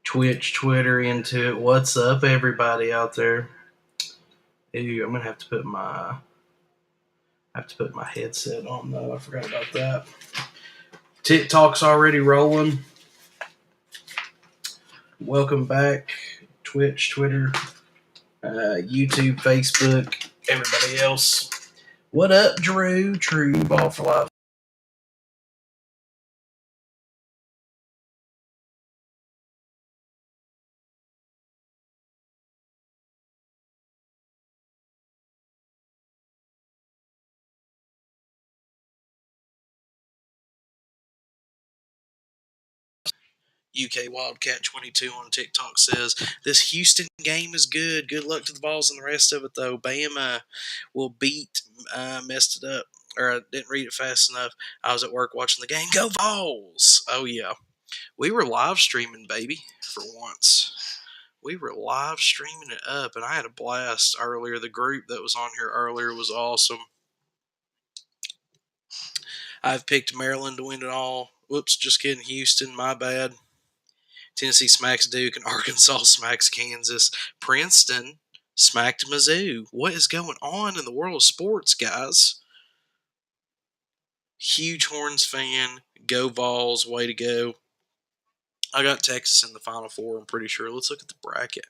Twitch, Twitter into it. What's up, everybody out there? Ooh, I'm gonna have to put my headset on though. I forgot about that. TikTok's already rolling. Welcome back, Twitch, Twitter, YouTube, Facebook, everybody else. What up, Drew? True Ball for Life. UK Wildcat 22 on TikTok says this Houston game is good. Good luck to the Vols and the rest of it, though. Bama will beat. Messed it up, or I didn't read it fast enough. I was at work watching the game. Go Vols! Oh yeah, we were live streaming, baby, for once. We were live streaming it up, and I had a blast earlier. The group that was on here earlier was awesome. I've picked Maryland to win it all. Whoops, just kidding. Houston, my bad. Tennessee smacks Duke, and Arkansas smacks Kansas. Princeton smacked Mizzou. What is going on in the world of sports, guys? Huge Horns fan. Go Vols. Way to go. I got Texas in the Final Four, I'm pretty sure. Let's look at the bracket.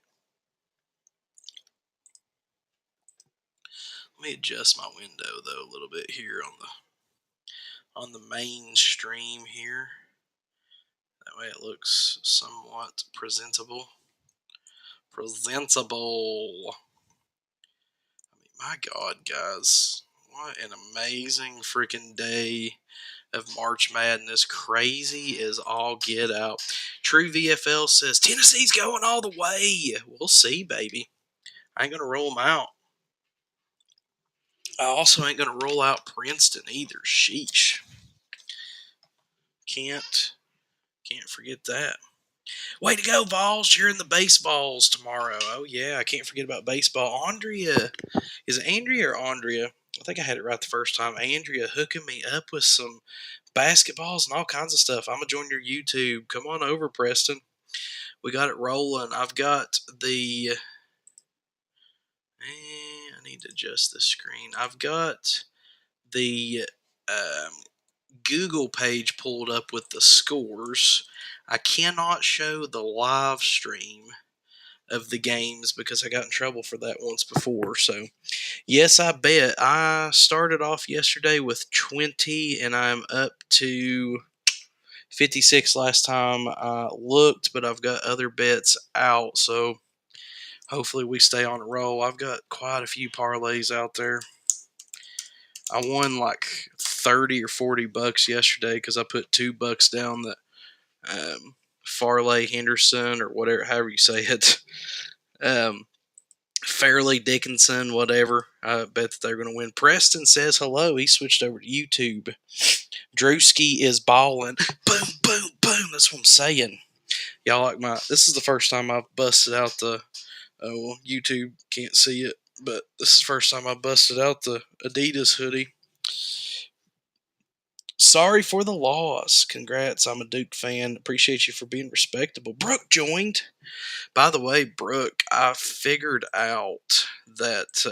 Let me adjust my window, though, a little bit here on the main stream here. That way it looks somewhat presentable. I mean, my God, guys. What an amazing freaking day of March Madness. Crazy as all get out. True VFL says Tennessee's going all the way. We'll see, baby. I ain't going to roll them out. I also ain't going to roll out Princeton either. Sheesh. Can't forget that. Way to go, Vols. You're in the baseballs tomorrow. Oh, yeah. I can't forget about baseball. Andrea. Is it Andrea or Andrea? I think I had it right the first time. Andrea hooking me up with some basketballs and all kinds of stuff. I'm going to join your YouTube. Come on over, Preston. We got it rolling. I've got the... I need to adjust the screen. I've got the Google page pulled up with the scores. I cannot show the live stream of the games because I got in trouble for that once before. So, yes, I bet. I started off yesterday with 20, and I'm up to 56 last time I looked, but I've got other bets out, so hopefully we stay on a roll. I've got quite a few parlays out there. I won like 30 or 40 bucks yesterday because I put $2 down that Farley Henderson or whatever, however you say it, Fairleigh Dickinson, whatever. I bet that they're going to win. Preston says hello. He switched over to YouTube. Drewski is balling. Boom, boom, boom. That's what I'm saying. Y'all like this is the first time I've busted out the, YouTube can't see it, but this is the first time I busted out the Adidas hoodie. Sorry for the loss. Congrats. I'm a Duke fan. Appreciate you for being respectable. Brooke joined. By the way, Brooke, I figured out that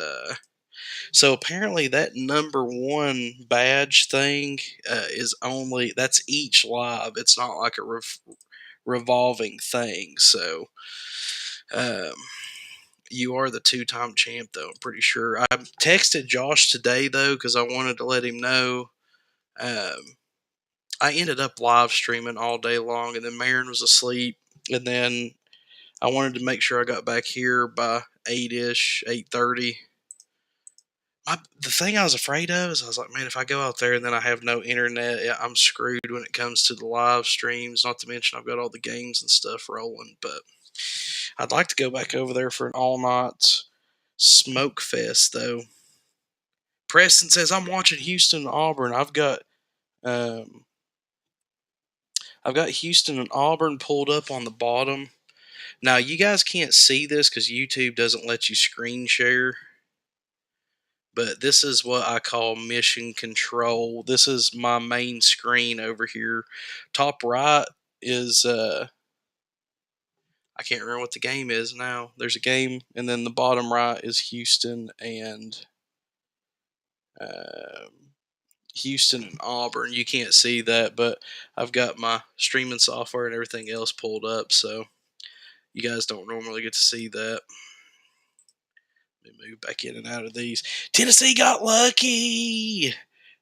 so apparently that number one badge thing that's each live. It's not like a revolving thing. So you are the two-time champ, though, I'm pretty sure. I texted Josh today, though, because I wanted to let him know. I ended up live streaming all day long, and then Marin was asleep, and then I wanted to make sure I got back here by 8-ish, 8:30. The thing I was afraid of is I was like, man, if I go out there and then I have no internet, I'm screwed when it comes to the live streams, not to mention I've got all the games and stuff rolling, but I'd like to go back over there for an all-night smoke fest, though. Preston says, I'm watching Houston and Auburn. I've got Houston and Auburn pulled up on the bottom. Now, you guys can't see this because YouTube doesn't let you screen share. But this is what I call mission control. This is my main screen over here. Top right is I can't remember what the game is now. There's a game, and then the bottom right is um, Houston and Auburn. You can't see that, but I've got my streaming software and everything else pulled up, so you guys don't normally get to see that. Let me move back in and out of these. Tennessee got lucky.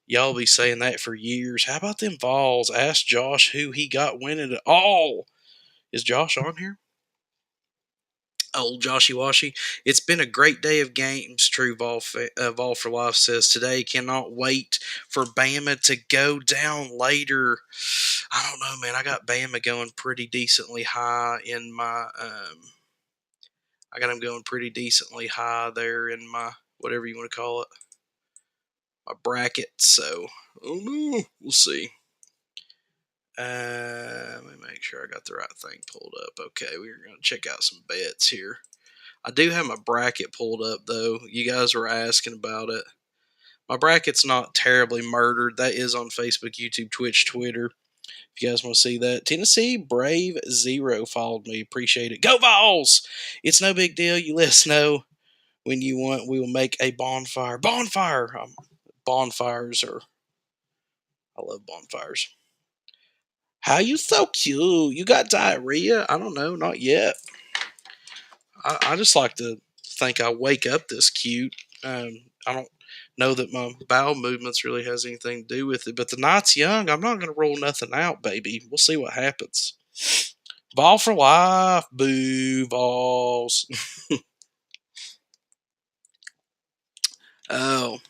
Y'all be saying that for years. How about them Vols? Ask Josh who he got winning it all. Is Josh on here? Old Joshy Washy. It's been a great day of games, True Vol for Life says. Today, cannot wait for Bama to go down later. I don't know, man. I got Bama going pretty decently high in my. I got them going pretty decently high there in my, whatever you want to call it, my bracket. So, oh no, we'll see. Let me make sure I got the right thing pulled up. Okay, we're going to check out some bets here. I do have my bracket pulled up, though. You guys were asking about it. My bracket's not terribly murdered. That is on Facebook, YouTube, Twitch, Twitter. If you guys want to see that. Tennessee Brave Zero followed me. Appreciate it. Go Vols! It's no big deal. You let us know when you want. We will make a bonfire. Bonfire! Bonfires are... I love bonfires. How you so cute? You got diarrhea? I don't know. Not yet. I just like to think I wake up this cute. I don't know that my bowel movements really has anything to do with it, but the night's young. I'm not going to roll nothing out, baby. We'll see what happens. Vol for life. Boo, Vols. Oh,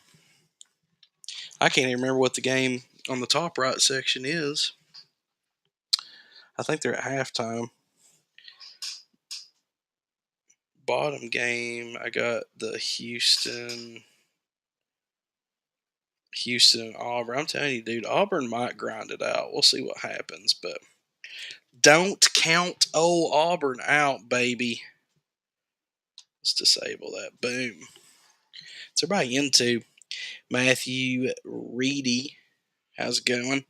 I can't even remember what the game on the top right section is. I think they're at halftime. Bottom game, I got the Houston and Auburn. I'm telling you, dude, Auburn might grind it out. We'll see what happens, but don't count old Auburn out, baby. Let's disable that. Boom. What's everybody into? Matthew Reedy. How's it going?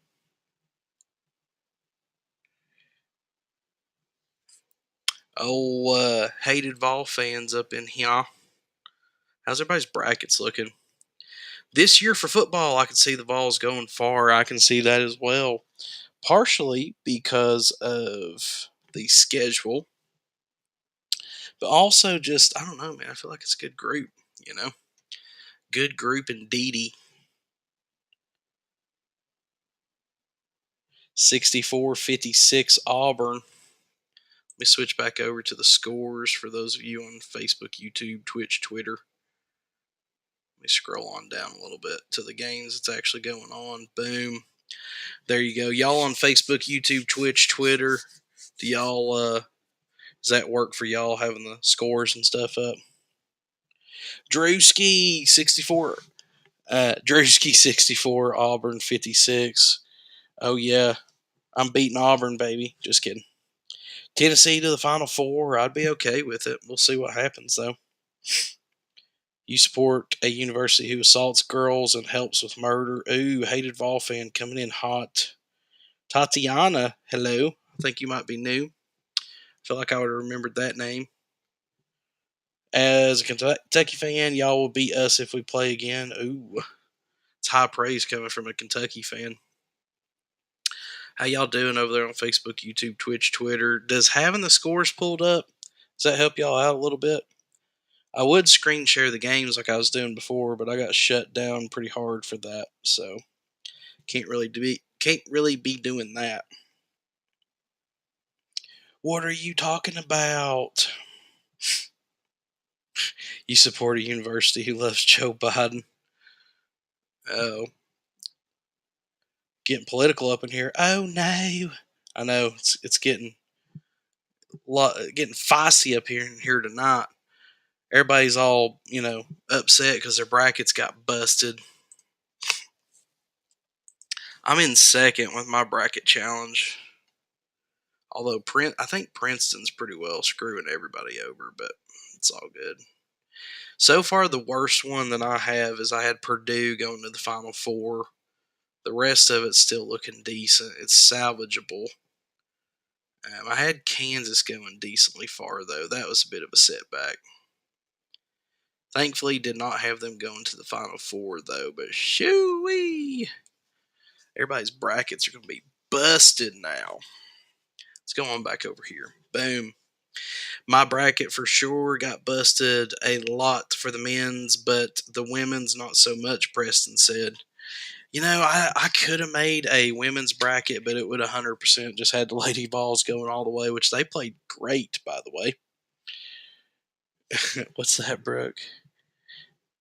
Oh, hated Vol fans up in here. How's everybody's brackets looking? This year for football, I can see the Vols going far. I can see that as well. Partially because of the schedule, but also just, I don't know, man. I feel like it's a good group, you know? Good group indeedy. 64-56 Auburn. Let me switch back over to the scores for those of you on Facebook, YouTube, Twitch, Twitter. Let me scroll on down a little bit to the games that's actually going on. Boom. There you go. Y'all on Facebook, YouTube, Twitch, Twitter. Do y'all, does that work for y'all having the scores and stuff up? Drewski, 64. Drewski, 64. Auburn, 56. Oh, yeah. I'm beating Auburn, baby. Just kidding. Tennessee to the Final Four. I'd be okay with it. We'll see what happens, though. You support a university who assaults girls and helps with murder. Ooh, hated Vol fan coming in hot. Tatiana, hello. I think you might be new. I feel like I would have remembered that name. As a Kentucky fan, y'all will beat us if we play again. Ooh, it's high praise coming from a Kentucky fan. How y'all doing over there on Facebook, YouTube, Twitch, Twitter? Does having the scores pulled up, does that help y'all out a little bit? I would screen share the games like I was doing before, but I got shut down pretty hard for that, so can't really be doing that. What are you talking about? You support a university who loves Joe Biden. Oh, getting political up in here. Oh no, I know it's getting feisty up here tonight. Everybody's all upset because their brackets got busted. I'm in second with my bracket challenge. Although I think Princeton's pretty well screwing everybody over, but it's all good. So far, the worst one that I have is I had Purdue going to the Final Four. The rest of it's still looking decent. It's salvageable. I had Kansas going decently far, though. That was a bit of a setback. Thankfully, did not have them going to the Final Four, though. But shoo-wee! Everybody's brackets are going to be busted now. Let's go on back over here. Boom. My bracket for sure got busted a lot for the men's, but the women's not so much, Preston said. You know, I could have made a women's bracket, but it would 100% just had the Lady Vols going all the way, which they played great, by the way. What's that, Brooke?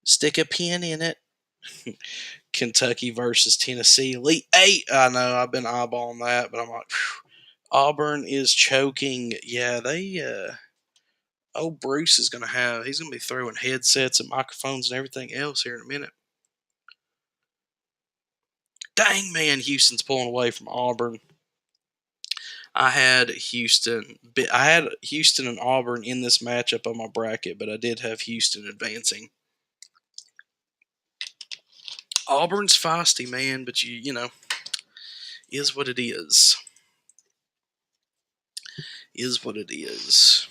Stick a pin in it. Kentucky versus Tennessee. Elite 8. I know, I've been eyeballing that, but I'm like, whew. Auburn is choking. Yeah, Bruce is going to he's going to be throwing headsets and microphones and everything else here in a minute. Dang, man, Houston's pulling away from Auburn. I had Houston and Auburn in this matchup on my bracket, but I did have Houston advancing. Auburn's feisty, man, but you know, is what it is. Is what it is.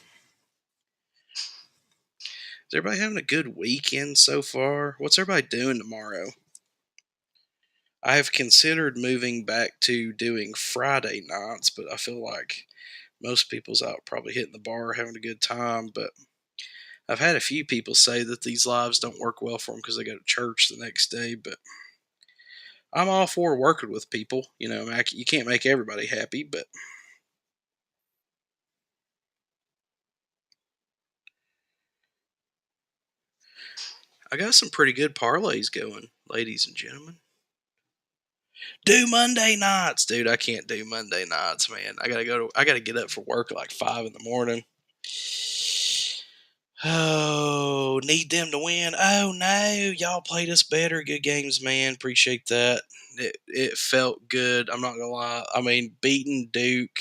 Is everybody having a good weekend so far? What's everybody doing tomorrow? I have considered moving back to doing Friday nights, but I feel like most people's out probably hitting the bar, having a good time. But I've had a few people say that these lives don't work well for them because they go to church the next day. But I'm all for working with people. You know, you can't make everybody happy, but I got some pretty good parlays going, ladies and gentlemen. Do Monday nights, dude. I can't do Monday nights, man. I gotta get up for work at like 5 in the morning. Oh, need them to win. Oh no, y'all played us better. Good games, man. Appreciate that. It felt good. I'm not gonna lie. I mean, beating Duke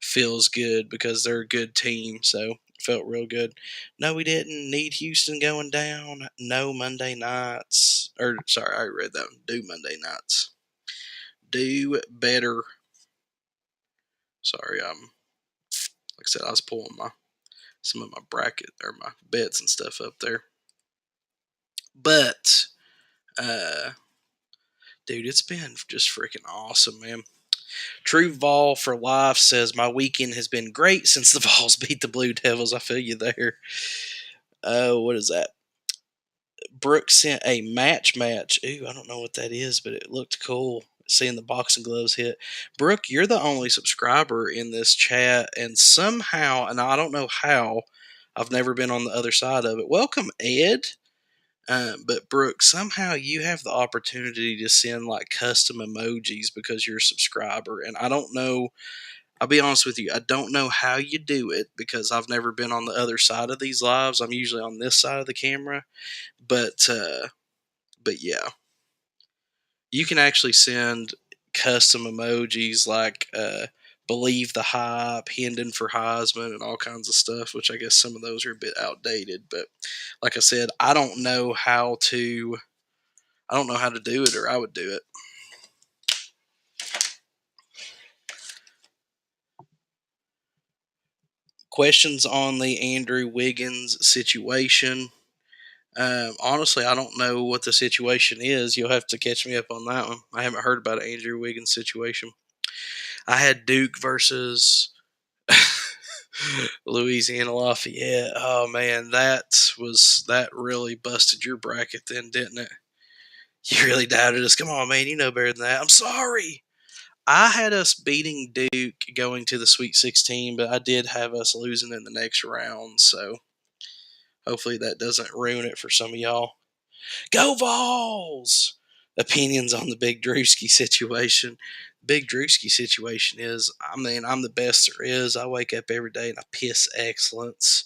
feels good because they're a good team, so it felt real good. No, we didn't need Houston going down. No Monday nights. Or sorry, I read that one. Do Monday nights. Do better. Sorry, like I said, I was pulling some of my bracket or my bets and stuff up there. But dude, it's been just freaking awesome, man. True Vol for Life says, my weekend has been great since the Vols beat the Blue Devils. I feel you there. What is that? Brooke sent a match. Ooh, I don't know what that is, but it looked cool. Seeing the boxing gloves hit. Brooke, you're the only subscriber in this chat, and somehow, and I don't know how, I've never been on the other side of it. Welcome, Ed. But Brooke, somehow you have the opportunity to send like custom emojis because you're a subscriber, and I don't know. I'll be honest with you, I don't know how you do it because I've never been on the other side of these lives. I'm usually on this side of the camera, but yeah, you can actually send custom emojis like believe the hype, Hendon for Heisman, and all kinds of stuff, which I guess some of those are a bit outdated. But like I said, I don't know how to do it, or I would do it. Questions on the Andrew Wiggins situation. Honestly, I don't know what the situation is. You'll have to catch me up on that one. I haven't heard about Andrew Wiggins' situation. I had Duke versus Louisiana Lafayette. Oh man, that really busted your bracket then, didn't it? You really doubted us. Come on, man, you know better than that. I'm sorry. I had us beating Duke going to the Sweet 16, but I did have us losing in the next round, so hopefully that doesn't ruin it for some of y'all. Go Vols! Opinions on the Big Drewski situation. Big Drewski situation is, I mean, I'm the best there is. I wake up every day and I piss excellence.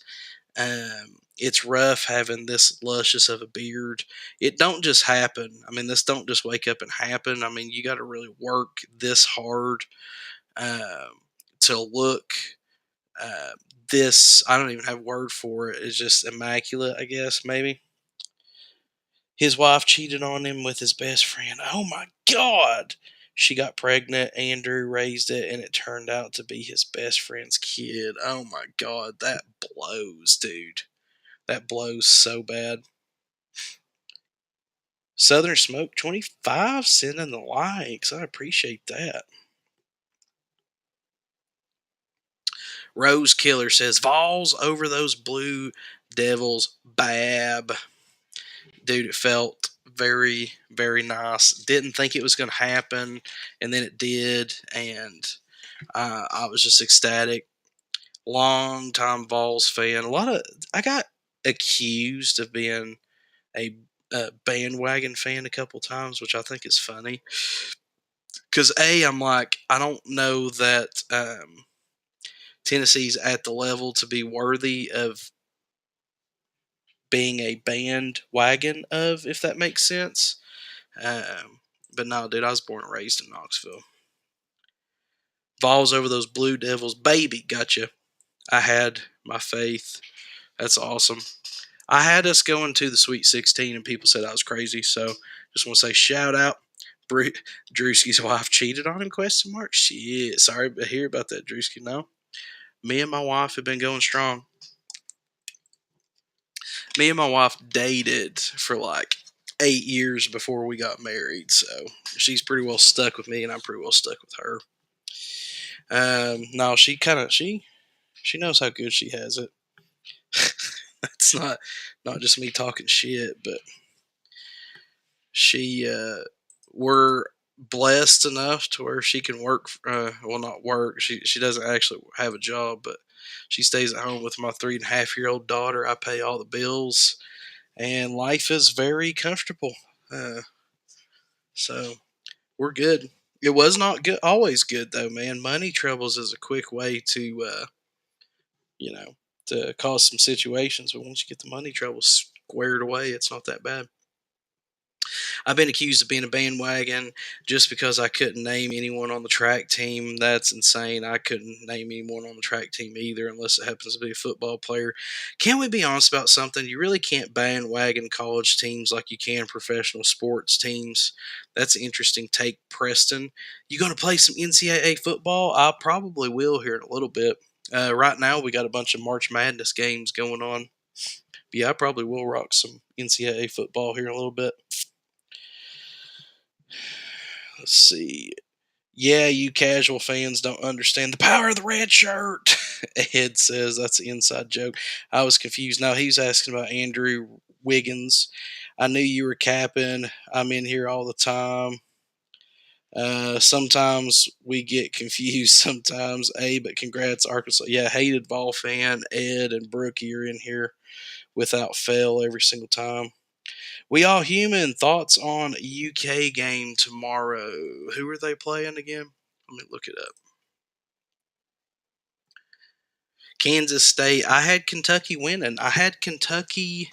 It's rough having this luscious of a beard. It don't just happen. I mean, this don't just wake up and happen. I mean, you got to really work this hard to look this. I don't even have a word for it. It's just immaculate, I guess, maybe. His wife cheated on him with his best friend. Oh my God. She got pregnant. Andrew raised it, and it turned out to be his best friend's kid. Oh my God, that blows, dude. That blows so bad. Southern Smoke 25 sending the likes. I appreciate that. Rose Killer says Vols over those Blue Devils. Bab. Dude, it felt very, very nice. Didn't think it was going to happen, and then it did, and I was just ecstatic. Long time Vols fan. I got accused of being a bandwagon fan a couple times, which I think is funny. Because I'm like, I don't know that Tennessee's at the level to be worthy of being a bandwagon of, if that makes sense. But no, dude, I was born and raised in Knoxville. Vols over those Blue Devils, baby, gotcha. I had my faith. That's awesome. I had us going to the Sweet 16, and people said I was crazy. So just want to say shout out. Drewski's wife cheated on him? Question mark. Shit, sorry to hear about that, Drewski. No, me and my wife have been going strong. Me and my wife dated for like 8 years before we got married, so she's pretty well stuck with me, and I'm pretty well stuck with her. No, she knows how good she has it. That's not just me talking shit, but she we're blessed enough to where she can work. Well, not work. She doesn't actually have a job, but she stays at home with my 3.5-year-old daughter. I pay all the bills, and life is very comfortable. So we're good. It was not good, always good though, man. Money troubles is a quick way to, you know, to cause some situations. But once you get the money troubles squared away, it's not that bad. I've been accused of being a bandwagon just because I couldn't name anyone on the track team. That's insane. I couldn't name anyone on the track team either unless it happens to be a football player. Can we be honest about something? You really can't bandwagon college teams like you can professional sports teams. That's an interesting take, Preston. You going to play some NCAA football? I probably will here in a little bit. Right now, we got a bunch of March Madness games going on. But yeah, I probably will rock some NCAA football here in a little bit. Let's see. Yeah, you casual fans don't understand the power of the red shirt. Ed says that's an inside joke. I was confused. Now he's asking about Andrew Wiggins. I knew you were capping. I'm in here all the time. Sometimes we get confused. Sometimes, but congrats, Arkansas. Yeah, hated Vol fan. Ed and Brookie are in here without fail every single time. We All Human, thoughts on UK game tomorrow. Who are they playing again? Let me look it up. Kansas State. I had Kentucky winning. I had Kentucky,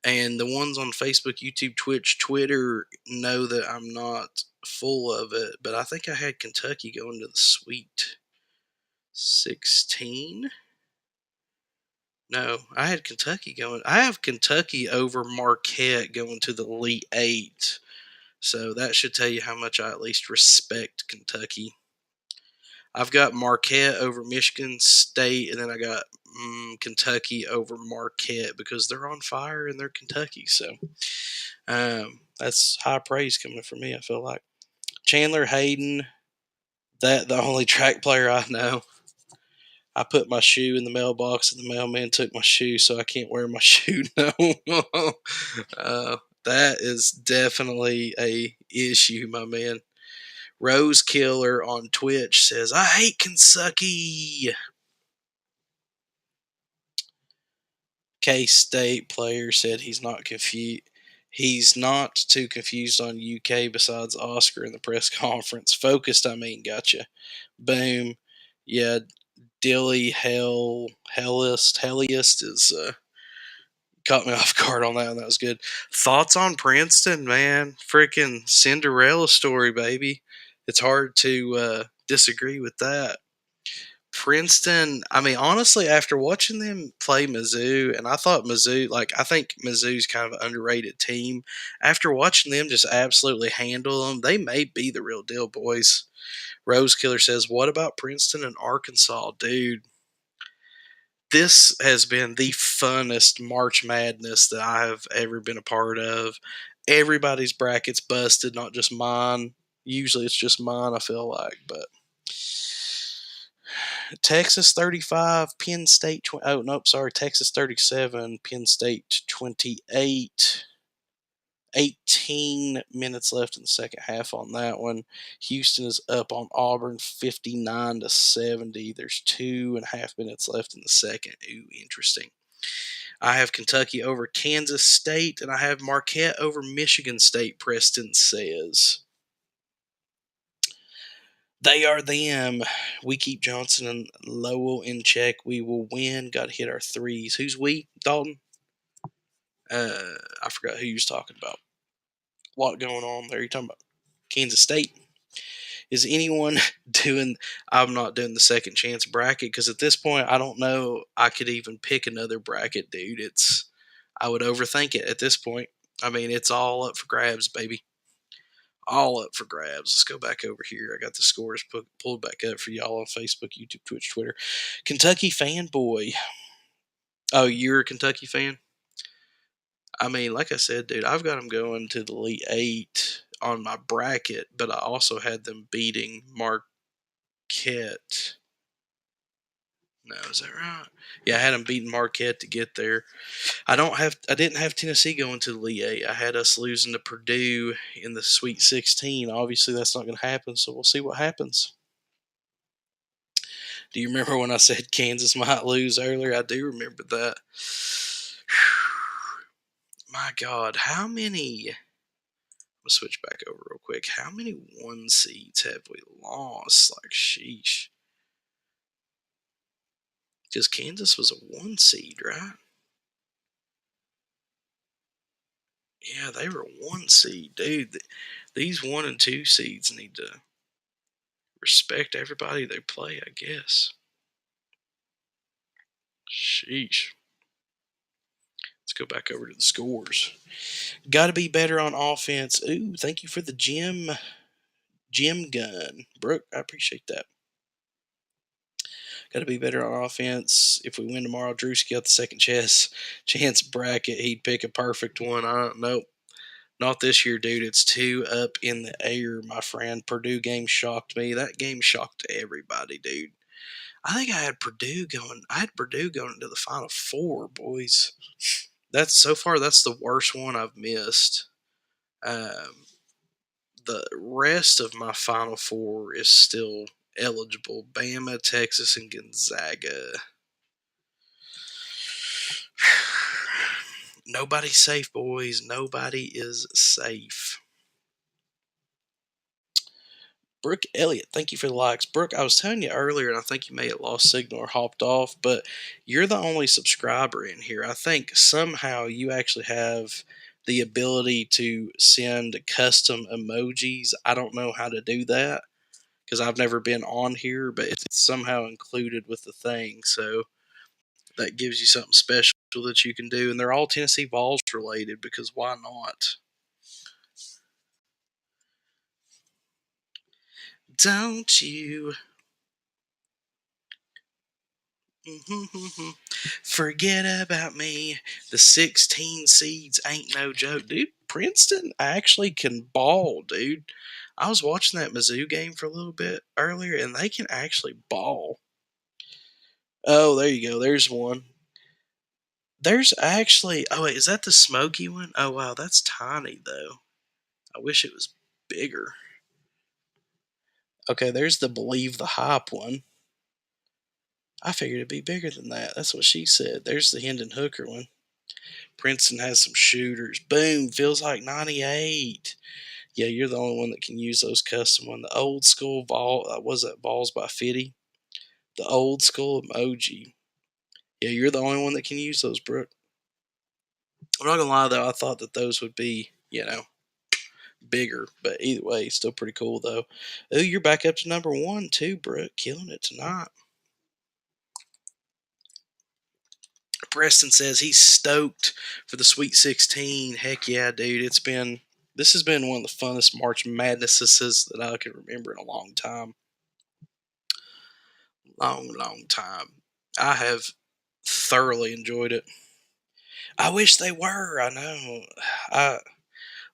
and the ones on Facebook, YouTube, Twitch, Twitter know that I'm not full of it, but I think I had Kentucky going to the Sweet 16. No, I had Kentucky going. I have Kentucky over Marquette going to the Elite Eight. So that should tell you how much I at least respect Kentucky. I've got Marquette over Michigan State, and then I got Kentucky over Marquette because they're on fire and they're Kentucky. So that's high praise coming from me, I feel like. Chandler Hayden, that the only track player I know. I put my shoe in the mailbox and the mailman took my shoe, so I can't wear my shoe now. That is definitely a issue, my man. Rose Killer on Twitch says, I hate Kentucky. K-State player said he's not confused. He's not too confused on UK besides Oscar in the press conference. Focused, I mean, gotcha. Boom. Yeah, Dilly Helliest is caught me off guard on that one. That was good. Thoughts on Princeton, man? Freaking Cinderella story, baby. It's hard to disagree with that. Princeton, I mean, honestly, after watching them play Mizzou, and I thought Mizzou, like, I think Mizzou's kind of an underrated team. After watching them just absolutely handle them, they may be the real deal, boys. Rose Killer says, what about Princeton and Arkansas? Dude, this has been the funnest March Madness that I have ever been a part of. Everybody's brackets busted, not just mine. Usually it's just mine, I feel like, but Texas 35, Penn State oh nope, sorry, Texas 37, Penn State 28. 18 minutes left in the second half on that one. Houston is up on Auburn 59-70. There's 2.5 minutes left in the second. Ooh, interesting. I have Kentucky over Kansas State, and I have Marquette over Michigan State, Preston says. They are them. We keep Johnson and Lowell in check. We will win. Got to hit our threes. Who's we, Dalton? I forgot who you was talking about. A lot going on there. You're talking about Kansas State. Is anyone doing? I'm not doing the second chance bracket because at this point I don't know I could even pick another bracket, dude. I would overthink it at this point. I mean, it's all up for grabs, baby. All up for grabs. Let's go back over here. I got the scores pulled back up for y'all on Facebook, YouTube, Twitch, Twitter. Kentucky fanboy. Oh, you're a Kentucky fan? I mean, like I said, dude, I've got them going to the Elite Eight on my bracket, but I also had them beating Marquette. No, is that right? Yeah, I had them beating Marquette to get there. I didn't have Tennessee going to the Elite Eight. I had us losing to Purdue in the Sweet 16. Obviously, that's not going to happen, so we'll see what happens. Do you remember when I said Kansas might lose earlier? I do remember that. My God, how many? Let's switch back over real quick. How many 1 seeds have we lost? Like, sheesh. Because Kansas was a 1 seed, right? Yeah, they were 1 seed. Dude, these 1 and 2 seeds need to respect everybody they play, I guess. Sheesh. Let's go back over to the scores. Got to be better on offense. Ooh, thank you for the gym gun. Brooke, I appreciate that. Got to be better on offense. If we win tomorrow, Drewski got the second chance bracket. He'd pick a perfect one. I don't know. Not this year, dude. It's 2 up in the air, my friend. Purdue game shocked me. That game shocked everybody, dude. I think I had Purdue going. I had Purdue going into the Final Four, boys. That's so far. That's the worst one I've missed. The rest of my Final Four is still eligible. Bama, Texas, and Gonzaga. Nobody's safe, boys. Nobody is safe. Brooke Elliott, thank you for the likes. Brooke, I was telling you earlier, and I think you may have lost signal or hopped off, but you're the only subscriber in here. I think somehow you actually have the ability to send custom emojis. I don't know how to do that because I've never been on here, but it's somehow included with the thing. So that gives you something special that you can do. And they're all Tennessee Vols related because why not? Don't you forget about me. The 16 seeds ain't no joke. Dude, Princeton actually can ball, dude. I was watching that Mizzou game for a little bit earlier, and they can actually ball. Oh, there you go. There's one. There's actually. Oh, wait, is that the smoky one? Oh, wow, that's tiny, though. I wish it was bigger. Okay, there's the Believe the Hype one. I figured it'd be bigger than that. That's what she said. There's the Hendon Hooker one. Princeton has some shooters. Boom, feels like 98. Yeah, you're the only one that can use those custom ones. The old school ball, was that Balls by Fitty? The old school emoji. Yeah, you're the only one that can use those, Brooke. I'm not gonna lie though, I thought that those would be, bigger, but either way, still pretty cool though. Oh, you're back up to number 1 too, Brooke. Killing it tonight. Preston says he's stoked for the Sweet 16. Heck yeah, dude. This has been one of the funnest March Madnesses that I can remember in a long time. Long time. I have thoroughly enjoyed it. I wish they were. I know. I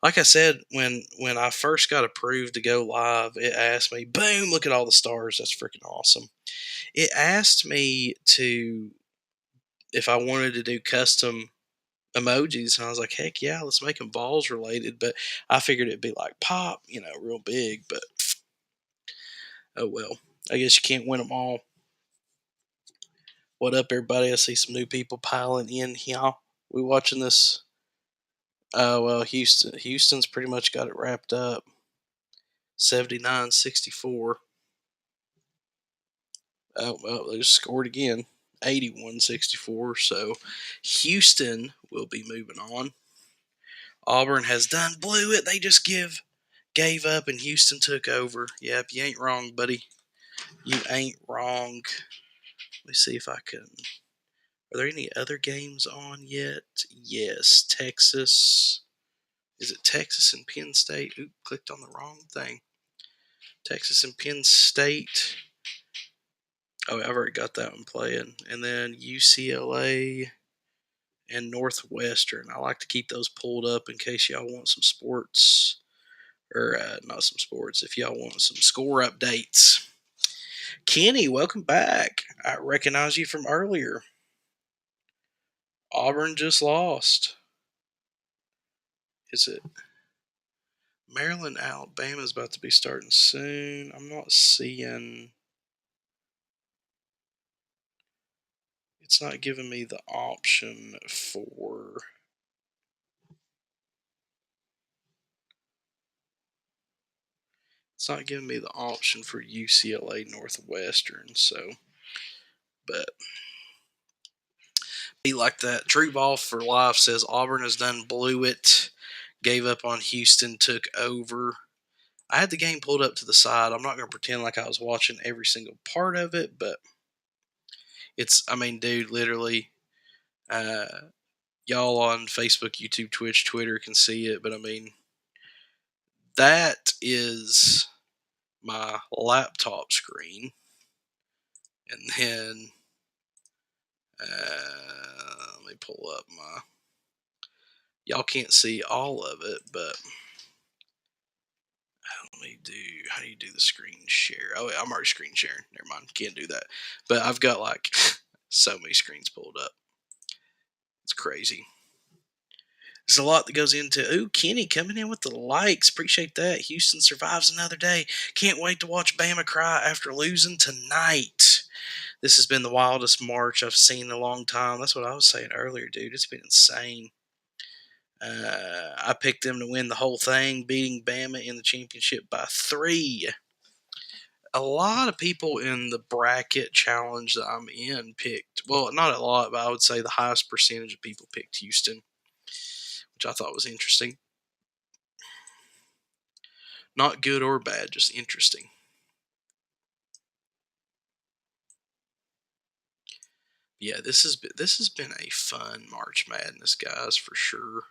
like I said when I first got approved to go live, it asked me, boom, look at all the stars. That's freaking awesome. It asked me to if I wanted to do custom emojis, and I was like, heck yeah, let's make them balls related. But I figured it'd be like pop, real big. But oh well, I guess you can't win them all. What up, everybody? I see some new people piling in here. We watching this? Oh well, Houston's pretty much got it wrapped up. 79-64. Oh well, they just scored again. 81-64. So Houston will be moving on. Auburn has blew it. They just gave up and Houston took over. Yep, you ain't wrong, buddy. You ain't wrong. Let me see if I can. Are there any other games on yet? Yes, Texas. Is it Texas and Penn State? Oop, clicked on the wrong thing. Texas and Penn State. Oh, I've already got that one playing. And then UCLA and Northwestern. I like to keep those pulled up in case y'all want some sports. Or not some sports, if y'all want some score updates. Kenny, welcome back. I recognize you from earlier. Auburn just lost. Is it Maryland, Alabama is about to be starting soon? I'm not seeing. It's not giving me the option for. It's not giving me the option for UCLA Northwestern, so. But be like that. True Ball for Life says Auburn has blew it. Gave up on Houston, took over. I had the game pulled up to the side. I'm not going to pretend like I was watching every single part of it, but dude, literally, y'all on Facebook, YouTube, Twitch, Twitter can see it, but that is my laptop screen. And then, let me pull up y'all can't see all of it, but how do you do the screen share? Oh, I'm already screen sharing. Never mind. Can't do that. But I've got like so many screens pulled up. It's crazy. There's a lot that goes into. Ooh, Kenny coming in with the likes. Appreciate that. Houston survives another day. Can't wait to watch Bama cry after losing tonight. This has been the wildest March I've seen in a long time. That's what I was saying earlier, dude. It's been insane. I picked them to win the whole thing, beating Bama in the championship by 3. A lot of people in the bracket challenge that I'm in picked, well, not a lot, but I would say the highest percentage of people picked Houston, which I thought was interesting. Not good or bad, just interesting. Yeah, this has been a fun March Madness, guys, for sure.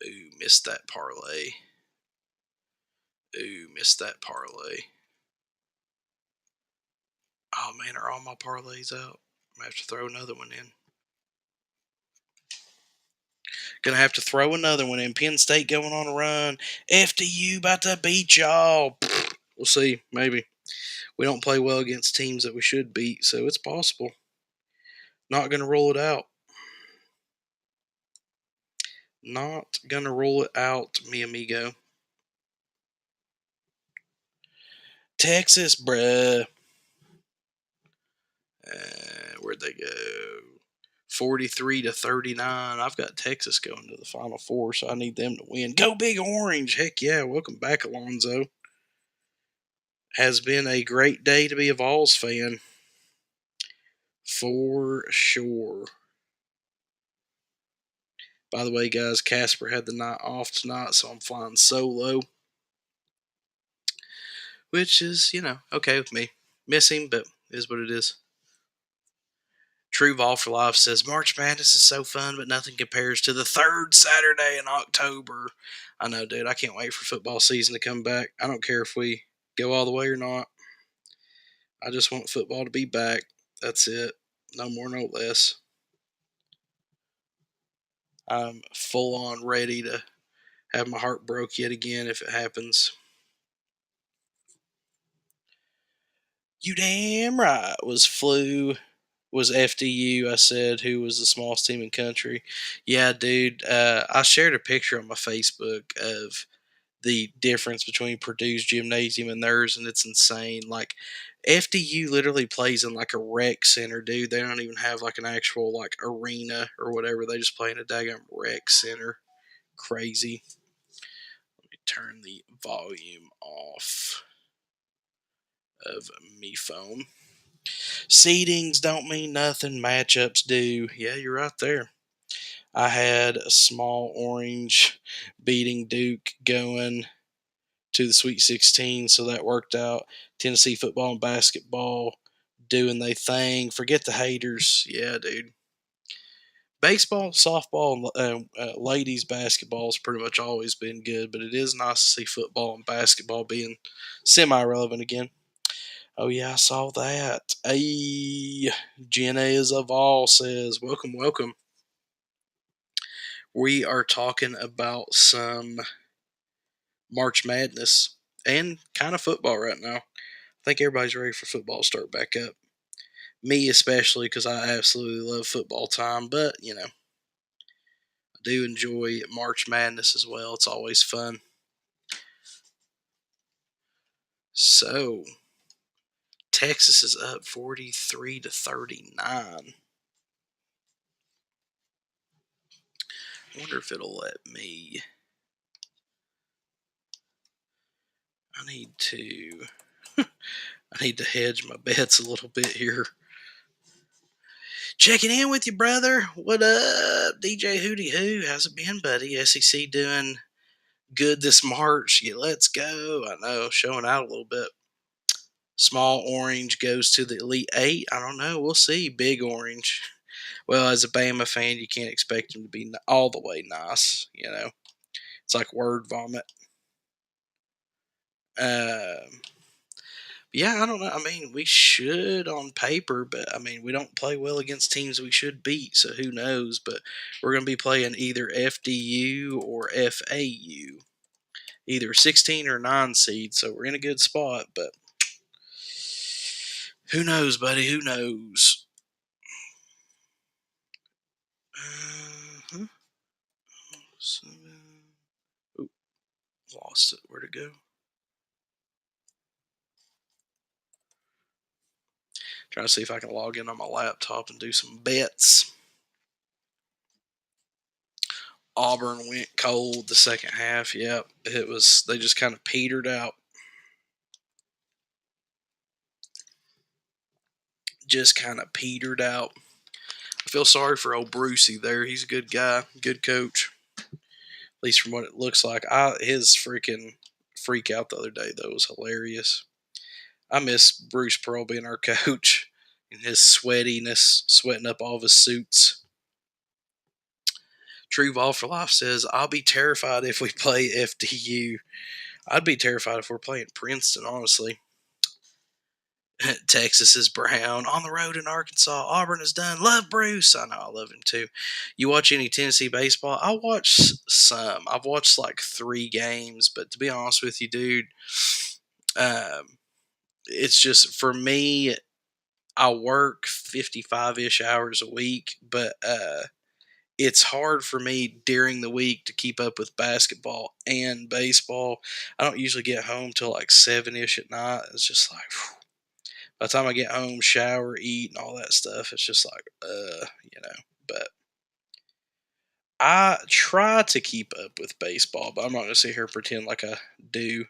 Ooh, missed that parlay. Oh man, are all my parlays out? I'm gonna have to throw another one in. Gonna have to throw another one in. Penn State going on a run. FDU about to beat y'all. We'll see. Maybe. We don't play well against teams that we should beat, so it's possible. Not gonna rule it out. Not gonna rule it out, mi amigo. Texas, bruh. Where'd they go? 43-39. I've got Texas going to the Final Four, so I need them to win. Go Big Orange! Heck yeah! Welcome back, Alonzo. Has been a great day to be a Vols fan. For sure. By the way, guys, Casper had the night off tonight, so I'm flying solo. Which is, okay with me. Miss him, but is what it is. True Vol for Life says March Madness is so fun, but nothing compares to the third Saturday in October. I know, dude. I can't wait for football season to come back. I don't care if we go all the way or not. I just want football to be back. That's it. No more, no less. I'm full on ready to have my heart broke yet again if it happens. You damn right was FDU. I said who was the smallest team in country. Yeah, dude. I shared a picture on my Facebook of the difference between Purdue's gymnasium and theirs, and it's insane. Like FDU literally plays in like a rec center, dude. They don't even have like an actual like arena or whatever. They just play in a daggone rec center. Crazy. Let me turn the volume off of me phone. Seedings don't mean nothing. Matchups do. Yeah, you're right there. I had a small orange beating Duke going to the Sweet 16, so that worked out. Tennessee football and basketball doing their thing. Forget the haters. Yeah, dude. Baseball, softball, and ladies basketball has pretty much always been good, but it is nice to see football and basketball being semi-relevant again. Oh yeah, I saw that. Hey, Jenna is of all says, welcome, welcome. We are talking about some March Madness and kind of football right now. I think everybody's ready for football to start back up. Me especially, because I absolutely love football time, but I do enjoy March Madness as well. It's always fun. So, Texas is up 43-39. I wonder if it'll let me. I need to hedge my bets a little bit here. Checking in with you, brother. What up, DJ Hootie Hoo? How's it been, buddy? SEC doing good this March. Yeah, let's go. I know, showing out a little bit. Small Orange goes to the Elite Eight. I don't know. We'll see. Big Orange. Well, as a Bama fan, you can't expect him to be all the way nice. It's like word vomit. Yeah, I don't know. I mean, we should on paper, but I mean, we don't play well against teams we should beat, so who knows? But we're going to be playing either FDU or FAU, either 16 or 9 seed, so we're in a good spot, but who knows, buddy? Who knows? Uh-huh. Oop, lost it. Where'd it go? Trying to see if I can log in on my laptop and do some bets. Auburn went cold the second half. Yep, it was. They just kind of petered out. Just kind of petered out. I feel sorry for old Brucey there. He's a good guy, good coach. At least from what it looks like. His freaking freak out the other day though was hilarious. I miss Bruce Pearl being our coach and his sweatiness, sweating up all of his suits. True Vol for Life says, I'll be terrified if we play FDU. I'd be terrified if we're playing Princeton, honestly. Texas is brown. On the road in Arkansas. Auburn is done. Love Bruce. I know, I love him too. You watch any Tennessee baseball? I watch some. I've watched like 3 games, but to be honest with you, dude, it's just for me, I work 55-ish hours a week, but it's hard for me during the week to keep up with basketball and baseball. I don't usually get home till like 7-ish at night. It's just like, whew. By the time I get home, shower, eat, and all that stuff, it's just like, But I try to keep up with baseball, but I'm not going to sit here and pretend like I do.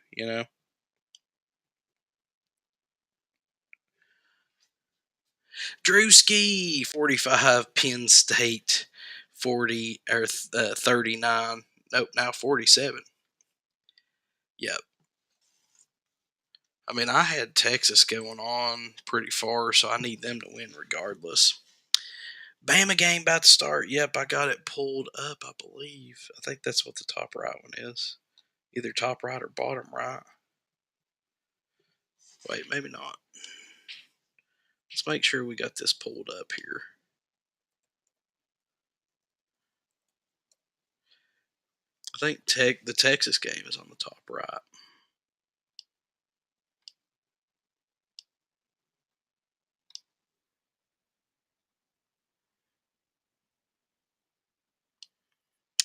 Drewski, 45, Penn State, 40, or 39. Nope, now 47. Yep. I mean, I had Texas going on pretty far, so I need them to win regardless. Bama game about to start. Yep, I got it pulled up, I believe. I think that's what the top right one is. Either top right or bottom right. Wait, maybe not. Let's make sure we got this pulled up here. I think the Texas game is on the top right.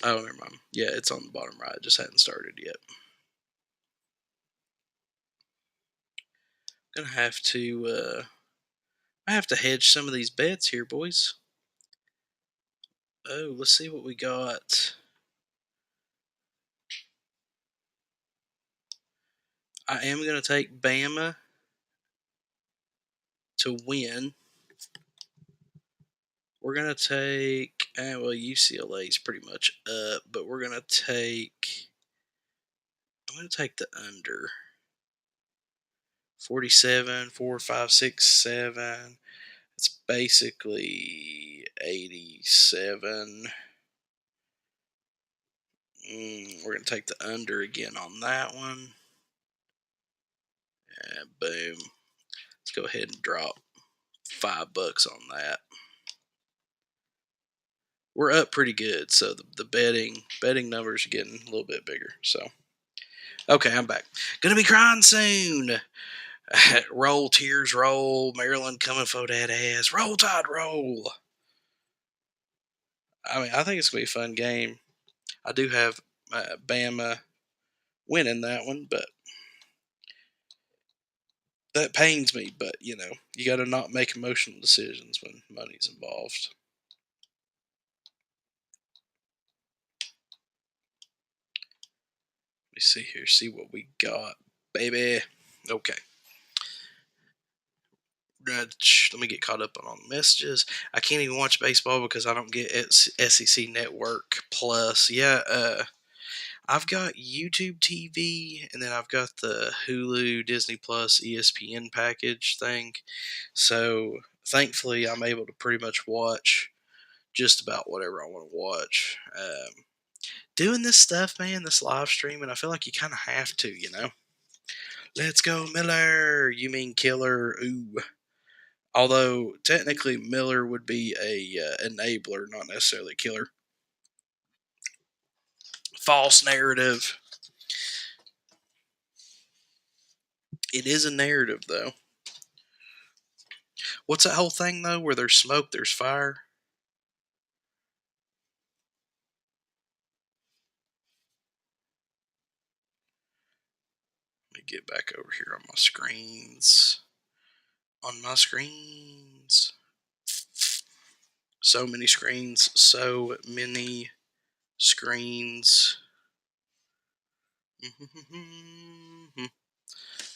Oh, never mind. Yeah, it's on the bottom right. It just hadn't started yet. Gonna have to I have to hedge some of these bets here, boys. Oh, let's see what we got. I am gonna take Bama to win. We're gonna take well, UCLA is pretty much up, but we're gonna take. I'm gonna take the under 47, 4, 5, 6, 7. It's basically 87. We're gonna take the under again on that one. And boom. Let's go ahead and drop $5 on that. We're up pretty good, so the betting numbers are getting a little bit bigger. So, okay, I'm back. Gonna be crying soon. Roll, tears, roll. Maryland coming for that ass. Roll Tide, roll. I mean, I think it's gonna be a fun game. I do have Bama winning that one, but that pains me. But you know, you got to not make emotional decisions when money's involved. Let me see here, see what we got, baby. Okay. Let me get caught up on all the messages. I can't even watch baseball because I don't get SEC Network Plus. Yeah, I've got YouTube TV, and then I've got the Hulu, Disney Plus, ESPN package thing. So thankfully, I'm able to pretty much watch just about whatever I want to watch. Doing this stuff, man, this live streaming, I feel like you kind of have to, you know. Let's go, Miller. You mean killer? Ooh. Although technically Miller would be a enabler, not necessarily a killer. False narrative. It is a narrative, though. What's that whole thing, though, where there's smoke, there's fire? Let me get back over here on my screens. On my screens. So many screens. So many screens.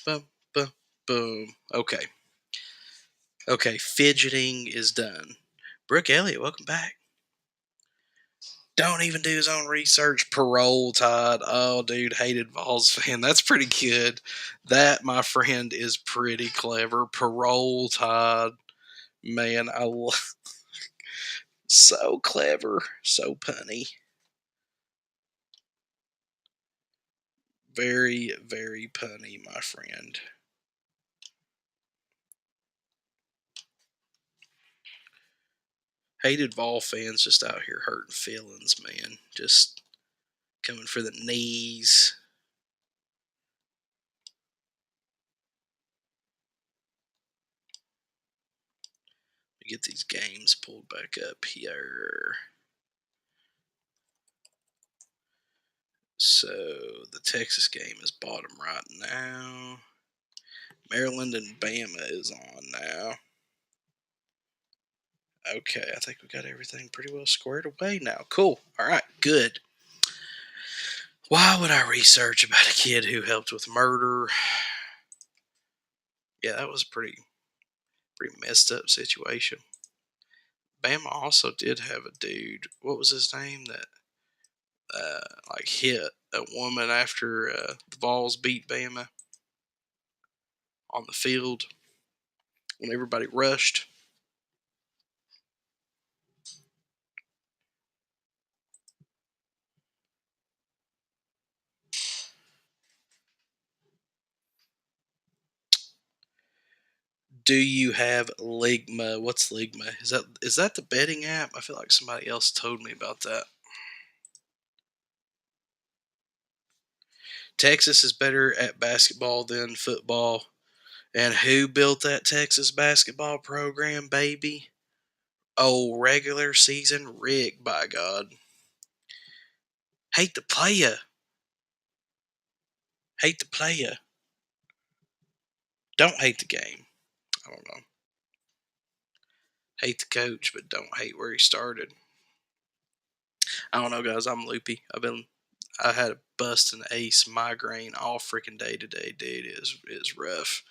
Boom, boom, boom. Okay. Okay, fidgeting is done. Brooke Elliott, welcome back. Don't even do his own research. Parole Tide. Oh, dude, hated Vols fan. That's pretty good. That, my friend, is pretty clever. Parole Tide. Man, I love. So clever. So punny. Very, very punny, my friend. Hated Vol fans just out here hurting feelings, man. Just coming for the knees. Get these games pulled back up here. So the Texas game is bottom right now. Maryland and Bama is on now. Okay, I think we got everything pretty well squared away now. Cool. All right, good. Why would I research about a kid who helped with murder? Yeah, that was a pretty messed up situation. Bama also did have a dude. What was his name that like hit a woman after the Vols beat Bama on the field when everybody rushed? Do you have Ligma? What's Ligma? Is that the betting app? I feel like somebody else told me about that. Texas is better at basketball than football. And who built that Texas basketball program, baby? Oh, regular season Rick, by God. Hate the player. Hate the player. Don't hate the game. I don't know. Hate the coach, but don't hate where he started. I don't know, guys. I'm loopy. I had a busting ace migraine all freaking day today, dude. It's rough.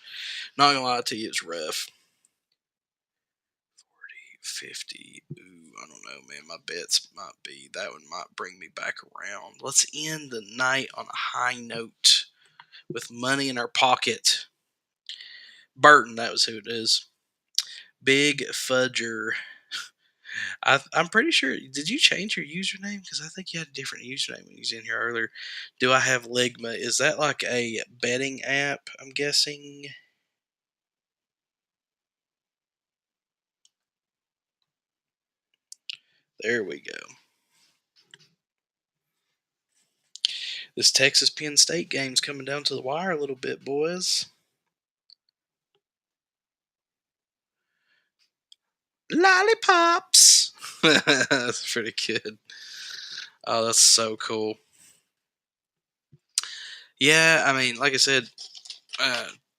Not gonna lie to you, it's rough. 50. Ooh, I don't know, man. My bets might be that one might bring me back around. Let's end the night on a high note with money in our pocket. Burton, that was who it is. Big Fudger. I'm pretty sure. Did you change your username? Because I think you had a different username when you was in here earlier. Do I have Ligma? Is that like a betting app? I'm guessing. There we go. This Texas Penn State game's coming down to the wire a little bit, boys. Lollipops. That's pretty good. Oh, that's so cool. Yeah, I mean, like I said,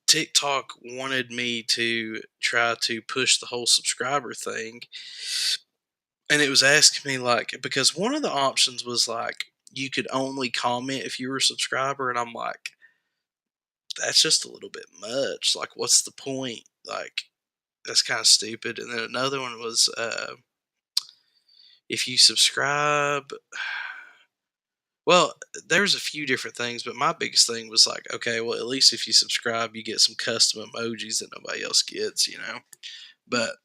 TikTok wanted me to try to push the whole subscriber thing, and it was asking me like because one of the options was like you could only comment if you were a subscriber, and I'm like, that's just a little bit much. Like, what's the point? Like, that's kind of stupid. And then another one was if you subscribe. Well, there's a few different things, but my biggest thing was like, okay, well, at least if you subscribe, you get some custom emojis that nobody else gets, you know. But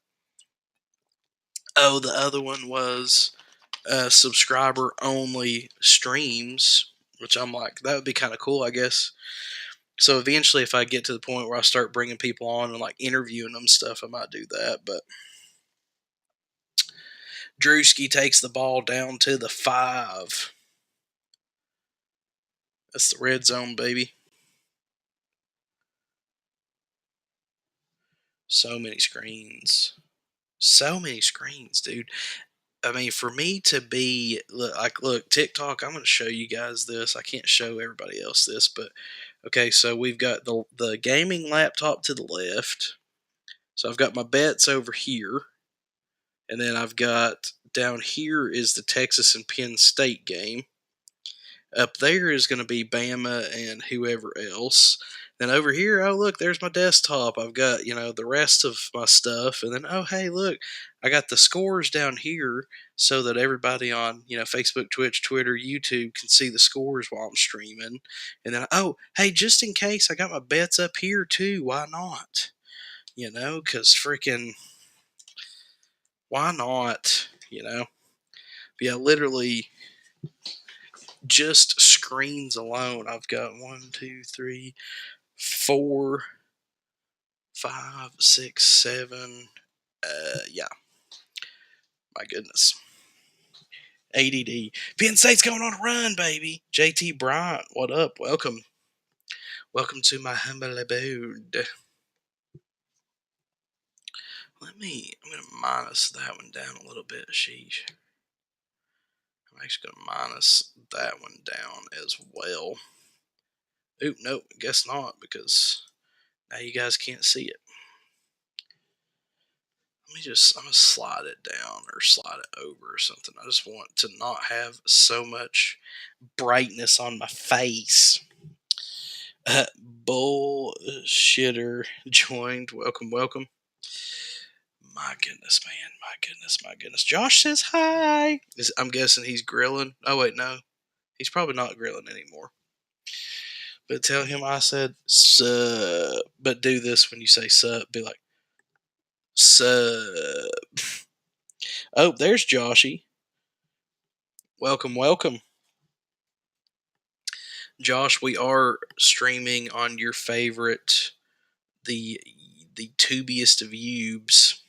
oh, the other one was subscriber only streams, which I'm like, that would be kind of cool, I guess. So eventually, if I get to the point where I start bringing people on and like interviewing them stuff, I might do that. But Drewski takes the ball down to the 5. That's the red zone, baby. So many screens. So many screens, dude. I mean, for me to be look, TikTok. I'm going to show you guys this. I can't show everybody else this, but okay. So we've got the gaming laptop to the left. So I've got my bets over here, and then I've got down here is the Texas and Penn State game. Up there is going to be Bama and whoever else. Then over here, oh look, there's my desktop. I've got the rest of my stuff, and then oh hey look, I got the scores down here so that everybody on Facebook, Twitch, Twitter, YouTube can see the scores while I'm streaming. And then oh hey, just in case, I got my bets up here too. Why not? Because freaking why not? Yeah, literally just screens alone, I've got 1, 2, 3, 4, 5, 6, 7. Yeah, my goodness. ADD. Penn State's going on a run, baby. JT Bryant, what up? Welcome. Welcome to my humble abode. I'm going to minus that one down a little bit. Sheesh. I'm actually going to minus that one down as well. Oop, nope, guess not, because now you guys can't see it. I'm going to slide it down or slide it over or something. I just want to not have so much brightness on my face. Bullshitter joined. Welcome, welcome. My goodness, man. My goodness, my goodness. Josh says hi. I'm guessing he's grilling. Oh, wait, no. He's probably not grilling anymore. But tell him I said sup. But do this when you say sup. Be like, sup. Oh, there's Joshy. Welcome, welcome. Josh, we are streaming on your favorite, the the tubiest of Ubes.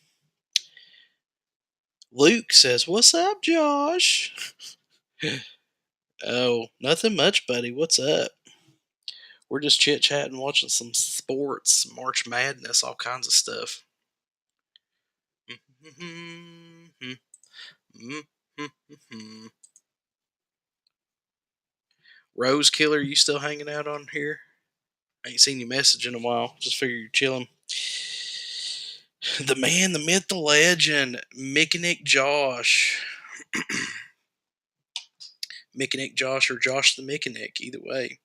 Luke says, "What's up, Josh?" Oh, nothing much, buddy. What's up? We're just chit chatting, watching some sports, March Madness, all kinds of stuff. Rose Killer, you still hanging out on here? I ain't seen you message in a while. Just figure you're chilling. The man, the myth, the legend, Mickenick Josh. Mickenick Josh or Josh the Mickenick, either way.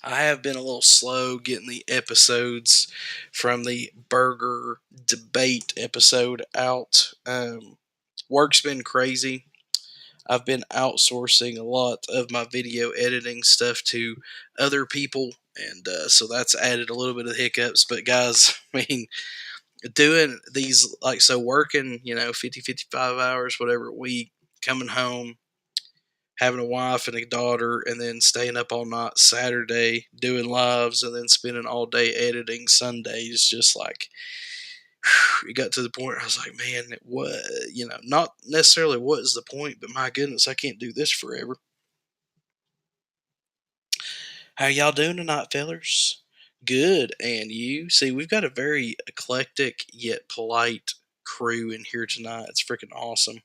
I have been a little slow getting the episodes from the burger debate episode out. Work's been crazy. I've been outsourcing a lot of my video editing stuff to other people, and so that's added a little bit of hiccups. But guys, I mean, doing these, like, so working, 50, 55 hours, whatever a week, coming home, having a wife and a daughter, and then staying up all night Saturday doing lives, and then spending all day editing Sundays, just like, it got to the point where I was like, man, what, not necessarily what is the point, but my goodness, I can't do this forever. How y'all doing tonight, fellers? Good. And you? See, we've got a very eclectic yet polite crew in here tonight. It's freaking awesome.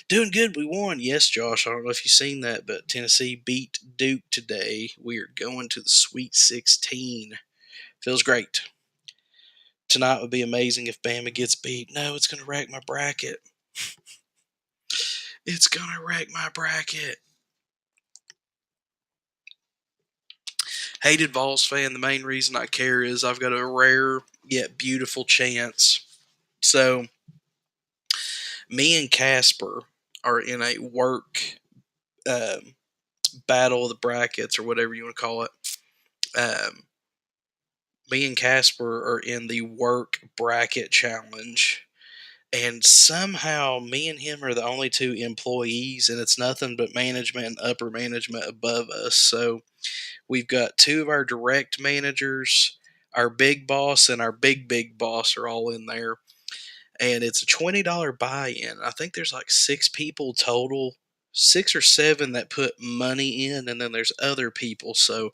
Doing good. We won. Yes, Josh. I don't know if you've seen that, but Tennessee beat Duke today. We are going to the Sweet 16. Feels great. Tonight would be amazing if Bama gets beat. No, it's going to wreck my bracket. It's going to wreck my bracket. Hated Vols fan, the main reason I care is I've got a rare yet beautiful chance. So, me and Casper are in a work battle of the brackets, or whatever you want to call it. Me and Casper are in the work bracket challenge. And somehow me and him are the only two employees, and it's nothing but management and upper management above us. So we've got two of our direct managers, our big boss, and our big boss are all in there. And it's a $20 buy-in. I think there's like 6 people total, 6 or 7 that put money in, and then there's other people. So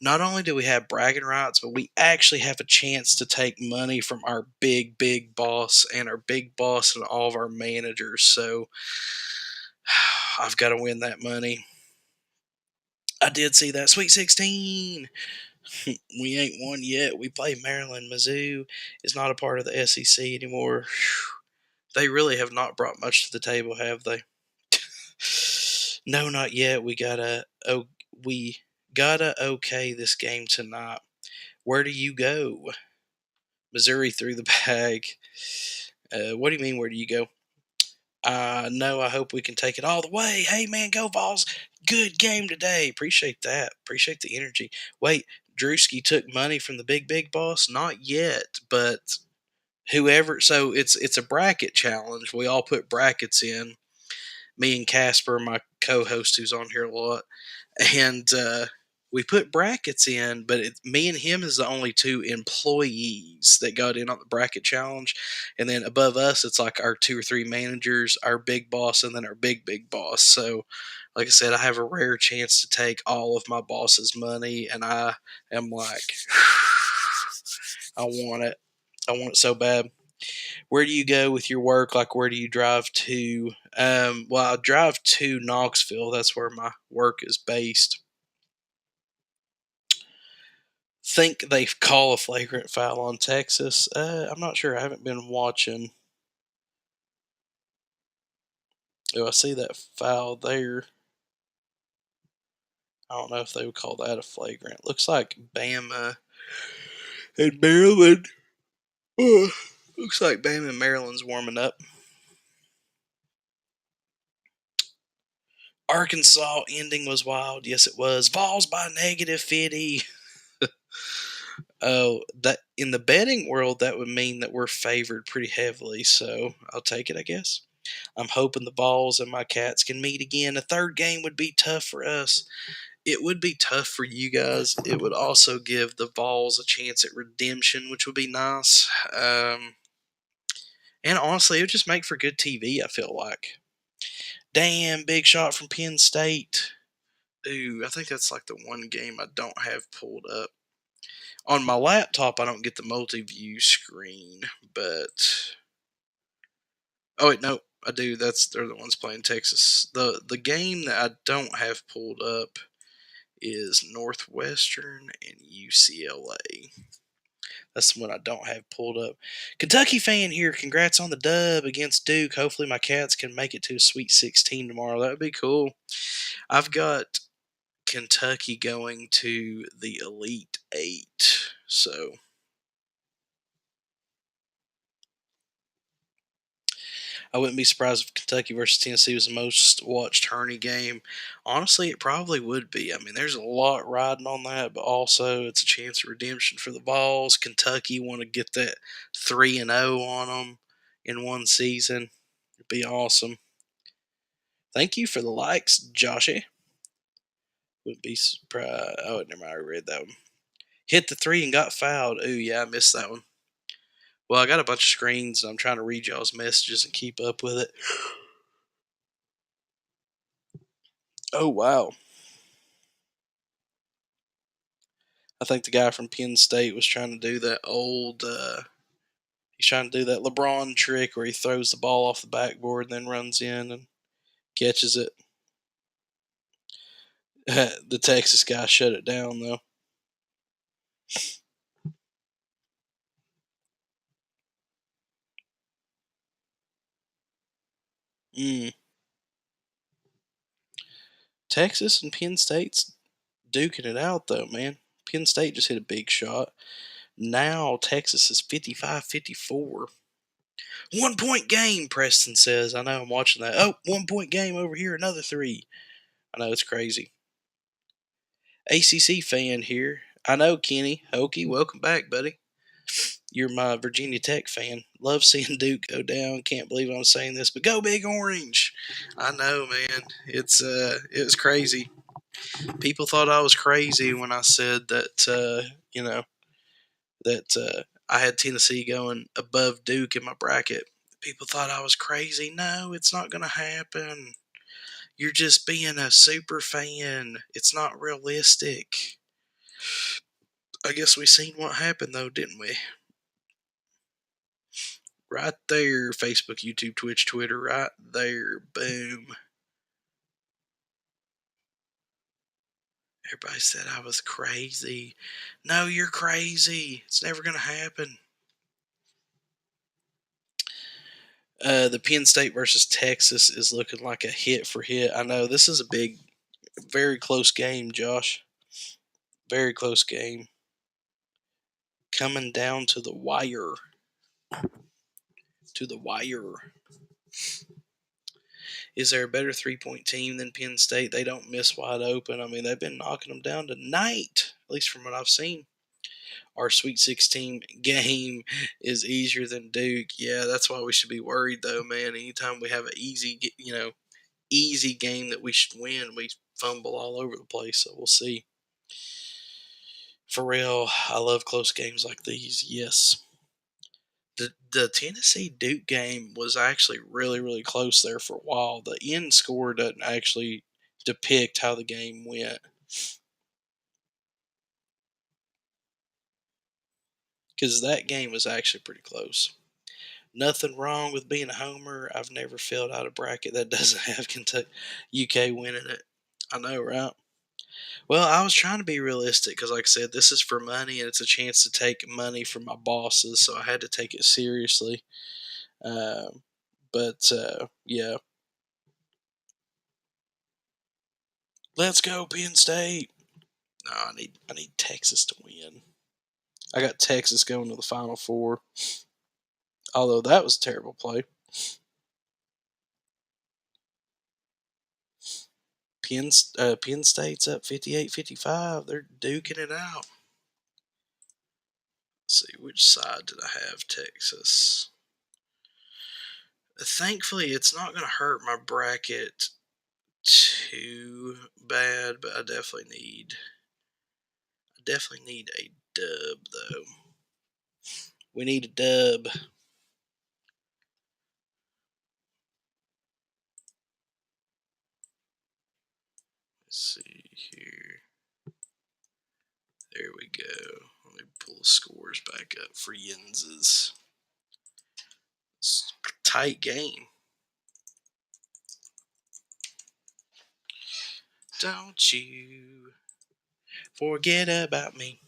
not only do we have bragging rights, but we actually have a chance to take money from our big boss and our big boss and all of our managers. So I've got to win that money. I did see that Sweet 16. We ain't won yet. We play Maryland. Mizzou is not a part of the SEC anymore. They really have not brought much to the table, have they? No, not yet. We gotta okay this game tonight. Where do you go? Missouri threw the bag. What do you mean? Where do you go? No, I hope we can take it all the way. Hey, man, go Vols. Good game today. Appreciate that. Appreciate the energy. Wait, Drewski took money from the big boss? Not yet, but whoever. So it's a bracket challenge. We all put brackets in. Me and Casper, my co-host, who's on here a lot, and we put brackets in. But me and him is the only two employees that got in on the bracket challenge, and then above us, it's like our 2 or 3 managers, our big boss, and then our big boss. So, like I said, I have a rare chance to take all of my boss's money, and I am like, I want it. I want it so bad. Where do you go with your work? Like, where do you drive to? Well, I drive to Knoxville. That's where my work is based. Think they call a flagrant foul on Texas. I'm not sure. I haven't been watching. Oh, I see that foul there. I don't know if they would call that a flagrant. Looks like Bama and Maryland. Looks like Bama and Maryland's warming up. Arkansas ending was wild. Yes, it was. Vols by -50. Oh, that in the betting world, that would mean that we're favored pretty heavily. So I'll take it, I guess. I'm hoping the Vols and my Cats can meet again. A third game would be tough for us. it would be tough for you guys. It would also give the Vols a chance at redemption, which would be nice. And honestly, it would just make for good TV, I feel like. Damn, big shot from Penn State. Ooh, I think that's like the one game I don't have pulled up. On my laptop, I don't get the multi-view screen, but oh wait, no, I do. They're the ones playing Texas. The game that I don't have pulled up is Northwestern and UCLA. That's the one I don't have pulled up. Kentucky fan here. Congrats on the dub against Duke. Hopefully my Cats can make it to a Sweet 16 tomorrow. That would be cool. I've got Kentucky going to the Elite Eight. So I wouldn't be surprised if Kentucky versus Tennessee was the most watched tourney game. Honestly, it probably would be. I mean, there's a lot riding on that, but also it's a chance of redemption for the Vols. Kentucky want to get that 3-0 on them in one season. It'd be awesome. Thank you for the likes, Joshy. Wouldn't be surprised. Oh, never mind. I read that one. Hit the three and got fouled. Ooh, yeah, I missed that one. Well, I got a bunch of screens and I'm trying to read y'all's messages and keep up with it. Oh, wow. I think the guy from Penn State was trying to do that old, he's trying to do that LeBron trick where he throws the ball off the backboard and then runs in and catches it. The Texas guy shut it down, though. Mm. Texas and Penn State's duking it out, though, man. Penn State just hit a big shot. Now Texas is 55-54. 1 point game, Preston says. I know, I'm watching that. Oh, 1 point game over here, another three. I know, it's crazy. ACC fan here. I know, Kenny. Hokie, welcome back, buddy. You're my Virginia Tech fan. Love seeing Duke go down. Can't believe I'm saying this, but go Big Orange. I know, man. It was crazy. People thought I was crazy when I said that, I had Tennessee going above Duke in my bracket. People thought I was crazy. No, it's not going to happen. You're just being a super fan. It's not realistic. I guess we seen what happened, though, didn't we? Right there, Facebook, YouTube, Twitch, Twitter, right there. Boom. Everybody said I was crazy. No, you're crazy. It's never going to happen. The Penn State versus Texas is looking like a hit for hit. I know this is a big, very close game, Josh. Very close game. Coming down to the wire. To the wire. Is there a better 3-point team than Penn State? They don't miss wide open. I mean, they've been knocking them down tonight, at least from what I've seen. Our Sweet 16 game is easier than Duke. Yeah, that's why we should be worried, though, man. Anytime we have an easy game that we should win, we fumble all over the place. So we'll see. For real, I love close games like these. Yes. The Tennessee Duke game was actually really, really close there for a while. The end score doesn't actually depict how the game went. Because that game was actually pretty close. Nothing wrong with being a homer. I've never filled out a bracket that doesn't have Kentucky UK winning it. I know, right? Well, I was trying to be realistic because, like I said, this is for money and it's a chance to take money from my bosses, so I had to take it seriously. But yeah, let's go Penn State. No, I need Texas to win. I got Texas going to the Final Four. Although that was a terrible play. Penn State's up 58-55. They're duking it out. Let's see, which side did I have Texas? Thankfully, it's not going to hurt my bracket too bad, but I definitely need a dub though. We need a dub. Let's see here. There we go. Let me pull the scores back up for Yinz's. It's a tight game. Don't you forget about me.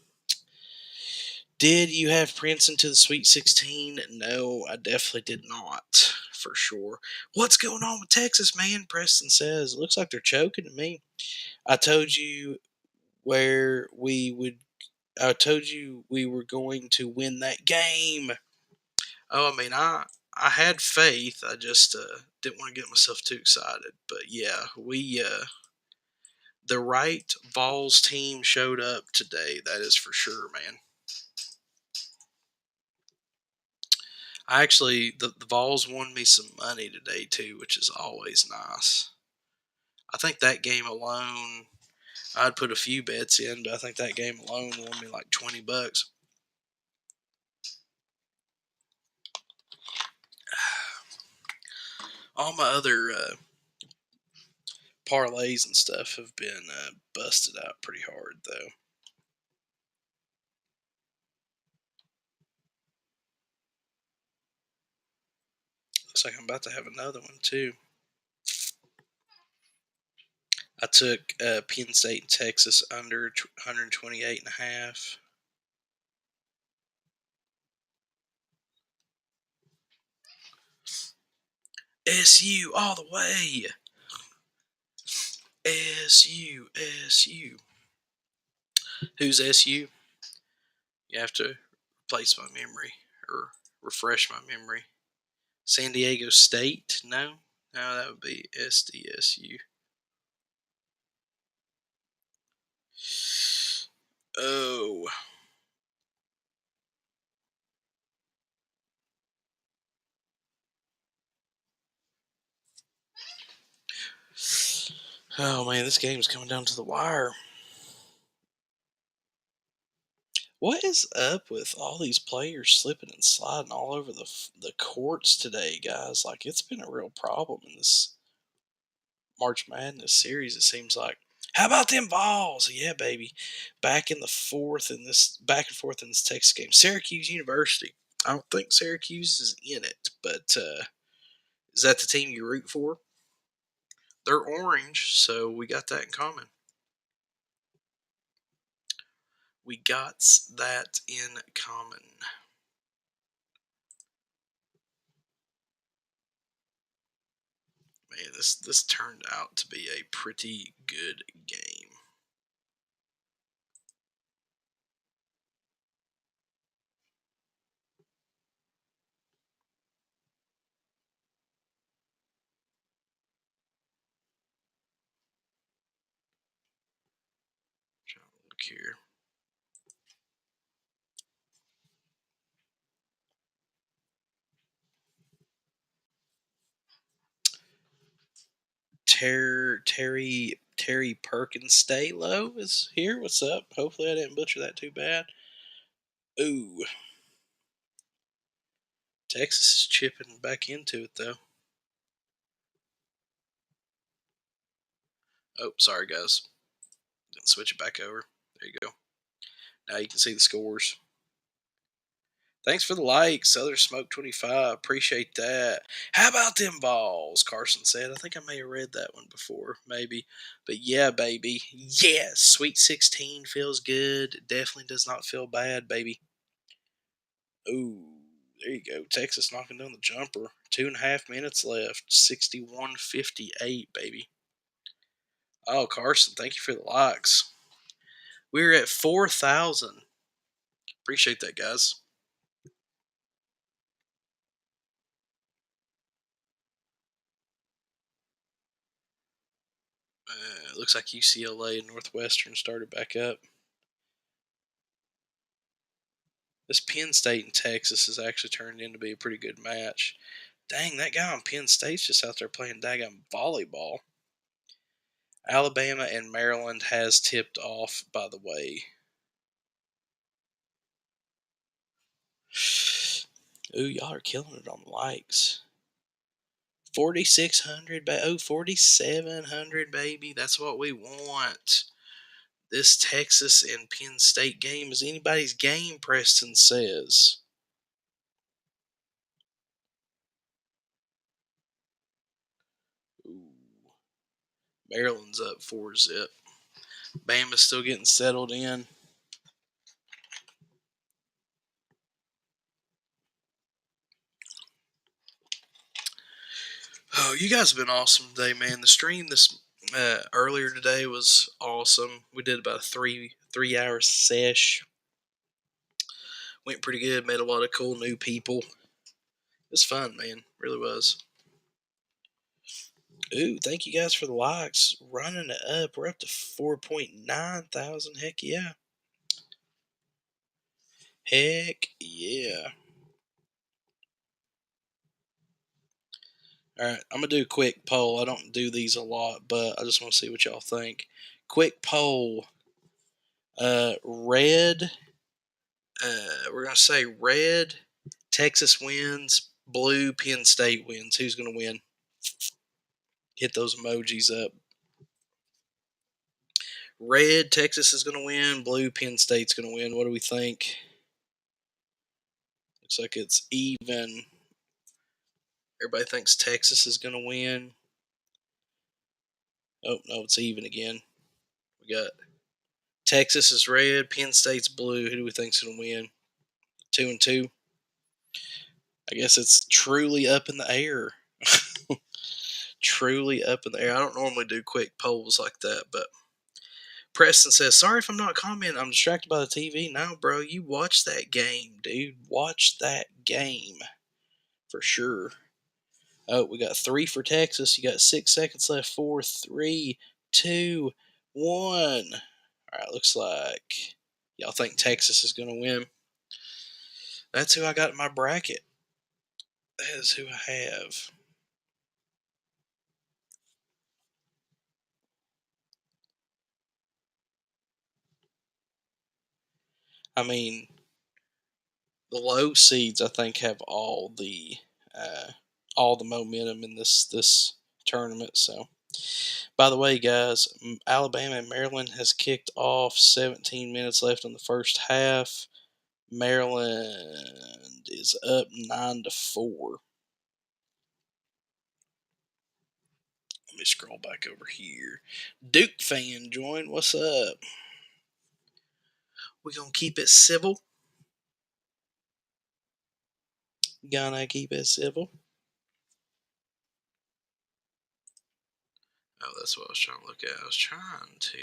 Did you have Prince into the Sweet 16? No, I definitely did not, for sure. What's going on with Texas, man? Preston says. It looks like they're choking to me. I told you where we would. I told you we were going to win that game. Oh, I mean, I had faith. I just didn't want to get myself too excited. But yeah, we the right Vols team showed up today. That is for sure, man. I actually the Vols won me some money today too, which is always nice. I think that game alone, I'd put a few bets in, but I think that game alone won me like $20. All my other parlays and stuff have been busted out pretty hard though. Looks like I'm about to have another one too. I took Penn State and Texas under 128.5. SU all the way. SU, SU. Who's SU? You have to replace my memory or refresh my memory. San Diego State? No? No, that would be SDSU. Oh. Oh man, this game's coming down to the wire. What is up with all these players slipping and sliding all over the courts today, guys? Like it's been a real problem in this March Madness series. It seems like. How about them balls? Yeah, baby. Back in the fourth in this back and forth in this Texas game. Syracuse University. I don't think Syracuse is in it, but is that the team you root for? They're orange, so we got that in common. We got that in common. Man, this turned out to be a pretty good game. Trying to look here. Terry Perkins Stay Low is here. What's up? Hopefully I didn't butcher that too bad. Ooh. Texas is chipping back into it though. Oh, sorry guys. Didn't switch it back over. There you go. Now you can see the scores. Thanks for the like, Southern Smoke 25. Appreciate that. How about them balls? Carson said. I think I may have read that one before, maybe. But yeah, baby. Yes, Sweet 16 feels good. Definitely does not feel bad, baby. Ooh, there you go. Texas knocking down the jumper. 2.5 minutes left. 61-58, baby. Oh, Carson, thank you for the likes. We're at 4,000. Appreciate that, guys. It looks like UCLA and Northwestern started back up. This Penn State and Texas has actually turned into be a pretty good match. Dang, that guy on Penn State's just out there playing daggone volleyball. Alabama and Maryland has tipped off, by the way. Ooh, y'all are killing it on the likes. 4,600, 4,700, baby. That's what we want. This Texas and Penn State game is anybody's game, Preston says. Ooh. Maryland's up 4-zip. Bama's still getting settled in. Oh, you guys have been awesome today, man. The stream this earlier today was awesome. We did about a three hour sesh. Went pretty good. Met a lot of cool new people. It was fun, man. Really was. Ooh, thank you guys for the likes. Running it up. We're up to 4.9 thousand. Heck yeah. Heck yeah. All right, I'm going to do a quick poll. I don't do these a lot, but I just want to see what y'all think. Quick poll. Red. We're going to say red, Texas wins. Blue, Penn State wins. Who's going to win? Hit those emojis up. Red, Texas is going to win. Blue, Penn State's going to win. What do we think? Looks like it's even. Everybody thinks Texas is going to win. Oh, no, it's even again. We got Texas is red, Penn State's blue. Who do we think's going to win? 2-2. I guess it's truly up in the air. Truly up in the air. I don't normally do quick polls like that, but Preston says, sorry if I'm not commenting. I'm distracted by the TV. No, bro, you watch that game, dude. Watch that game. For sure. Oh, we got 3 for Texas. You got 6 seconds left. 4, 3, 2, 1. All right, looks like y'all think Texas is going to win. That's who I got in my bracket. That is who I have. I mean, the low seeds I think have all the momentum in this tournament. So, by the way, guys, Alabama and Maryland has kicked off. 17 minutes left in the first half. Maryland is up 9-4. Let me scroll back over here. Duke fan join. What's up? We gonna keep it civil. Gonna keep it civil. Oh, that's what I was trying to look at. I was trying to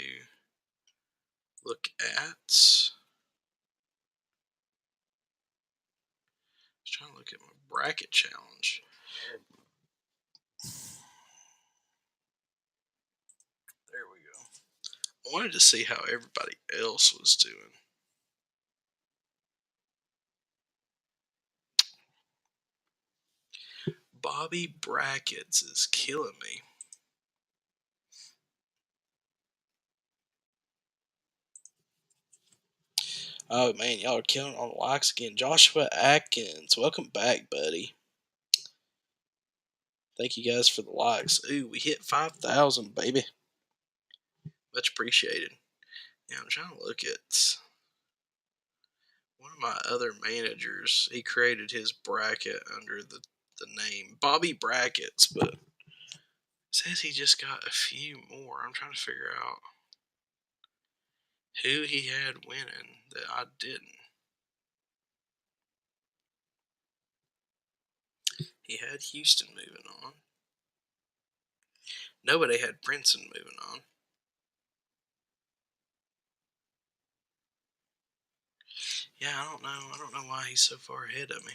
look at. I was trying to look at my bracket challenge. There we go. I wanted to see how everybody else was doing. Bobby Brackets is killing me. Oh man, y'all are killing on the likes again. Joshua Atkins, welcome back, buddy. Thank you guys for the likes. Ooh, we hit 5,000, baby. Much appreciated. Yeah, I'm trying to look at one of my other managers. He created his bracket under the name Bobby Brackets, but it says he just got a few more. I'm trying to figure out who he had winning that I didn't. He had Houston moving on. Nobody had Princeton moving on. Yeah, I don't know. I don't know why he's so far ahead of me.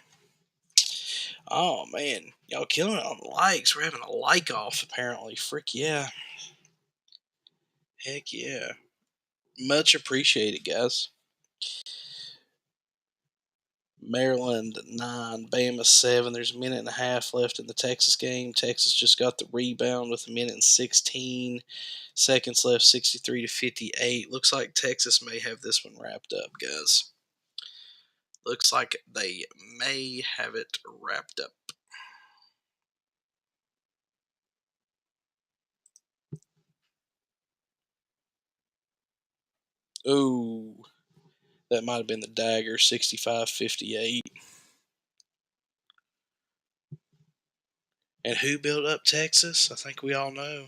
Oh man, y'all killing it on the likes. We're having a like off apparently. Frick yeah. Heck yeah. Much appreciated, guys. Maryland 9, Bama 7. There's a minute and a half left in the Texas game. Texas just got the rebound with a minute and 16 seconds left, 63-58. Looks like Texas may have this one wrapped up, guys. Looks like they may have it wrapped up. Ooh, that might have been the dagger, 65-58. And who built up Texas? I think we all know.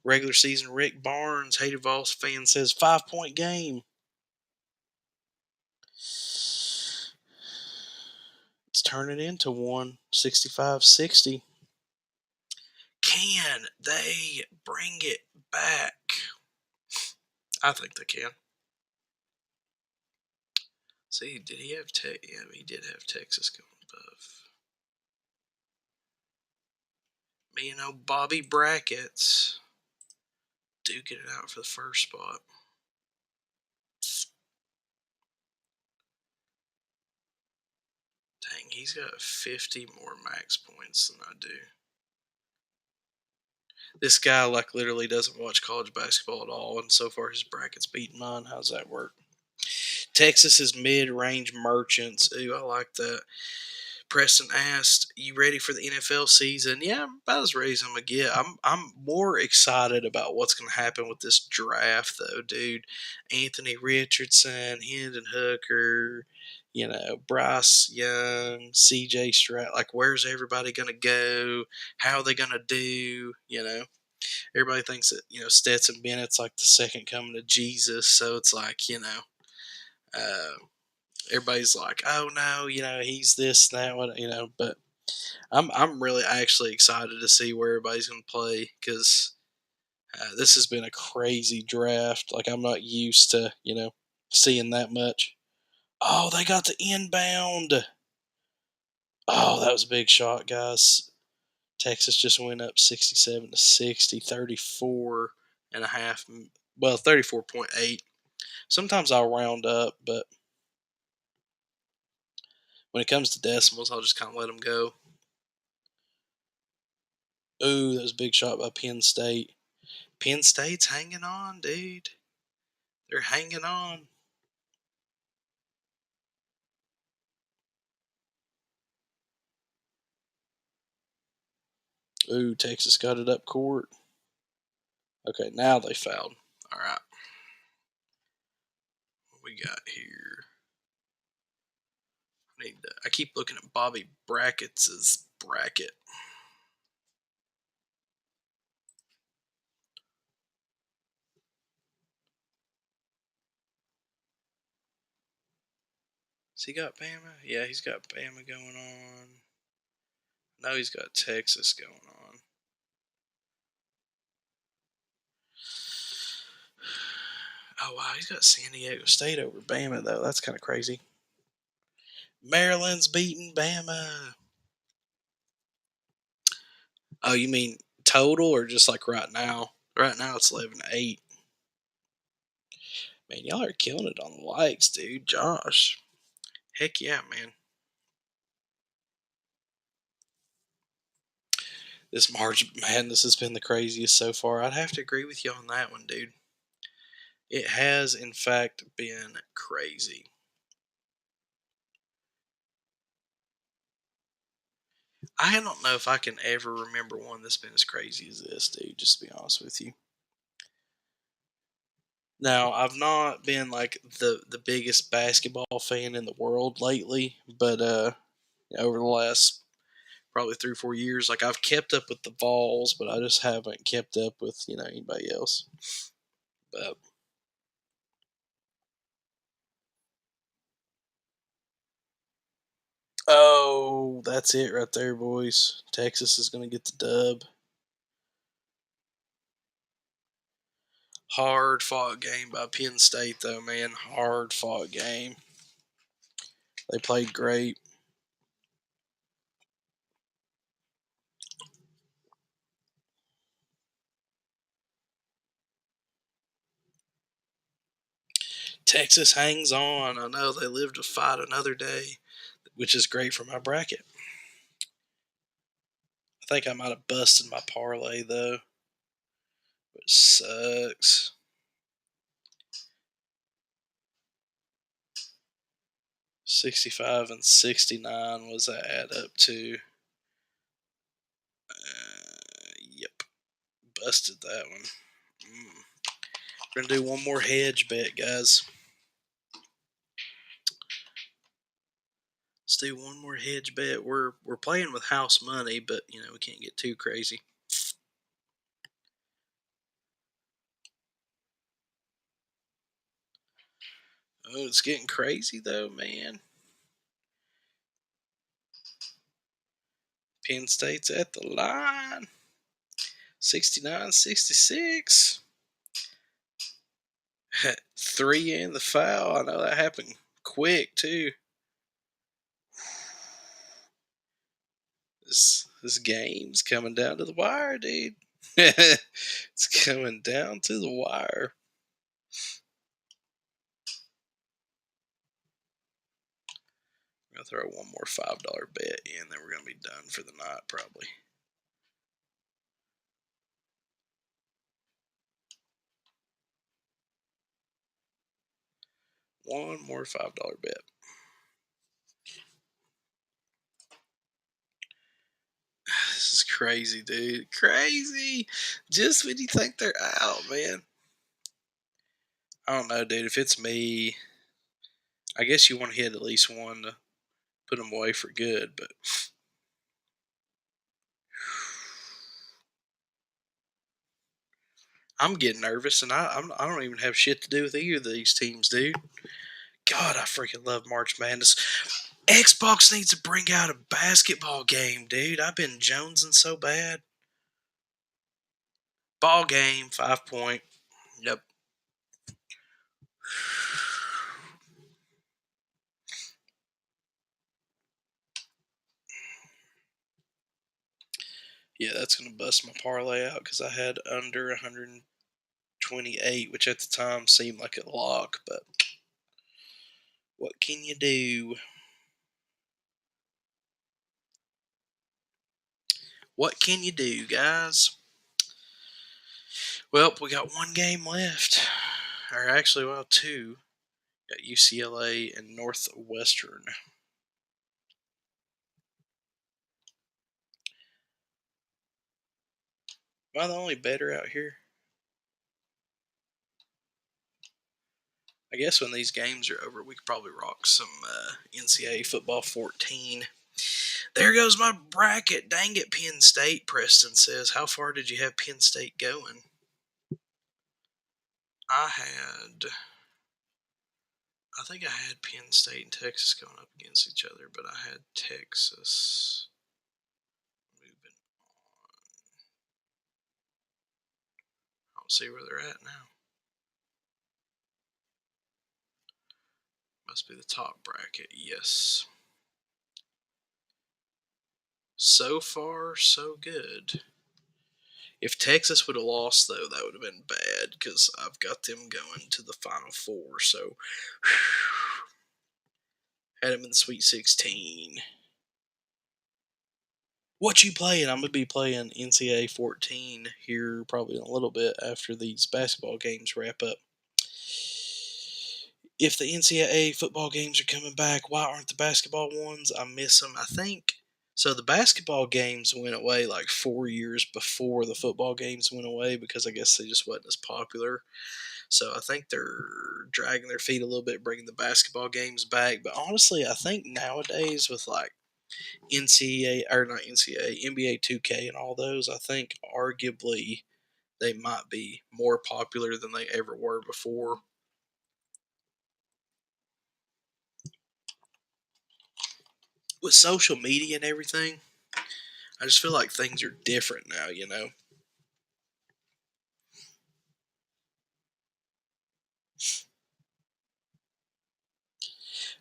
Regular season Rick Barnes, Hater Vols fan says 5-point game. Let's turn it into one, 65-60. Can they bring it back? I think they can. See, did he have Yeah, he did have Texas going above. Me and old Bobby Brackets duking it out for the first spot. Dang, he's got 50 more max points than I do. This guy literally doesn't watch college basketball at all, and so far his bracket's beaten mine. How's that work? Texas is mid-range merchants. Ooh, I like that. Preston asked, "You ready for the NFL season?" Yeah, I'm about as ready as I'm gonna get. I'm more excited about what's gonna happen with this draft, though, dude. Anthony Richardson, Hendon Hooker, Bryce Young, C.J. Stroud. Like, where's everybody gonna go? How are they gonna do? Everybody thinks that Stetson Bennett's like the second coming of Jesus. So it's like uh, everybody's like, oh no, he's this, that, what, But I'm really actually excited to see where everybody's going to play because this has been a crazy draft. Like I'm not used to seeing that much. Oh, they got the inbound. Oh, that was a big shot, guys. Texas just went up 67-60, 34 and a half. Well, 34.8. Sometimes I'll round up, but when it comes to decimals, I'll just kind of let them go. Ooh, that was a big shot by Penn State. Penn State's hanging on, dude. They're hanging on. Ooh, Texas got it up court. Okay, now they fouled. All right. What we got here? I keep looking at Bobby Brackets' bracket. Has he got Bama? Yeah, he's got Bama going on. No, he's got Texas going on. Oh, wow, he's got San Diego State over Bama, though. That's kind of crazy. Maryland's beating Bama. Oh, you mean total or just like right now? Right now it's 11-8. Man, y'all are killing it on the likes, dude. Josh. Heck yeah, man. This March Madness has been the craziest so far. I'd have to agree with you on that one, dude. It has, in fact, been crazy. I don't know if I can ever remember one that's been as crazy as this, dude, just to be honest with you. Now, I've not been like the biggest basketball fan in the world lately, but over the last probably 3 or 4 years, like I've kept up with the Vols, but I just haven't kept up with anybody else. But oh, that's it right there, boys. Texas is going to get the dub. Hard fought game by Penn State, though, man. Hard fought game. They played great. Texas hangs on. I know they live to fight another day. The which is great for my bracket. I think I might have busted my parlay though, which sucks. 65 and 69 was that add up to? Yep, busted that one. We're gonna do one more hedge bet, guys. Let's do one more hedge bet. We're playing with house money, but we can't get too crazy. Oh, it's getting crazy though, man. Penn State's at the line. 69-66. 3 in the foul. I know that happened quick too. This game's coming down to the wire, dude. It's coming down to the wire. I'm gonna throw one more $5 bet in, then we're gonna be done for the night probably. One more $5 bet. This is crazy, dude. Crazy. Just when you think they're out, man. I don't know, dude. If it's me, I guess you want to hit at least one to put them away for good, but I'm getting nervous, and I don't even have shit to do with either of these teams, dude. God, I freaking love March Madness. Xbox needs to bring out a basketball game, dude. I've been jonesing so bad. Ball game, 5 point. Yep. Yeah, that's going to bust my parlay out because I had under 128, which at the time seemed like a lock, but what can you do? What can you do, guys? Well, we got one game left. Or actually, well, two. Got UCLA and Northwestern. Am I the only better out here? I guess when these games are over, we could probably rock some NCAA football 14. There goes my bracket. Dang it, Penn State, Preston says. How far did you have Penn State going? I think I had Penn State and Texas going up against each other, but I had Texas moving on. I don't see where they're at now. Must be the top bracket, yes. So far, so good. If Texas would have lost, though, that would have been bad because I've got them going to the Final Four. So, had them in the Sweet 16. What you playing? I'm going to be playing NCAA 14 here probably in a little bit after these basketball games wrap up. If the NCAA football games are coming back, why aren't the basketball ones? I miss them. I think so. The basketball games went away like 4 years before the football games went away because I guess they just wasn't as popular. So I think they're dragging their feet a little bit, bringing the basketball games back. But honestly, I think nowadays with like NCAA or not NCAA, NBA 2K and all those, I think arguably they might be more popular than they ever were before. With social media and everything, I just feel like things are different now,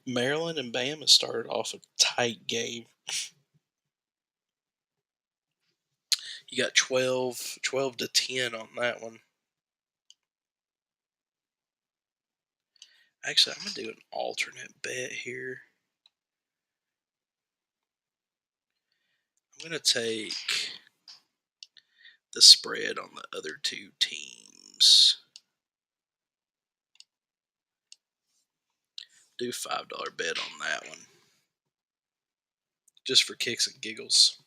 Maryland and Bama started off a tight game. You got 12 to 10 on that one. Actually, I'm going to do an alternate bet here. I'm going to take the spread on the other two teams. Do $5 bet on that one. Just for kicks and giggles.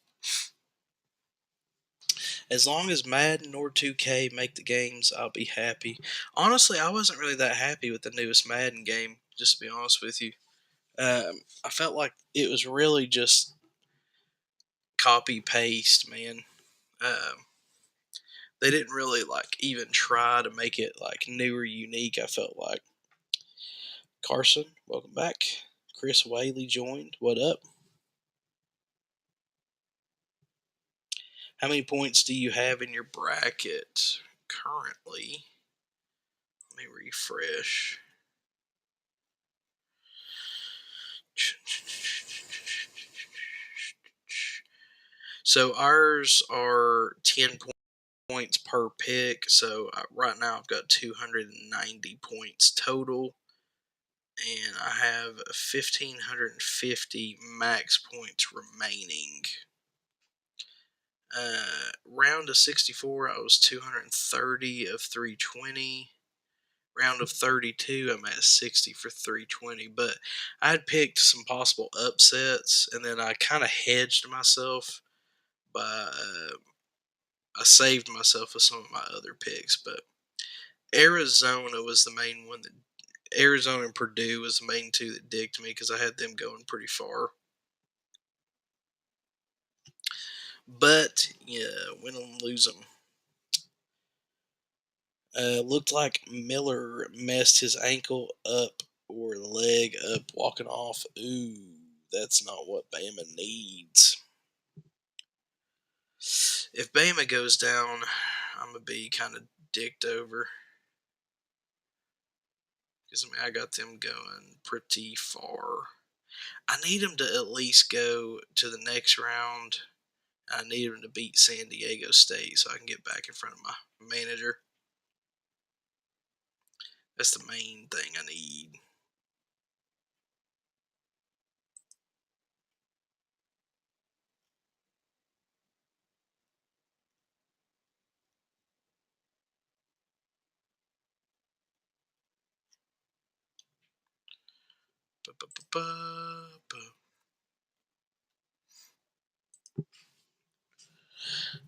As long as Madden or 2K make the games, I'll be happy. Honestly, I wasn't really that happy with the newest Madden game, just to be honest with you. I felt like it was really just copy paste, man. They didn't really like even try to make it like new or unique. I felt like. Carson, welcome back. Chris Whaley joined. What up? How many points do you have in your bracket currently? Let me refresh. So ours are 10 points per pick. So right now I've got 290 points total. And I have 1,550 max points remaining. Round of 64, I was 230 of 320. Round of 32, I'm at 60 for 320. But I had picked some possible upsets, and then I kind of hedged myself by I saved myself with some of my other picks. But Arizona was the main one. Arizona and Purdue was the main two that digged me because I had them going pretty far. But yeah, win them, lose them. Looked like Miller messed his ankle up or leg up walking off. Ooh, that's not what Bama needs. If Bama goes down, I'm going to be kind of dicked over. Because, I got them going pretty far. I need them to at least go to the next round. I need them to beat San Diego State so I can get back in front of my manager. That's the main thing I need.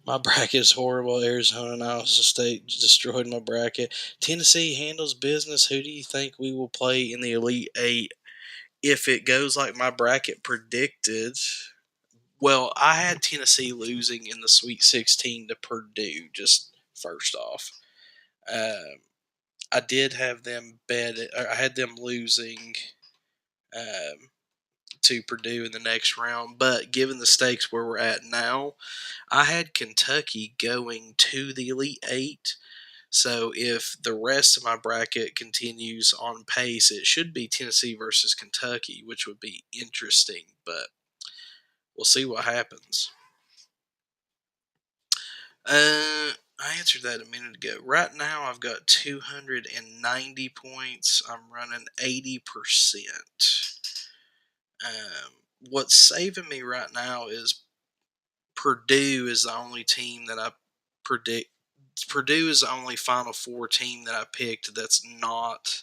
My bracket is horrible. Arizona and Iowa State destroyed my bracket. Tennessee handles business. Who do you think we will play in the Elite Eight if it goes like my bracket predicted? Well, I had Tennessee losing in the Sweet 16 to Purdue, just first off. I did have them I had them losing to Purdue in the next round, but given the stakes where we're at now, I had Kentucky going to the Elite Eight. So if the rest of my bracket continues on pace, it should be Tennessee versus Kentucky, which would be interesting, but we'll see what happens. I answered that a minute ago. Right now, I've got 290 points. I'm running 80%. What's saving me right now is Purdue is the only team that I predict. Purdue is the only Final Four team that I picked that's not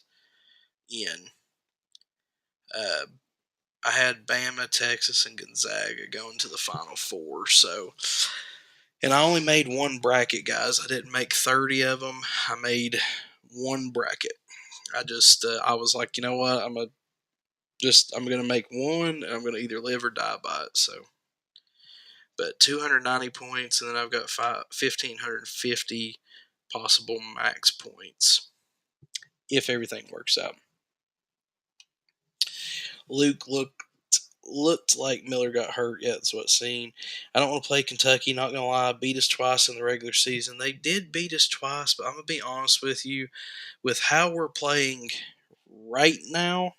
in. Uh, I had Bama, Texas, and Gonzaga going to the Final Four. So, and I only made one bracket, guys. I didn't make 30 of them. I made one bracket. I was like, you know what? I'm gonna make one, and I'm gonna either live or die by it. So, but 290 points, and then I've got 1,550 possible max points if everything works out. Luke looked like Miller got hurt. Yeah, that's what's seen. I don't want to play Kentucky. Not gonna lie, beat us twice in the regular season. They did beat us twice, but I'm gonna be honest with you, with how we're playing right now,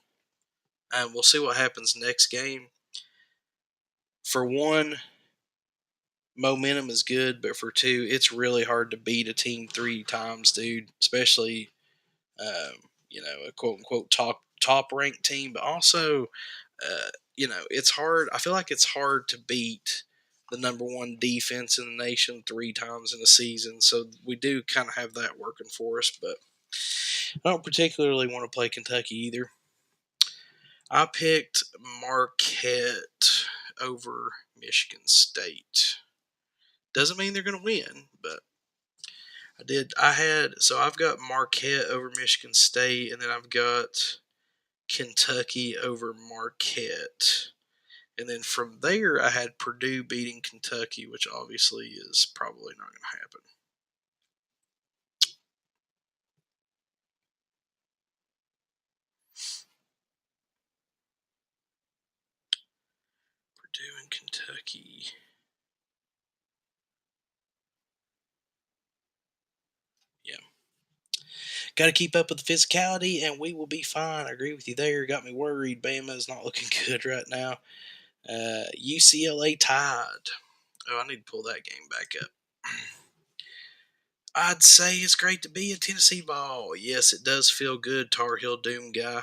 and we'll see what happens next game. For one, momentum is good, but for two, it's really hard to beat a team three times, dude. Especially, a quote unquote top ranked team, but also, it's hard. I feel like it's hard to beat the number one defense in the nation 3 times in a season. So we do kind of have that working for us, but I don't particularly want to play Kentucky either. I picked Marquette over Michigan State. Doesn't mean they're going to win, but I did. I've got Marquette over Michigan State, and then I've got Kentucky over Marquette. And then from there, I had Purdue beating Kentucky, which obviously is probably not going to happen. Purdue and Kentucky. Yeah. Got to keep up with the physicality, and we will be fine. I agree with you there. Got me worried. Bama is not looking good right now. UCLA tied. Oh, I need to pull that game back up. I'd say it's great to be a Tennessee ball. Yes, it does feel good, Tar Heel Doom guy.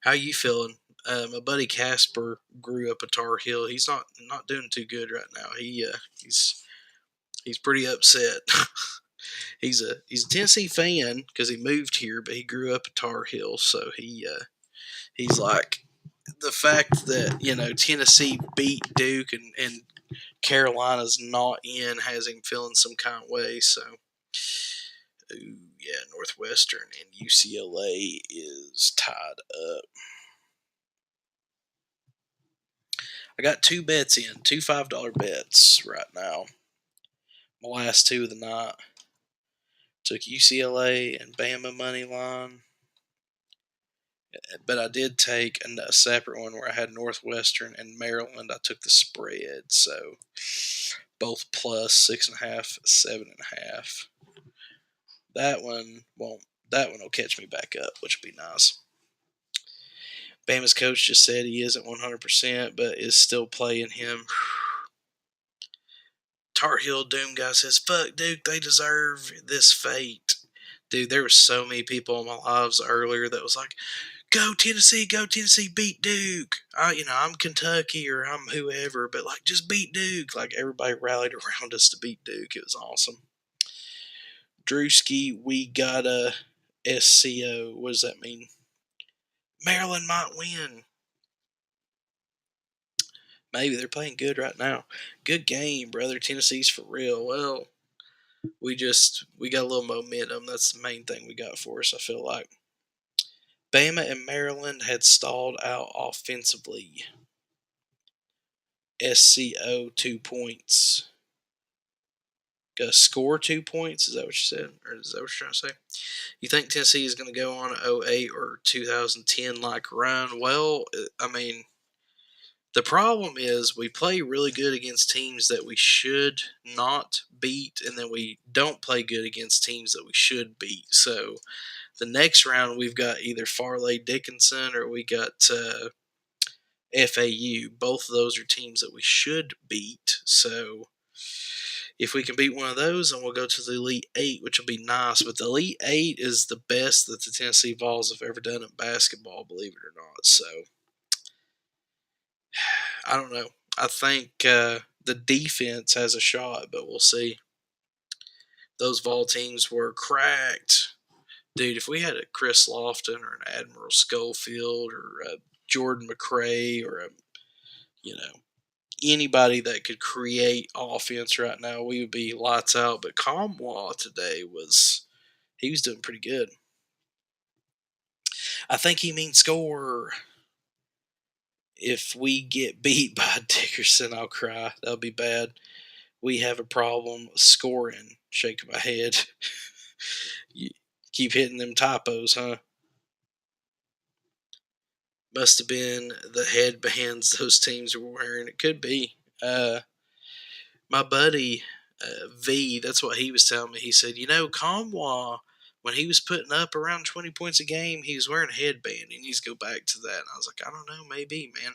How you feeling? My buddy Casper grew up a Tar Heel. He's not doing too good right now. He's pretty upset. he's a Tennessee fan because he moved here, but he grew up a Tar Heel, so he's like the fact that Tennessee beat Duke and Carolina's not in has him feeling some kind of way. So, ooh, yeah, Northwestern and UCLA is tied up. I got 2 bets in, 2 $5 bets right now. My last 2 of the night. Took UCLA and Bama money line. But I did take a separate one where I had Northwestern and Maryland. I took the spread, so both plus 6.5, 7.5. That one won't. That one will catch me back up, which will be nice. Bama's coach just said he isn't 100%, but is still playing him. Tar Heel Doom guy says, "Fuck Duke, they deserve this fate." Dude, there were so many people in my lives earlier that was like, go Tennessee, beat Duke. I'm Kentucky or I'm whoever, but like just beat Duke. Like everybody rallied around us to beat Duke. It was awesome. Drewski, we got a SCO. What does that mean? Maryland might win. Maybe they're playing good right now. Good game, brother. Tennessee's for real. Well, we got a little momentum. That's the main thing we got for us, I feel like. Bama and Maryland had stalled out offensively. SCO 2 points. Gonna score 2 points? Is that what you said? Or is that what you're trying to say? You think Tennessee is going to go on an 08 or 2010 like run? Well, I mean, the problem is we play really good against teams that we should not beat, and then we don't play good against teams that we should beat. So the next round we've got either Farley Dickinson or we got FAU. Both of those are teams that we should beat. So if we can beat one of those, then we'll go to the Elite Eight, which will be nice. But the Elite Eight is the best that the Tennessee Vols have ever done in basketball, believe it or not. So I don't know. I think the defense has a shot, but we'll see. Those Vol teams were cracked. Dude, if we had a Chris Lofton or an Admiral Schofield or a Jordan McRae or anybody that could create offense right now, we would be lights out. But Kamwa today he was doing pretty good. I think he means score. If we get beat by Dickerson, I'll cry. That'll be bad. We have a problem scoring. Shaking my head. You keep hitting them typos, huh? Must have been the headbands those teams were wearing. It could be. My buddy V, that's what he was telling me. He said, Kamwa, when he was putting up around 20 points a game, he was wearing a headband. He needs to go back to that. And I was like, I don't know, maybe, man.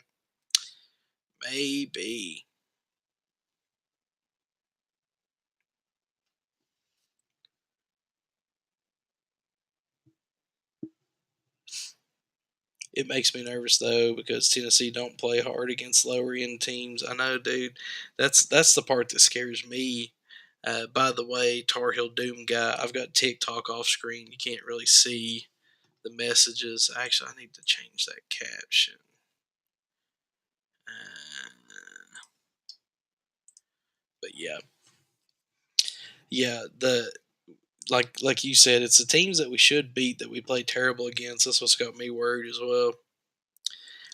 Maybe. It makes me nervous though because Tennessee don't play hard against lower end teams. I know, dude. That's the part that scares me. By the way, Tar Heel Doom guy, I've got TikTok off screen. You can't really see the messages. Actually, I need to change that caption. But yeah. The like you said, it's the teams that we should beat that we play terrible against. That's what's got me worried as well.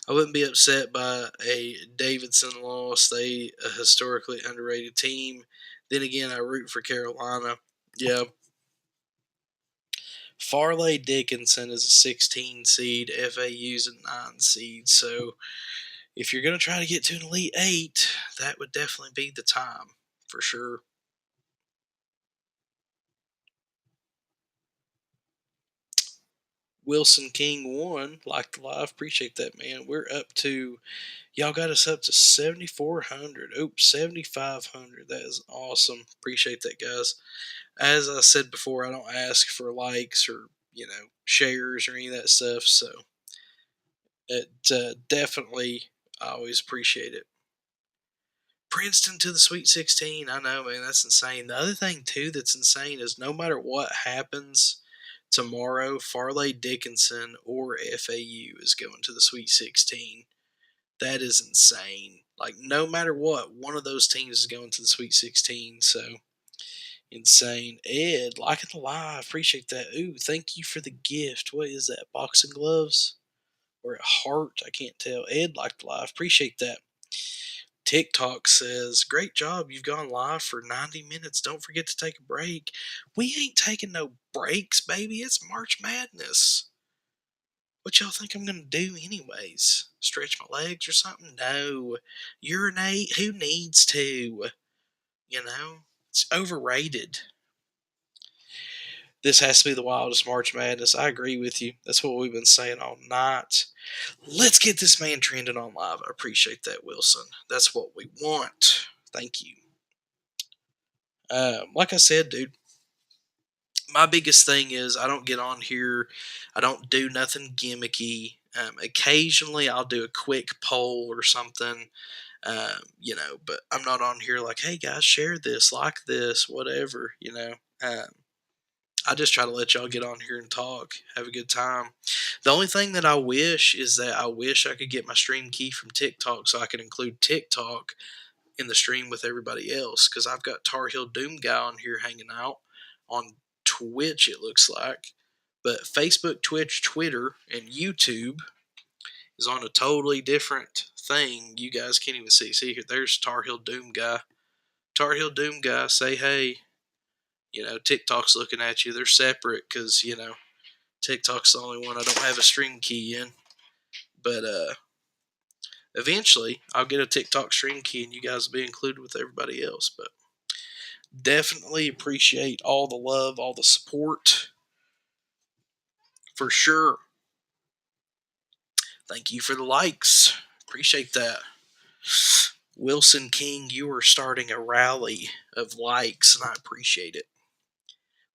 I wouldn't be upset by a Davidson loss. They a historically underrated team. Then again, I root for Carolina. Yeah. Farley Dickinson is a 16 seed. FAU's a 9 seed. So if you're going to try to get to an Elite 8, that would definitely be the time for sure. Wilson King won. Like the live. Appreciate that, man. We're up to, y'all got us up to 7,400. Oops, 7,500. That is awesome. Appreciate that, guys. As I said before, I don't ask for likes or, shares or any of that stuff. So it definitely, I always appreciate it. Princeton to the Sweet 16. I know, man, that's insane. The other thing, too, that's insane is no matter what happens tomorrow, Farley Dickinson or FAU is going to the Sweet 16. That is insane. Like, no matter what, one of those teams is going to the Sweet 16. So, insane. Ed, liking the live. Appreciate that. Ooh, thank you for the gift. What is that? Boxing gloves? Or a heart? I can't tell. Ed, liked the live. Appreciate that. TikTok says, great job. You've gone live for 90 minutes. Don't forget to take a break. We ain't taking no breaks, baby. It's March Madness. What y'all think I'm going to do, anyways? Stretch my legs or something? No. Urinate? Who needs to? It's overrated. This has to be the wildest March Madness. I agree with you. That's what we've been saying all night. Let's get this man trending on live. I appreciate that, Wilson. That's what we want. Thank you. Like I said, dude, my biggest thing is I don't get on here. I don't do nothing gimmicky. Occasionally, I'll do a quick poll or something, but I'm not on here like, hey, guys, share this, like this, whatever. I just try to let y'all get on here and talk, have a good time. The only thing that I wish is that I wish I could get my stream key from TikTok so I could include TikTok in the stream with everybody else, because I've got Tar Heel Doom guy on here hanging out on Twitch, it looks like. But Facebook, Twitch, Twitter, and YouTube is on a totally different thing. You guys can't even see. See here, there's Tar Heel Doom guy. Tar Heel Doom guy, say hey. TikTok's looking at you. They're separate because, TikTok's the only one I don't have a stream key in. But eventually, I'll get a TikTok stream key and you guys will be included with everybody else. But definitely appreciate all the love, all the support. For sure. Thank you for the likes. Appreciate that. Wilson King, you are starting a rally of likes, and I appreciate it.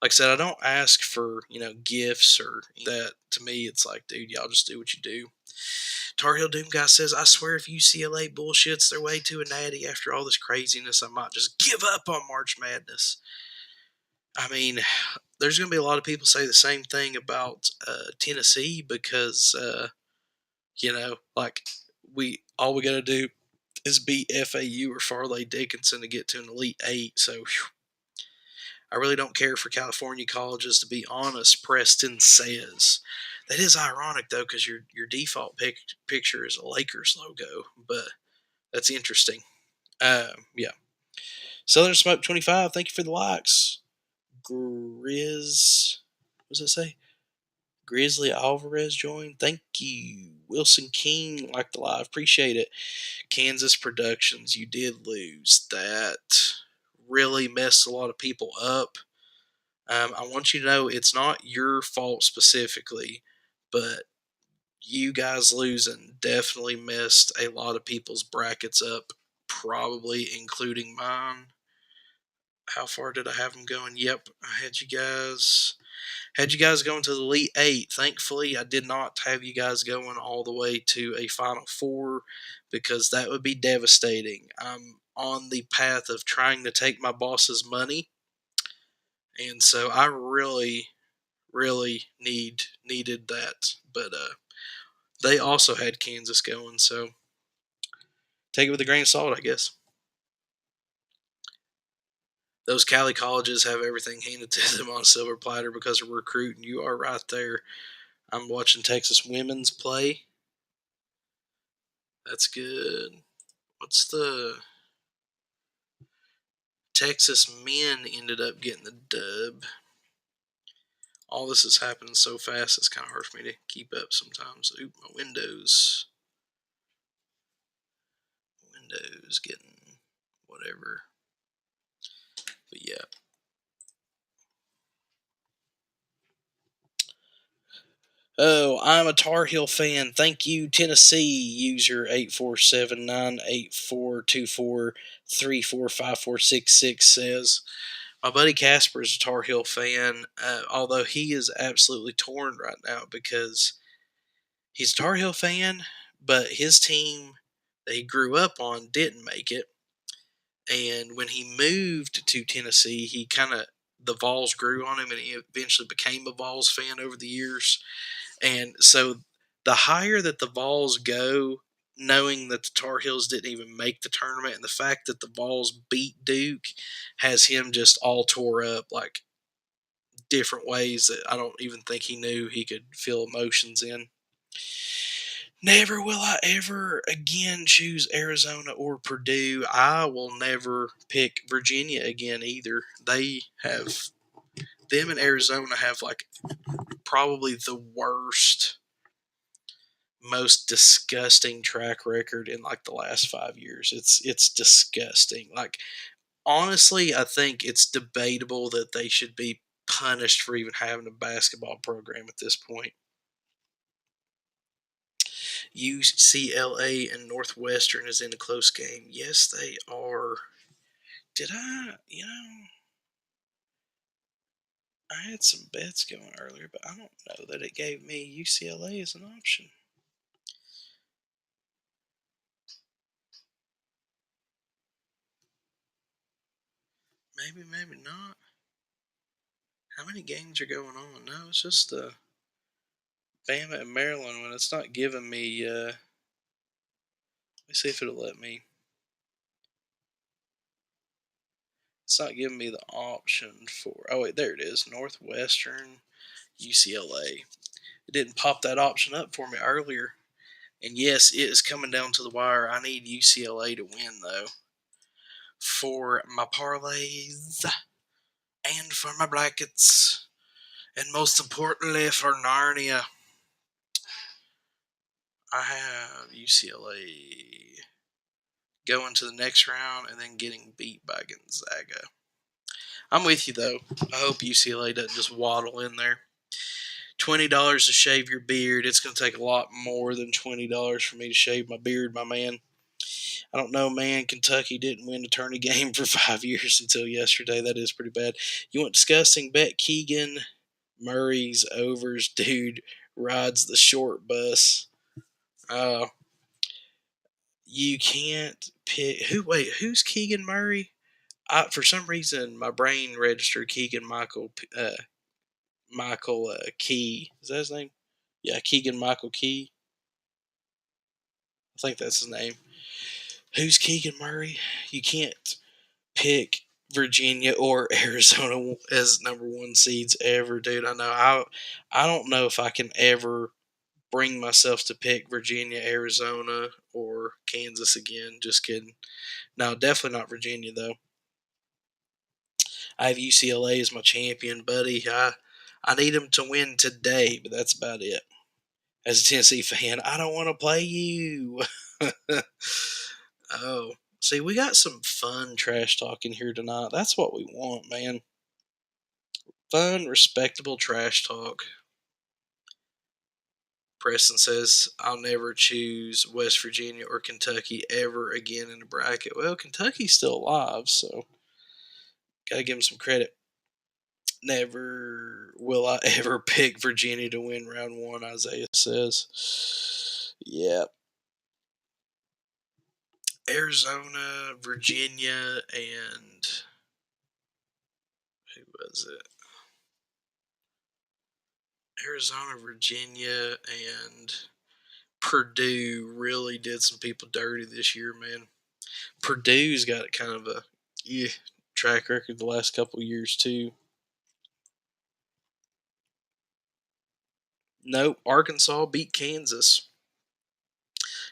Like I said, I don't ask for, gifts or that. To me, it's like, dude, y'all just do what you do. Tar Heel Doom guy says, I swear if UCLA bullshits their way to a natty after all this craziness, I might just give up on March Madness. I mean, there's going to be a lot of people say the same thing about Tennessee because, all we got to do is beat FAU or Farley Dickinson to get to an Elite 8. So, I really don't care for California colleges, to be honest, Preston says. That is ironic, though, because your default picture is a Lakers logo, but that's interesting. Yeah. Southern Smoke 25, thank you for the likes. What does it say? Grizzly Alvarez joined. Thank you. Wilson King, like the live. Appreciate it. Kansas Productions, you did lose. That really messed a lot of people up. I want you to know it's not your fault specifically, but you guys losing definitely messed a lot of people's brackets up, probably including mine. How far did I have them going? Yep, I had you guys Had you guys going to the Elite Eight. Thankfully, I did not have you guys going all the way to a Final Four because that would be devastating. I'm on the path of trying to take my boss's money, and so I really needed that. But they also had Kansas going, so take it with a grain of salt, I guess. Those Cali colleges have everything handed to them on a silver platter because of recruiting. You are right there. I'm watching Texas women's play. That's good. What's the Texas men ended up getting the dub? All this is happening so fast, it's kind of hard for me to keep up sometimes. Oop, my Windows getting whatever. But yeah. Oh, I'm a Tar Heel fan. Thank you, Tennessee user 847-984-24-345466 says. My buddy Casper is a Tar Heel fan, although he is absolutely torn right now because he's a Tar Heel fan, but his team that he grew up on didn't make it. And when he moved to Tennessee, he kind of, the Vols grew on him and he eventually became a Vols fan over the years. And so the higher that the Vols go, knowing that the Tar Heels didn't even make the tournament, and the fact that the Vols beat Duke has him just all tore up, like different ways that I don't even think he knew he could feel emotions in. Never will I ever again choose Arizona or Purdue. I will never pick Virginia again either. Them and Arizona have like probably the worst, most disgusting track record in like the last 5 years. It's disgusting. Like honestly, I think it's debatable that they should be punished for even having a basketball program at this point. UCLA and Northwestern is in a close game. Yes, they are. Did I, I had some bets going earlier, but I don't know that it gave me UCLA as an option. Maybe, maybe not. How many games are going on? No, it's just the Bama and Maryland one. It's not giving me. Let me see if it'll let me. It's not giving me the option for. Oh wait, there it is. Northwestern, UCLA. It didn't pop that option up for me earlier. And yes, it is coming down to the wire. I need UCLA to win though for my parlays and for my brackets, and most importantly for Narnia. I have UCLA going to the next round and then getting beat by Gonzaga. I'm with you though. I hope UCLA doesn't just waddle in there. $20 to shave your beard. It's going to take a lot more than $20 for me to shave my beard, my man. I don't know, man. Kentucky didn't win a tourney game for 5 years until yesterday. That is pretty bad. You want disgusting? Bet Keegan Murray's overs. Dude rides the short bus. You can't pick. Who's Keegan Murray? For some reason, my brain registered Keegan Michael Key. Is that his name? Yeah, Keegan Michael Key. I think that's his name. Who's Keegan Murray? You can't pick Virginia or Arizona as number one seeds ever, dude. I know. I don't know if I can ever bring myself to pick Virginia, Arizona, or Kansas again. Just kidding. No, definitely not Virginia though. I have UCLA as my champion, buddy. I need them to win today, but that's about it. As a Tennessee fan, I don't want to play you. Oh, see, we got some fun trash talking here tonight. That's what we want, man. Fun, respectable trash talk. Preston says, I'll never choose West Virginia or Kentucky ever again in a bracket. Well, Kentucky's still alive, so got to give them some credit. Never will I ever pick Virginia to win round one, Isaiah says. Yeah. Arizona, Virginia, and who was it? Arizona, Virginia, and Purdue really did some people dirty this year, man. Purdue's got kind of a track record the last couple of years too. Nope, Arkansas beat Kansas.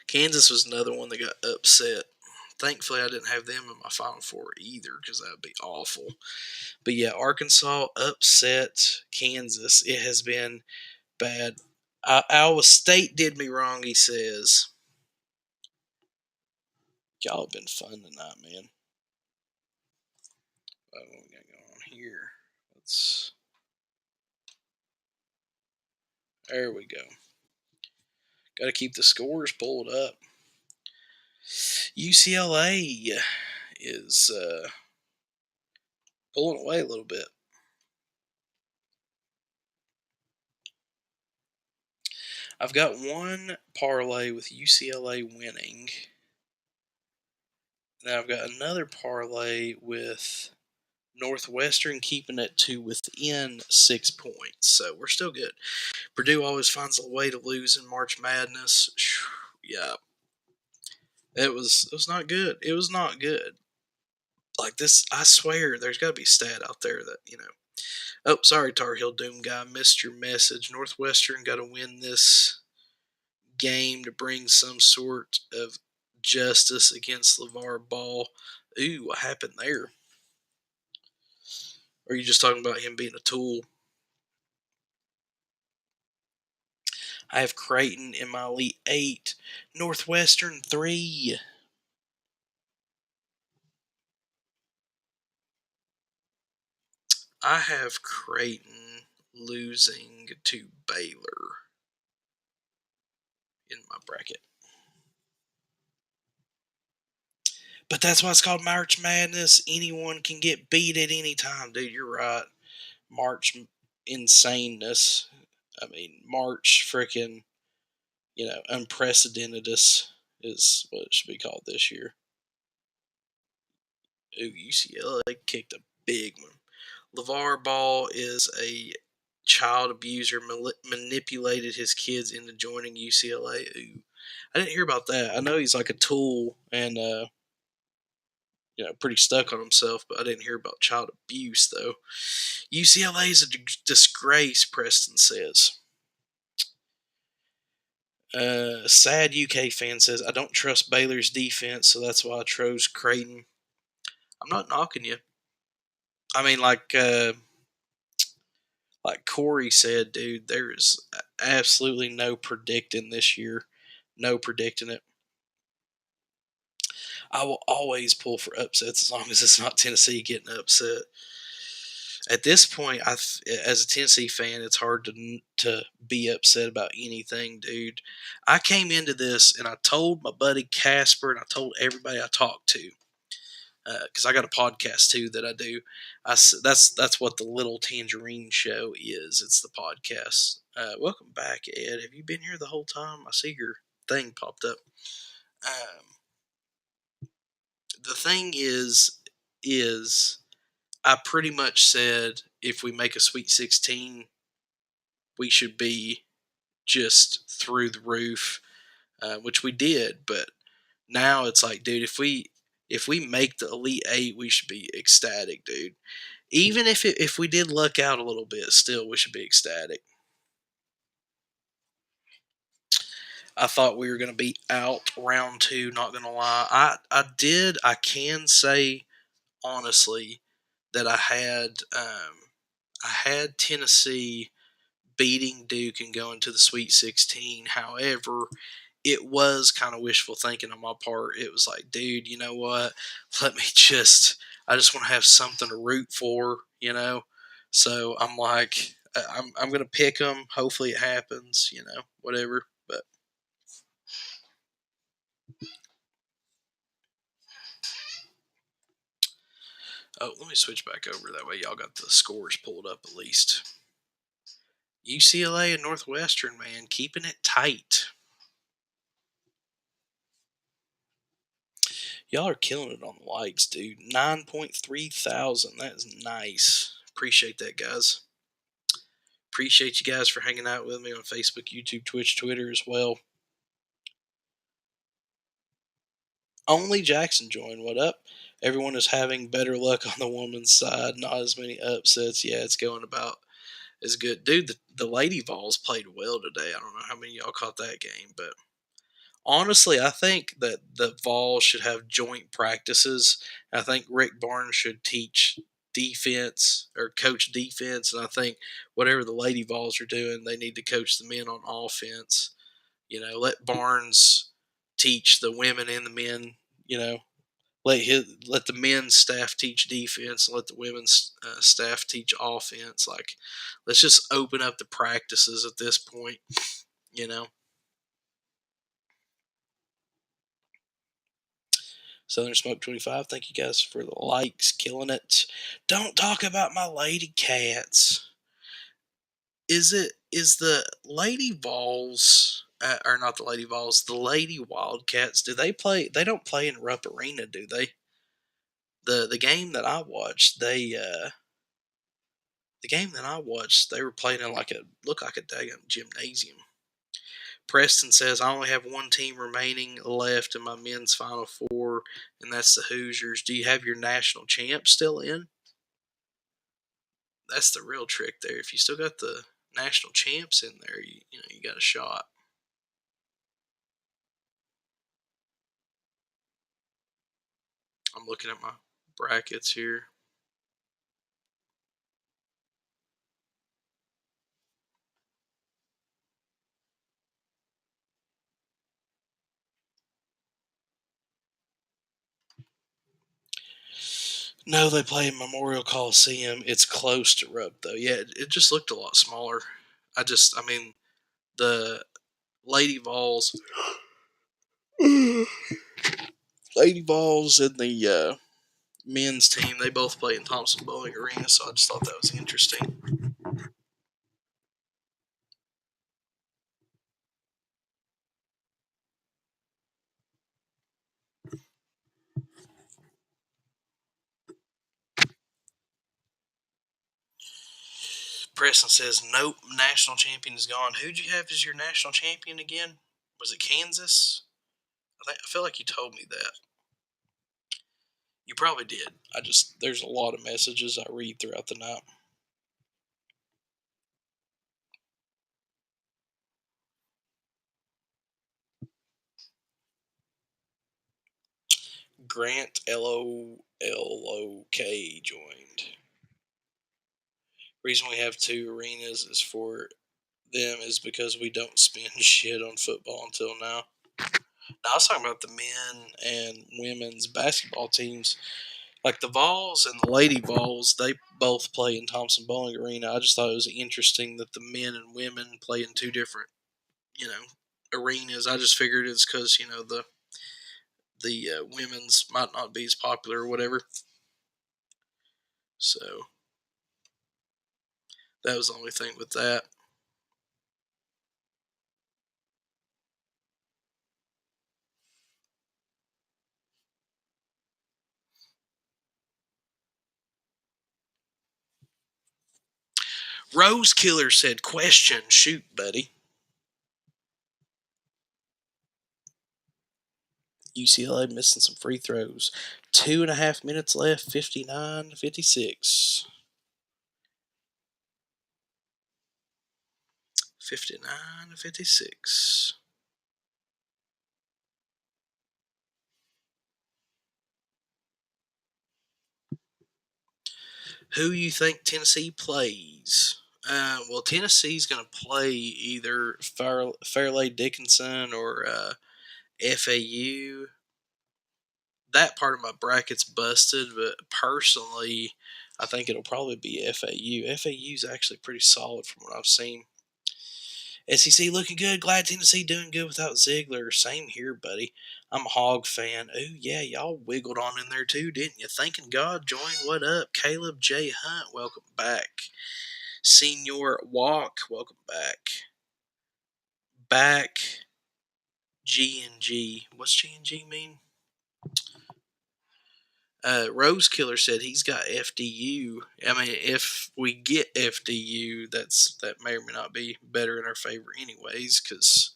Kansas was another one that got upset. Thankfully, I didn't have them in my Final Four either because that would be awful. But yeah, Arkansas upset Kansas. It has been bad. Iowa State did me wrong, he says. Y'all have been fun tonight, man. What we got going on here? There we go. Got to keep the scores pulled up. UCLA is pulling away a little bit. I've got one parlay with UCLA winning. Now I've got another parlay with Northwestern keeping it to within 6 points. So we're still good. Purdue always finds a way to lose in March Madness. Yeah. It was not good. It was not good. Like this, I swear, there's got to be a stat out there that, Oh, sorry, Tar Heel Doom guy. Missed your message. Northwestern got to win this game to bring some sort of justice against LeVar Ball. Ooh, what happened there? Or are you just talking about him being a tool? I have Creighton in my Elite 8. Northwestern 3. I have Creighton losing to Baylor in my bracket. But that's why it's called March Madness. Anyone can get beat at any time, dude. You're right. March insaneness. I mean, March freaking, unprecedentedness is what it should be called this year. Ooh, UCLA kicked a big one. LeVar Ball is a child abuser, manipulated his kids into joining UCLA. Ooh, I didn't hear about that. I know he's like a tool and pretty stuck on himself, but I didn't hear about child abuse though. UCLA is a disgrace, Preston says. Sad UK fan says, I don't trust Baylor's defense, so that's why I chose Creighton. I'm not knocking you. I mean, like Corey said, dude, there is absolutely no predicting this year. No predicting it. I will always pull for upsets as long as it's not Tennessee getting upset. At this point, as a Tennessee fan, it's hard to be upset about anything, dude. I came into this and I told my buddy Casper and I told everybody I talked to, because I got a podcast too that I do. That's what the Little Tangerine Show is. It's the podcast. Welcome back, Ed. Have you been here the whole time? I see your thing popped up. The thing is I pretty much said if we make a Sweet 16, we should be just through the roof, which we did. But now it's like, dude, if we make the Elite Eight, we should be ecstatic, dude. Even if we did luck out a little bit, still we should be ecstatic. I thought we were going to be out round 2. Not going to lie, I can say honestly that I had Tennessee beating Duke and going to the Sweet 16. However, it was kind of wishful thinking on my part. It was like, dude, you know what? Let me I just want to have something to root for, So I'm like, I'm going to pick them. Hopefully it happens, whatever. But Oh, let me switch back over. That way y'all got the scores pulled up at least. UCLA and Northwestern, man, keeping it tight. Y'all are killing it on the likes, dude. 9.3 thousand. That is nice. Appreciate that, guys. Appreciate you guys for hanging out with me on Facebook, YouTube, Twitch, Twitter as well. Only Jackson joined. What up? Everyone is having better luck on the woman's side. Not as many upsets. Yeah, it's going about as good. Dude, the Lady Vols played well today. I don't know how many of y'all caught that game, but honestly, I think that the Vols should have joint practices. I think Rick Barnes should teach defense or coach defense, and I think whatever the Lady Vols are doing, they need to coach the men on offense. Let Barnes teach the women and the men. You know, let the men's staff teach defense, and let the women's staff teach offense. Like, let's just open up the practices at this point. You know. Southern Smoke 25, thank you guys for the likes, killing it. Don't talk about my lady cats. Is the Lady Vols or not the Lady Vols, the Lady Wildcats? Do they play? They don't play in Rupp Arena, do they? The game that I watched, the game that I watched, they were playing in look like a daggum gymnasium. Preston says, I only have one team remaining left in my men's Final Four, and that's the Hoosiers. Do you have your national champ still in? That's the real trick there. If you still got the national champs in there, you got a shot. I'm looking at my brackets here. No, they play in Memorial Coliseum. It's close to Rupp, though. Yeah, it just looked a lot smaller. I mean, the Lady Vols, Lady Vols, and the men's team, they both play in Thompson Bowling Arena, so I just thought that was interesting. Preston says, nope, national champion is gone. Who'd you have as your national champion again? Was it Kansas? I feel like you told me that. You probably did. There's a lot of messages I read throughout the night. Grant LOLOK joined. Reason we have two arenas is for them is because we don't spend shit on football until now. Now, I was talking about the men and women's basketball teams. Like the Vols and the Lady Vols, they both play in Thompson Bowling Arena. I just thought it was interesting that the men and women play in two different, arenas. I just figured it's because the women's might not be as popular or whatever. So that was the only thing with that. Rose Killer said, question, shoot, buddy. UCLA missing some free throws. 2.5 minutes left, 59-56. 59-56. Who you think Tennessee plays? Well, Tennessee's going to play either Fairleigh Dickinson or FAU. That part of my bracket's busted, but personally, I think it'll probably be FAU. FAU's actually pretty solid from what I've seen. SEC looking good. Glad Tennessee doing good without Ziegler. Same here, buddy. I'm a Hog fan. Oh, yeah, y'all wiggled on in there too, didn't you? Thanking God joined. What up? Caleb J. Hunt, welcome back. Senior Walk, welcome back. Back. G&G. What's G&G mean? Rose Killer said he's got FDU. I mean, if we get FDU, that may or may not be better in our favor, anyways. Because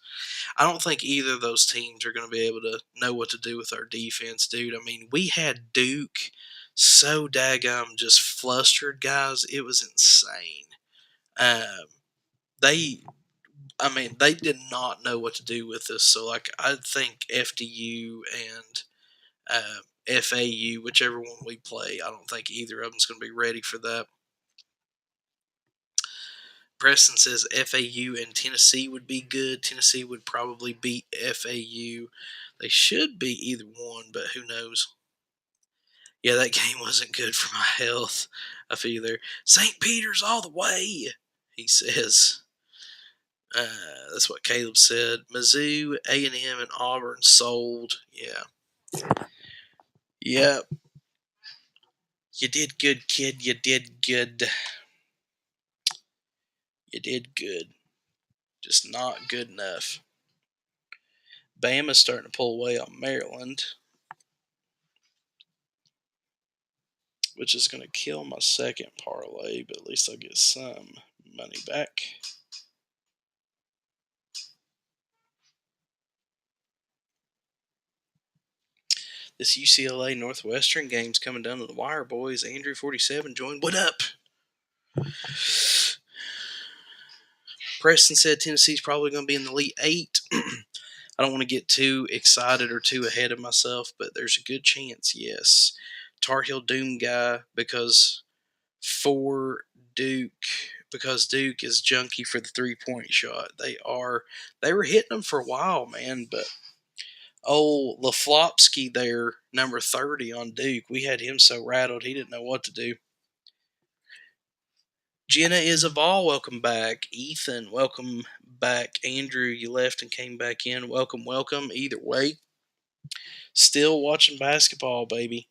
I don't think either of those teams are going to be able to know what to do with our defense, dude. I mean, we had Duke so daggum just flustered, guys. It was insane. They, I mean, they did not know what to do with us. So, like, I think FDU and FAU, whichever one we play, I don't think either of them's going to be ready for that. Preston says FAU and Tennessee would be good. Tennessee would probably beat FAU. They should be either one, but who knows? Yeah, that game wasn't good for my health. I feel there. St. Peter's all the way, he says. That's what Caleb said. Mizzou, A&M, and Auburn sold. Yeah. Yep. You did good, kid. You did good. You did good. Just not good enough. Bama's starting to pull away on Maryland, which is going to kill my second parlay, but at least I'll get some money back. This UCLA Northwestern game's coming down to the wire, boys. Andrew 47 joined. What up? Preston said Tennessee's probably going to be in the Elite Eight. I don't want to get too excited or too ahead of myself, but there's a good chance, yes. Tar Heel Doom guy because Duke is junky for the 3-point shot. They were hitting them for a while, man, but Laflopsky there, number 30 on Duke, we had him so rattled he didn't know what to do. Jenna is a ball. Welcome back. Ethan, welcome back. Andrew, you left and came back in. Welcome, welcome. Either way, still watching basketball, baby.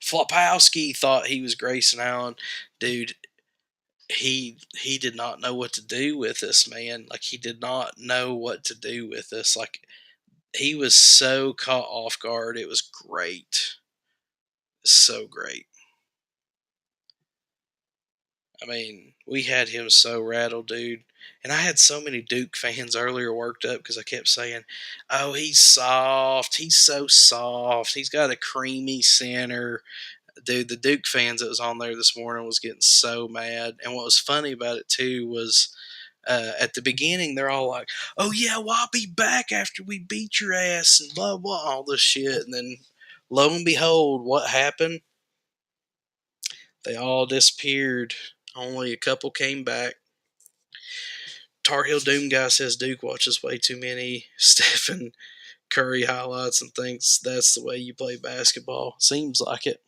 Flopowski thought he was Grayson Allen. Dude, he did not know what to do with us, man. Like, he did not know what to do with us. Like, he was so caught off guard. It was great. So great. I mean, we had him so rattled, dude. And I had so many Duke fans earlier worked up because I kept saying, oh, he's soft. He's so soft. He's got a creamy center. Dude, the Duke fans that was on there this morning was getting so mad. And what was funny about it, too, was at the beginning, they're all like, oh, yeah, well, I'll be back after we beat your ass and blah, blah, all this shit. And then, lo and behold, what happened? They all disappeared. Only a couple came back. Tar Heel Doom guy says Duke watches way too many Stephen Curry highlights and thinks that's the way you play basketball. Seems like it.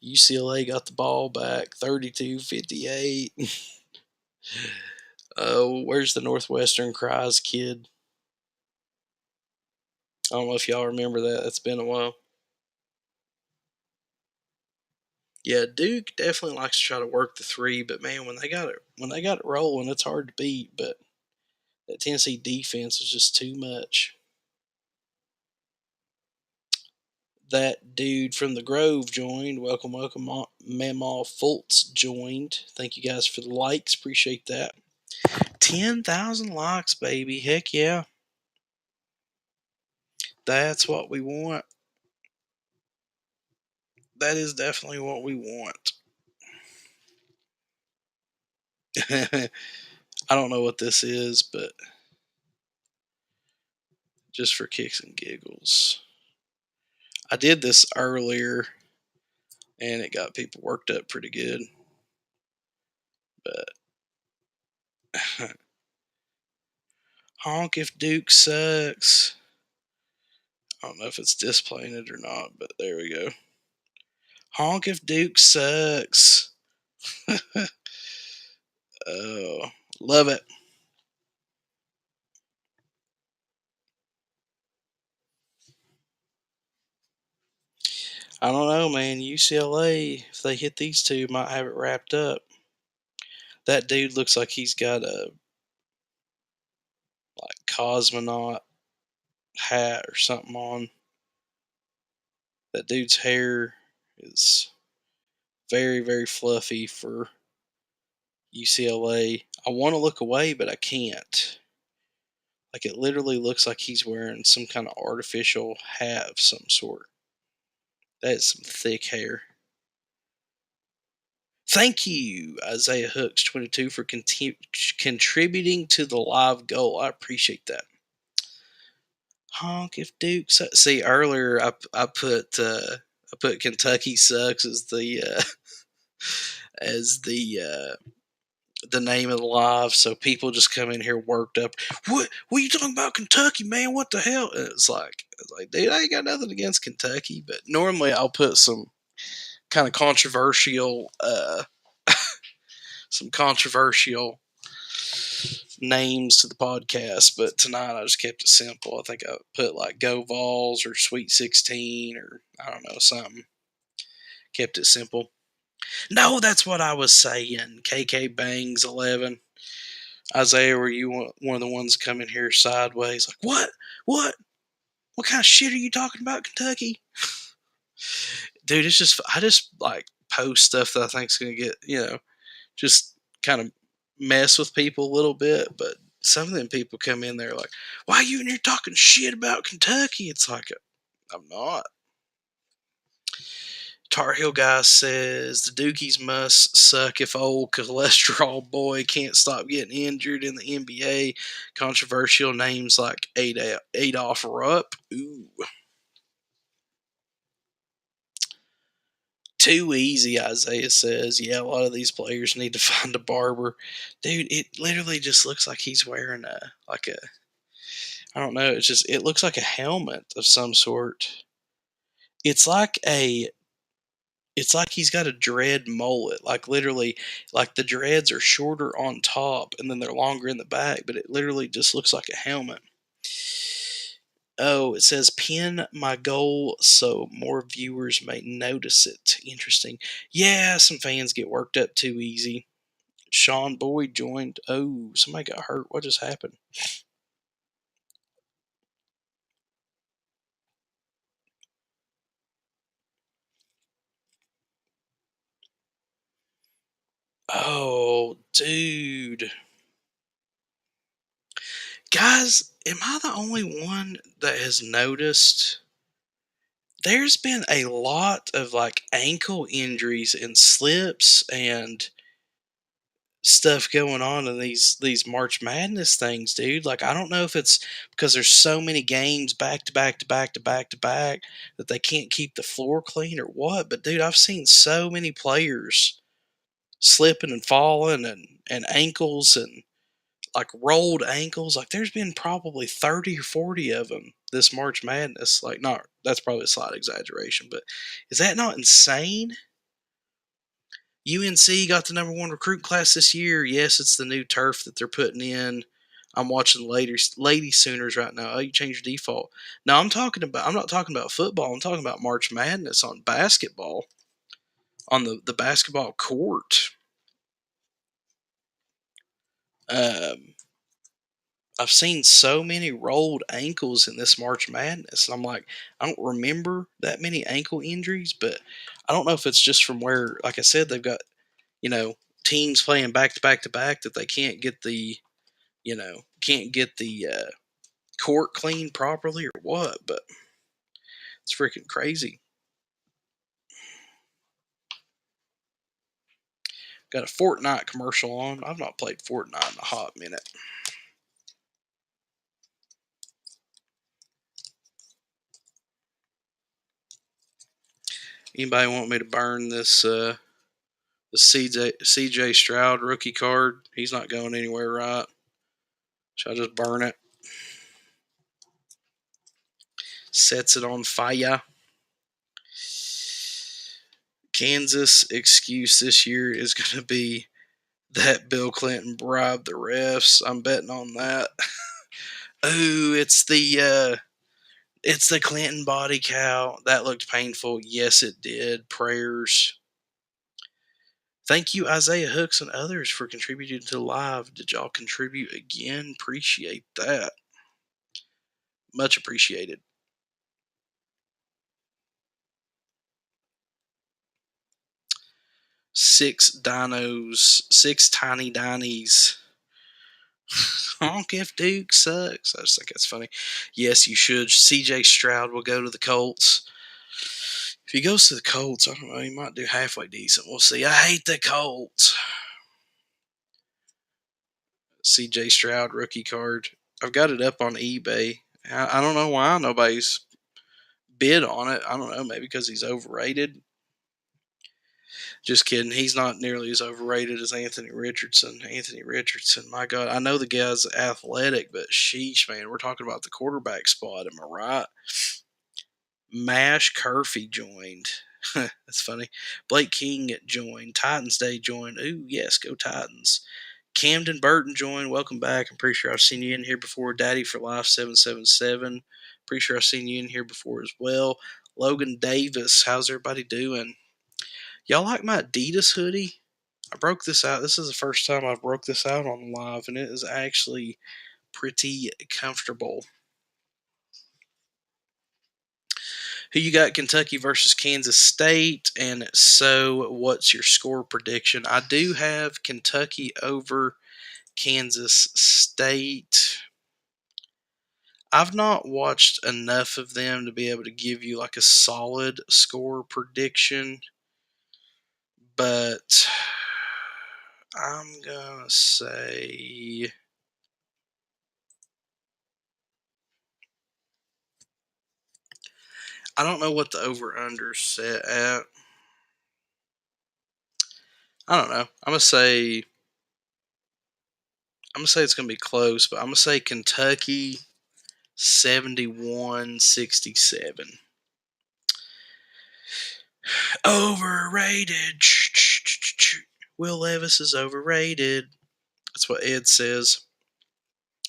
UCLA got the ball back, 32-58. Oh, where's the Northwestern Cries kid? I don't know if y'all remember that. It's been a while. Yeah, Duke definitely likes to try to work the three, but man, when they got it rolling, it's hard to beat. But that Tennessee defense is just too much. That dude from the Grove joined. Welcome, welcome. Mamaw Fultz joined. Thank you guys for the likes. Appreciate that. 10,000 likes, baby. Heck yeah. That's what we want. That is definitely what we want. I don't know what this is, but just for kicks and giggles. I did this earlier and it got people worked up pretty good. But Honk if Duke sucks. I don't know if it's displaying it or not, but there we go. Honk if Duke sucks. Oh, love it. I don't know, man. UCLA, if they hit these two, might have it wrapped up. That dude looks like he's got a like cosmonaut hat or something on. That dude's hair is very, very fluffy for UCLA. I want to look away, but I can't. Like, it literally looks like he's wearing some kind of artificial hat of some sort. That's some thick hair. Thank you, Isaiah Hooks 22, for contributing to the live goal. I appreciate that. Honk if Duke sucks. See, earlier I put Kentucky sucks as as the name of the live, so people just come in here worked up. What are you talking about, Kentucky, man? What the hell? And it's like, dude, I ain't got nothing against Kentucky, but normally I'll put kind of controversial, some controversial names to the podcast, but tonight I just kept it simple. I think I put like Go Vols or Sweet 16 or I don't know, something. Kept it simple. No, that's what I was saying. KK Bangs 11. Isaiah, were you one of the ones coming here sideways? Like, what? What? What kind of shit are you talking about, Kentucky? Dude, I just like post stuff that I think's going to get, just kind of mess with people a little bit. But some of them people come in there like, why are you in here talking shit about Kentucky? It's like, I'm not. Tar Heel guy says the Dukies must suck if old cholesterol boy can't stop getting injured in the NBA. Controversial names like Adolph Rupp. Ooh. Too easy, Isaiah says. Yeah, a lot of these players need to find a barber. Dude, it literally just looks like he's wearing I don't know, it looks like a helmet of some sort. It's like a It's like he's got a dread mullet. Like literally, like the dreads are shorter on top and then they're longer in the back, but it literally just looks like a helmet. Oh, it says pin my goal so more viewers may notice it. Interesting. Yeah, some fans get worked up too easy. Sean Boyd joined. Oh, somebody got hurt. What just happened? Oh, dude. Guys, am I the only one that has noticed there's been a lot of like ankle injuries and slips and stuff going on in these March Madness things, dude. Like I don't know if it's because there's so many games back to back to back to back to back that they can't keep the floor clean or what, but dude, I've seen so many players slipping and falling and ankles and like rolled ankles. Like there's been probably 30 or 40 of them this March Madness. Like not that's probably a slight exaggeration, but is that not insane? UNC got the number one recruit class this year. Yes, it's the new turf that they're putting in. I'm watching Lady Sooners right now. Oh, you changed your default. No, I'm not talking about football. I'm talking about March Madness on basketball. On the basketball court. Um I've seen so many rolled ankles in this March Madness. And I'm like, I don't remember that many ankle injuries, but I don't know if it's just from where, like I said, they've got, you know, teams playing back to back to back that they can't get the court cleaned properly or what, but it's freaking crazy. Got a Fortnite commercial on. I've not played Fortnite in a hot minute. Anybody want me to burn the CJ Stroud rookie card? He's not going anywhere, right? Should I just burn it? sets it on fire. Kansas excuse this year is going to be that Bill Clinton bribed the refs. I'm betting on that. Oh, it's the Clinton body count. That looked painful. Yes, it did. Prayers. Thank you, Isaiah Hooks and others, for contributing to live. Did y'all contribute again? Appreciate that. Much appreciated. Six dinos, six tiny dinies. Honk if Duke sucks. I just think that's funny. Yes, you should. CJ Stroud will go to the Colts. If he goes to the Colts, I don't know, he might do halfway decent. We'll see. I hate the Colts. CJ Stroud rookie card. I've got it up on eBay. I don't know why nobody's bid on it. I don't know, maybe because he's overrated. Just kidding. He's not nearly as overrated as Anthony Richardson. Anthony Richardson, my God. I know the guy's athletic, but sheesh, man. We're talking about the quarterback spot. Am I right? Mash Curfew joined. That's funny. Blake King joined. Titans Day joined. Ooh, yes, go Titans. Camden Burton joined. Welcome back. I'm pretty sure I've seen you in here before. Daddy for Life 777. Pretty sure I've seen you in here before as well. Logan Davis. How's everybody doing? Y'all like my Adidas hoodie? I broke this out. This is the first time I've broke this out on live, and it is actually pretty comfortable. Who you got? Kentucky versus Kansas State. And so, what's your score prediction? I do have Kentucky over Kansas State. I've not watched enough of them to be able to give you like a solid score prediction, but I'm going to say I don't know what the over-under set at. I don't know. I'm gonna say it's gonna be close, but I'm gonna say Kentucky 71-67. Overrated. Will Levis is overrated. That's what Ed says.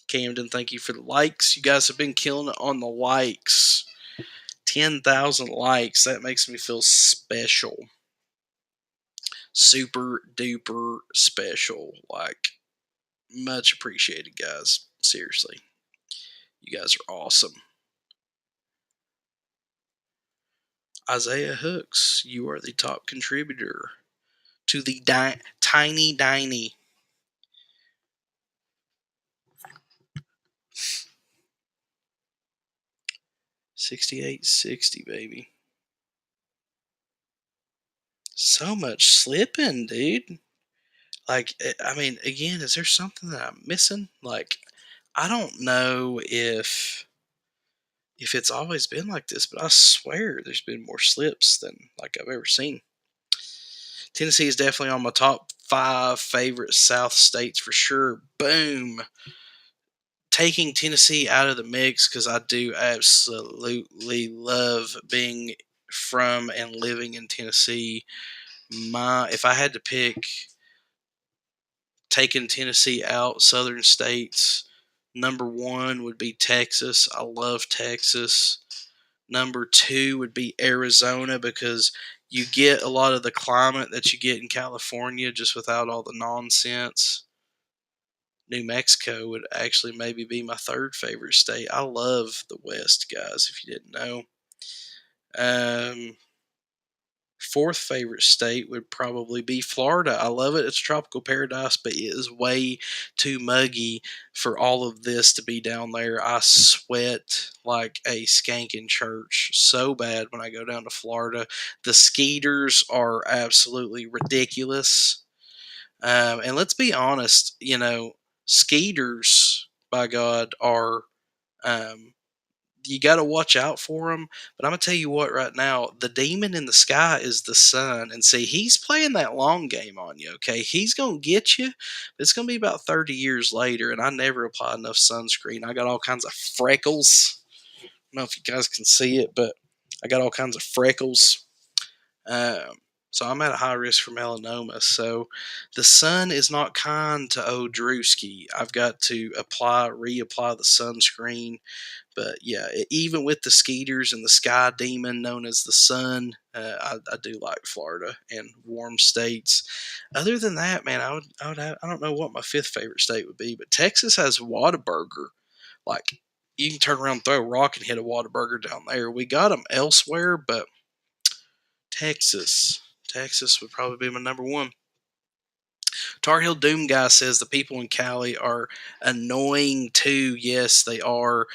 Camden, thank you for the likes. You guys have been killing it on the likes. 10,000 likes. That makes me feel special. Super duper special. Like, much appreciated, guys. Seriously. You guys are awesome. Isaiah Hooks, you are the top contributor to the Tiny Diny. $68.60, baby. So much slipping, dude. Like, I mean, again, is there something that I'm missing? Like, I don't know if it's always been like this, but I swear there's been more slips than like I've ever seen. Tennessee is definitely on my top 5 favorite South states for sure. Boom. Taking Tennessee out of the mix because I do absolutely love being from and living in Tennessee. If I had to pick taking Tennessee out, Southern states, number 1 would be Texas. I love Texas. Number 2 would be Arizona because you get a lot of the climate that you get in California just without all the nonsense. New Mexico would actually maybe be my 3rd favorite state. I love the West, guys, if you didn't know. 4th favorite state would probably be Florida. I love it. It's a tropical paradise, but it is way too muggy for all of this to be down there. I sweat like a skank in church so bad when I go down to Florida. The skeeters are absolutely ridiculous. And let's be honest, skeeters, by God, are you got to watch out for him. But I'm going to tell you what right now, the demon in the sky is the sun. And see, he's playing that long game on you, okay? He's going to get you. It's going to be about 30 years later, and I never apply enough sunscreen. I got all kinds of freckles. know if you guys can see it, but I got all kinds of freckles. Um, so I'm at a high risk for melanoma. So the sun is not kind to old Drewski. I've got to reapply the sunscreen. But yeah, even with the skeeters and the sky demon known as the sun, I do like Florida and warm states. Other than that, man, I don't know what my fifth favorite state would be, but Texas has Whataburger. Like, you can turn around and throw a rock and hit a Whataburger down there. We got them elsewhere, but Texas, Texas would probably be my number one. Tar Heel Doom Guy says the people in Cali are annoying too. Yes, they are.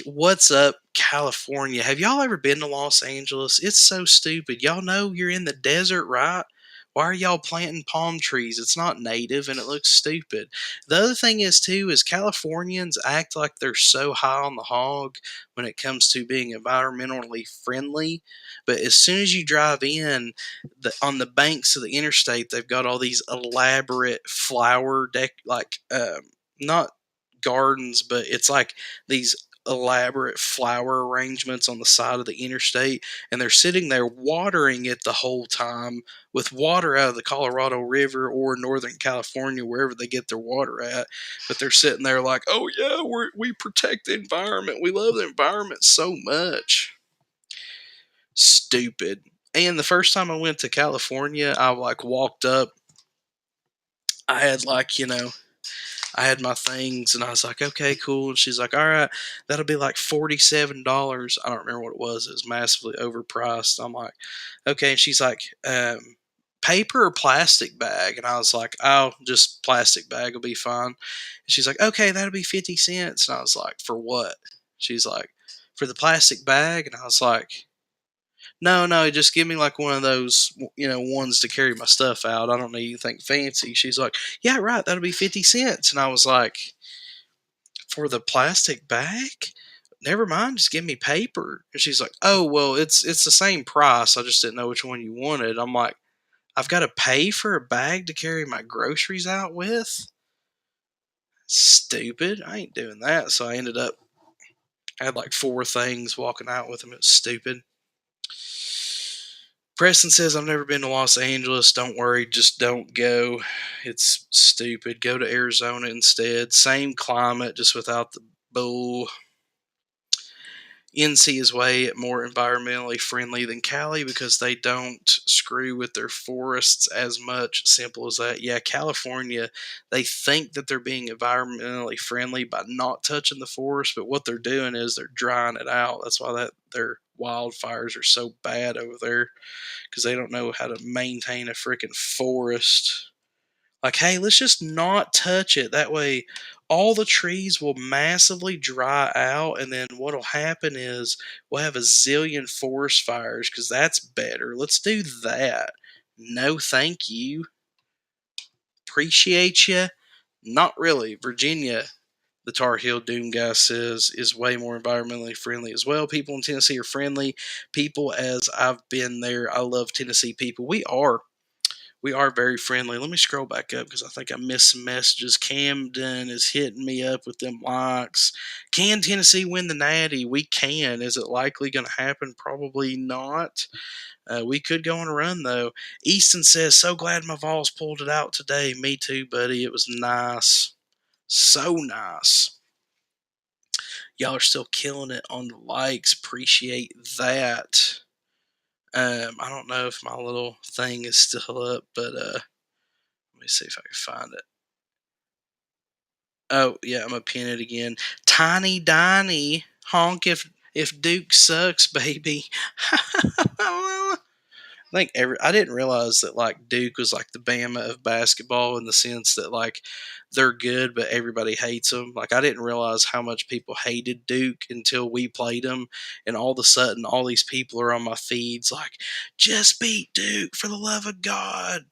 What's up, California? Have y'all ever been to Los Angeles? It's so stupid. Y'all know you're in the desert, right? Why are y'all planting palm trees? It's not native and it looks stupid. The other thing is, too, is Californians act like they're so high on the hog when it comes to being environmentally friendly. But as soon as you drive in, on the banks of the interstate, they've got all these elaborate flower not gardens, but it's like these elaborate flower arrangements on the side of the interstate, and they're sitting there watering it the whole time with water out of the Colorado River or Northern California, wherever they get their water at. But they're sitting there like, oh yeah, we protect the environment, we love the environment so much. Stupid. And the first time I went to California, I like walked up. I had I had my things and I was like, okay, cool. And she's like, all right, that'll be like $47. I don't remember what it was. It was massively overpriced. I'm like, okay. And she's like, paper or plastic bag? And I was like, oh, just plastic bag will be fine. And she's like, okay, that'll be 50 cents. And I was like, for what? She's like, for the plastic bag? And I was like, no, no, just give me like one of those, ones to carry my stuff out. I don't need anything fancy. She's like, yeah, right, that'll be 50 cents. And I was like, for the plastic bag? Never mind, just give me paper. And she's like, oh, well, it's the same price. I just didn't know which one you wanted. I'm like, I've got to pay for a bag to carry my groceries out with? Stupid. I ain't doing that. So I had like four things walking out with them. It was stupid. Preston says, I've never been to Los Angeles. Don't worry, just don't go. It's stupid. Go to Arizona instead. Same climate, just without the bull. NC is way more environmentally friendly than Cali because they don't screw with their forests as much. Simple as that. Yeah, California, they think that they're being environmentally friendly by not touching the forest, but what they're doing is they're drying it out. That's why their wildfires are so bad over there, because they don't know how to maintain a freaking forest. Like, hey, let's just not touch it. That way, all the trees will massively dry out, and then what'll happen is we'll have a zillion forest fires because that's better. Let's do that. No, thank you. Appreciate you. Not really. Virginia, the Tar Heel Doom guy says, is way more environmentally friendly as well. People in Tennessee are friendly. People, as I've been there, I love Tennessee people. We are very friendly. Let me scroll back up because I think I missed some messages. Camden is hitting me up with them likes. Can Tennessee win the Natty? We can. Is it likely going to happen? Probably not. We could go on a run, though. Easton says, so glad my Vols pulled it out today. Me too, buddy. It was nice. So nice. Y'all are still killing it on the likes. Appreciate that. I don't know if my little thing is still up, but let me see if I can find it. Oh yeah, I'm gonna pin it again. Tiny Diney honk if Duke sucks, baby. I didn't realize that like Duke was like the Bama of basketball in the sense that like they're good, but everybody hates them. Like I didn't realize how much people hated Duke until we played them, and all of a sudden, all these people are on my feeds like, just beat Duke for the love of God,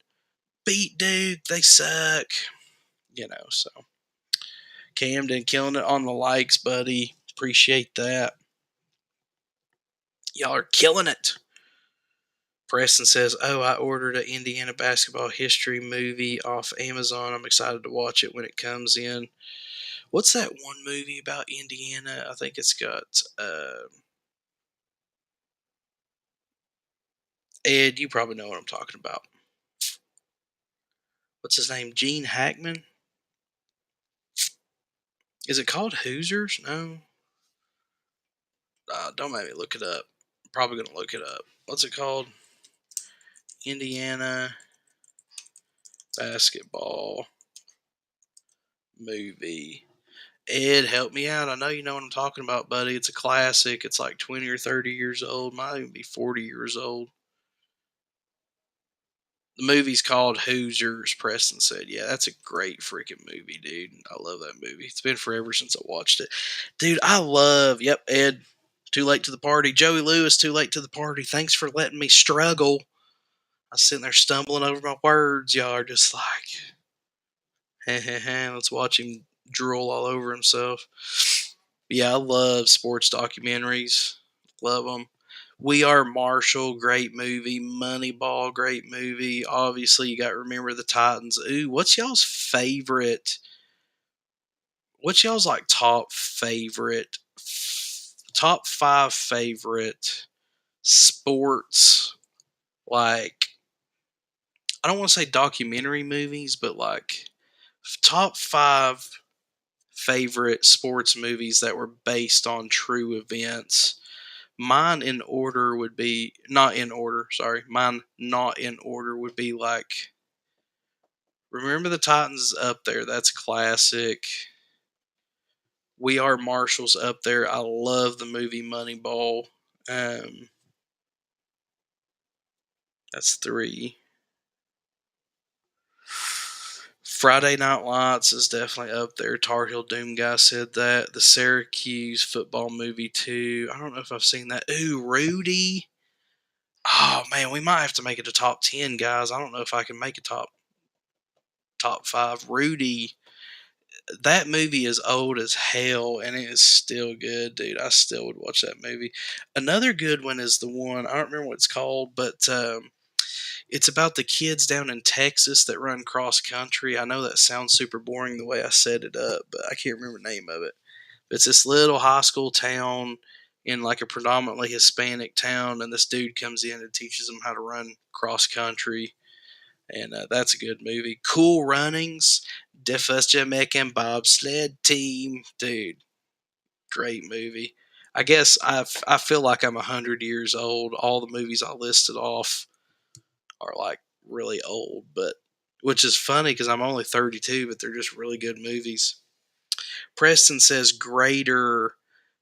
beat Duke, they suck. So Camden killing it on the likes, buddy. Appreciate that. Y'all are killing it. Preston says, "Oh, I ordered an Indiana basketball history movie off Amazon. I'm excited to watch it when it comes in." What's that one movie about Indiana? I think it's got Ed. You probably know what I'm talking about. What's his name? Gene Hackman. Is it called Hoosiers? No. Don't make me look it up. I'm probably gonna look it up. What's it called? Indiana basketball movie. Ed, help me out. I know you know what I'm talking about, buddy. It's a classic. It's like 20 or 30 years old. Might even be 40 years old. The movie's called Hoosiers, Preston said. Yeah, that's a great freaking movie, dude. I love that movie. It's been forever since I watched it. Dude, I love, yep, Ed, too late to the party. Joey Lewis, too late to the party. Thanks for letting me struggle. I was sitting there stumbling over my words. Y'all are just like, let's watch him drool all over himself. Yeah, I love sports documentaries. Love them. We Are Marshall, great movie. Moneyball, great movie. Obviously, you got to remember the Titans. Ooh, what's y'all's favorite? What's y'all's like top five favorite sports? Like, I don't want to say documentary movies, but like top five favorite sports movies that were based on true events. Mine in order would be not in order, sorry. Mine not in order would be like Remember the Titans up there. That's classic. We Are Marshall's up there. I love the movie Moneyball. Um, that's three. Friday Night Lights is definitely up there. Tar Heel Doom guy said that. The Syracuse football movie too. I don't know if I've seen that. Ooh, Rudy. Oh man, we might have to make it a top 10, guys. I don't know if I can make a top five. Rudy, that movie is old as hell and it is still good, dude. I still would watch that movie. Another good one is the one I don't remember what it's called, but it's about the kids down in Texas that run cross country. I know that sounds super boring the way I set it up, but I can't remember the name of it. But it's this little high school town in like a predominantly Hispanic town, and this dude comes in and teaches them how to run cross country, and that's a good movie. Cool Runnings, the first Jamaican bobsled team, dude, great movie. I guess I feel like I'm 100 years old. All the movies I listed off are like really old, but which is funny because I'm only 32, but they're just really good movies. Preston says greater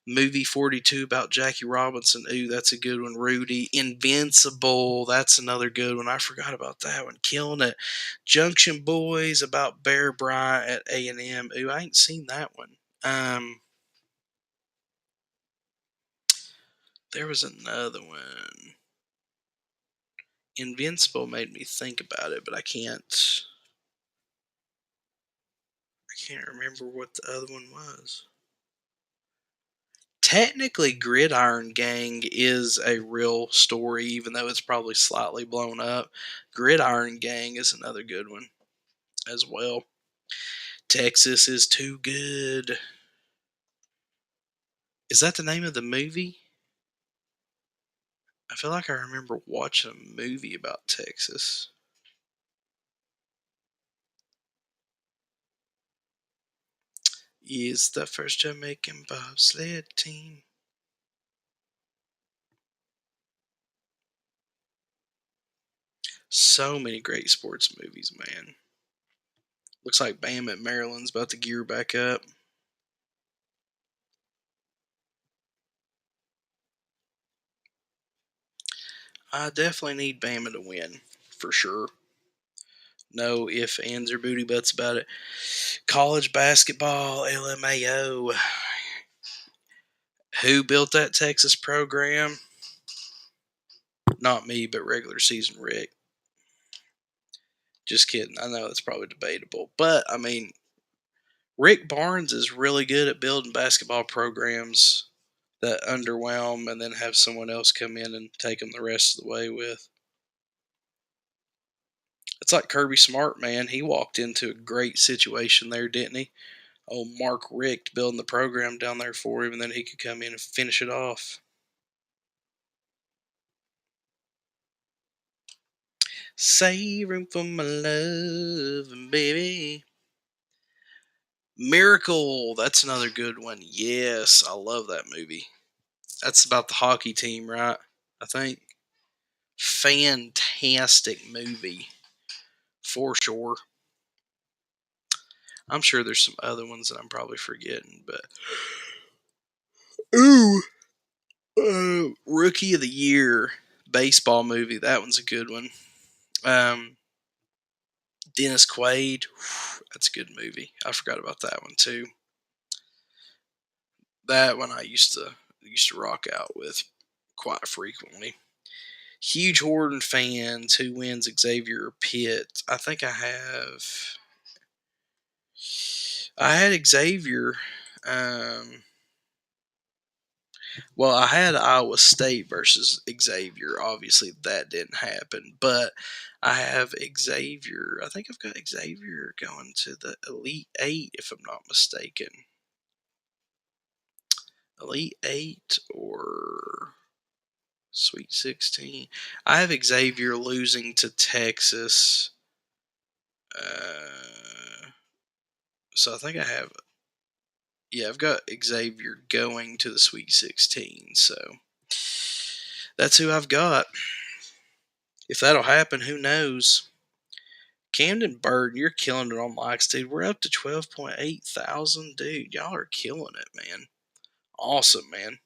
movie 42 about Jackie Robinson. Ooh, that's a good one. Rudy. Invincible. That's another good one. I forgot about that one. Killing it. Junction Boys about Bear Bryant at A&M. Ooh, I ain't seen that one. There was another one. Invincible made me think about it, but I can't remember what the other one was. Technically, Gridiron Gang is a real story, even though it's probably slightly blown up. Gridiron Gang is another good one as well. Texas is too good. Is that the name of the movie? I feel like I remember watching a movie about Texas. Is the first Jamaican bobsled team. So many great sports movies, man. Looks like Bam at Maryland's about to gear back up. I definitely need Bama to win, for sure. No if, ands, or booty butts about it. College basketball, LMAO. Who built that Texas program? Not me, but regular season Rick. Just kidding. I know it's probably debatable. But, I mean, Rick Barnes is really good at building basketball programs that underwhelm and then have someone else come in and take them the rest of the way with. That's like Kirby Smart, man. He walked into a great situation there, didn't he? Oh, Mark Richt building the program down there for him, and then he could come in and finish it off. Save room for my love, baby. Miracle. That's another good one. Yes, I love that movie. That's about the hockey team, right? I think. Fantastic movie for sure. I'm sure there's some other ones that I'm probably forgetting, but ooh, Rookie of the Year baseball movie. That one's a good one. Um, Dennis Quaid. That's a good movie. I forgot about that one too. That one I used to rock out with quite frequently. Huge Horton fans. Who wins, Xavier or Pitt? I think I had Xavier. Um, well, I had Iowa State versus Xavier. Obviously, that didn't happen, but I have Xavier. I think I've got Xavier going to the Elite Eight, if I'm not mistaken. Elite Eight or Sweet 16. I have Xavier losing to Texas. So I think I have. Yeah, I've got Xavier going to the Sweet 16. So that's who I've got. If that'll happen, who knows? Camden Bird, you're killing it on likes, dude. We're up to 12.8 thousand, dude. Y'all are killing it, man. Awesome, man.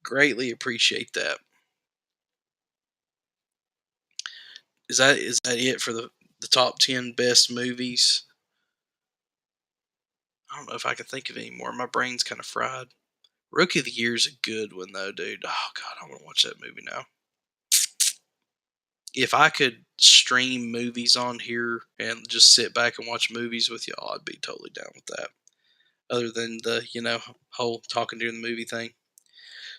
Greatly appreciate that. Is that it for the top 10 best movies? I don't know if I can think of any more. My brain's kind of fried. Rookie of the Year is a good one, though, dude. Oh, God, I want to watch that movie now. If I could stream movies on here and just sit back and watch movies with y'all, I'd be totally down with that. Other than the, whole talking during the movie thing.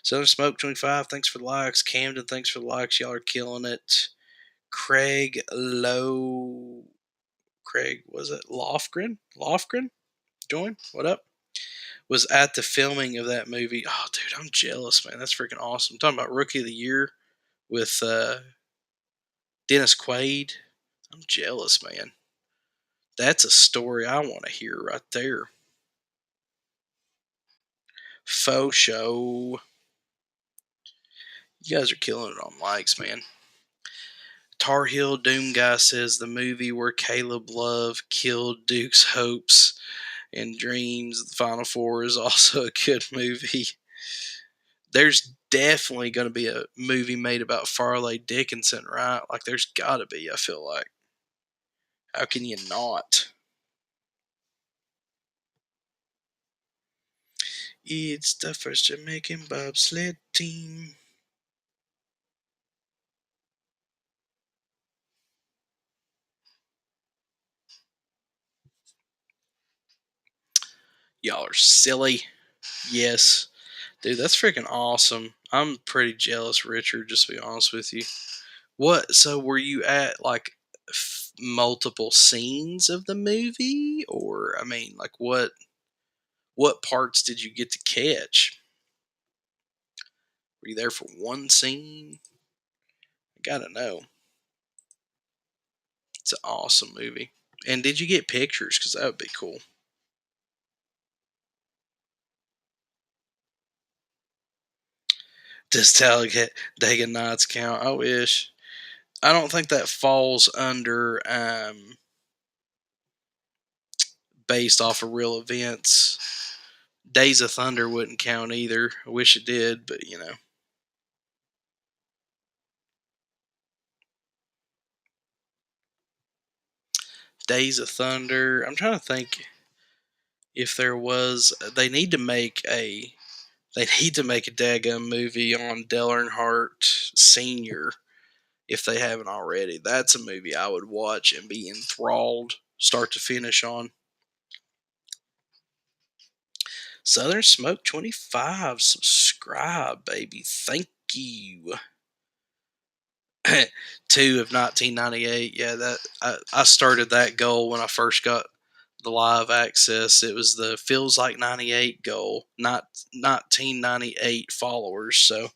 Southern Smoke 25, thanks for the likes. Camden, thanks for the likes. Y'all are killing it. Craig Low. Craig, was it Lofgren? Lofgren? Join? What up? Was at the filming of that movie. Oh, dude, I'm jealous, man. That's freaking awesome. I'm talking about Rookie of the Year with Dennis Quaid. I'm jealous, man. That's a story I want to hear right there. Faux show. You guys are killing it on likes, man. Tar Heel Doom Guy says the movie where Caleb Love killed Duke's hopes and dreams, the Final Four, is also a good movie. There's definitely going to be a movie made about Farley Dickinson, right? Like, there's got to be, I feel like. How can you not? It's the first Jamaican bobsled team. Y'all are silly. Yes. Dude, that's freaking awesome. I'm pretty jealous, Richard, just to be honest with you. What? So were you at like multiple scenes of the movie, or I mean, like what parts did you get to catch? Were you there for one scene? I gotta know. It's an awesome movie. And did you get pictures? Because that would be cool. Does Talladega Nights count? I wish. I don't think that falls under based off of real events. Days of Thunder wouldn't count either. I wish it did, but Days of Thunder. I'm trying to think if there was. They need to make a daggum movie on Dale Earnhardt Senior if they haven't already. That's a movie I would watch and be enthralled start to finish on. Southern Smoke 25, subscribe, baby. Thank you. 2 of 1998. Yeah, that I started that goal when I first got the live access. It was the feels like 98 goal, not 1998 followers. So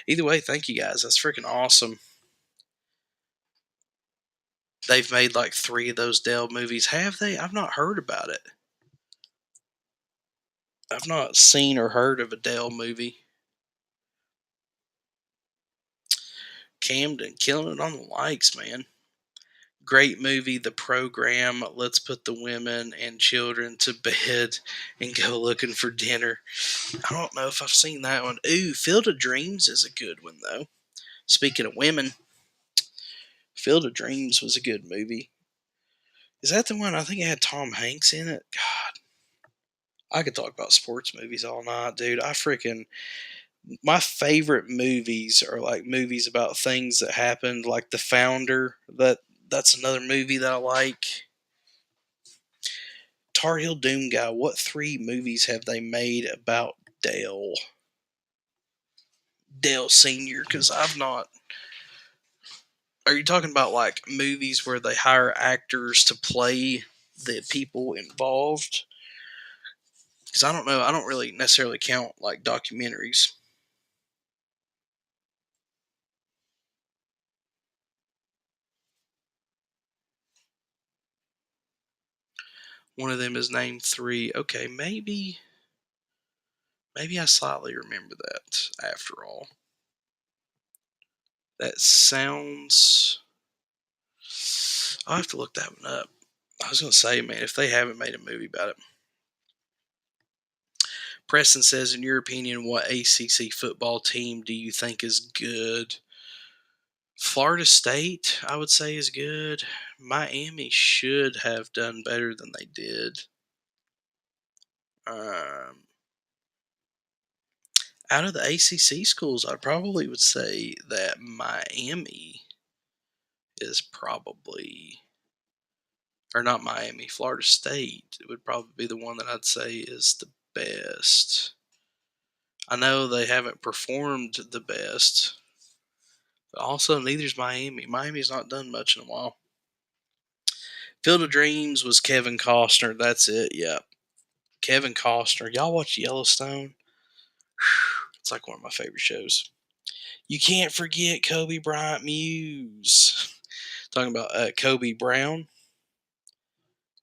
either way, thank you guys. That's freaking awesome. They've made like 3 of those Dell movies. Have they? I've not heard about it. I've not seen or heard of a Dell movie. Camden killing it on the likes, man. Great movie, The Program. Let's put the women and children to bed and go looking for dinner. I don't know if I've seen that one. Ooh, Field of Dreams is a good one, though. Speaking of women, Field of Dreams was a good movie. Is that the one? I think it had Tom Hanks in it. God, I could talk about sports movies all night, dude. My favorite movies are like movies about things that happened, like The Founder. That's another movie that I like. Tar Heel Doom Guy. What 3 movies have they made about Dale? Dale Senior? Because I've not. Are you talking about like movies where they hire actors to play the people involved? Because I don't know. I don't really necessarily count like documentaries. One of them is named 3. Okay, maybe I slightly remember that after all. That sounds. I'll have to look that one up. I was going to say, man, if they haven't made a movie about it. Preston says, in your opinion, what ACC football team do you think is good? Florida State, I would say, is good. Miami should have done better than they did. Um, Out of the ACC schools, I probably would say that Miami is probably, or not Miami, Florida State would probably be the one that I'd say is the best. I know they haven't performed the best, but also neither's Miami. Miami's not done much in a while. Field of Dreams was Kevin Costner. That's it. Yeah, Kevin Costner. Y'all watch Yellowstone? It's like one of my favorite shows. You can't forget Kobe Bryant Muse. Talking about Kobe Brown.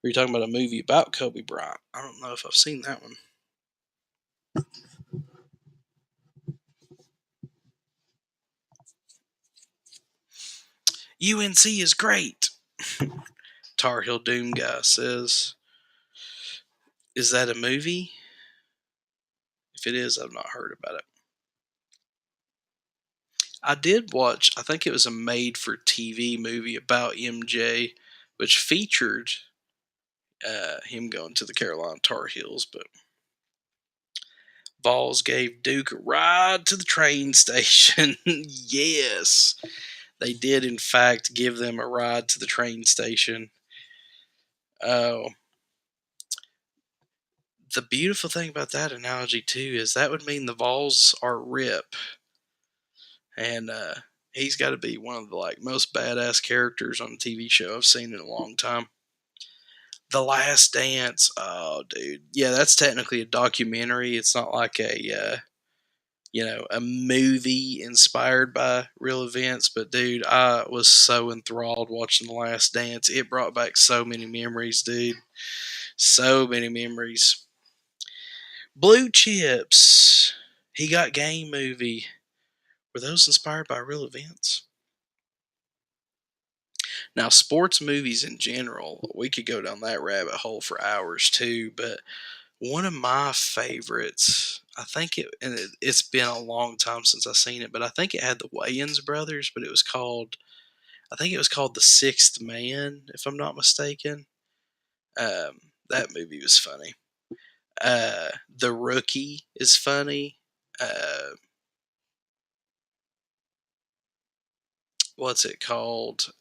Or you talking about a movie about Kobe Bryant? I don't know if I've seen that one. UNC is great. Tar Heel Doom Guy says. Is that a movie? If it is, I've not heard about it. I did watch, I think it was a made for TV movie about MJ, which featured him going to the Carolina Tar Heels, but Vols gave Duke a ride to the train station. Yes, they did, in fact, give them a ride to the train station. Oh, the beautiful thing about that analogy, too, is that would mean the Vols are Rip. And he's got to be one of the like most badass characters on a TV show I've seen in a long time. The Last Dance. Oh, dude. Yeah, that's technically a documentary. It's not like a movie inspired by real events. But dude, I was so enthralled watching The Last Dance. It brought back so many memories, dude. So many memories. Blue Chips. He Got Game movie. Were those inspired by real events? Now, sports movies in general, we could go down that rabbit hole for hours too, but one of my favorites, I think it's been a long time since I've seen it, but I think it had the Wayans brothers, but I think it was called The Sixth Man, if I'm not mistaken. That movie was funny. The Rookie is funny. Uh, what's it called?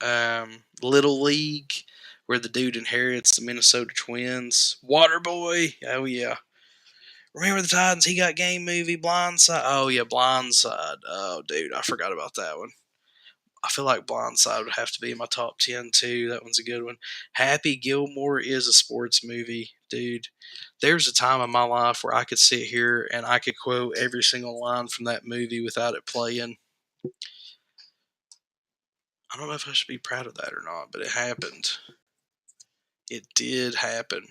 Little League, where the dude inherits the Minnesota Twins. Waterboy. Oh yeah. Remember the Titans? He Got Game movie. Blindside. Oh yeah, Blindside. Oh dude, I forgot about that one. I feel like Blindside would have to be in my top 10 too. That one's a good one. Happy Gilmore is a sports movie, dude. There's a time in my life where I could sit here and I could quote every single line from that movie without it playing. I don't know if I should be proud of that or not, but it happened. It did happen.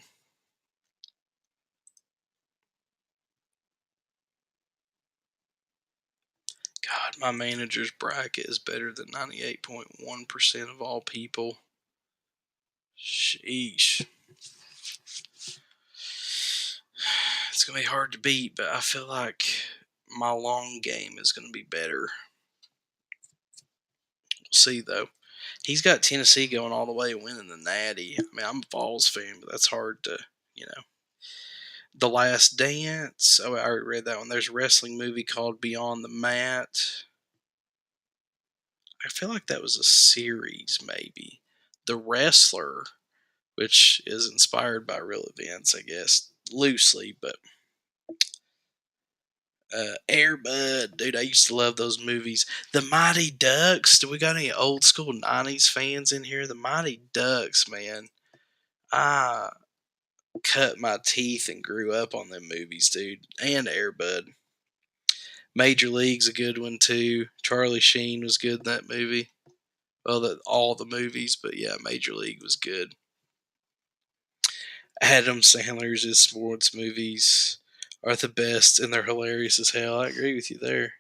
God, my manager's bracket is better than 98.1% of all people. Sheesh. It's going to be hard to beat, but I feel like my long game is going to be better. We'll see, though. He's got Tennessee going all the way winning the Natty. I mean, I'm a Falls fan, but that's hard to, you know. The Last Dance. Oh, I already read that one. There's a wrestling movie called Beyond the Mat. I feel like that was a series, maybe. The Wrestler, which is inspired by real events, I guess, loosely, but Airbud, dude, I used to love those movies. The Mighty Ducks. Do we got any old school '90s fans in here? The Mighty Ducks, man. I cut my teeth and grew up on them movies, dude. And Airbud. Major League's a good one too. Charlie Sheen was good in that movie. Well, all the movies, but yeah, Major League was good. Adam Sandler's sports movies are the best and they're hilarious as hell. I agree with you there.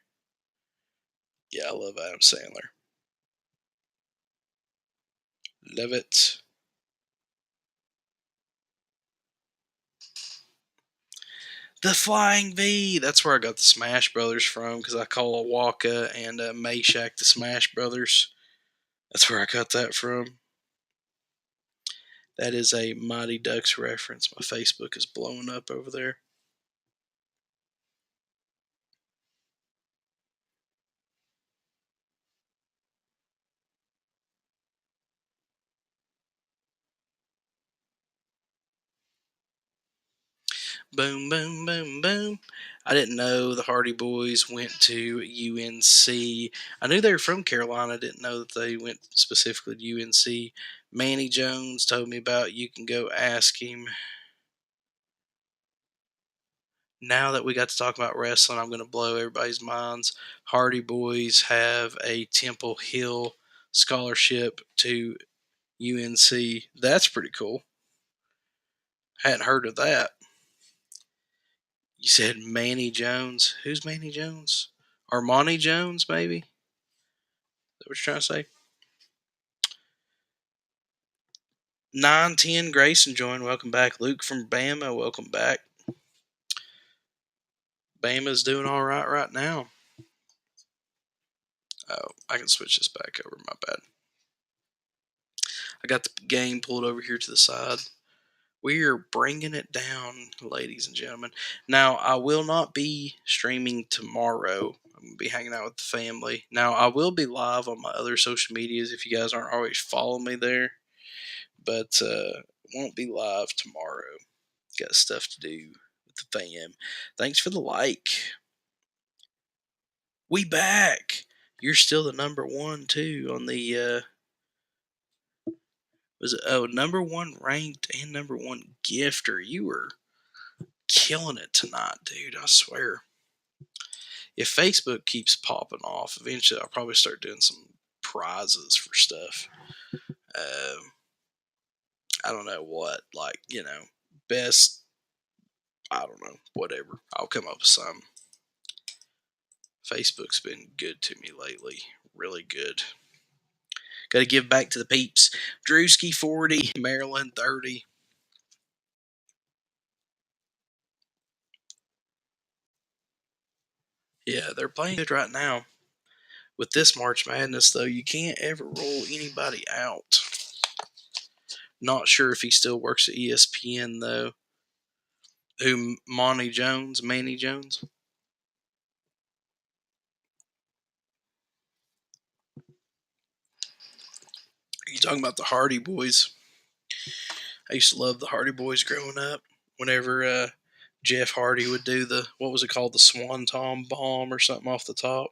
Yeah, I love Adam Sandler. Love it. The Flying V. That's where I got the Smash Brothers from because I call Waka and Meshack the Smash Brothers. That's where I got that from. That is a Mighty Ducks reference. My Facebook is blowing up over there. Boom, boom, boom, boom. I didn't know the Hardy Boys went to UNC. I knew they were from Carolina. I didn't know that they went specifically to UNC. Manny Jones told me about. You can go ask him. Now that we got to talk about wrestling, I'm going to blow everybody's minds. Hardy Boys have a Temple Hill scholarship to UNC. That's pretty cool. Hadn't heard of that. You said Manny Jones. Who's Manny Jones? Armani Jones, maybe? Is that what you're trying to say? 910 Grayson joined. Welcome back. Luke from Bama, welcome back. Bama's doing all right now. Oh, I can switch this back over. My bad. I got the game pulled over here to the side. We are bringing it down, ladies and gentlemen. Now, I will not be streaming tomorrow. I'm going to be hanging out with the family. Now, I will be live on my other social medias if you guys aren't always following me there. But won't be live tomorrow. Got stuff to do with the fam. Thanks for the like. We back. You're still the number one too on the was it number one ranked and number one gifter. You were killing it tonight, dude. I swear. If Facebook keeps popping off, eventually I'll probably start doing some prizes for stuff. I don't know what, like, best. I don't know, whatever. I'll come up with some. Facebook's been good to me lately. Really good. Got to give back to the peeps. Drewski 40, Maryland 30. Yeah, they're playing good right now. With this March Madness, though, you can't ever roll anybody out. Not sure if he still works at ESPN, though. Who, Manny Jones? Are you talking about the Hardy Boys? I used to love the Hardy Boys growing up. Whenever Jeff Hardy would do what was it called? The Swanton Bomb or something off the top.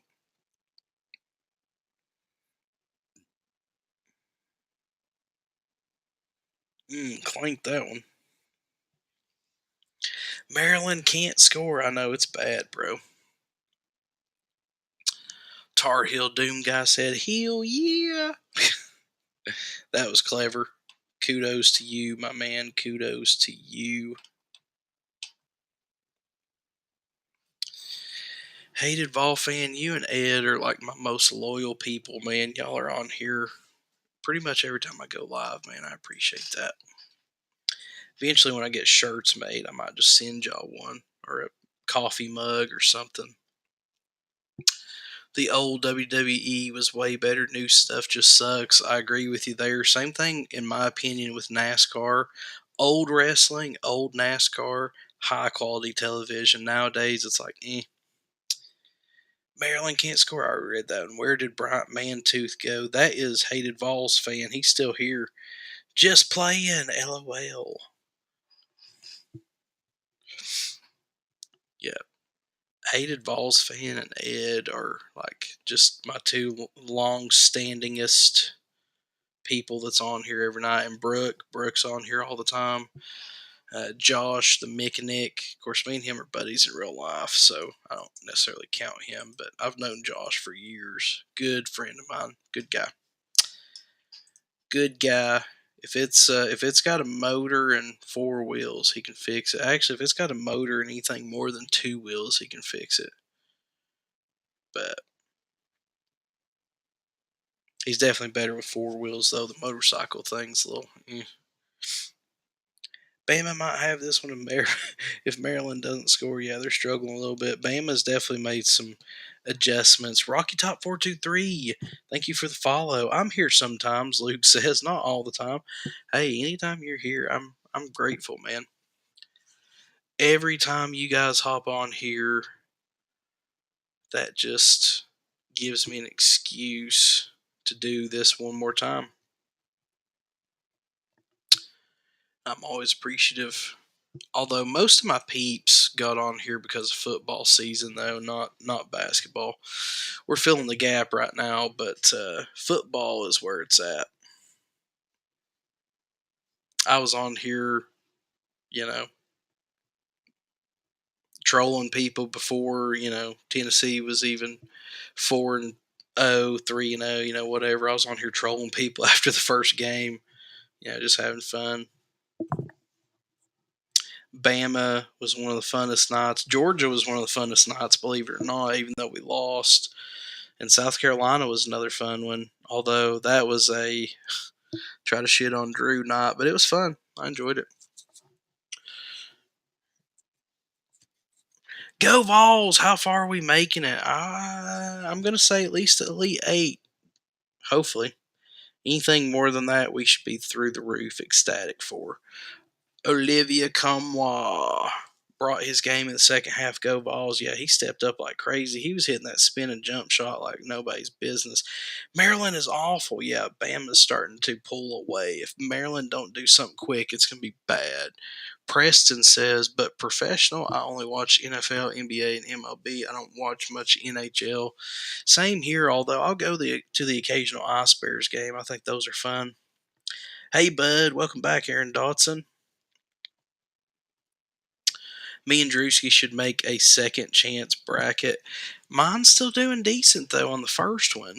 Clank that one. Maryland can't score. I know it's bad, bro. Tar Heel Doom guy said, "Hell yeah." That was clever. Kudos to you, my man. Kudos to you. Hated Vol fan, you and Ed are like my most loyal people, man. Y'all are on here pretty much every time I go live, man. I appreciate that. Eventually, when I get shirts made, I might just send y'all one or a coffee mug or something. The old WWE was way better. New stuff just sucks. I agree with you there. Same thing, in my opinion, with NASCAR. Old wrestling, old NASCAR, high quality television. Nowadays, it's like, eh. Maryland can't score. I already read that one. Where did Bryant Mantooth go? That is Hated Vols fan. He's still here. Just playing. LOL. Yeah. Hated Vols fan and Ed are like just my two long standingest people that's on here every night. And Brooke's on here all the time. Josh, the mechanic. Of course, me and him are buddies in real life, so I don't necessarily count him, but I've known Josh for years. Good friend of mine. Good guy. Good guy. If it's got a motor and four wheels, he can fix it. Actually, if it's got a motor and anything more than two wheels, he can fix it. But he's definitely better with four wheels, though. The motorcycle thing's a little. Bama might have this one if Maryland doesn't score. Yeah, they're struggling a little bit. Bama's definitely made some adjustments. Rocky Top 423, thank you for the follow. I'm here sometimes, Luke says, not all the time. Hey, anytime you're here, I'm grateful, man. Every time you guys hop on here, that just gives me an excuse to do this one more time. I'm always appreciative. Although most of my peeps got on here because of football season, though not basketball. We're filling the gap right now, but football is where it's at. I was on here, you know, trolling people before Tennessee was even 4-0, 3-0, whatever. I was on here trolling people after the first game, just having fun. Bama was one of the funnest nights. Georgia was one of the funnest nights, believe it or not, even though we lost. And South Carolina was another fun one, although that was a try to shit on Drew night, but it was fun. I enjoyed it. Go Vols! How far are we making it? I'm going to say at least Elite 8, hopefully. Anything more than that, we should be through the roof ecstatic for. Olivia Comwa brought his game in the second half. Go Vols. Yeah, he stepped up like crazy. He was hitting that spin and jump shot like nobody's business. Maryland is awful. Yeah, Bama's starting to pull away. If Maryland don't do something quick, it's going to be bad. Preston says, but professional, I only watch NFL, NBA, and MLB. I don't watch much NHL. Same here, although I'll go to the occasional Ice Bears game. I think those are fun. Hey, bud. Welcome back, Aaron Dotson. Me and Drewski should make a second chance bracket. Mine's still doing decent though on the first one.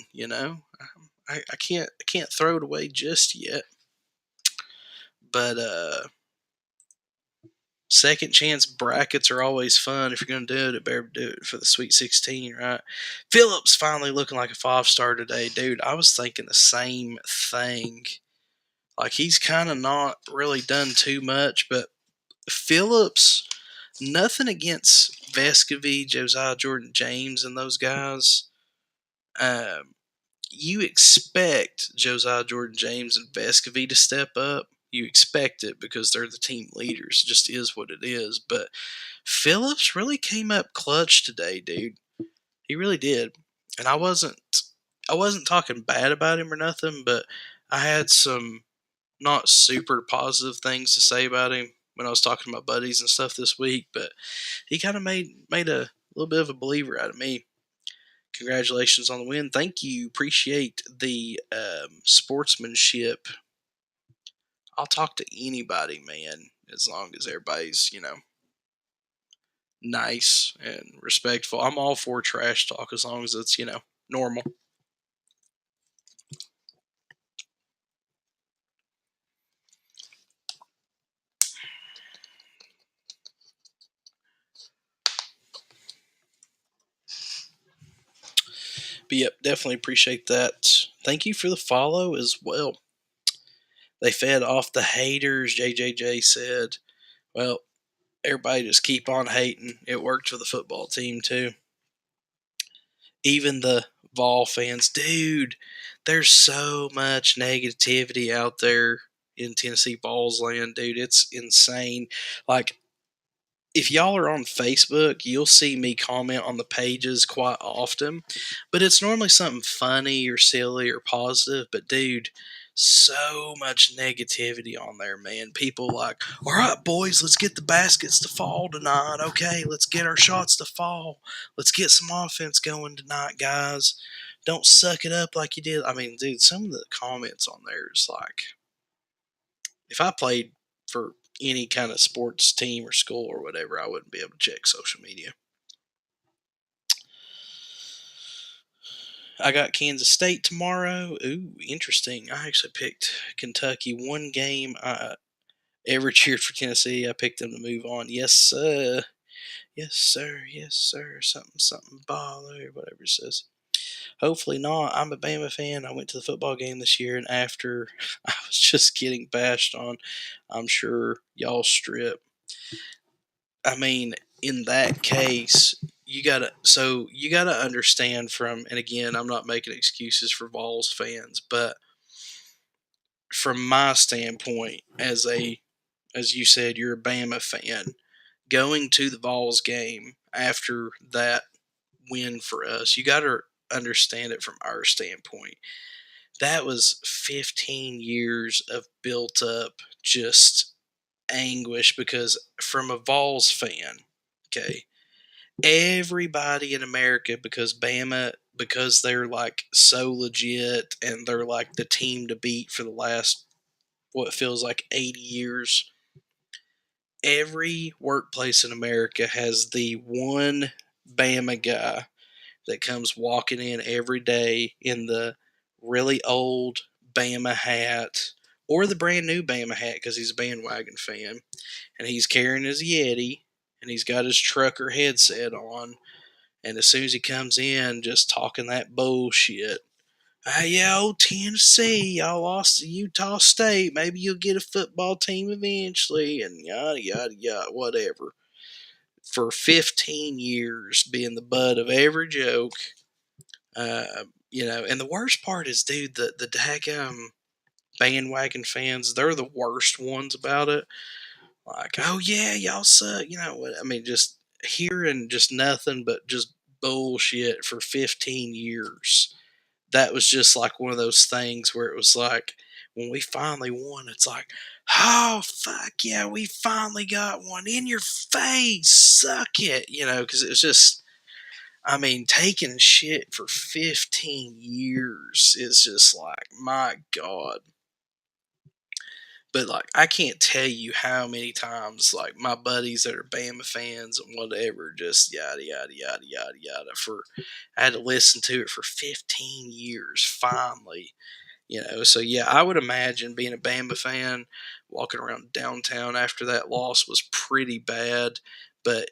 I can't throw it away just yet. But second chance brackets are always fun. If you're gonna do it, it better do it for the Sweet 16, right? Phillips finally looking like a 5-star today, dude. I was thinking the same thing. Like he's kind of not really done too much, but Phillips. Nothing against Vescovy, Josiah Jordan James, and those guys. You expect Josiah Jordan James and Vescovy to step up. You expect it because they're the team leaders. It just is what it is. But Phillips really came up clutch today, dude. He really did. And I wasn't talking bad about him or nothing, but I had some not super positive things to say about him when I was talking to my buddies and stuff this week, but he kind of made a little bit of a believer out of me. Congratulations on the win. Thank you. Appreciate the sportsmanship. I'll talk to anybody, man, as long as everybody's, nice and respectful. I'm all for trash talk as long as it's, normal. But yep, definitely appreciate that. Thank you for the follow as well. They fed off the haters, JJJ said. Well, everybody just keep on hating. It worked for the football team too. Even the Vol fans, dude, there's so much negativity out there in Tennessee Vols land, dude. It's insane. Like, if y'all are on Facebook, you'll see me comment on the pages quite often, but it's normally something funny or silly or positive. But dude, so much negativity on there, man. People like, all right, boys, let's get the baskets to fall tonight. Okay, let's get our shots to fall. Let's get some offense going tonight, guys. Don't suck it up like you did. I mean, dude, some of the comments on there is like, if I played for any kind of sports team or school or whatever, I wouldn't be able to check social media. I got Kansas State tomorrow. Ooh, interesting. I actually picked Kentucky one game. I ever cheered for Tennessee. I picked them to move on. Yes, sir. Yes, sir. Yes, sir. Something, something, baller, whatever it says. Hopefully not. I'm a Bama fan. I went to the football game this year, and after I was just getting bashed on, I'm sure y'all strip. I mean, in that case, you gotta understand from, and again, I'm not making excuses for Vols fans, but from my standpoint, as you said, you're a Bama fan, going to the Vols game after that win for us, you gotta understand it from our standpoint. That was 15 years of built up just anguish because from a Vols fan, okay, everybody in America, because they're like so legit and they're like the team to beat for the last what feels like 80 years. Every workplace in America has the one Bama guy that comes walking in every day in the really old Bama hat or the brand new Bama hat because he's a bandwagon fan, and he's carrying his Yeti and he's got his trucker headset on. And as soon as he comes in, just talking that bullshit. Hey, yo, Tennessee, y'all lost to Utah State. Maybe you'll get a football team eventually, and yada, yada, yada, whatever. For 15 years, being the butt of every joke. And the worst part is, dude, the daggum bandwagon fans, they're the worst ones about it. Like, oh, yeah, y'all suck. You know what? I mean, just hearing just nothing but just bullshit for 15 years. That was just like one of those things where it was like, when we finally won, it's like, oh, fuck yeah, we finally got one in your face. Suck it. Because it was just, I mean, taking shit for 15 years is just like, my God. But like, I can't tell you how many times like my buddies that are Bama fans and whatever, just yada yada yada yada yada. I had to listen to it for 15 years. Finally, So yeah, I would imagine being a Bama fan, walking around downtown after that loss was pretty bad. But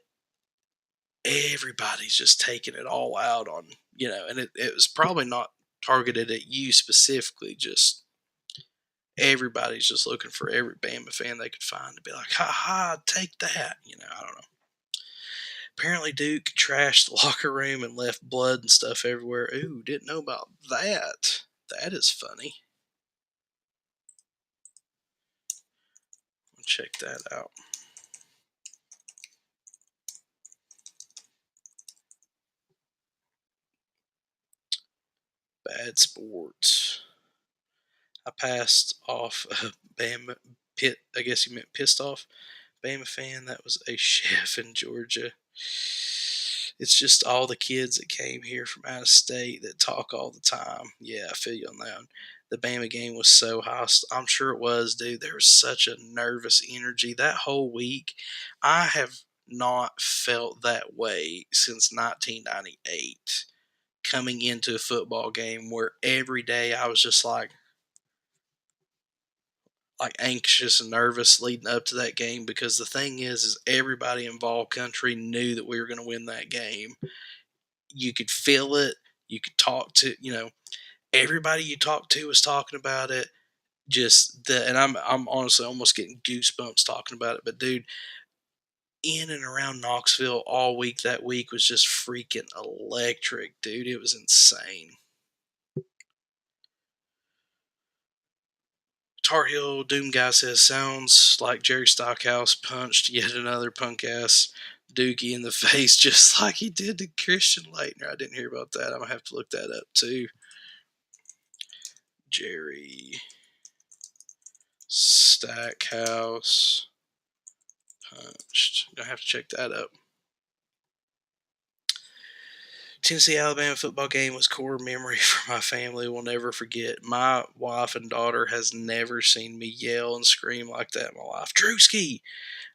everybody's just taking it all out on and it was probably not targeted at you specifically, just everybody's just looking for every Bama fan they could find to be like, ha ha, take that. I don't know. Apparently, Duke trashed the locker room and left blood and stuff everywhere. Ooh, didn't know about that. That is funny. Check that out. Bad sports. I passed off a Bama pit. I guess you meant pissed off Bama fan. That was a chef in Georgia. It's just all the kids that came here from out of state that talk all the time. Yeah, I feel you on that one. The Bama game was so hostile. I'm sure it was, dude. There was such a nervous energy that whole week. I have not felt that way since 1998. Coming into a football game where every day I was just like anxious and nervous leading up to that game, because the thing is everybody in Vol Country knew that we were going to win that game. You could feel it. You could talk to, everybody you talked to was talking about it. And I'm honestly almost getting goosebumps talking about it. But dude, in and around Knoxville all week that week was just freaking electric, dude. It was insane. Tar Heel Doom Guy says, sounds like Jerry Stockhouse punched yet another punk ass Dookie in the face just like he did to Christian Leitner. I didn't hear about that. I'm going to have to look that up too. Jerry Stackhouse punched. Gonna have to check that up. Tennessee Alabama football game was core memory for my family. We'll never forget. My wife and daughter has never seen me yell and scream like that in my life. Drewski!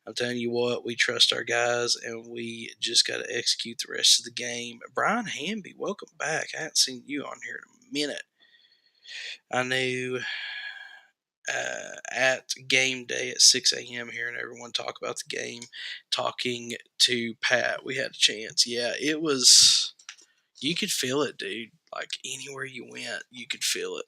I'm telling you what, we trust our guys and we just got to execute the rest of the game. Brian Hamby, welcome back. I haven't seen you on here in a minute. I knew at game day at 6 a.m. hearing everyone talk about the game, talking to Pat, we had a chance. Yeah, it was, you could feel it, dude. Like anywhere you went, you could feel it.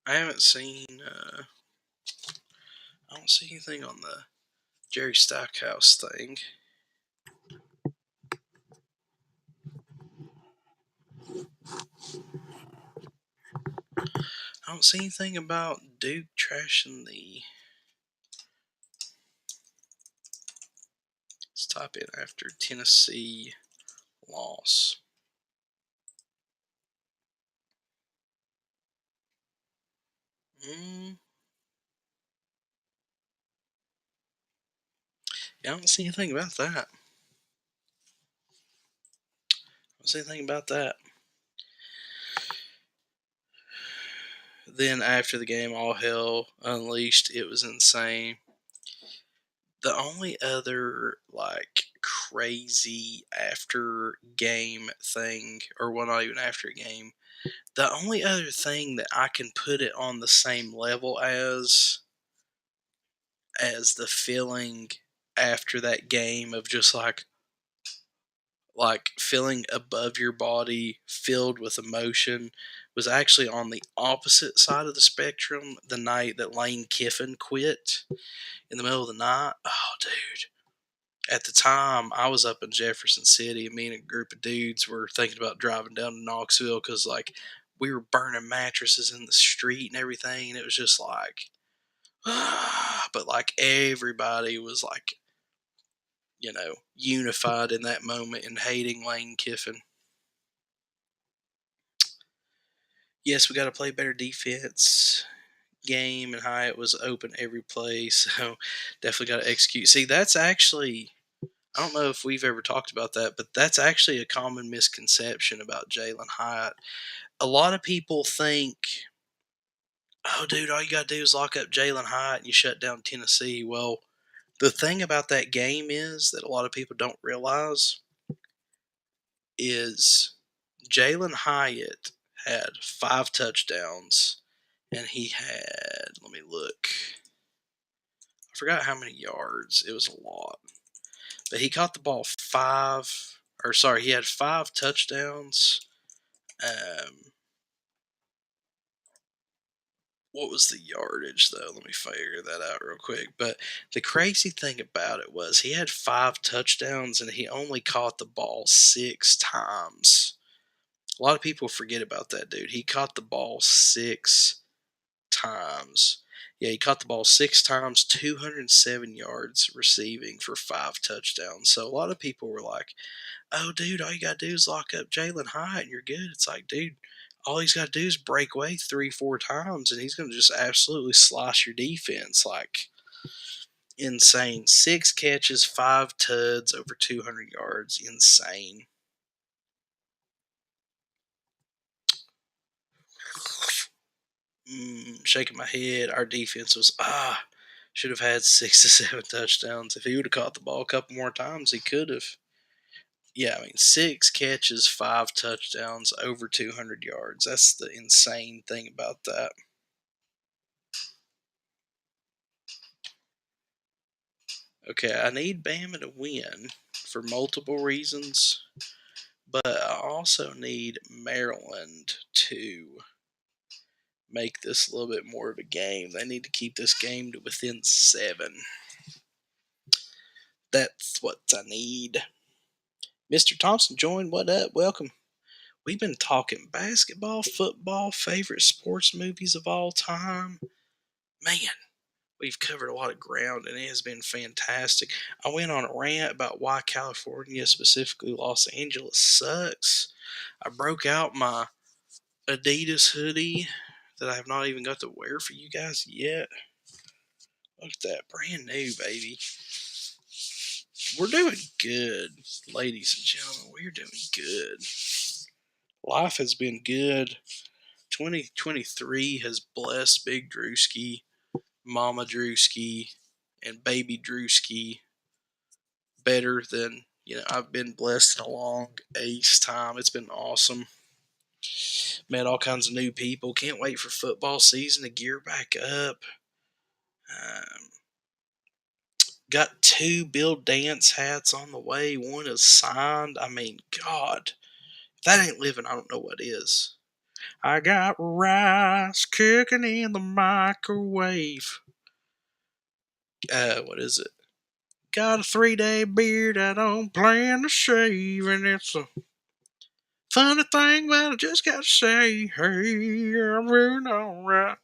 I haven't seen, I don't see anything on the Jerry Stackhouse thing. I don't see anything about Duke trashing the. Let's type in after Tennessee loss. Yeah, I don't see anything about that. I don't see anything about that. Then after the game, all hell unleashed. It was insane. The only other like crazy after game thing, or well, not even after a game, the only other thing that I can put it on the same level as the feeling after that game of just like feeling above your body filled with emotion was actually on the opposite side of the spectrum the night that Lane Kiffin quit in the middle of the night. Oh, dude. At the time, I was up in Jefferson City, and me and a group of dudes were thinking about driving down to Knoxville because, like, we were burning mattresses in the street and everything, and it was just like, but like everybody was like, unified in that moment and hating Lane Kiffin. Yes, we got to play better defense. Game and Hyatt was open every play, so definitely got to execute. See, that's actually, I don't know if we've ever talked about that, but that's actually a common misconception about Jalen Hyatt. A lot of people think, oh, dude, all you got to do is lock up Jalen Hyatt and you shut down Tennessee. Well, the thing about that game is that a lot of people don't realize is Jalen Hyatt had 5 touchdowns and he had, let me look, I forgot how many yards. It was a lot. But he caught the ball he had 5 touchdowns. What was the yardage, though? Let me figure that out real quick. But the crazy thing about it was he had 5 touchdowns and he only caught the ball 6 times. A lot of people forget about that, dude. He caught the ball 6 times. Yeah, he caught the ball 6 times, 207 yards receiving for 5 touchdowns. So a lot of people were like, oh, dude, all you got to do is lock up Jalen Hyatt and you're good. It's like, dude, all he's got to do is break away 3, 4 times, and he's going to just absolutely slice your defense. Like, insane. 6 catches, 5 tuds, over 200 yards. Insane. Shaking my head. Our defense was, should have had 6 to 7 touchdowns. If he would have caught the ball a couple more times, he could have. Yeah, I mean, 6 catches, 5 touchdowns, over 200 yards. That's the insane thing about that. Okay, I need Bama to win for multiple reasons, but I also need Maryland to make this a little bit more of a game. They need to keep this game to within 7. That's what I need. Mr. Thompson joined. What up? Welcome. We've been talking basketball, football, favorite sports movies of all time. Man, we've covered a lot of ground and it has been fantastic. I went on a rant about why California, specifically Los Angeles, sucks. I broke out my Adidas hoodie that I have not even got to wear for you guys yet. Look at that, brand new, baby. We're doing good, ladies and gentlemen. We're doing good. Life has been good. 2023 has blessed Big Drewski, Mama Drewski, and Baby Drewski better than I've been blessed in a long ace time. It's been awesome. Met all kinds of new people. Can't wait for football season to gear back up. Got 2 Bill Dance hats on the way. One is signed. I mean, God, if that ain't living, I don't know what is. I got rice cooking in the microwave. What is it? Got a 3-day beard I don't plan to shave, and it's a funny thing, but I just gotta say, hey, I'm doing alright.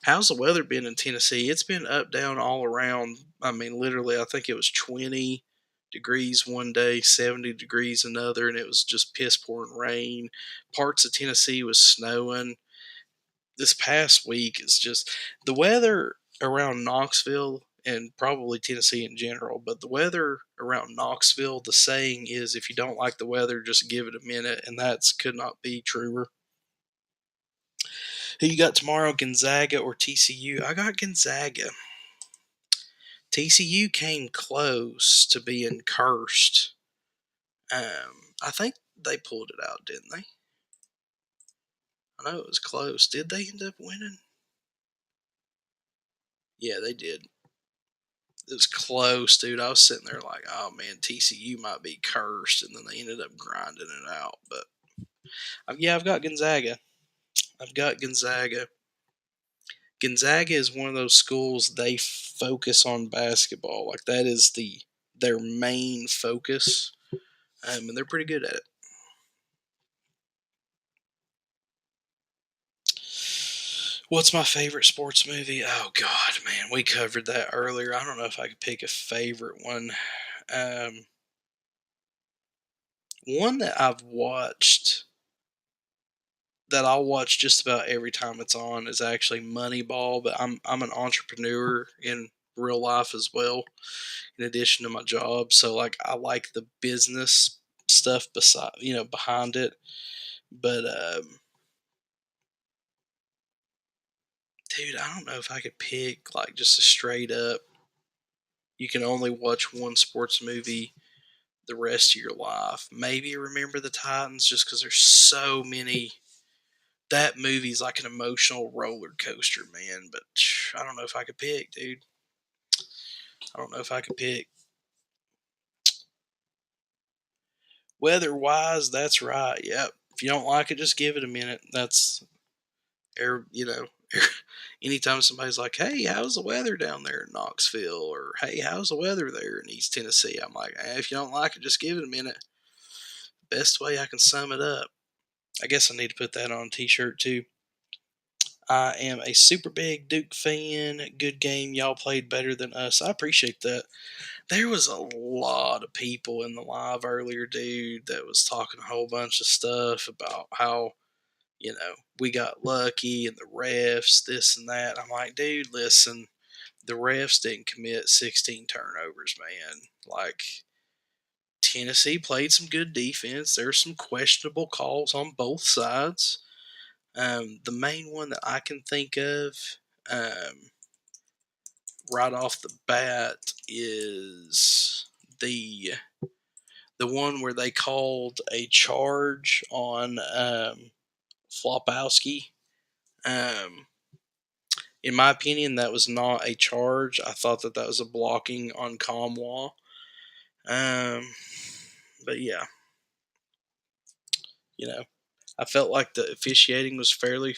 How's the weather been in Tennessee? It's been up, down, all around. I mean, literally, I think it was 20 degrees one day, 70 degrees another, and it was just piss pouring rain. Parts of Tennessee was snowing. This past week is just the weather around Knoxville and probably Tennessee in general, but the weather around Knoxville, the saying is if you don't like the weather, just give it a minute, and that's could not be truer. Who you got tomorrow, Gonzaga or TCU? I got Gonzaga. TCU came close to being cursed. I think they pulled it out, didn't they? I know it was close. Did they end up winning? Yeah, they did. It was close, dude. I was sitting there like, oh man, TCU might be cursed, and then they ended up grinding it out. But yeah, I've got Gonzaga. I've got Gonzaga. Gonzaga is one of those schools they focus on basketball. Like that is their main focus, and they're pretty good at it. What's my favorite sports movie? Oh God, man, we covered that earlier. I don't know if I could pick a favorite one. Um, One that I've watched that I'll watch just about every time it's on is actually Moneyball. But I'm an entrepreneur in real life as well, in addition to my job. So like I like the business stuff beside behind it. But dude, I don't know if I could pick like just a straight up. You can only watch one sports movie the rest of your life. Maybe Remember the Titans, just because there's so many. That movie's like an emotional roller coaster, man. But I don't know if I could pick, dude. I don't know if I could pick. Weather wise, that's right. Yep. If you don't like it, just give it a minute. That's, you know, anytime somebody's like, hey, how's the weather down there in Knoxville? Or, hey, how's the weather there in East Tennessee? I'm like, if you don't like it, just give it a minute. Best way I can sum it up. I guess I need to put that on a t shirt too. I am a super big Duke fan. Good game. Y'all played better than us. I appreciate that. There was a lot of people in the live earlier, dude, that was talking a whole bunch of stuff about how we got lucky and the refs, this and that. I'm like, dude, listen, the refs didn't commit 16 turnovers, man. Like, Tennessee played some good defense. There's some questionable calls on both sides. The main one that I can think of um, right off the bat is the one where they called a charge on Flopowski. Um, in my opinion, that was not a charge. I thought that was a blocking on Comwa. Um, but yeah, you know, I felt like the officiating was fairly,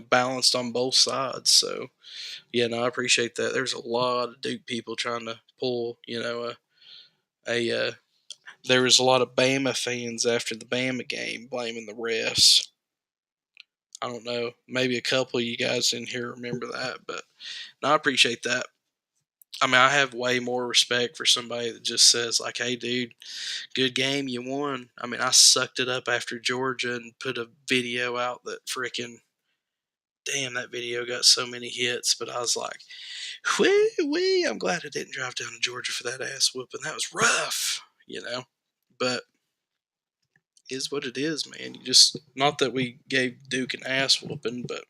balanced on both sides. So yeah, no, I appreciate that. There's a lot of Duke people trying to pull, a there was a lot of Bama fans after the Bama game blaming the refs. I don't know. Maybe a couple of you guys in here remember that, but no, I appreciate that. I mean, I have way more respect for somebody that just says, like, hey, dude, good game, you won. I mean, I sucked it up after Georgia and put a video out that freaking, damn, that video got so many hits, but I was like, wee, I'm glad I didn't drive down to Georgia for that ass whooping. That was rough. But is what it is, man. You just, not that we gave Duke an ass whooping, but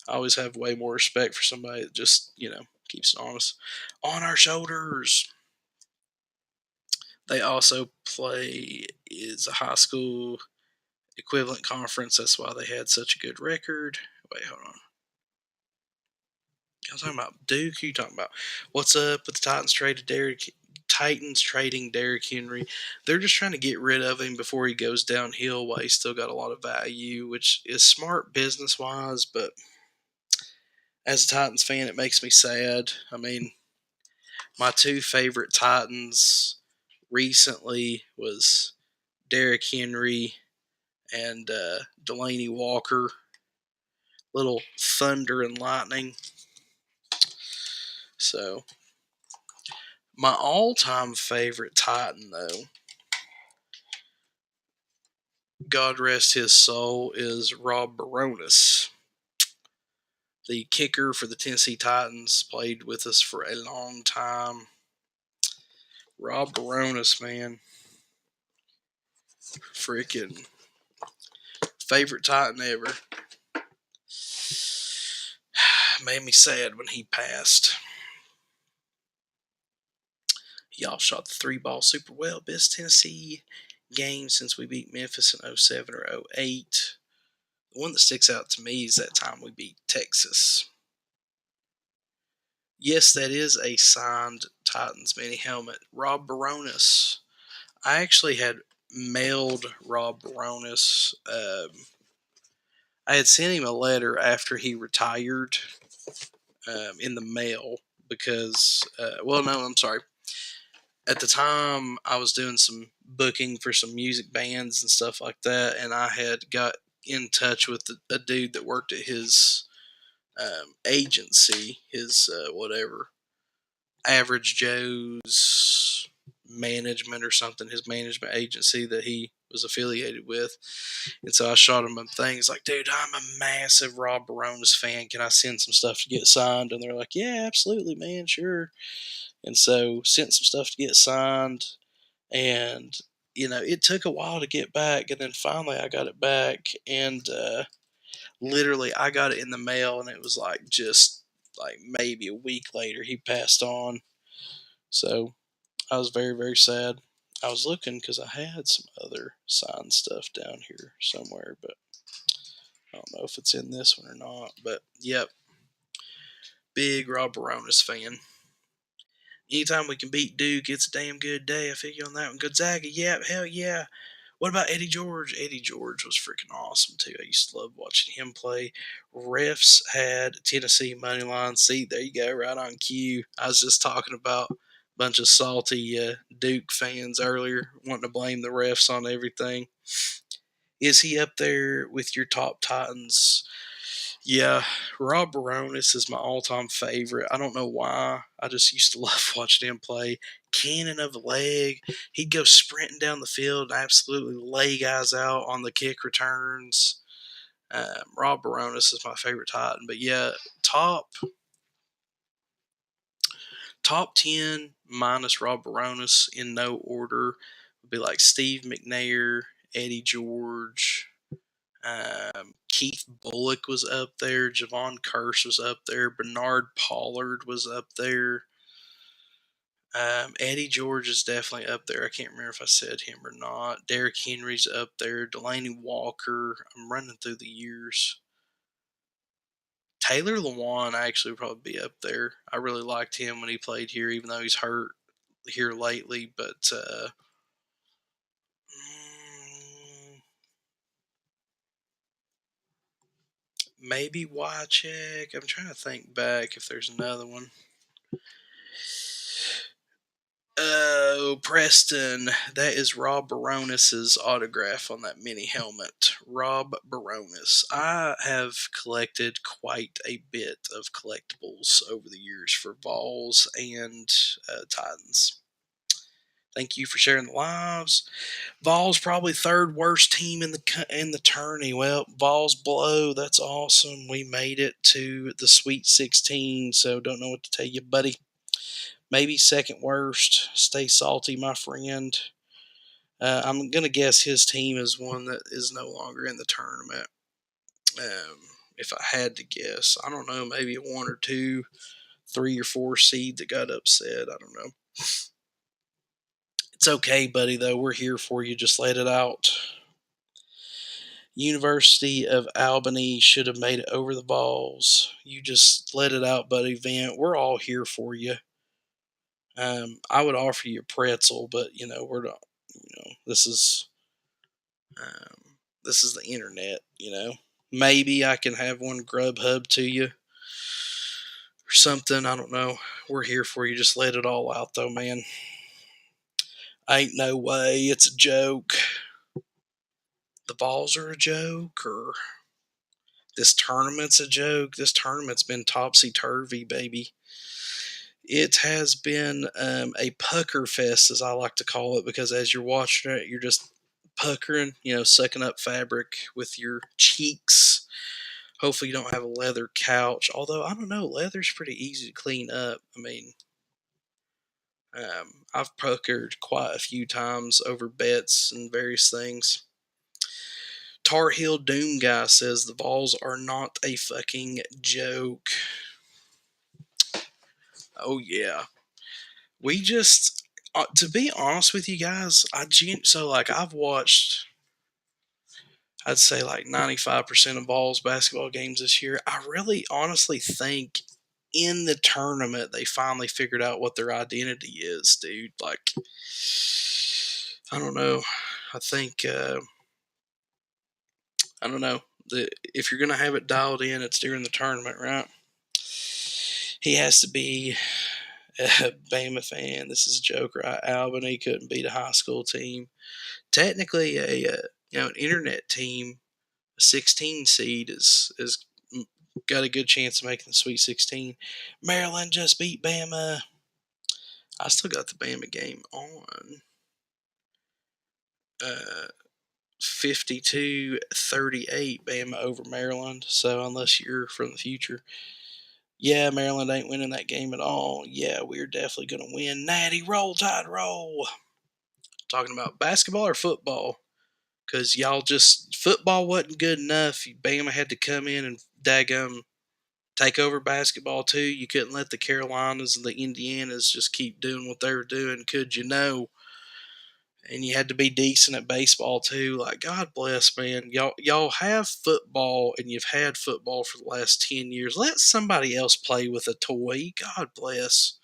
I always have way more respect for somebody that just, keeps it honest. On our shoulders. They also play is a high school equivalent conference. That's why they had such a good record. Wait, hold on. I'm talking about Duke. Who you talking about? What's up with the Titans trading Derrick Henry? They're just trying to get rid of him before he goes downhill while he's still got a lot of value, which is smart business wise, but as a Titans fan, it makes me sad. I mean, my two favorite Titans recently was Derrick Henry and Delaney Walker. Little thunder and lightning. So, my all-time favorite Titan, though, God rest his soul, is Rob Baronis. The kicker for the Tennessee Titans, played with us for a long time. Rob Baronis, man. Freaking favorite Titan ever. Made me sad when he passed. Y'all shot the three ball super well. Best Tennessee game since we beat Memphis in 07 or 08. The one that sticks out to me is that time we beat Texas. Yes, that is a signed Titans mini helmet. Rob Baronis. I actually had mailed Rob Baronis. I had sent him a letter after he retired in the mail because, no, I'm sorry. At the time, I was doing some booking for some music bands and stuff like that, and I had got in touch with a dude that worked at his agency, his whatever, Average Joe's management or something, his management agency that he was affiliated with. And so I shot him a thing. He's like, dude, I'm a massive Rob Baronis fan. Can I send some stuff to get signed? And they're like, yeah, absolutely, man, sure. And so sent some stuff to get signed. And, it took a while to get back. And then finally I got it back. And literally I got it in the mail. And it was like just like maybe a week later he passed on. So I was very, very sad. I was looking because I had some other signed stuff down here somewhere, but I don't know if it's in this one or not. But yep, big Rob Baronis fan. Anytime we can beat Duke, it's a damn good day. I feel you on that one. Gonzaga, yeah, hell yeah. What about Eddie George? Eddie George was freaking awesome too. I used to love watching him play. Refs had Tennessee money line. See, there you go, right on cue. I was just talking about a bunch of salty Duke fans earlier, wanting to blame the refs on everything. Is he up there with your top Titans? Yeah, Rob Baronis is my all-time favorite. I don't know why. I just used to love watching him play. Cannon of a leg. He'd go sprinting down the field and absolutely lay guys out on the kick returns. Rob Baronis is my favorite Titan. But yeah, top 10 minus Rob Baronis in no order would be like Steve McNair, Eddie George, Keith Bullock was up there. Javon Curse was up there. Bernard Pollard was up there. Eddie George is definitely up there. I can't remember if I said him or not. Derrick Henry's up there. Delaney Walker. I'm running through the years. Taylor Lewan actually would probably be up there. I really liked him when he played here, even though he's hurt here lately. But maybe Wycheck. I'm trying to think back if there's another one. Oh, Preston. That is Rob Baronis's autograph on that mini helmet. Rob Baronis. I have collected quite a bit of collectibles over the years for Vols and Titans. Thank you for sharing the lives. Vols probably third worst team in the tourney. Well, Vols blow. That's awesome. We made it to the Sweet 16, so don't know what to tell you, buddy. Maybe second worst. Stay salty, my friend. I'm going to guess his team is one that is no longer in the tournament. If I had to guess, I don't know, maybe a 1 or 2, 3 or 4 seed that got upset. I don't know. It's okay, buddy, though. We're here for you. Just let it out. University of Albany should have made it over the Vols. You just let it out, buddy. Vent. We're all here for you. I would offer you a pretzel, but we're not. This is the internet. Maybe I can have one Grubhub to you or something. I don't know. We're here for you. Just let it all out, though, man. Ain't no way. It's a joke. The Vols are a joke, or this tournament's a joke. This tournament's been topsy-turvy, baby. It has been a pucker fest, as I like to call it, because as you're watching it, you're just puckering, sucking up fabric with your cheeks. Hopefully, you don't have a leather couch. Although, I don't know, leather's pretty easy to clean up. I mean, I've puckered quite a few times over bets and various things. Tar Heel Doom Guy says the Vols are not a fucking joke. Oh, yeah. We just, to be honest with you guys, I've watched, I'd say like 95% of Vols basketball games this year. I really honestly think in the tournament they finally figured out what their identity is, dude. Like, I don't know. I think, I don't know. If you're going to have it dialed in, it's during the tournament, right? He has to be a Bama fan. This is a joke, right? Albany couldn't beat a high school team. Technically, an internet team, a 16 seed is got a good chance of making the Sweet 16. Maryland just beat Bama. I still got the Bama game on. 52-38 Bama over Maryland. So unless you're from the future, yeah, Maryland ain't winning that game at all. Yeah, we're definitely going to win. Natty, roll, Tide, roll. Talking about basketball or football? Because football wasn't good enough. Bama had to come in and daggum take over basketball too. You couldn't let the Carolinas and the Indianas just keep doing what they were doing, could you know? And you had to be decent at baseball too. Like, God bless, man. Y'all have football, and you've had football for the last 10 years. Let somebody else play with a toy. God bless.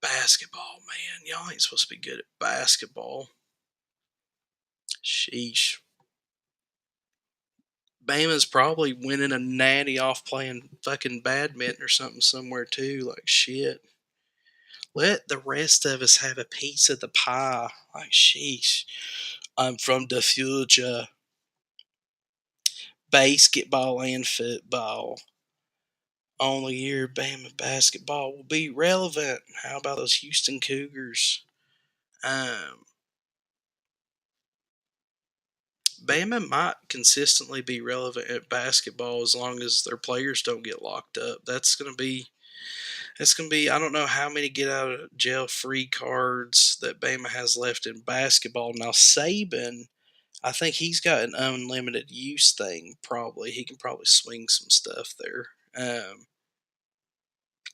Basketball, man. Y'all ain't supposed to be good at basketball. Sheesh. Bama's probably winning a natty off playing fucking badminton or something somewhere too. Like, shit. Let the rest of us have a piece of the pie. Like, sheesh. I'm from the future. basketball and football. Only year Bama basketball will be relevant. How about those Houston Cougars? Um, Bama might consistently be relevant at basketball as long as their players don't get locked up. That's gonna be. I don't know how many get out of jail free cards that Bama has left in basketball. Now Saban, I think he's got an unlimited use thing. Probably he can probably swing some stuff there.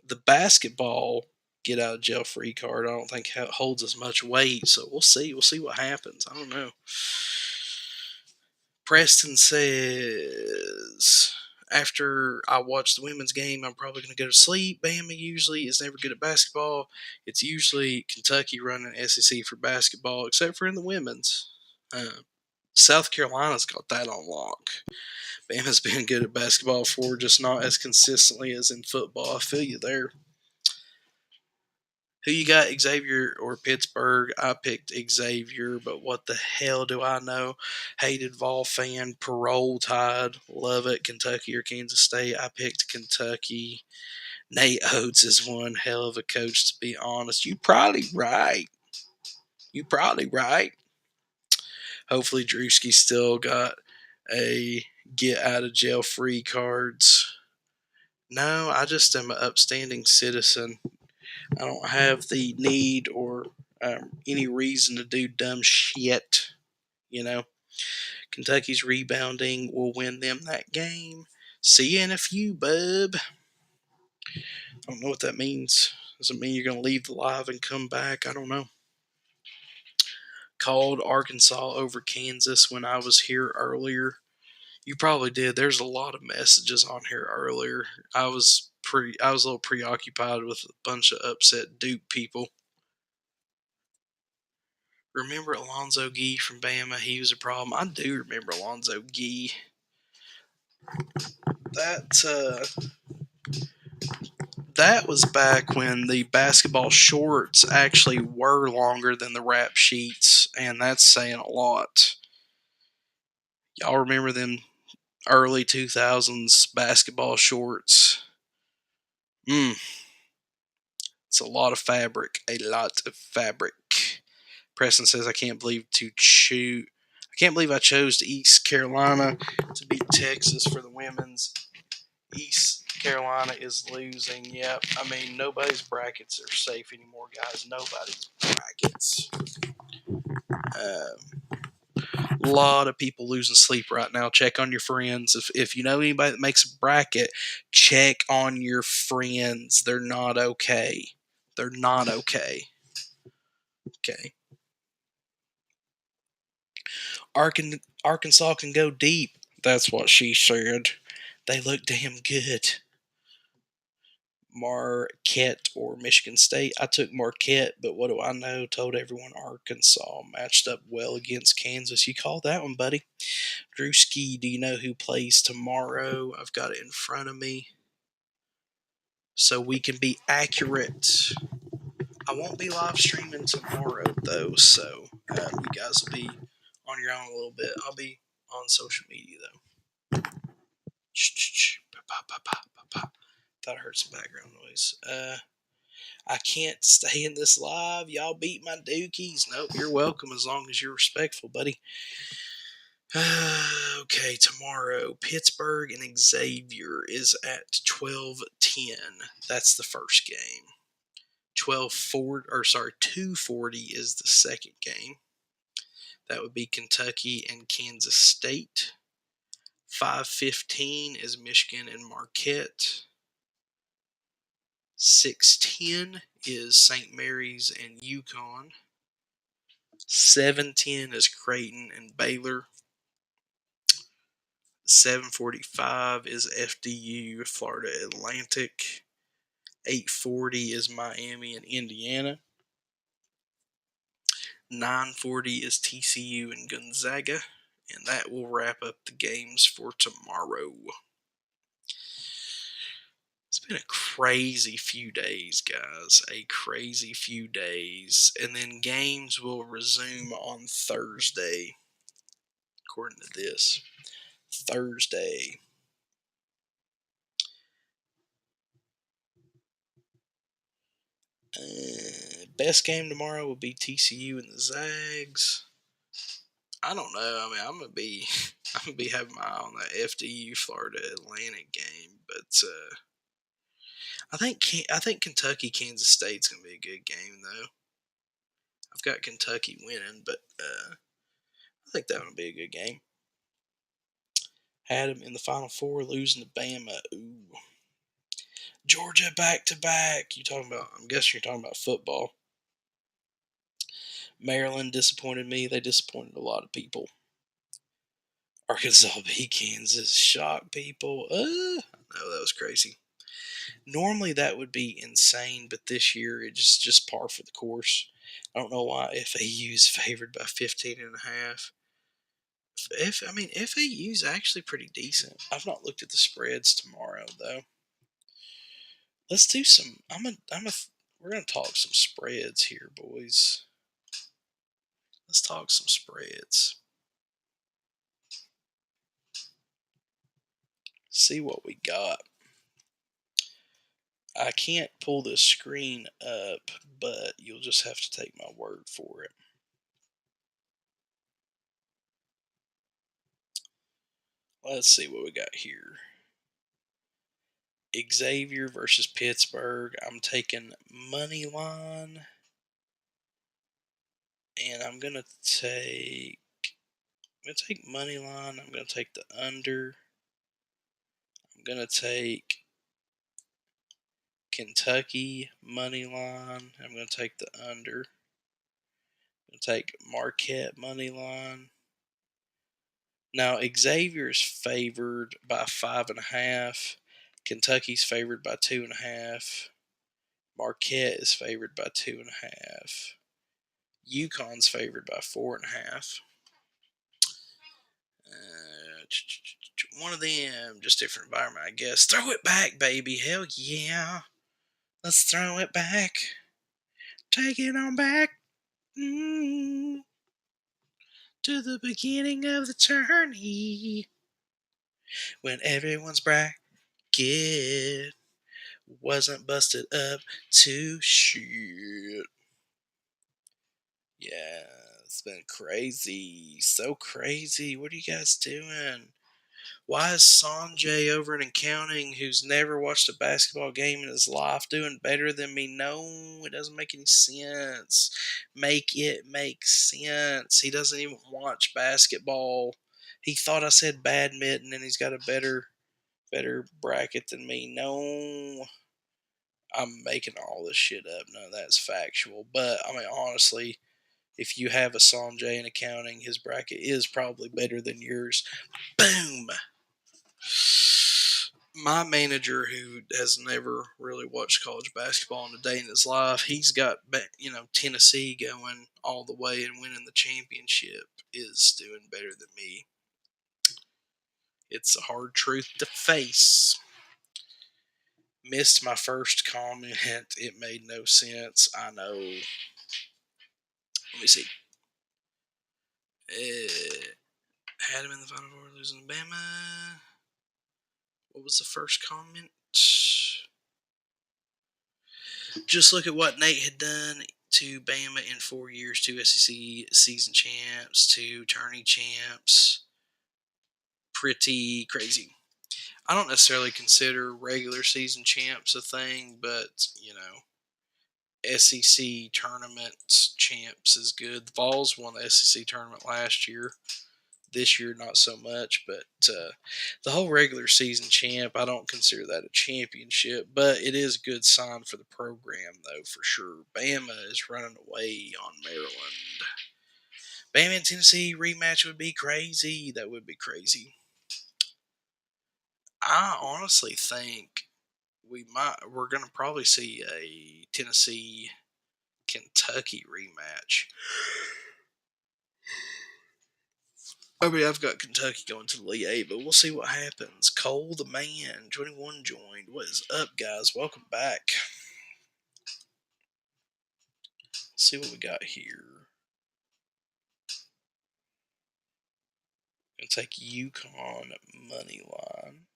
The basketball get out of jail free card, I don't think holds as much weight. So we'll see. We'll see what happens. I don't know. Preston says, after I watch the women's game, I'm probably going to go to sleep. Bama usually is never good at basketball. It's usually Kentucky running SEC for basketball, except for in the women's. South Carolina's got that on lock. Bama's been good at basketball before, just not as consistently as in football. I feel you there. Who you got, Xavier or Pittsburgh? I picked Xavier, but what the hell do I know? Hated Vol fan, parole tide, love it. Kentucky or Kansas State? I picked Kentucky. Nate Oates is one hell of a coach, to be honest. You probably right. You probably right. Hopefully Drewski still got a get out of jail free cards. No, I just am an upstanding citizen. I don't have the need or any reason to do dumb shit. You know, Kentucky's rebounding will win them that game. See you in a few, bub. I don't know what that means. Does it mean you're going to leave the live and come back? I don't know. Called Arkansas over Kansas when I was here earlier. You probably did. There's a lot of messages on here earlier. I was a little preoccupied with a bunch of upset Duke people. Remember Alonzo Gee from Bama? He was a problem. I do remember Alonzo Gee. That was back when the basketball shorts actually were longer than the rap sheets, and that's saying a lot. Y'all remember them early 2000s basketball shorts? It's a lot of fabric. A lot of fabric. Preston says, I can't believe I chose East Carolina to beat Texas for the women's. East Carolina is losing. Yep. I mean, nobody's brackets are safe anymore, guys. Nobody's brackets. A lot of people losing sleep right now. Check on your friends. If you know anybody that makes a bracket, check on your friends. They're not okay. They're not okay. Okay. Arkansas can go deep. That's what she said. They look damn good. Marquette or Michigan State. I took Marquette, but what do I know? Told everyone Arkansas matched up well against Kansas. You called that one, buddy. Drewski, do you know who plays tomorrow? I've got it in front of me. So we can be accurate. I won't be live streaming tomorrow, though, so you guys will be on your own a little bit. I'll be on social media, though. Thought I heard some background noise. I can't stay in this live. Y'all beat my dookies. Nope, you're welcome as long as you're respectful, buddy. Okay, tomorrow, Pittsburgh and Xavier is at 12:10. That's the first game. 2:40 is the second game. That would be Kentucky and Kansas State. 5:15 is Michigan and Marquette. 6:10 is St. Mary's and UConn. 7:10 is Creighton and Baylor. 7:45 is FDU, Florida Atlantic. 8:40 is Miami and Indiana. 9:40 is TCU and Gonzaga. And that will wrap up the games for tomorrow. It's been a crazy few days, guys. A crazy few days. And then games will resume on Thursday, according to this. Thursday. Best game tomorrow will be TCU and the Zags. I don't know. I mean, I'm gonna be having my eye on that FDU Florida Atlantic game, but I think Kentucky Kansas State's gonna be a good game though. I've got Kentucky winning, but I think that would be a good game. Had them in the Final Four, losing to Bama. Ooh, Georgia back to back. You talking about? I'm guessing you're talking about football. Maryland disappointed me. They disappointed a lot of people. Arkansas beat Kansas. Shocked people. No, that was crazy. Normally that would be insane, but this year it just par for the course. I don't know why FAU is favored by 15 and a half. I mean FAU is actually pretty decent. I've not looked at the spreads tomorrow though. Let's do some. We're gonna talk some spreads here, boys. Let's talk some spreads. See what we got. I can't pull this screen up, but you'll just have to take my word for it. Let's see what we got here. Xavier versus Pittsburgh. I'm taking money line. And I'm gonna take money line. I'm gonna take the under. I'm gonna take Kentucky money line. I'm gonna take the under. I'm gonna take Marquette money line. Now Xavier's favored by 5.5. Kentucky's favored by 2.5. Marquette is favored by 2.5. UConn's favored by 4.5. One of them, just different environment, I guess. Throw it back, baby. Hell yeah. Let's throw it back. Take it on back. To the beginning of the journey. When everyone's bracket wasn't busted up to shit. Yeah, it's been crazy. So crazy. What are you guys doing? Why is Sanjay over in accounting, who's never watched a basketball game in his life, doing better than me? No, it doesn't make any sense. Make it make sense. He doesn't even watch basketball. He thought I said badminton, and he's got a better bracket than me. No, I'm making all this shit up. None of that's factual. But I mean, honestly, if you have a Sanjay in accounting, his bracket is probably better than yours. Boom. My manager, who has never really watched college basketball in a day in his life, he's got Tennessee going all the way and winning the championship, is doing better than me. It's a hard truth to face. Missed my first comment. It made no sense. I know. Let me see. Had him in the Final Four, losing to Bama. What was the first comment? Just look at what Nate had done to Bama in 4 years. 2 SEC season champs, 2 tourney champs. Pretty crazy. I don't necessarily consider regular season champs a thing, but, SEC tournament champs is good. The Vols won the SEC tournament last year. This year, not so much, but the whole regular season champ, I don't consider that a championship, but it is a good sign for the program, though, for sure. Bama is running away on Maryland. Bama and Tennessee rematch would be crazy. That would be crazy. I honestly think we're going to probably see a Tennessee Kentucky rematch. I mean, I've got Kentucky going to the Elite Eight, but we'll see what happens. Cole the Man, 21 joined. What is up, guys? Welcome back. Let's see what we got here. And take UConn money line.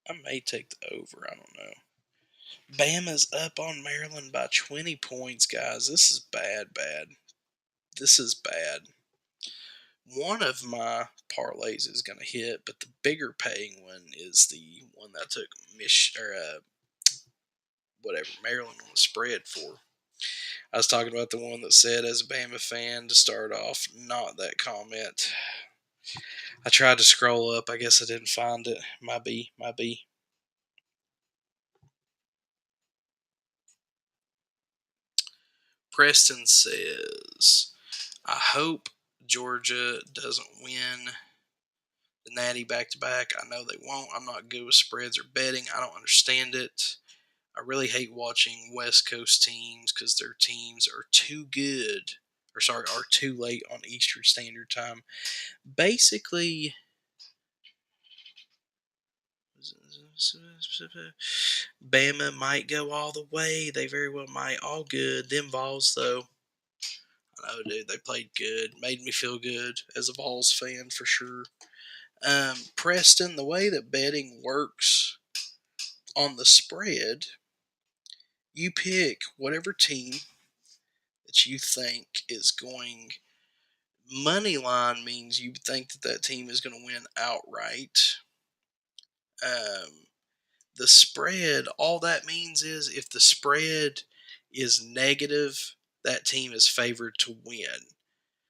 I may take the over. I don't know. Bama's up on Maryland by 20 points, guys. This is bad. This is bad. One of my parlays is going to hit, but the bigger paying one is the one that I took Maryland on the spread for. I was talking about the one that said, as a Bama fan, to start off, not that comment. I tried to scroll up. I guess I didn't find it. Might be. Preston says, I hope Georgia doesn't win the Natty back-to-back. I know they won't. I'm not good with spreads or betting. I don't understand it. I really hate watching West Coast teams because their teams are too good. Are too late on Eastern Standard Time. Basically, Bama might go all the way. They very well might. All good. Them Vols, though. I know, dude. They played good. Made me feel good as a Vols fan for sure. Preston, the way that betting works on the spread, you pick whatever team that you think is going. Money line means you think that team is going to win outright. The spread, all that means is if the spread is negative, that team is favored to win.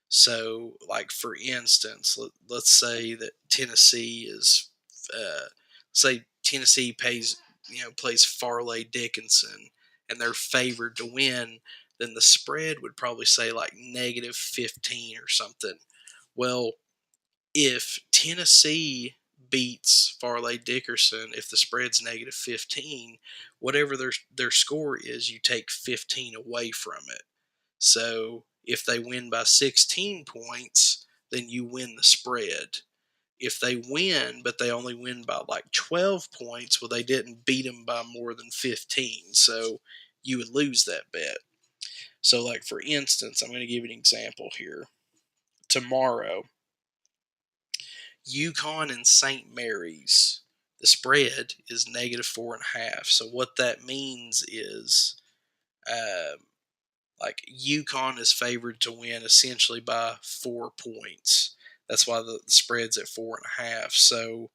So, like for instance, let's say that Tennessee is, say Tennessee plays Farley Dickinson, and they're favored to win. Then the spread would probably say like -15 or something. Well, if Tennessee beats Farley Dickinson, if the spread's -15, whatever their score is, you take 15 away from it. So if they win by 16 points, then you win the spread. If they win, but they only win by like 12 points, well, they didn't beat them by more than 15. So you would lose that bet. So, like, for instance, I'm going to give you an example here. Tomorrow, UConn and St. Mary's, the spread is -4.5. So what that means is, like, UConn is favored to win essentially by 4 points. That's why the spread's at 4.5. So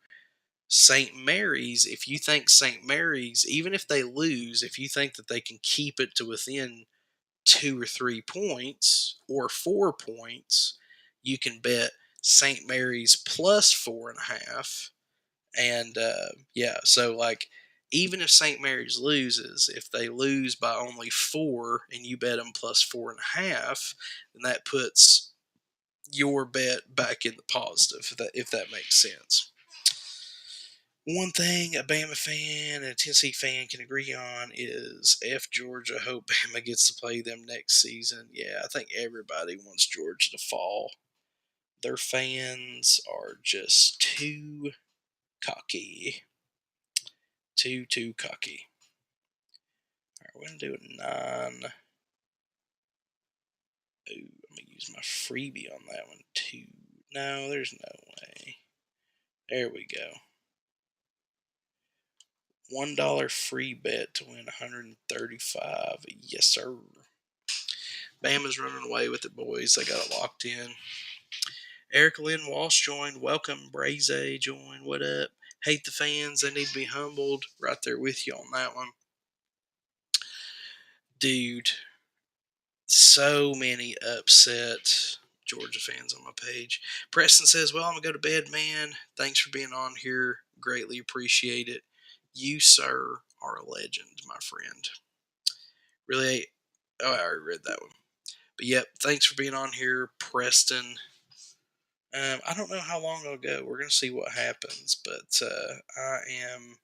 St. Mary's, if you think St. Mary's, even if they lose, if you think that they can keep it to within 2 or 3 points or 4 points, you can bet St. Mary's plus 4.5. And so like even if St. Mary's loses, if they lose by only 4 and you bet them plus 4.5, then that puts your bet back in the positive, if that makes sense. One thing a Bama fan and a Tennessee fan can agree on is F Georgia. Hope Bama gets to play them next season. Yeah, I think everybody wants Georgia to fall. Their fans are just too cocky. Too cocky. All right, we're going to do a 9. Ooh, I'm going to use my freebie on that one too. No, there's no way. There we go. $1 free bet to win 135. Yes, sir. Bama's running away with it, boys. They got it locked in. Eric Lynn Walsh joined. Welcome. Braze joined. What up? Hate the fans. They need to be humbled. Right there with you on that one. Dude, so many upset Georgia fans on my page. Preston says, well, I'm going to go to bed, man. Thanks for being on here. Greatly appreciate it. You, sir, are a legend, my friend. Really, I already read that one. But yep, thanks for being on here, Preston. I don't know how long I'll go. We're going to see what happens. But I'm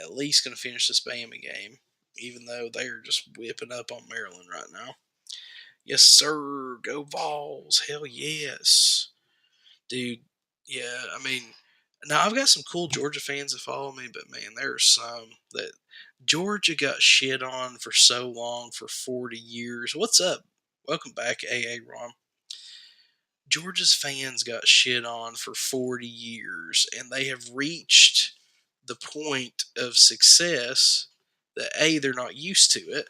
at least going to finish this Bama game, even though they are just whipping up on Maryland right now. Yes, sir. Go Vols. Hell yes. Dude, yeah, I mean, now I've got some cool Georgia fans that follow me, but man, there are some that Georgia got shit on for so long, for 40 years. What's up? Welcome back, AA Ron. Georgia's fans got shit on for 40 years, and they have reached the point of success that A, they're not used to it,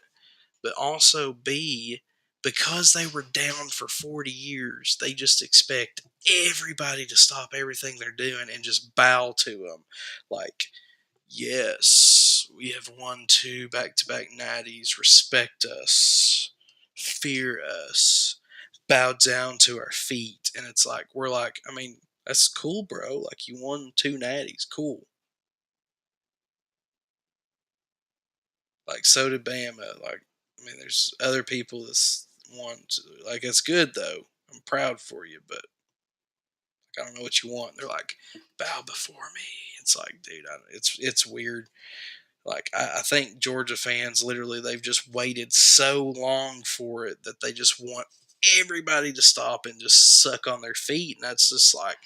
but also B, because they were down for 40 years, they just expect everybody to stop everything they're doing and just bow to them. Like, yes, we have won 2 back-to-back natties. Respect us, fear us, bow down to our feet. And it's like we're like, I mean, that's cool, bro. Like you won 2 natties, cool. Like so did Bama. Like I mean, there's other people that's won. Like it's good though. I'm proud for you, but like, I don't know what you want. They're like, bow before me. It's like, dude, it's weird. Like I think Georgia fans literally they've just waited so long for it that they just want everybody to stop and just suck on their feet, and that's just like,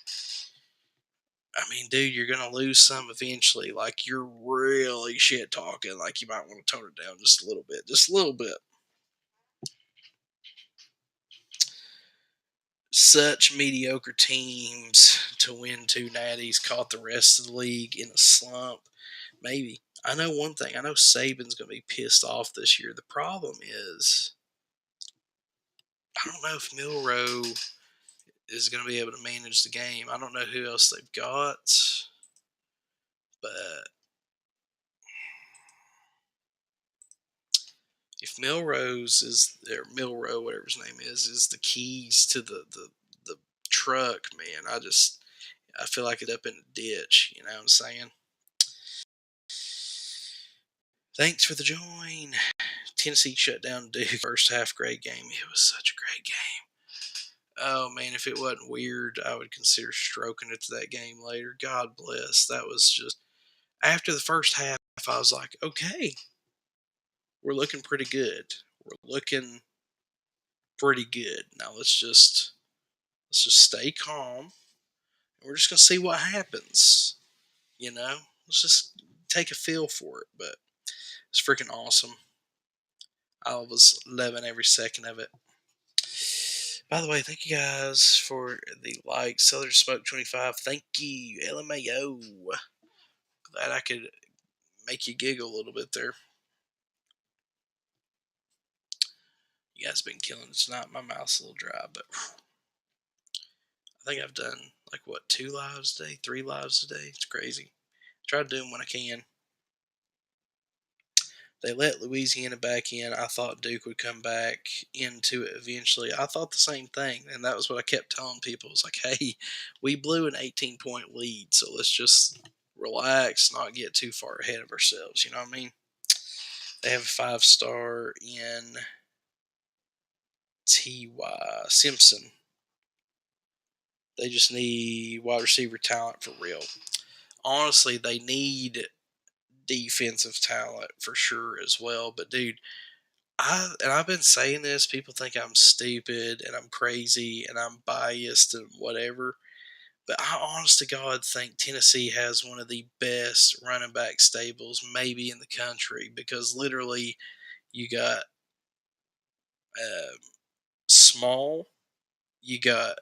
I mean, dude, you're gonna lose some eventually. Like you're really shit talking. Like you might want to tone it down just a little bit, just a little bit. Such mediocre teams to win 2 natties caught the rest of the league in a slump. Maybe. I know one thing. I know Saban's going to be pissed off this year. The problem is, I don't know if Milrow is going to be able to manage the game. I don't know who else they've got, but if Milrose is or Milrow, whatever his name is the keys to the truck, man. I feel like it up in a ditch. You know what I'm saying? Thanks for the join. Tennessee shut down Duke first half. Great game. It was such a great game. Oh man, if it wasn't weird, I would consider stroking it to that game later. God bless. That was just after the first half. I was like, okay, we're looking pretty good. We're looking pretty good. Now let's just stay calm. And we're just gonna see what happens. You know, let's just take a feel for it. But it's freaking awesome. I was loving every second of it. By the way, thank you guys for the like. Southern Smoke 25. Thank you. LMAO. Glad I could make you giggle a little bit there. You guys been killing it tonight. My mouth's a little dry, but I think I've done like what 2 lives a day, 3 lives a day. It's crazy. Try to do them when I can. They let Louisiana back in. I thought Duke would come back into it eventually. I thought the same thing, and that was what I kept telling people. It's like, hey, we blew an 18-point lead, so let's just relax, not get too far ahead of ourselves. You know what I mean? They have a 5-star in T.Y. Simpson. They just need wide receiver talent for real. Honestly, they need defensive talent for sure as well. But dude, I've been saying this. People think I'm stupid and I'm crazy and I'm biased and whatever. But I honest to God think Tennessee has one of the best running back stables maybe in the country, because literally you got uh, Small, you got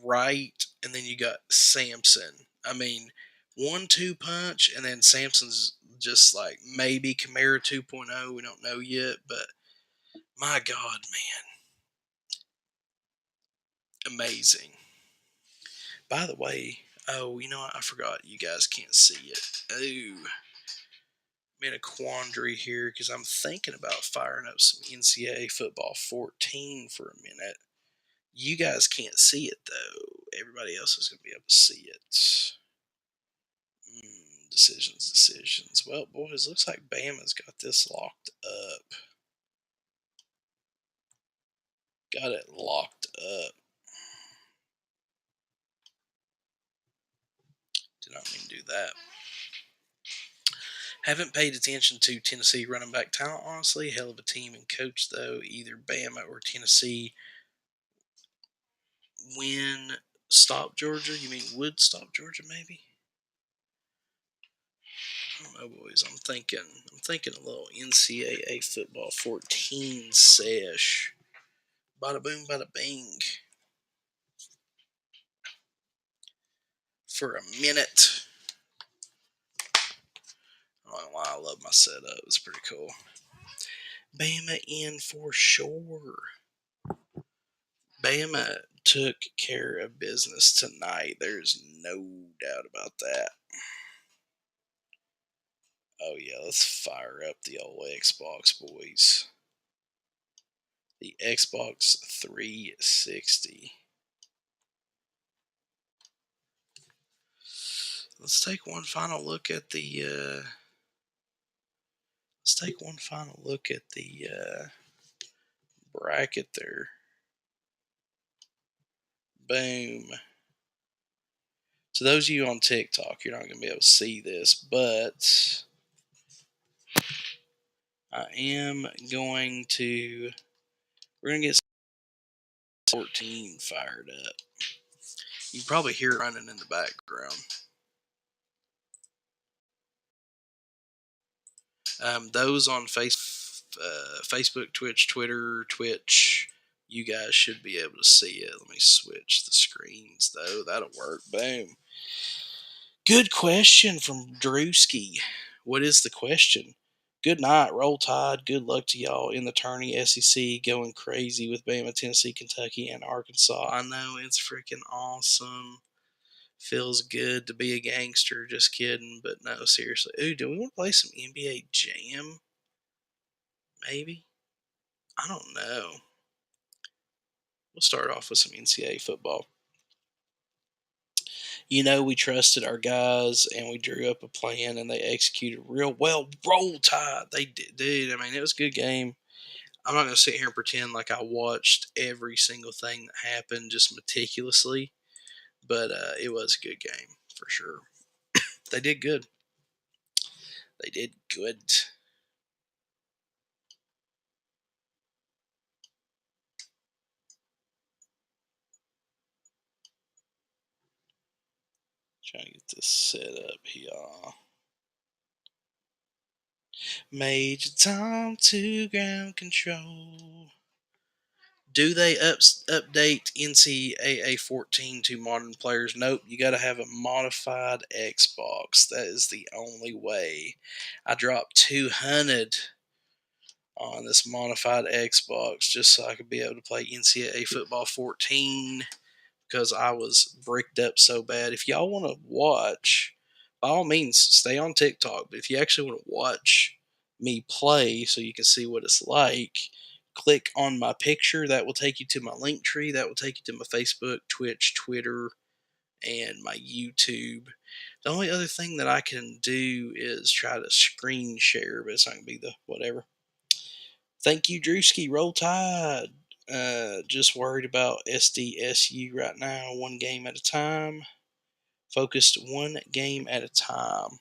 Wright, and then you got Sampson. I mean, 1-2 punch, and then Sampson's just like maybe Kamara 2.0. We don't know yet, but my God, man, amazing. By the way, oh, you know what? I forgot. You guys can't see it. Oh, I'm in a quandary here because I'm thinking about firing up some NCAA football 14 for a minute. You guys can't see it though. Everybody else is going to be able to see it. Decisions. Well, boys, looks like Bama's got this locked up. Got it locked up. Did not mean to do that. Haven't paid attention to Tennessee running back talent, honestly. Hell of a team and coach, though. Either Bama or Tennessee win. Stop Georgia? You mean would stop Georgia, maybe? I don't know, boys. I'm thinking a little NCAA football 14 sesh. Bada boom, bada bing. For a minute. I love my setup. It's pretty cool. Bama in for sure. Bama took care of business tonight. There's no doubt about that. Oh, yeah, let's fire up the old Xbox, boys. The Xbox 360. Let's take one final look at the. Let's take one final look at the bracket there. Boom. So those of you on TikTok, you're not going to be able to see this, but I am going to. We're going to get 14 fired up. You can probably hear it running in the background. Those on Facebook, Twitch, Twitter, Twitch, you guys should be able to see it. Let me switch the screens, though. That'll work. Boom. Good question from Drewski. What is the question? Good night, Roll Tide. Good luck to y'all in the tourney. SEC going crazy with Bama, Tennessee, Kentucky, and Arkansas. I know, it's freaking awesome. Feels good to be a gangster. Just kidding, but no, seriously. Ooh, do we want to play some NBA Jam? Maybe? I don't know. We'll start off with some NCAA football. You know, we trusted our guys and we drew up a plan and they executed real well. Roll Tide. They did, dude. I mean, it was a good game. I'm not going to sit here and pretend like I watched every single thing that happened just meticulously, but it was a good game for sure. They did good. They did good. Trying to get this set up here. Major Tom to ground control. Do they update NCAA 14 to modern players? Nope. You got to have a modified Xbox. That is the only way. I dropped 200 on this modified Xbox just so I could be able to play NCAA football 14 because I was bricked up so bad. If y'all want to watch, by all means, stay on TikTok. But if you actually want to watch me play so you can see what it's like, click on my picture. That will take you to my link tree. That will take you to my Facebook, Twitch, Twitter, and my YouTube. The only other thing that I can do is try to screen share, but it's not going to be the whatever. Thank you, Drewski. Roll Tide. Just worried about SDSU right now. One game at a time. Focused one game at a time.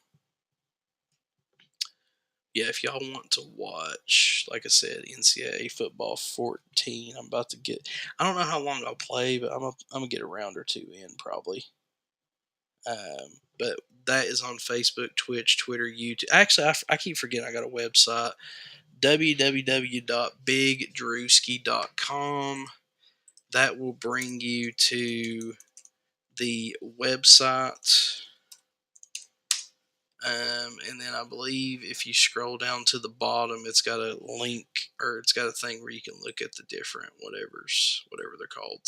Yeah, if y'all want to watch, like I said, NCAA football 14, I'm about to get. I don't know how long I'll play, but I'm gonna get a round or two in probably. But that is on Facebook, Twitch, Twitter, YouTube. Actually, I keep forgetting I got a website. www.bigdrewski.com. That will bring you to the website. And then I believe if you scroll down to the bottom, it's got a link or it's got a thing where you can look at the different whatever they're called.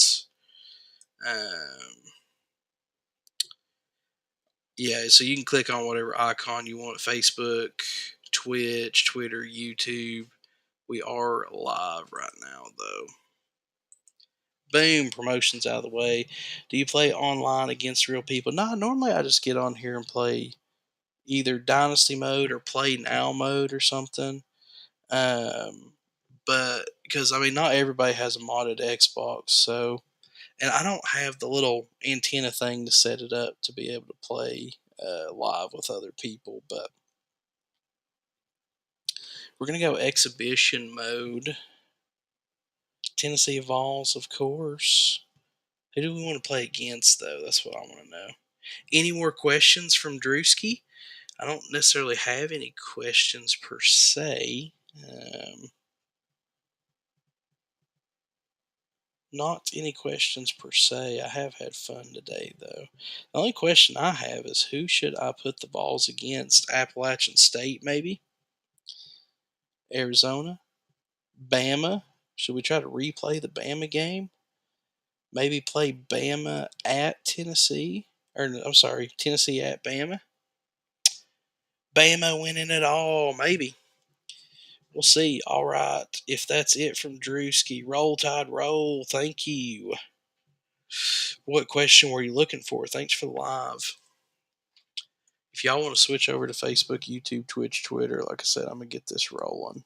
Yeah, so you can click on whatever icon you want: Facebook, Twitch, Twitter, YouTube. We are live right now, though. Boom, promotions out of the way. Do you play online against real people? No, normally I just get on here and play either Dynasty mode or Play Now mode or something. But because I mean, not everybody has a modded Xbox, so and I don't have the little antenna thing to set it up to be able to play live with other people. But we're gonna go exhibition mode. Tennessee Vols, of course. Who do we want to play against, though? That's what I want to know. Any more questions from Drewski? I don't necessarily have any questions per se. Not any questions per se. I have had fun today, though. The only question I have is who should I put the balls against? Appalachian State, maybe? Arizona? Bama? Should we try to replay the Bama game? Maybe play Bama at Tennessee? Or, I'm sorry, Tennessee at Bama? Bama winning it all, maybe. We'll see. All right. If that's it from Drewski, roll tide roll. Thank you. What question were you looking for? Thanks for the live. If y'all want to switch over to Facebook, YouTube, Twitch, Twitter, like I said, I'm going to get this rolling.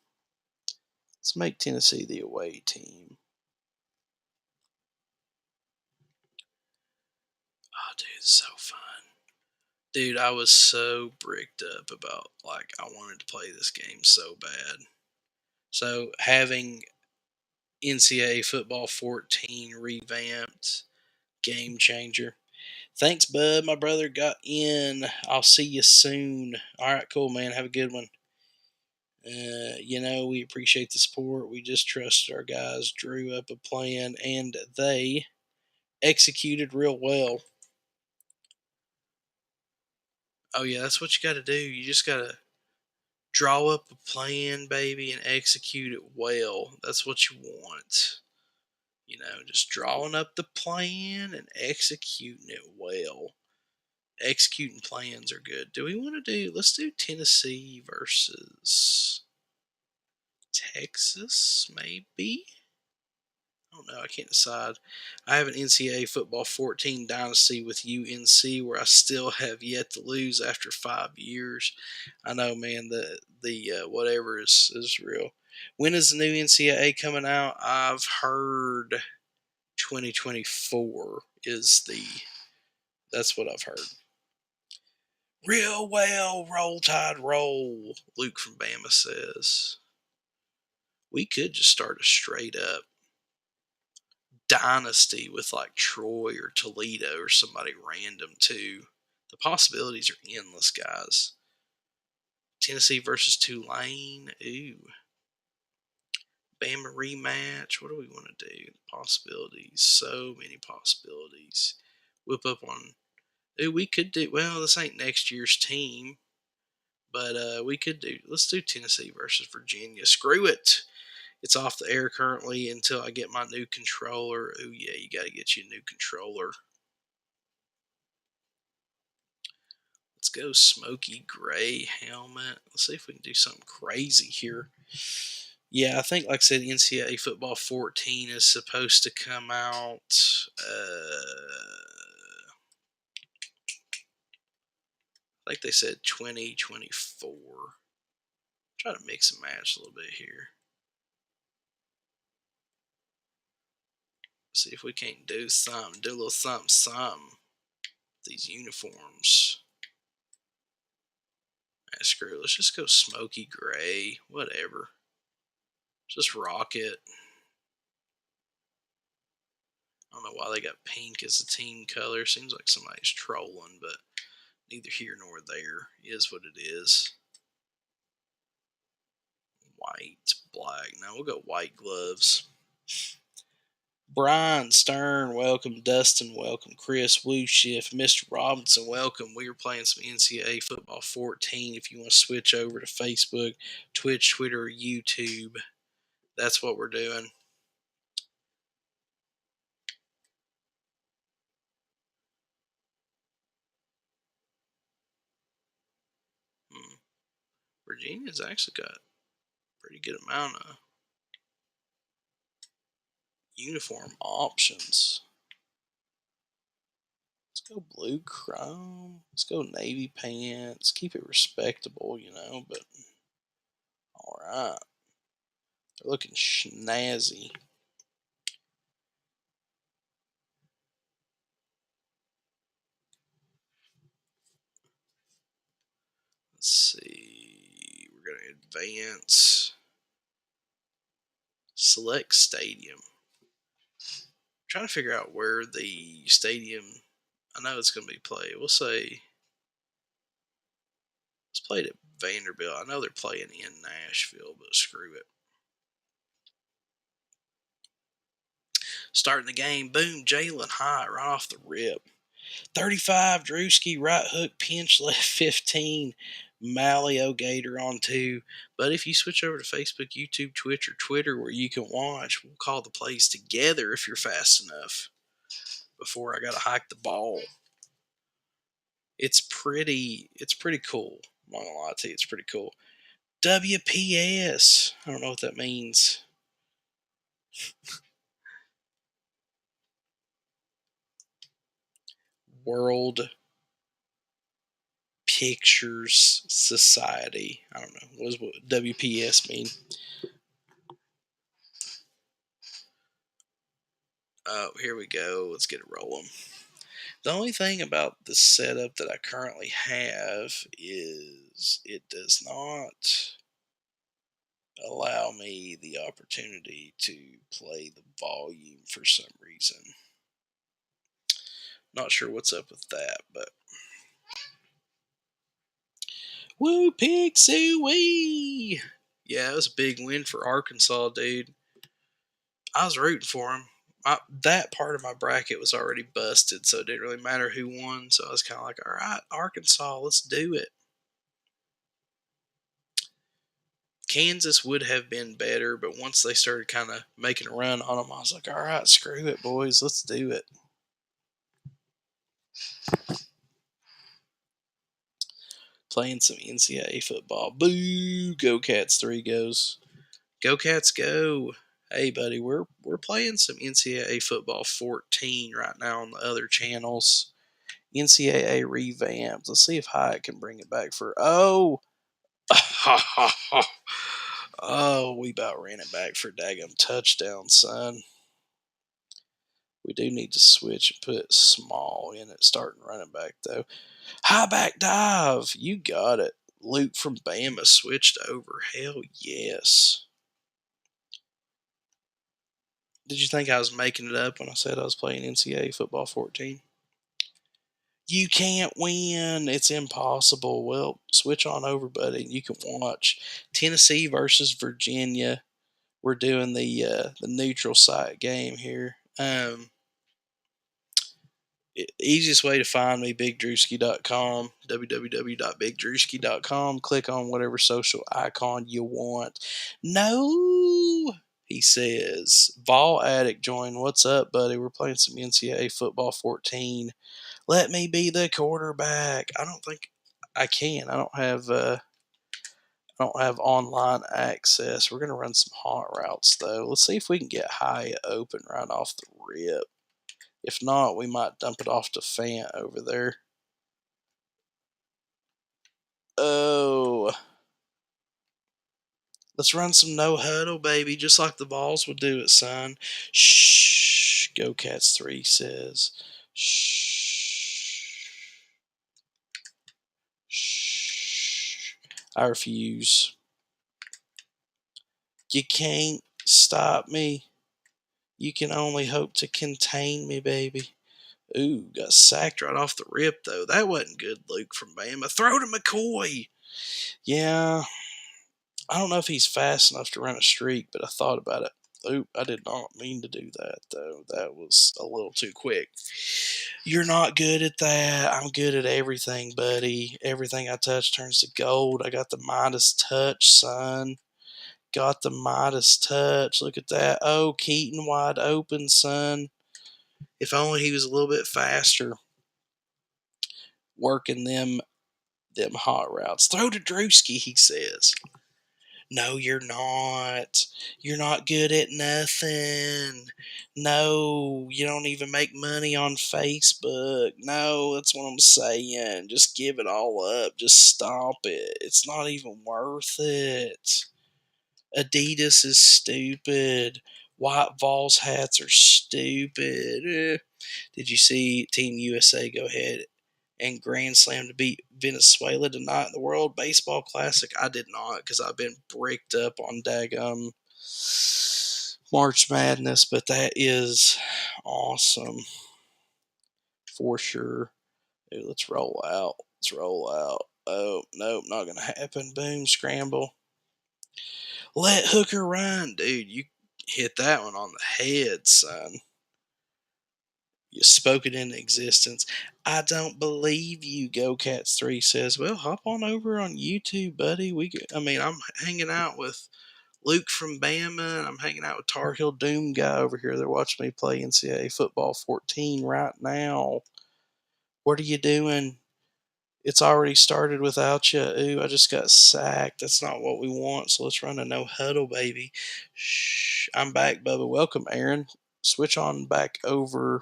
Let's make Tennessee the away team. Oh, dude, it's so fun. Dude, I was so bricked up about, like, I wanted to play this game so bad. So, having NCAA Football 14 revamped, game changer. Thanks, bud. My brother got in. I'll see you soon. All right, cool, man. Have a good one. We appreciate the support. We just trust our guys, drew up a plan, and they executed real well. Oh, yeah, that's what you got to do. You just got to draw up a plan, baby, and execute it well. That's what you want. Just drawing up the plan and executing it well. Executing plans are good. Let's do Tennessee versus Texas, maybe? I don't know. I can't decide. I have an NCAA Football 14 dynasty with UNC where I still have yet to lose after 5 years. I know, man. The whatever is real. When is the new NCAA coming out? I've heard 2024 is the. That's what I've heard. Real well, roll tide roll. Luke from Bama says we could just start a straight up dynasty with like Troy or Toledo or somebody random too. The possibilities are endless, guys. Tennessee versus Tulane. Ooh. Bama rematch. What do we want to do? Possibilities. So many possibilities. Whip up on. Ooh, we could do. Well, this ain't next year's team. But we could do. Let's do Tennessee versus Virginia. Screw it. It's off the air currently until I get my new controller. Oh, yeah, you got to get you a new controller. Let's go smoky gray helmet. Let's see if we can do something crazy here. Yeah, I think, like I said, NCAA Football 14 is supposed to come out. I think they said 2024. Try to mix and match a little bit here. See if we can't do something. Do a little something. These uniforms. Screw it. Let's just go smoky gray. Whatever. Just rock it. I don't know why they got pink as a team color. Seems like somebody's trolling, but neither here nor there. Is what it is. White, black. Now we'll go white gloves. Brian Stern, welcome. Dustin, welcome. Chris Wooshift, Mr. Robinson, welcome. We are playing some NCAA Football 14. If you want to switch over to Facebook, Twitch, Twitter, or YouTube, that's what we're doing. Virginia's actually got a pretty good amount of uniform options. Let's go blue chrome. Let's go navy pants. Keep it respectable, but all right. They're looking snazzy. Let's see. We're going to advance. Select stadium. I'm trying to figure out where the stadium. I know it's going to be played. We'll say. Let's play it at Vanderbilt. I know they're playing in Nashville, but screw it. Starting the game, boom, Jalen high right off the rip. 35, Drewski, right hook, pinch left 15, Malio Gator on 2. But if you switch over to Facebook, YouTube, Twitch, or Twitter where you can watch, we'll call the plays together if you're fast enough before I got to hike the ball. It's pretty cool. I'm not gonna lie to you, it's pretty cool. WPS. I don't know what that means. World Pictures Society. I don't know. What does WPS mean? Oh, here we go. Let's get it rolling. The only thing about the setup that I currently have is it does not allow me the opportunity to play the volume for some reason. Not sure what's up with that, but woo Pixie wee! Yeah, it was a big win for Arkansas, dude. I was rooting for him. That part of my bracket was already busted, so it didn't really matter who won. So I was kind of like, all right, Arkansas, let's do it. Kansas would have been better, but once they started kind of making a run on them, I was like, all right, screw it, boys, let's do it. Playing some NCAA football. Boo! Go Cats 3 goes. Go Cats go. Hey, buddy, we're playing some NCAA football 14 right now on the other channels. NCAA revamped. Let's see if Hyatt can bring it back for. Oh! Oh, we about ran it back for daggum touchdown, son. We do need to switch and put small in it, starting running back, though. High back dive. You got it. Luke from Bama switched over. Hell yes. Did you think I was making it up when I said I was playing NCAA football 14? You can't win. It's impossible. Well, switch on over, buddy. You can watch Tennessee versus Virginia. We're doing the neutral site game here. Easiest way to find me, bigdrewski.com, www.bigdrewski.com. Click on whatever social icon you want. No, he says. Vol Addict join. What's up, buddy? We're playing some NCAA football 14. Let me be the quarterback. I don't think I can. I don't have online access. We're gonna run some hot routes though. Let's see if we can get high open right off the rip. If not, we might dump it off to Fant over there. Oh. Let's run some no huddle, baby, just like the balls would do it, son. Shh. Go Cats 3 says. Shh. Shh. I refuse. You can't stop me. You can only hope to contain me, baby. Ooh, got sacked right off the rip, though. That wasn't good, Luke from Bama. Throw to McCoy. Yeah, I don't know if he's fast enough to run a streak, but I thought about it. Oop, I did not mean to do that, though. That was a little too quick. You're not good at that. I'm good at everything, buddy. Everything I touch turns to gold. I got the Midas touch, son. Got the Midas touch. Look at that. Oh, Keaton wide open, son. If only he was a little bit faster working them hot routes. Throw to Drewski, he says. No, you're not. You're not good at nothing. No, you don't even make money on Facebook. No, that's what I'm saying. Just give it all up. Just stop it. It's not even worth it. Adidas is stupid. White Vols hats are stupid. Did you see Team USA go ahead and Grand Slam to beat Venezuela tonight in the World Baseball Classic? I did not because I've been bricked up on daggum March Madness, but that is awesome for sure. Dude, let's roll out. Let's roll out. Oh, nope, not going to happen. Boom, scramble. Let Hooker run. Dude, you hit that one on the head, son. You spoke it into existence. I don't believe you. Go Cats 3 says, well, hop on over on YouTube, buddy. I'm hanging out with Luke from Bama, and I'm hanging out with Tar Heel Doom guy over here. They're watching me play NCAA football 14 right now. What are you doing? It's already started without you. Ooh, I just got sacked. That's not what we want. So let's run a no huddle, baby. Shh. I'm back, Bubba. Welcome, Aaron. Switch on back over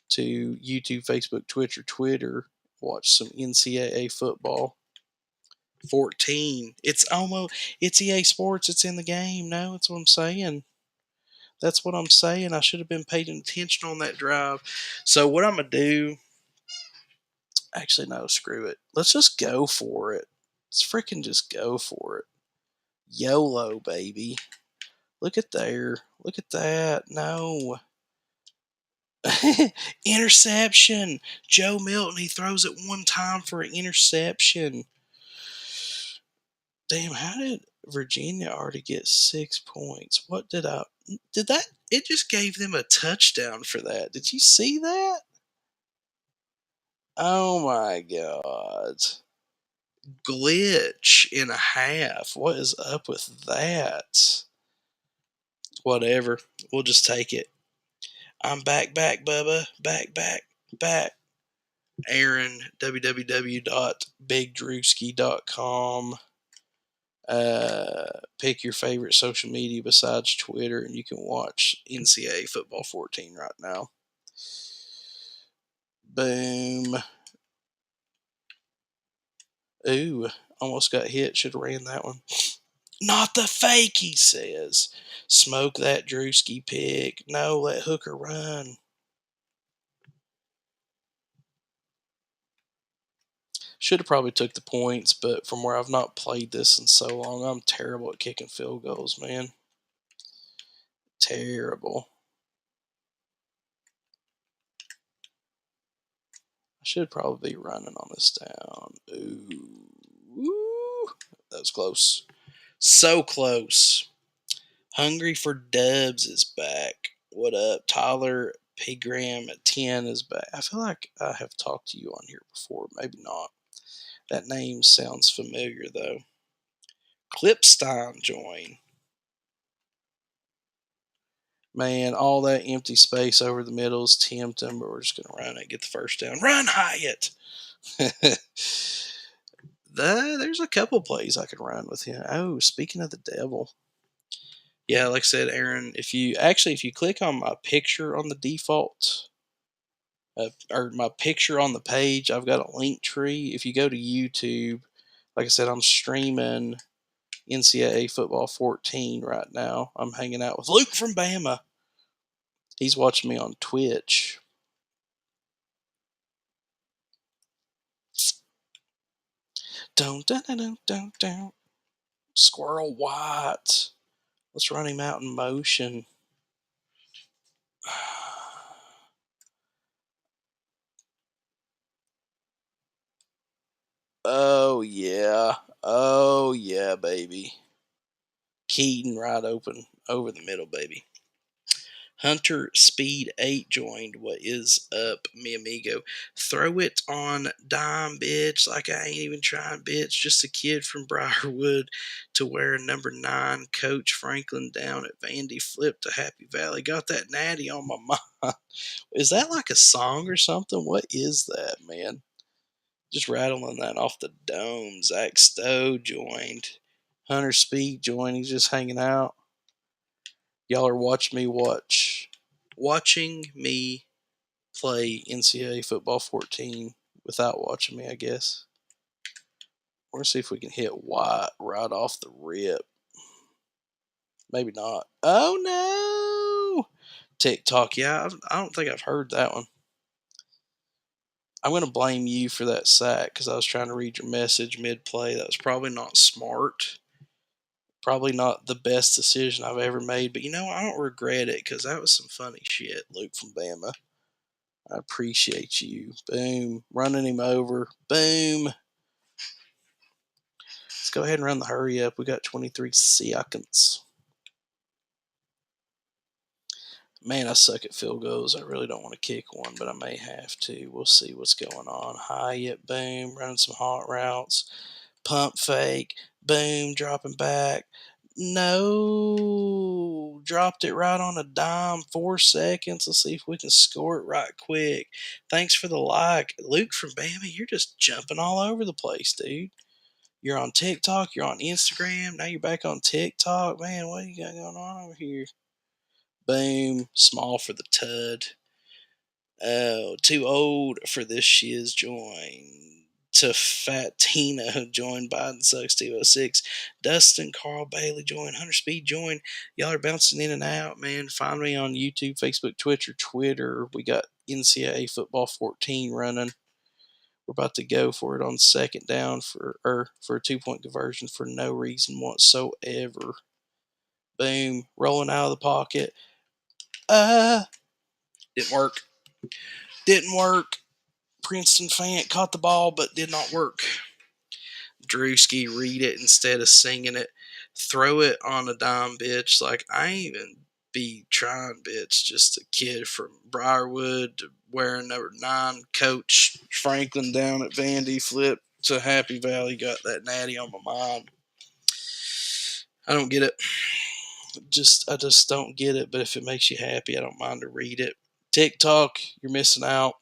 to YouTube, Facebook, Twitch, or Twitter. Watch some NCAA football. 14. It's EA Sports. It's in the game. No, that's what I'm saying. That's what I'm saying. I should have been paying attention on that drive. So what I'm gonna do? Actually, no. Screw it. Let's just go for it. Let's freaking just go for it. YOLO, baby. Look at there. Look at that. No. Interception. Joe Milton, he throws it one time for an interception. Damn, how did Virginia already get 6 points? Did that? It just gave them a touchdown for that. Did you see that? Oh my God. Glitch in a half. What is up with that? Whatever. We'll just take it. I'm back, Bubba. Back. Aaron, www.bigdrewski.com. Pick your favorite social media besides Twitter, and you can watch NCAA Football 14 right now. Boom. Ooh, almost got hit. Should have ran that one. Not the fake, he says. Smoke that Drewski pick. No, let Hooker run. Should have probably took the points, but from where I've not played this in so long, I'm terrible at kicking field goals, man. Terrible. I should probably be running on this down. Ooh. That was close. So close. Hungry for Dubs is back. What up? Tyler Pigram at 10 is back. I feel like I have talked to you on here before. Maybe not. That name sounds familiar, though. Clipstein join. Man, all that empty space over the middle is tempting, but we're just going to run it, get the first down. Run, Hyatt! There's a couple plays I could run with him. Oh, speaking of the devil. Yeah, like I said, Aaron, if you click on my picture on the default, or my picture on the page, I've got a link tree. If you go to YouTube, like I said, I'm streaming NCAA Football 14 right now. I'm hanging out with Luke from Bama. He's watching me on Twitch. Don't. Squirrel White. Let's run him out in motion. Oh, yeah. Oh, yeah, baby. Keaton right open over the middle, baby. Hunter Speed 8 joined. What is up, mi amigo? Throw it on dime, bitch. Like I ain't even trying, bitch. Just a kid from Briarwood to wear number 9. Coach Franklin down at Vandy flipped to Happy Valley. Got that natty on my mind. Is that like a song or something? What is that, man? Just rattling that off the dome. Zach Stowe joined. Hunter Speed joined. He's just hanging out. Y'all are watching me play NCAA Football 14 without watching me, I guess. We're going to see if we can hit White right off the rip. Maybe not. Oh, no. TikTok. Yeah, I don't think I've heard that one. I'm going to blame you for that sack because I was trying to read your message mid-play. That was probably not smart. Probably not the best decision I've ever made. But, I don't regret it because that was some funny shit, Luke from Bama. I appreciate you. Boom. Running him over. Boom. Let's go ahead and run the hurry up. We got 23 seconds. Man, I suck at field goals. I really don't want to kick one, but I may have to. We'll see what's going on. Hyatt, boom, running some hot routes. Pump fake, boom, dropping back. No, dropped it right on a dime, 4 seconds. Let's see if we can score it right quick. Thanks for the like. Luke from Bama, you're just jumping all over the place, dude. You're on TikTok, you're on Instagram, now you're back on TikTok. Man, what you got going on over here? Boom, small for the tud. Oh, too old for this shiz join. To Fat Tina join. Biden sucks 206. Dustin, Carl Bailey join. Hunter Speed join. Y'all are bouncing in and out, man. Find me on YouTube, Facebook, Twitch, or Twitter. We got NCAA football 14 running. We're about to go for it on second down for a 2-point conversion for no reason whatsoever. Boom, rolling out of the pocket. Didn't work. Didn't work. Princeton Fant caught the ball, but did not work. Drewski, read it instead of singing it. Throw it on a dime, bitch. Like, I ain't even be trying, bitch. Just a kid from Briarwood wearing number 9. Coach Franklin down at Vandy flipped to Happy Valley. Got that natty on my mind. I don't get it. I just don't get it. But if it makes you happy, I don't mind to read it. TikTok, you're missing out.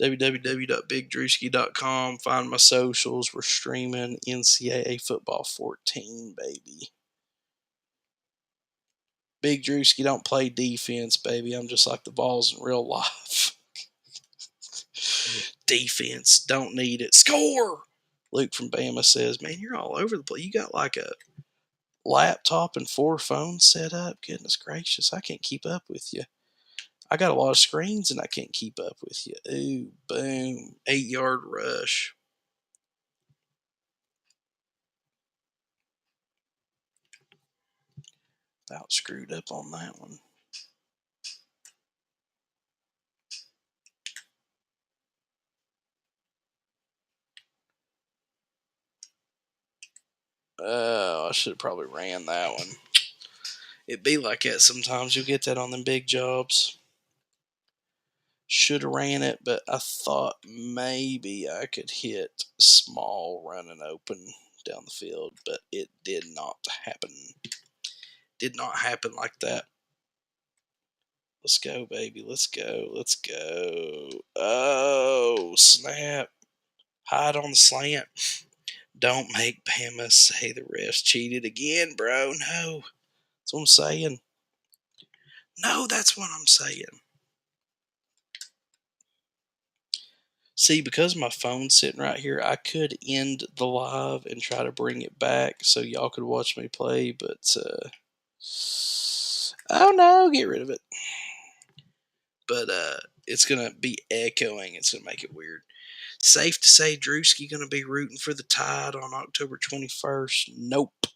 www.bigdrewski.com. Find my socials. We're streaming NCAA football 14, baby. Big Drewski don't play defense, baby. I'm just like the balls in real life. Defense, don't need it. Score! Luke from Bama says, man, you're all over the place. You got like a laptop and 4 phones set up. Goodness gracious, I can't keep up with you. I got a lot of screens and I can't keep up with you. Ooh, boom. 8-yard rush. About screwed up on that one. Oh, I should have probably ran that one. It be like that sometimes. You'll get that on them big jobs. Should have ran it, but I thought maybe I could hit small running open down the field, but it did not happen. Did not happen like that. Let's go, baby. Let's go. Let's go. Oh, snap. Hide on the slant. Don't make Bama say the refs cheated again, bro. No. That's what I'm saying. No, that's what I'm saying. See, because my phone's sitting right here, I could end the live and try to bring it back so y'all could watch me play, but oh no, get rid of it. But it's gonna be echoing. It's gonna make it weird. Safe to say, Drewski gonna be rooting for the Tide on October 21st. Nope.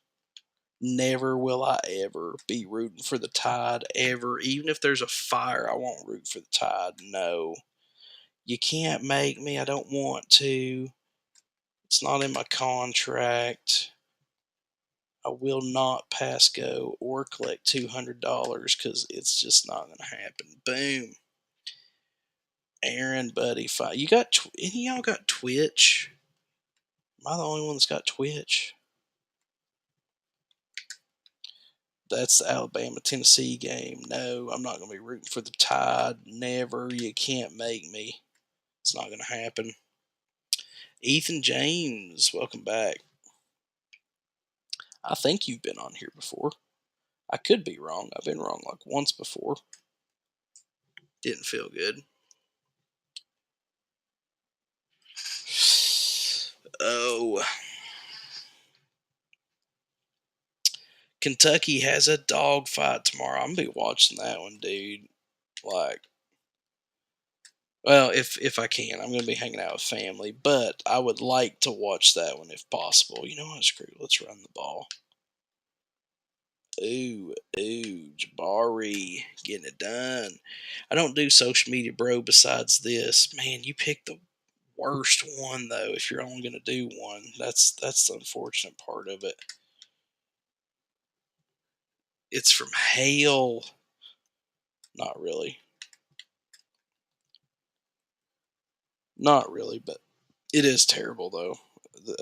Never will I ever be rooting for the Tide ever. Even if there's a fire, I won't root for the Tide. No. You can't make me. I don't want to. It's not in my contract. I will not pass go or collect $200 because it's just not going to happen. Boom. Aaron, buddy, fight. You got any of y'all got Twitch? Am I the only one that's got Twitch? That's the Alabama Tennessee game. No, I'm not going to be rooting for the Tide. Never. You can't make me. It's not going to happen. Ethan James, welcome back. I think you've been on here before. I could be wrong. I've been wrong like once before. Didn't feel good. Oh. Kentucky has a dog fight tomorrow. I'm going to be watching that one, dude. Like, well, if I can, I'm going to be hanging out with family, but I would like to watch that one if possible. You know what? Screw it. Let's run the ball. Ooh, Jabari getting it done. I don't do social media, bro, besides this. Man, you picked the worst one, though, if you're only going to do one. That's the unfortunate part of it. It's from Hale. Not really. Not really, but it is terrible though.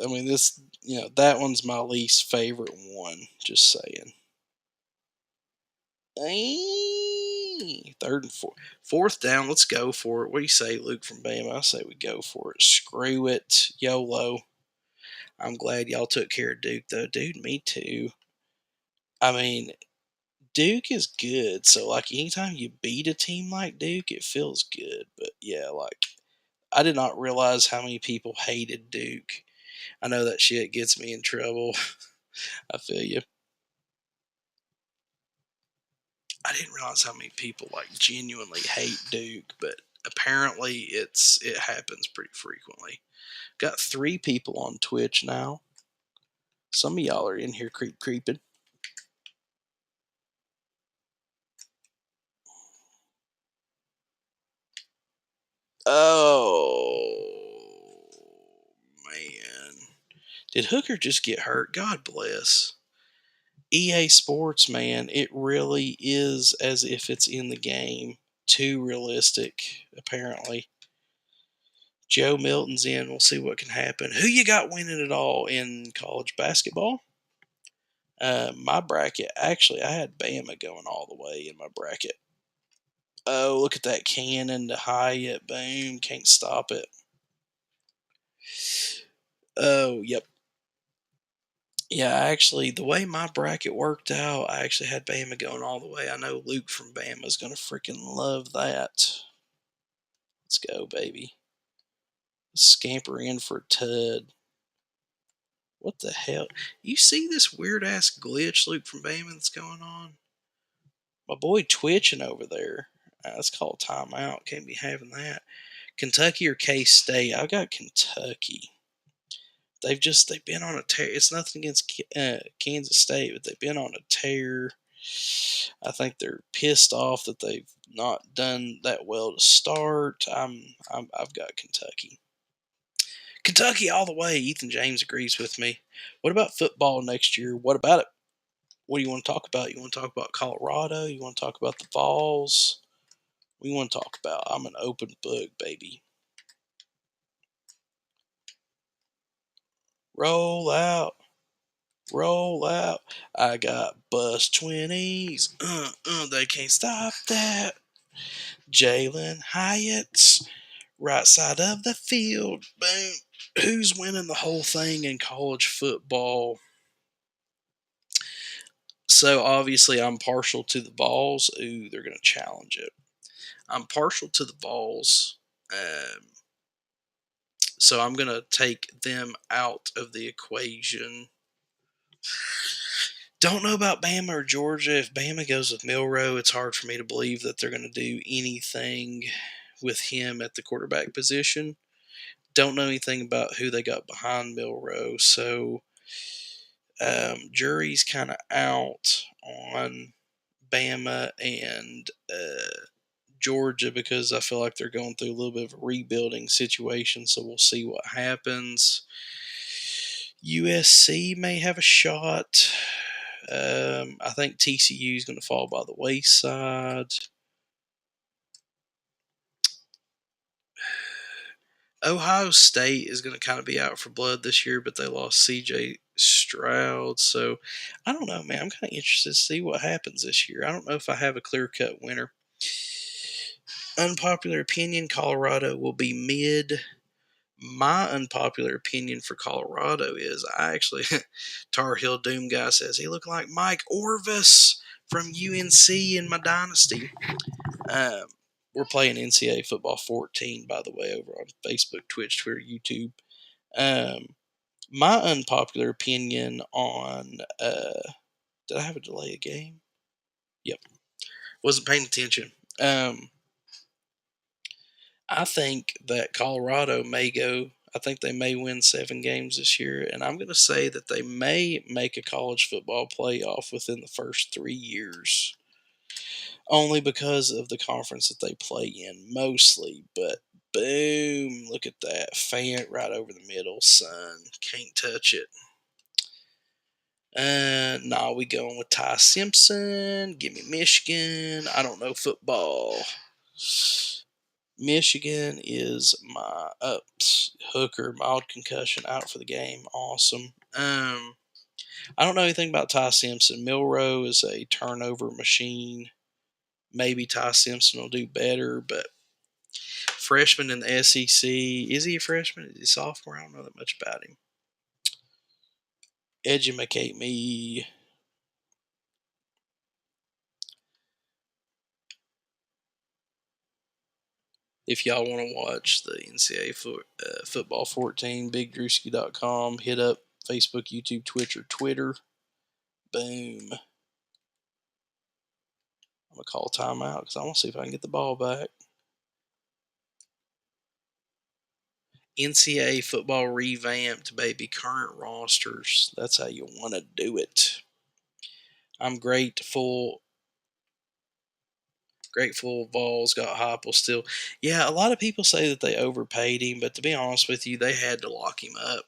I mean, this, that one's my least favorite one. Just saying. Third and fourth down. Let's go for it. What do you say, Luke from Bama? I say we go for it. Screw it, YOLO. I'm glad y'all took care of Duke, though, dude. Me too. I mean, Duke is good. So, like, anytime you beat a team like Duke, it feels good. But yeah, like, I did not realize how many people hated Duke. I know that shit gets me in trouble. I feel you. I didn't realize how many people like genuinely hate Duke, but apparently it happens pretty frequently. Got 3 people on Twitch now. Some of y'all are in here creeping. Oh man. Did Hooker just get hurt? God bless. EA Sports, man, it really is as if it's in the game. Too realistic, apparently. Joe Milton's in. We'll see what can happen. Who you got winning it all in college basketball? My bracket, actually, I had Bama going all the way in my bracket. Oh, look at that cannon to Hyatt. Boom. Can't stop it. Oh, yep. Yeah, actually, the way my bracket worked out, I actually had Bama going all the way. I know Luke from Bama is going to freaking love that. Let's go, baby. Scamper in for Tud. What the hell? You see this weird ass glitch, Luke from Bama, that's going on? My boy twitching over there. That's called timeout. Can't be having that. Kentucky or K State? I've got Kentucky. They've been on a tear. It's nothing against Kansas State, but they've been on a tear. I think they're pissed off that they've not done that well to start. I've got Kentucky. Kentucky all the way. Ethan James agrees with me. What about football next year? What about it? What do you want to talk about? You want to talk about Colorado? You want to talk about the Vols? We want to talk about. I'm an open book, baby. Roll out. Roll out. I got bus 20s. They can't stop that. Jalen Hyatt's right side of the field. Boom. Who's winning the whole thing in college football? So obviously I'm partial to the Vols. Ooh, they're going to challenge it. I'm partial to the Vols. So I'm going to take them out of the equation. Don't know about Bama or Georgia. If Bama goes with Milroe, it's hard for me to believe that they're going to do anything with him at the quarterback position. Don't know anything about who they got behind Milroe. So jury's kind of out on Bama and Georgia because I feel like they're going through a little bit of a rebuilding situation. So we'll see what happens. USC may have a shot. I think TCU is going to fall by the wayside. Ohio State is going to kind of be out for blood this year, but they lost CJ Stroud. So I don't know, man. I'm kind of interested to see what happens this year. I don't know if I have a clear cut winner. Unpopular opinion, Colorado will be mid. My unpopular opinion for Colorado is I actually, Tar Heel Doom guy says he looked like Mike Orvis from UNC in my dynasty. Um, we're playing NCAA football 14, by the way, over on Facebook, Twitch, Twitter, YouTube. My unpopular opinion on did I have a delay a game? Yep, wasn't paying attention. I think that Colorado may go. I think they may win 7 games this year, and I'm going to say that they may make a college football playoff within the first 3 years. Only because of the conference that they play in, mostly. But boom, look at that. Fan right over the middle, son. Can't touch it. Nah, we going with Ty Simpson. Give me Michigan. I don't know football. Michigan is my Hooker, mild concussion, out for the game. Awesome. I don't know anything about Ty Simpson. Milrow is a turnover machine. Maybe Ty Simpson will do better, but freshman in the SEC. Is he a freshman? Is he a sophomore? I don't know that much about him. Educate me. If y'all want to watch the NCAA football 14, bigdrewski.com. Hit up Facebook, YouTube, Twitch, or Twitter. Boom. I'm going to call timeout because I want to see if I can get the ball back. NCAA football revamped, baby. Current rosters. That's how you want to do it. I'm grateful. Vols got Heupel still. Yeah, a lot of people say that they overpaid him, but to be honest with you, they had to lock him up.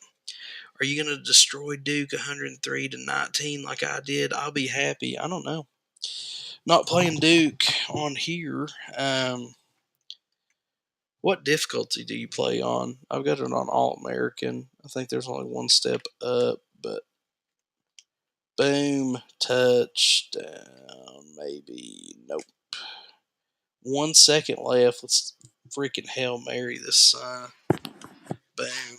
Are you going to destroy Duke 103-19 like I did? I'll be happy. I don't know. Not playing Duke on here. What difficulty do you play on? I've got it on All-American. I think there's only one step up, but boom, touchdown, maybe. Nope. 1 second left. Let's freaking Hail Mary this son. Boom.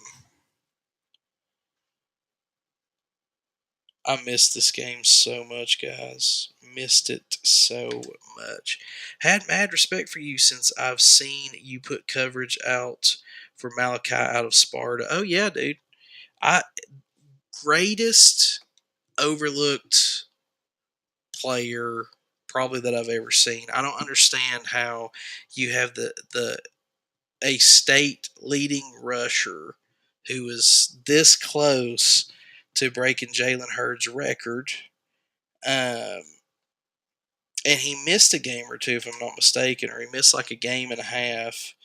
I missed this game so much, guys. Missed it so much. Had mad respect for you since I've seen you put coverage out for Malachi out of Sparta. Oh yeah, dude. I greatest overlooked player probably that I've ever seen. I don't understand how you have the a state leading rusher who is this close to breaking Jalen Hurd's record. Um, and he missed a game or two, if I'm not mistaken, or he missed like a game and a half.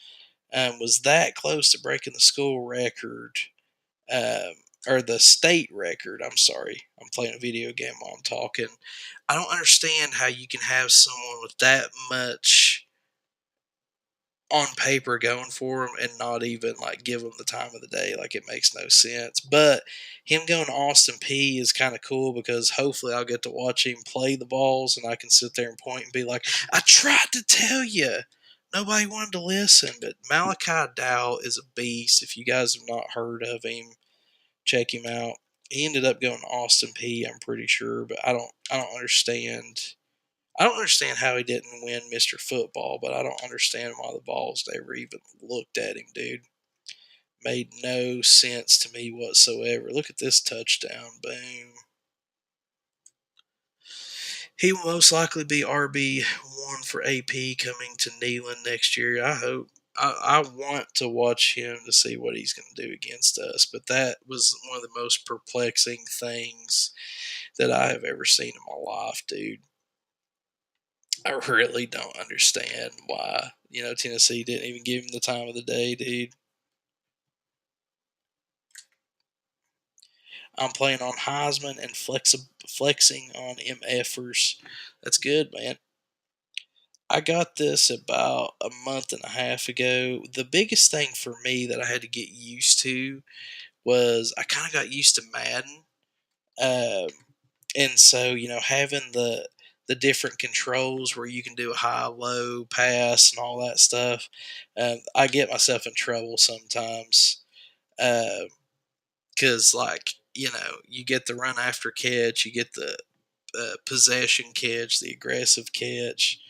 Was that close to breaking the school record, um, or the state record? I'm sorry, I'm playing a video game while I'm talking. I don't understand how you can have someone with that much on paper going for him and not even like give him the time of the day. Like, it makes no sense. But him going to Austin Peay is kind of cool because hopefully I'll get to watch him play the balls and I can sit there and point and be like, I tried to tell you. Nobody wanted to listen. But Malachi Dow is a beast. If you guys have not heard of him, check him out. He ended up going to Austin Peay, I'm pretty sure, but I don't understand. I don't understand how he didn't win Mr. Football, but I don't understand why the balls never even looked at him, dude. Made no sense to me whatsoever. Look at this touchdown. Boom. He will most likely be RB1 for AP coming to Neyland next year. I hope. I want to watch him to see what he's going to do against us, but that was one of the most perplexing things that I have ever seen in my life, dude. I really don't understand why, Tennessee didn't even give him the time of the day, dude. I'm playing on Heisman and flexing on MFers. That's good, man. I got this about a month and a half ago. The biggest thing for me that I had to get used to was I kind of got used to Madden. Um, and so, having the different controls where you can do a high, low, pass, and all that stuff, I get myself in trouble sometimes. Because, you get the run after catch, you get the possession catch, the aggressive catch,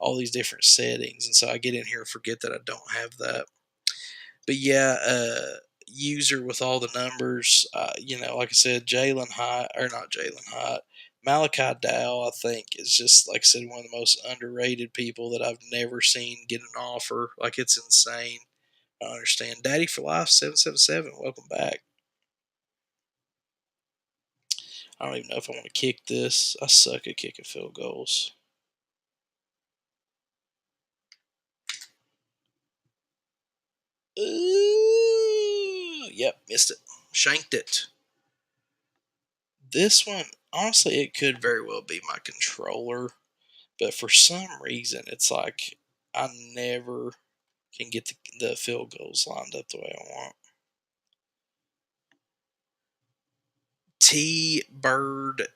all these different settings. And so I get in here and forget that I don't have that. But yeah, user with all the numbers, like I said, Jalen Hyatt, or not Jalen Hyatt, Malachi Dow, I think, is just, like I said, one of the most underrated people that I've never seen get an offer. Like, it's insane. I don't understand. Daddy for Life 777, welcome back. I don't even know if I want to kick this. I suck at kicking field goals. Ooh, yep, missed it. Shanked it. This one, Honestly, it could very well be my controller, but for some reason, it's like I never can get the field goals lined up the way I want. T Bird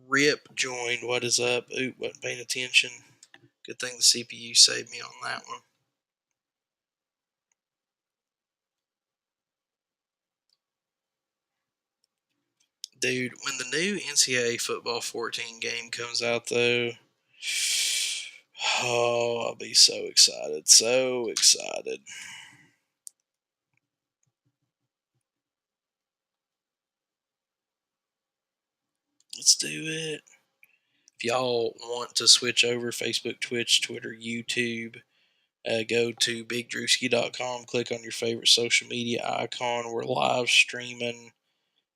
Rip joined. What is up? Oop, wasn't paying attention. Good thing the CPU saved me on that one. Dude, when the new NCAA Football 14 game comes out, though, oh, I'll be so excited. So excited. Let's do it. If y'all want to switch over Facebook, Twitch, Twitter, YouTube, go to bigdrewski.com, click on your favorite social media icon. We're live streaming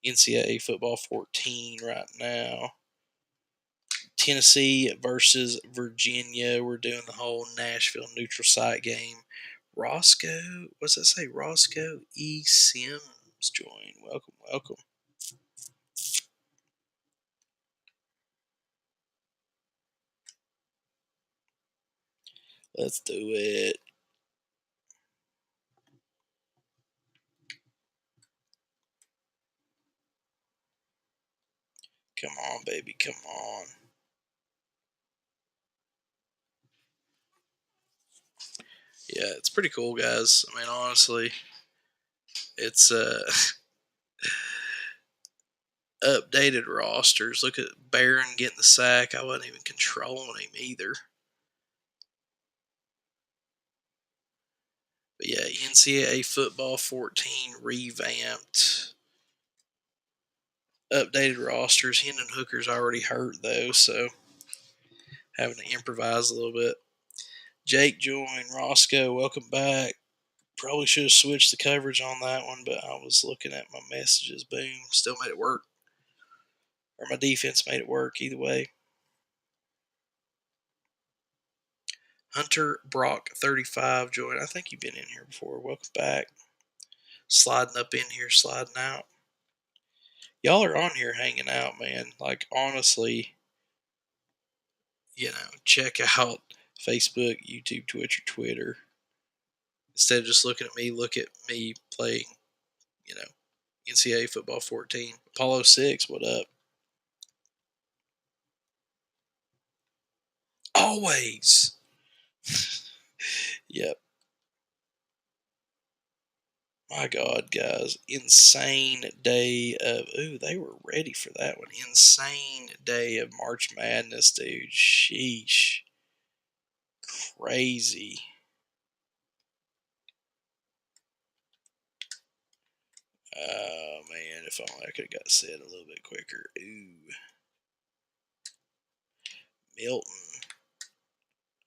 NCAA Football 14 right now. Tennessee versus Virginia. We're doing the whole Nashville neutral site game. Roscoe, what's that say? Roscoe E. Sims joined. Welcome, welcome. Let's do it. Come on, baby. Come on. Yeah, it's pretty cool, guys. I mean, honestly, it's updated rosters. Look at Barron getting the sack. I wasn't even controlling him either. But yeah, NCAA Football 14 revamped. Updated rosters. Hendon Hooker's already hurt, though, so having to improvise a little bit. Jake joined. Roscoe, welcome back. Probably should have switched the coverage on that one, but I was looking at my messages. Boom. Still made it work. Or my defense made it work either way. Hunter Brock 35 joined. I think you've been in here before. Welcome back. Sliding up in here, sliding out. Y'all are on here hanging out, man. Like, honestly, check out Facebook, YouTube, Twitch, or Twitter. Instead of just looking at me, look at me playing, NCAA Football 14. Apollo 6, what up? Always. Yep. My God, guys. Insane day of. Ooh, they were ready for that one. Insane day of March Madness, dude. Sheesh. Crazy. Oh, man. If only I could have got set a little bit quicker. Ooh. Milton.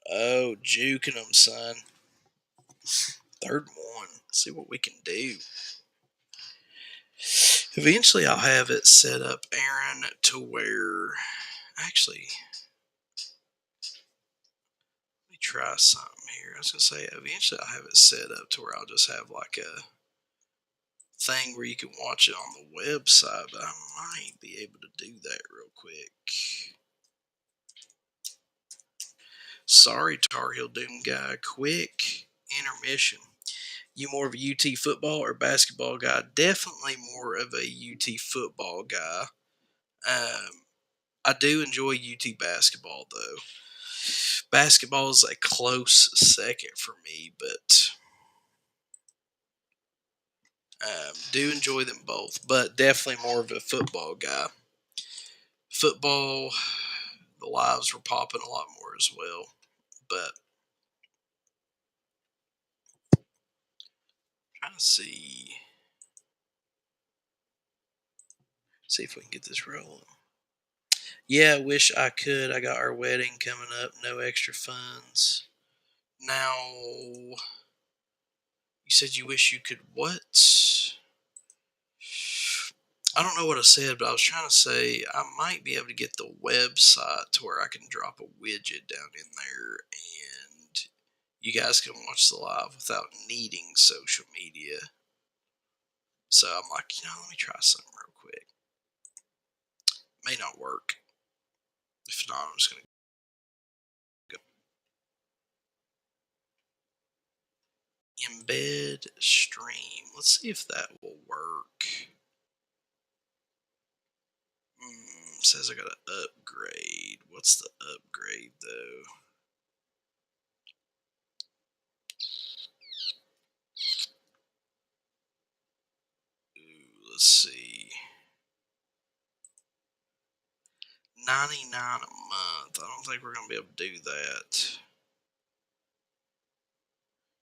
Oh, juking them, son. Third one. Let's see what we can do. Eventually, I'll have it set up, Aaron, to where. Actually, let me try something here. I was going to say, eventually, I'll have it set up to where I'll just have like a thing where you can watch it on the website, but I might be able to do that real quick. Sorry, Tar Heel Doom guy. Quick intermission. You more of a UT football or basketball guy? Definitely more of a UT football guy. I do enjoy UT basketball, though. Basketball is a close second for me, but do enjoy them both. But definitely more of a football guy. Football, the lives were popping a lot more as well. But trying to see if we can get this rolling. Yeah, I wish I could. I got our wedding coming up. No extra funds. Now, you said you wish you could what? I don't know what I said, but I was trying to say I might be able to get the website to where I can drop a widget down in there and you guys can watch the live without needing social media. So I'm like, let me try something real quick. May not work. If not, I'm just going to go embed stream. Let's see if that will work. Says I got to upgrade. What's the upgrade though? Ooh, let's see. $99 a month. I don't think we're going to be able to do that.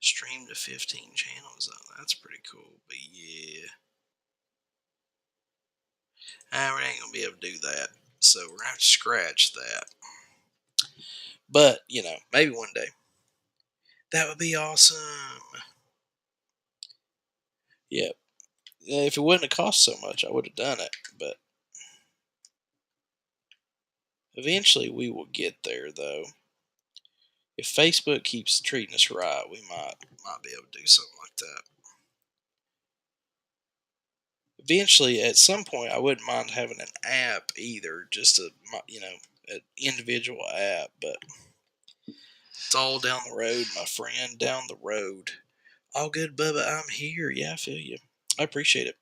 Stream to 15 channels. Oh, that's pretty cool. But yeah. We ain't going to be able to do that. So we're going to have to scratch that. But, you know, maybe one day. That would be awesome. Yep. If it wouldn't have cost so much, I would have done it. But eventually we will get there, though. If Facebook keeps treating us right, we might be able to do something like that. Eventually, at some point, I wouldn't mind having an app either, just an individual app. But it's all down the road, my friend, down the road. All good, Bubba. I'm here. Yeah, I feel you. I appreciate it.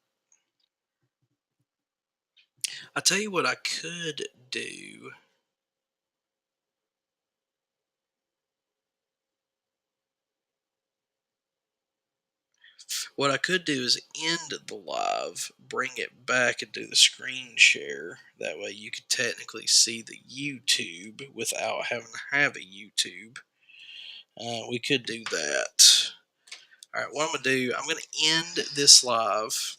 I tell you what I could do. What I could do is end the live, bring it back, and do the screen share. That way you could technically see the YouTube without having to have a YouTube. We could do that. All right, what I'm going to do, I'm going to end this live.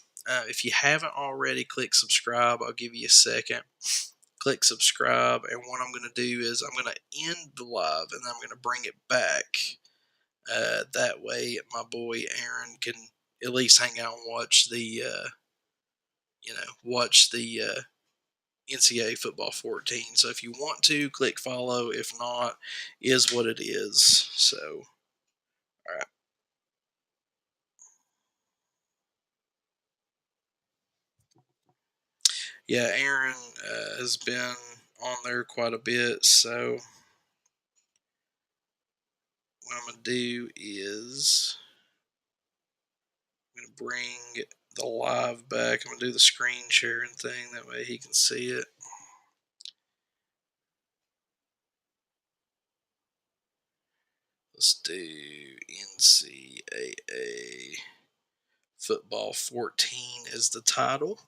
If you haven't already, click subscribe. I'll give you a second. Click subscribe, and what I'm going to do is I'm going to end the live, and I'm going to bring it back. That way, my boy Aaron can at least hang out and watch the, NCAA Football 14. So if you want to, click follow. If not, is what it is. So, all right. Yeah, Aaron has been on there quite a bit. So what I'm going to do is I'm going to bring the live back. I'm going to do the screen sharing thing. That way he can see it. Let's do NCAA Football 14 is the title.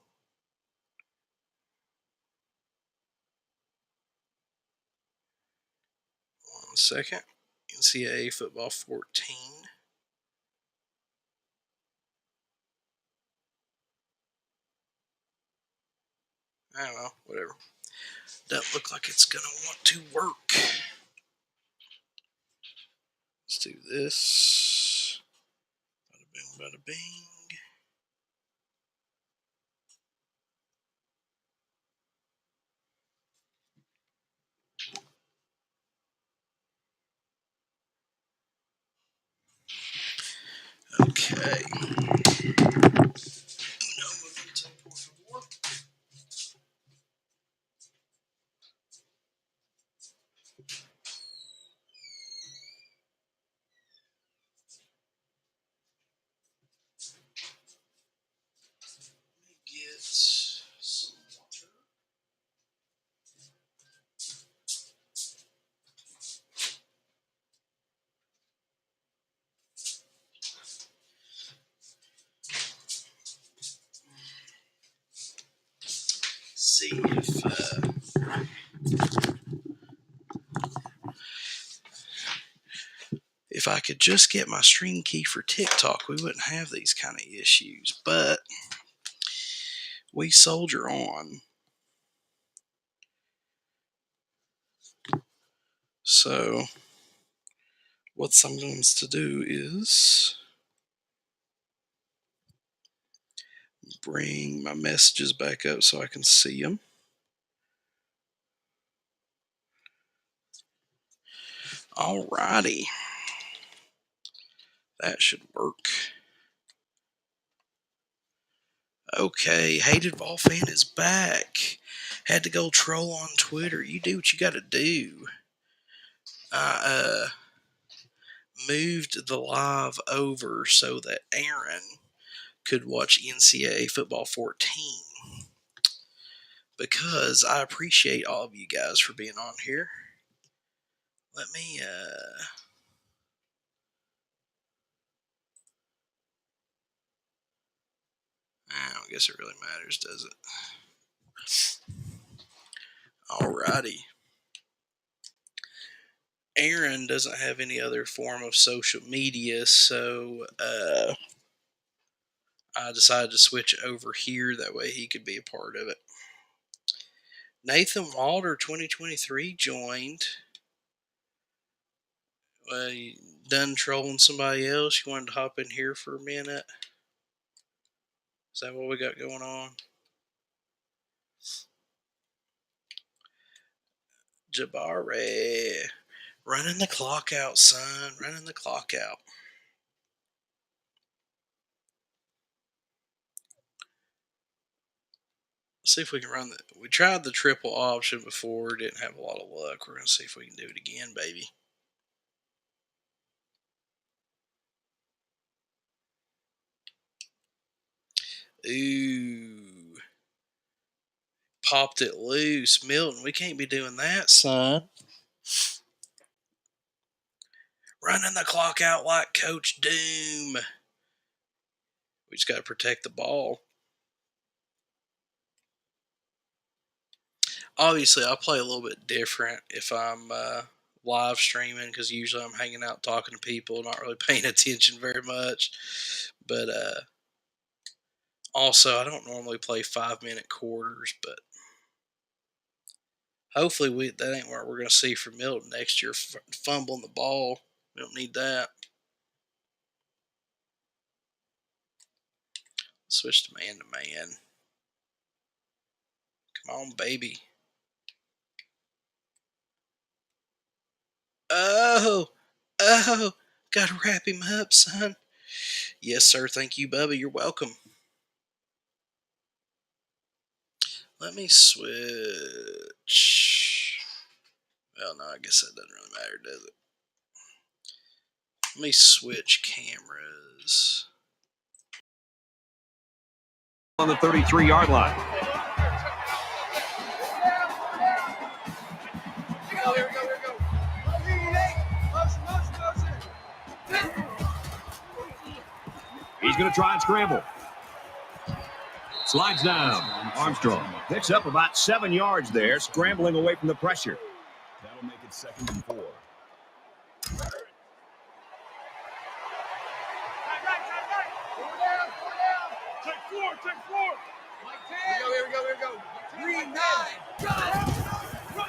One second. NCAA Football 14. I don't know, whatever. Doesn't look like it's going to want to work. Let's do this. Bada bing, bada bing. Okay. Get some water. See if I could just get my stream key for TikTok, we wouldn't have these kind of issues. But we soldier on. So what I'm going to do is bring my messages back up so I can see them. Alrighty. That should work. Okay, Hated Ball Fan is back. Had to go troll on Twitter. You do what you got to do. I moved the live over so that Aaron could watch NCAA Football 14 because I appreciate all of you guys for being on here. Let me I don't guess it really matters, does it? Alrighty. Aaron doesn't have any other form of social media, so I decided to switch over here. That way he could be a part of it. Nathan Walter 2023 joined. You done trolling somebody else? You wanted to hop in here for a minute? Is that what we got going on? Jabari. Running the clock out, son. Running the clock out. Let's see if we can run the... We tried the triple option before. Didn't have a lot of luck. We're going to see if we can do it again, baby. Ooh. Popped it loose. Milton, we can't be doing that, son. Running the clock out like Coach Doom. We just got to protect the ball. Obviously, I play a little bit different if I'm live streaming because usually I'm hanging out talking to people, not really paying attention very much. But also, I don't normally play 5-minute quarters, but hopefully that ain't what we're going to see from Milton next year, fumbling the ball. We don't need that. Switch to man-to-man. Come on, baby. Oh, gotta wrap him up, son. Yes, sir. Thank you, Bubba. You're welcome. Let me switch. Well, no, I guess that doesn't really matter, does it? Let me switch cameras. On the 33-yard line. Here we go. He's going to try and scramble. Slides down. Armstrong picks up about 7 yards there, scrambling away from the pressure. That'll make it 2nd and 4. Take four. Here we go. 3-9.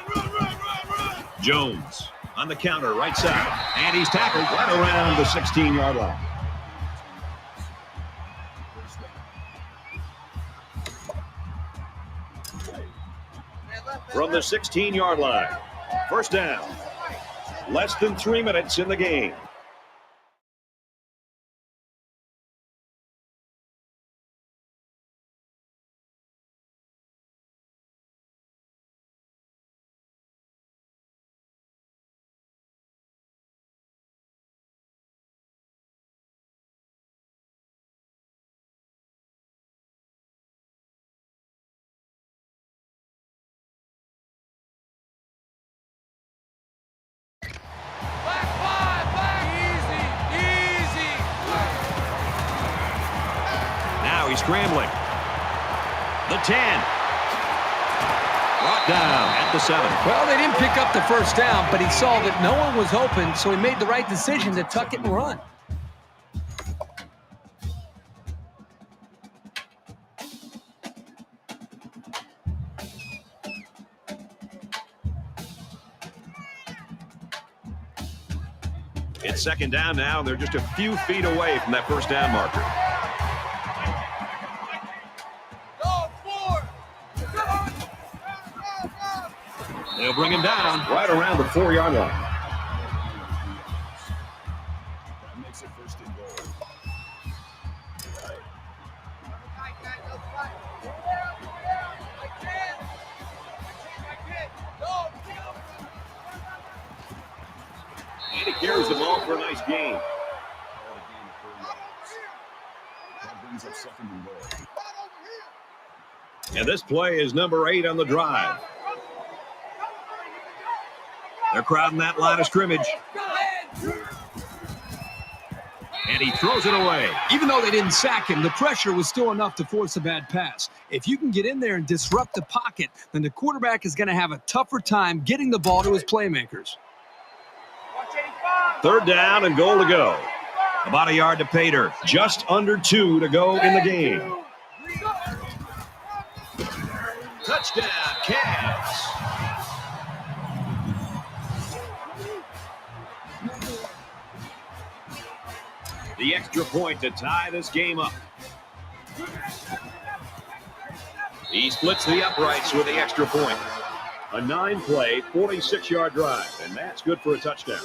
Run. Jones on the counter, right side. And he's tackled right around the 16-yard line. From the 16-yard line. First down. Less than 3 minutes in the game. Now he's scrambling. The 10. Brought down at the 7. Well, they didn't pick up the first down, but he saw that no one was open, so he made the right decision to tuck it and run. It's 2nd down now. They're just a few feet away from that first down marker. They'll bring him down right around the 4-yard line. That makes it 1st and goal. for a nice gain. Called a gain of 4 yards. That brings up second and goal. And this play is number 8 on the drive. They're crowding that line of scrimmage. And he throws it away. Even though they didn't sack him, the pressure was still enough to force a bad pass. If you can get in there and disrupt the pocket, then the quarterback is going to have a tougher time getting the ball to his playmakers. 3rd down and goal to go. About a yard to Pater. Just under 2 to go in the game. Touchdown, Cavs. The extra point to tie this game up. He splits the uprights with the extra point. A 9-play, 46-yard drive, and that's good for a touchdown.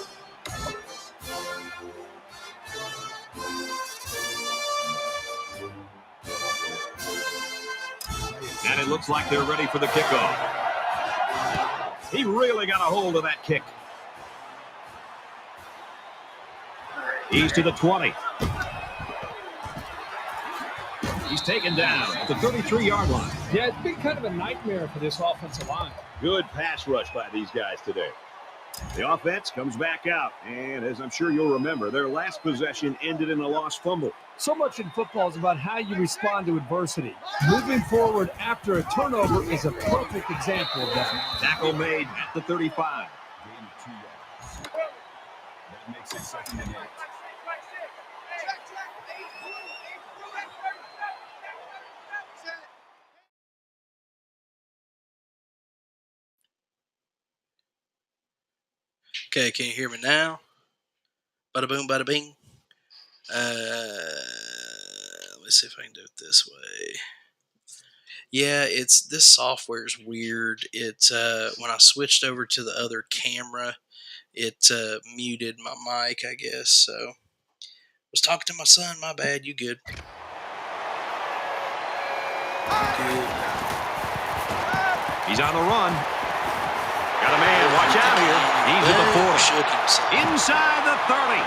And it looks like they're ready for the kickoff. He really got a hold of that kick. He's to the 20. He's taken down at the 33-yard line. Yeah, it's been kind of a nightmare for this offensive line. Good pass rush by these guys today. The offense comes back out, and as I'm sure you'll remember, their last possession ended in a lost fumble. So much in football is about how you respond to adversity. Moving forward after a turnover is a perfect example of that. Tackle made at the 35. Gain of 2 yards. That makes it second and 8. Okay, can you hear me now? Bada boom, bada bing. Let me see if I can do it this way. Yeah, this software is weird. It's when I switched over to the other camera, it muted my mic, I guess. So, was talking to my son. My bad. You good? Good. He's on the run. Got a man. Watch out here. He's at the 40. Shook himself. Inside the 30.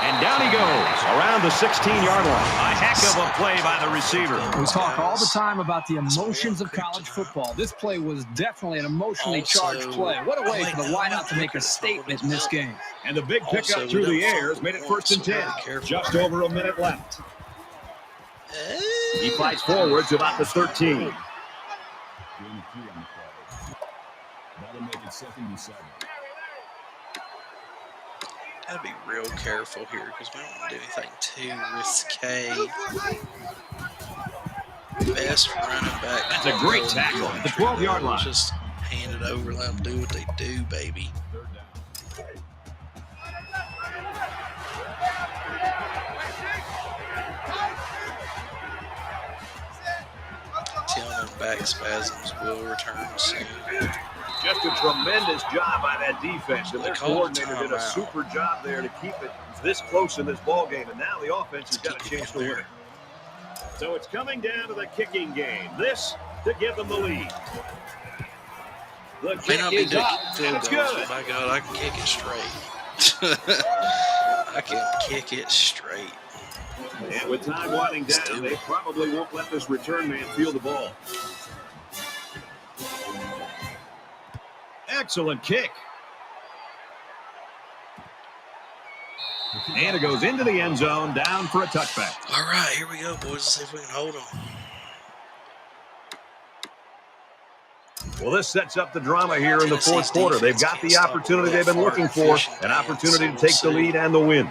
And down he goes around the 16-yard line. A heck of a play by the receiver. We talk all the time about the emotions of college football. This play was definitely an emotionally charged play. What a way for the wideout to make a statement in this game. And the big pickup through the air has made it 1st and 10. Just over a minute left. He fights forward to about the 13. Gain of 3 on the play. That'll make it 2nd and 7. Gotta be real careful here because we don't want to do anything too risque. Best running back. That's a great tackle at the 12-yard line. Just hand it over, let them do what they do, baby. 3rd down. Tillman back spasms will return soon. Just a tremendous job by that defense. And They their called coordinator did a timeout. super job there to keep it this close in this ball game. And now the offense has got a Keep it chance to in win there. it. So it's coming down to the kicking game. This to give them the lead. The May kick not be is doing up, field and it's goals, good. but by God, I can kick it straight. I can kick it straight. And with time winding down, they probably won't let this return man field the ball. Excellent kick. And it goes into the end zone, down for a touchback. All right, here we go, boys. Let's see if we can hold them. Well, this sets up the drama here in the 4th quarter. They've got the opportunity they've been looking for, an opportunity to take the lead and the win.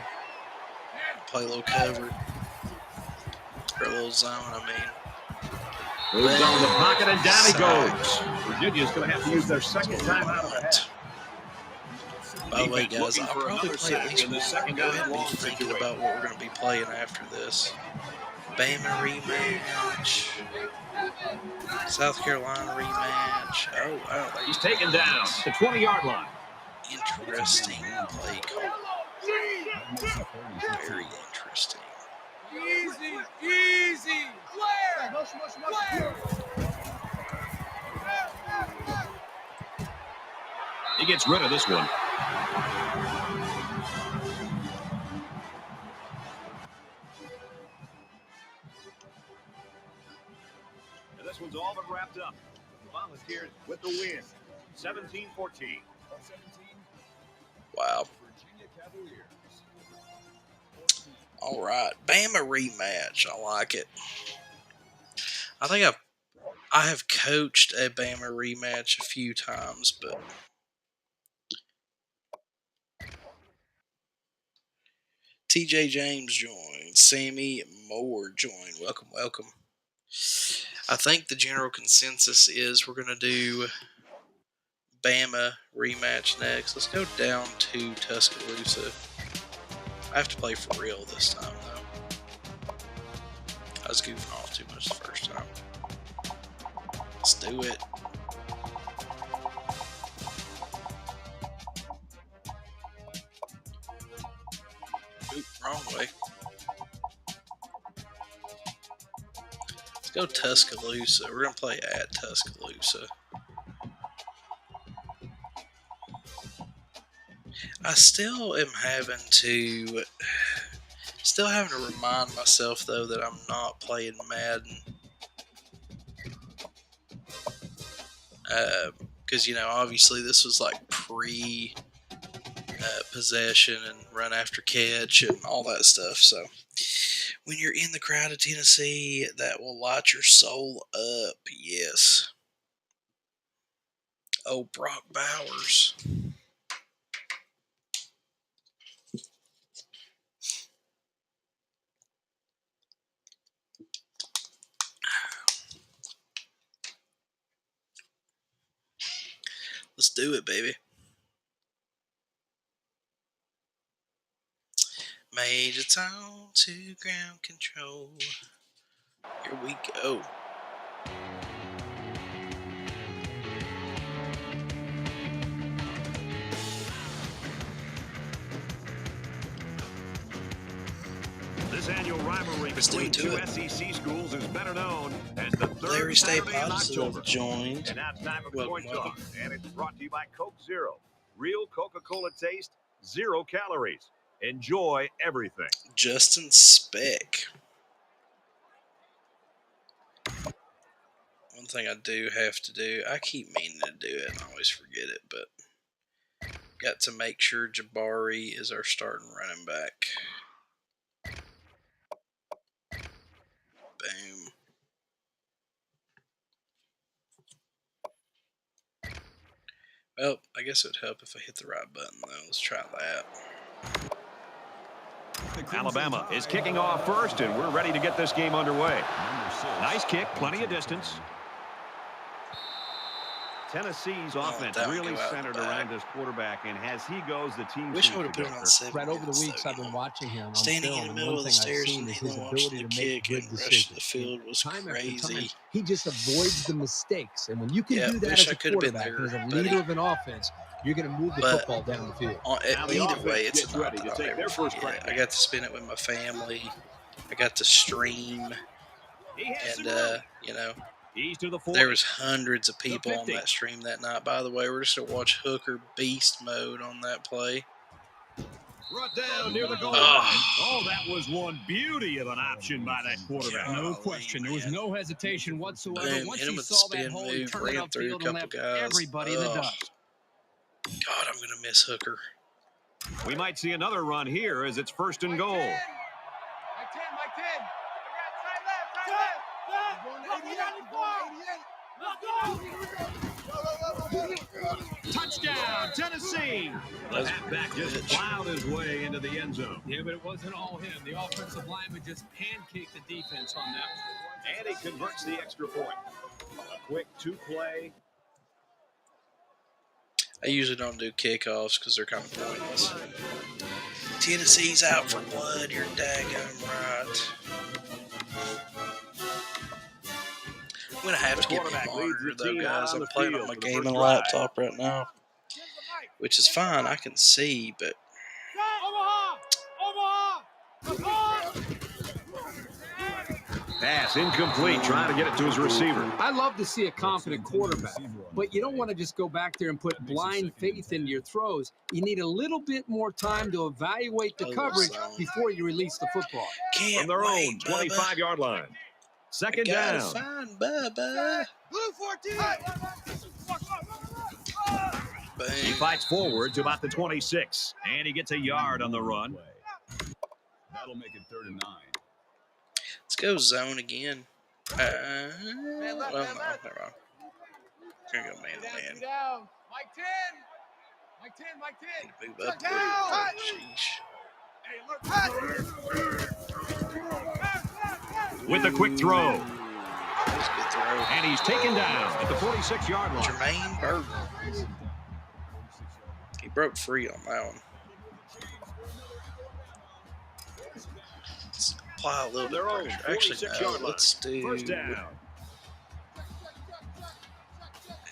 Play a little cover. Or a little zone, I mean. Moves on the pocket, and down he goes. Virginia's going to have to use their second time out of the half. By the way, Defense guys, looking I'll for probably another play at sack least in the one. second Go down ahead and and be long thinking situation. about what we're going to be playing after this. Bama rematch. South Carolina rematch. Oh, wow. He's taken down at the 20-yard line. Interesting play call. Very interesting. Easy. Flare. Flare. He gets rid of this one. the win. 17-14. Wow. Virginia Cavaliers. All right, Bama rematch. I like it. I think I have coached a Bama rematch a few times, but TJ James joined. Sammy Moore joined. Welcome, welcome. I think the general consensus is we're going to do Bama rematch next. Let's go down to Tuscaloosa. I have to play for real this time, though. I was goofing off too much the first time. Let's do it. Oop, wrong way. Let's go Tuscaloosa. We're going to play at Tuscaloosa. I still am having to remind myself, though, that I'm not playing Madden. Because, obviously this was like pre-possession and run after catch and all that stuff. So when you're in the crowd of Tennessee, that will light your soul up. Yes. Oh, Brock Bowers. Let's do it, baby. Major tone to ground control. Here we go. This annual rivalry between two SEC schools is better known as the third Larry State Saturday in October. Positive joined. And now it's time for Welcome, Coin Talk, welcome. and it's brought to you by Coke Zero. Real Coca-Cola taste, 0 calories. Enjoy everything. Justin Speck. One thing I do have to do, I keep meaning to do it and I always forget it, but got to make sure Jabari is our starting running back. Boom. Well, I guess it would help if I hit the right button, though. Let's try that. Alabama is kicking off first, and we're ready to get this game underway. Number 6. Nice kick, plenty of distance. Tennessee's offense that would really go out the centered back. around his quarterback, and as he goes, the team Wish I seems would have to put go. it on 7 Right over the minutes, weeks though, I've been watching him on Standing film, in the and middle one of the thing I've stairs seen and is he his launched ability the to make kick good and rushed the decisions. field was Time after time, crazy. he just avoids the mistakes, and when you can Yeah, do that wish as I a could have been quarterback there, and as a buddy. leader of an offense, you're going to move the But football down the field. Now the Either offense way, it's gets a night ready that to I'll take never their first forget. crack. I got to spend it with my family. I got to stream, He has and some room. He's to the 40. there was hundreds of people on 50. that stream that night. By the way, we're just gonna watch Hooker beast mode on that play. Brought down near the goal Oh. line. Oh, that was one beauty of an option by that quarterback. No Golly, question. There was man. no hesitation whatsoever. Boom, Once hit him he with the saw that spin hole, he move, turned it ran through a upfield and couple left guys. everybody in the dust. God, I'm gonna miss Hooker. We might see another run here as it's first and goal. Mike 10. Touchdown, Tennessee. The That's halfback just good. plowed his way into the end zone. Yeah, but it wasn't all him. The offensive lineman just pancaked the defense on that one. And he converts the extra point. A quick 2-play. I usually don't do kickoffs because they're kind of pointless. Tennessee's out for blood. You're daggone right. I'm gonna have to get me a quarterback leads monitor the though, team out guys. on I'm the playing field on my for the gaming first drive. laptop right now, which is fine. I can see, but Pass incomplete, trying to get it to his receiver. I love to see a confident quarterback, but you don't want to just go back there and put blind faith into your throws. You need a little bit more time to evaluate the coverage before you release the football. From can't their own wait, Bubba. 25-yard line. I Second gotta down. find Bubba. Blue 14. He fights forward to about the 26, and he gets a yard on the run. That'll make it 3rd and 9. Let's go zone again. Well, no, never mind. Here we go, man to man. Mike 10. Mike 10. Mike 10. Move up. Oh, sheesh. With a quick throw. That was a good throw. And he's taken down at the 46-yard line. Jermaine Burton. He broke free on that one. Let's apply a little bit Their of own pressure. Actually, 46-yard no, let's do. First down.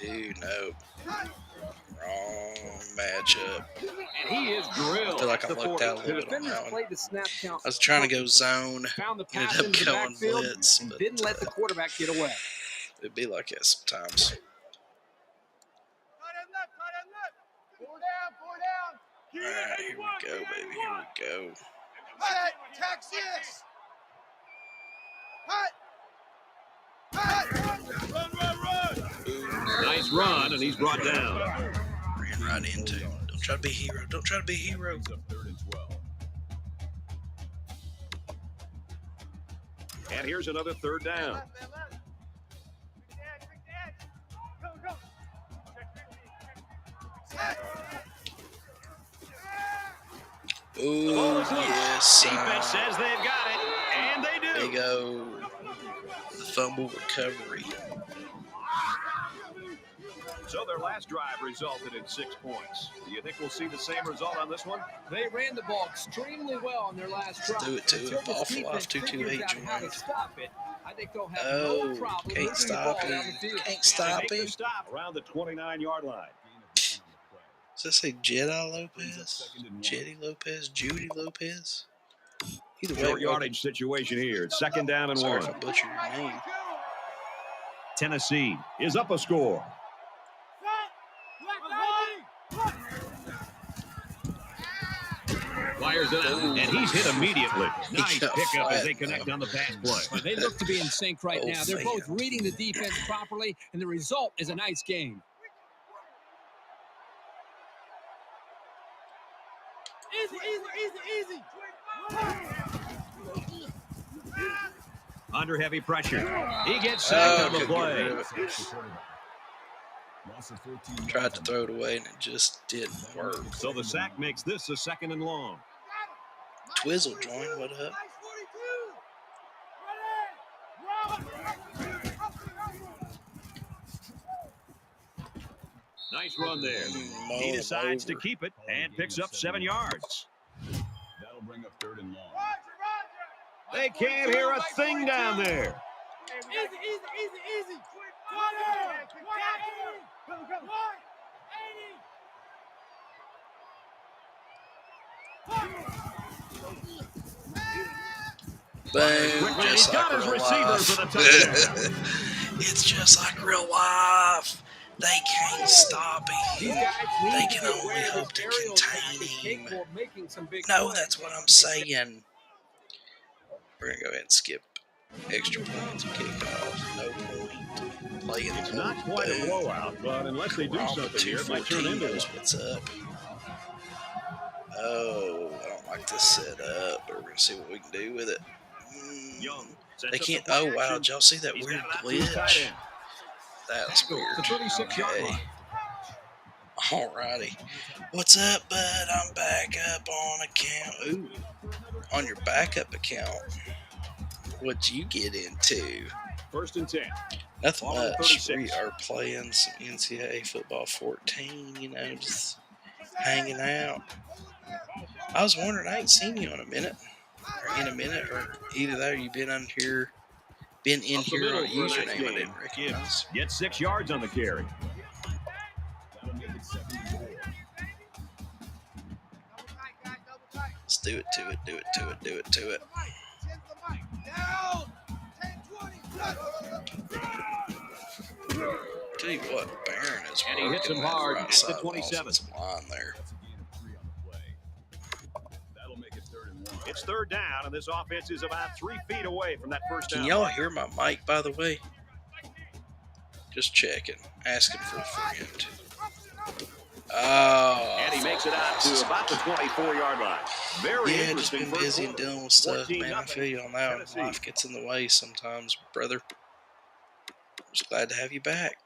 Ooh, no. Wrong matchup. And he is drilled. I feel like I at the lucked 40. out a The little bit on defenders that one. played the snap count. I was trying to go zone. Found the Ended pass up into the going backfield blitz, and but didn't let the quarterback get away. it'd be like that sometimes. Four down. All right, here we go, baby. Here we go. Hut. Texas. Hut. Run. Ooh, Nice run, and he's brought down. ran right into him. Don't try to be a hero. Don't try to be a hero. It's up 3rd and 12. And here's another 3rd down. Ooh, yes. Defense says they've got it, and they There you do. go. The fumble recovery. So their last drive resulted in 6 points. Do you think we'll see the same result on this one? They ran the ball extremely well on their last drive. do it to Until it. this Ball fly, defense 228 figures out how to joined. stop it, I think they'll have Oh, no problem can't moving stop the ball him. down the field. Can't They stop make the him. stop around the 29-yard line. Does that say Jedi Lopez? Jetty Lopez? Judy Lopez? Either way, Short yardage situation here. It's 2nd down and sorry 1. if I butchered your name. Tennessee is up a score. Fires it out, and he's hit immediately. Nice got pickup as they flat, connect though. on the pass play. They look to be in sync right Oh, now. They're both fan. reading the defense properly, and the result is a nice game. Easy. Under heavy pressure. He gets sacked on the couldn't get play. rid of it. Loss of 14 Tried yards to on throw it away and it just didn't work. So the sack makes this a 2nd and long. Twizzle joined. What up? Nice run there. Mow He him decides to over. keep it and picks up 7 yards. That'll bring up 3rd and long. They can't hear a thing down there. Easy. 180. Boom, He's just got like his real receiver life. for the touchdown. It's just like real life. They can't stop These him. guys need They to can get only aware hope this to aerial attack contain is him. capable of making some big No, plays. that's what I'm saying. We're going to go ahead and skip extra points and kickoffs. No point. Playing It's not quite a blowout, but unless they do Wrong something with here, it might turn 214 into knows one. what's up. Oh, I don't like this setup, but we're going to see what we can do with it. Young sets They up can't. the play Oh, wow. action. Did y'all see that He's weird got it out to his tight glitch? end. That was weird. The 36-yard line. Alrighty. What's up, bud? I'm back up on account. Ooh. On your backup account. What'd you get into? 1st and 10. Nothing Ball on much. 36. We are playing some NCAA football 14, you know, just hanging out. I was wondering, I ain't seen you in a minute. Or in a minute, or either that or you've been on here, been in Up the here middle on a for a nice username I game. didn't recognize. Gibbs gets 6 yards on the carry. That'll make it 7 and 4. Let's do it to it, do it to it, do it to it. Down. 10-20. Tell you what, Barron is And he hits him working that hard right at the side of 27. offensive line there. That's a gain of 3 on the play. That'll make it 3rd and 1. It's 3rd down, and this offense is about 3 feet away from that first down. Can y'all hear my mic, by the way? Just checking. Asking for a friend. Oh. And he makes it out to about the 24-yard line. Very Yeah, just interesting been first busy and quarter. dealing with stuff, 14-0 man. I feel you on that one. Tennessee. Life gets in the way sometimes, brother. Just glad to have you back.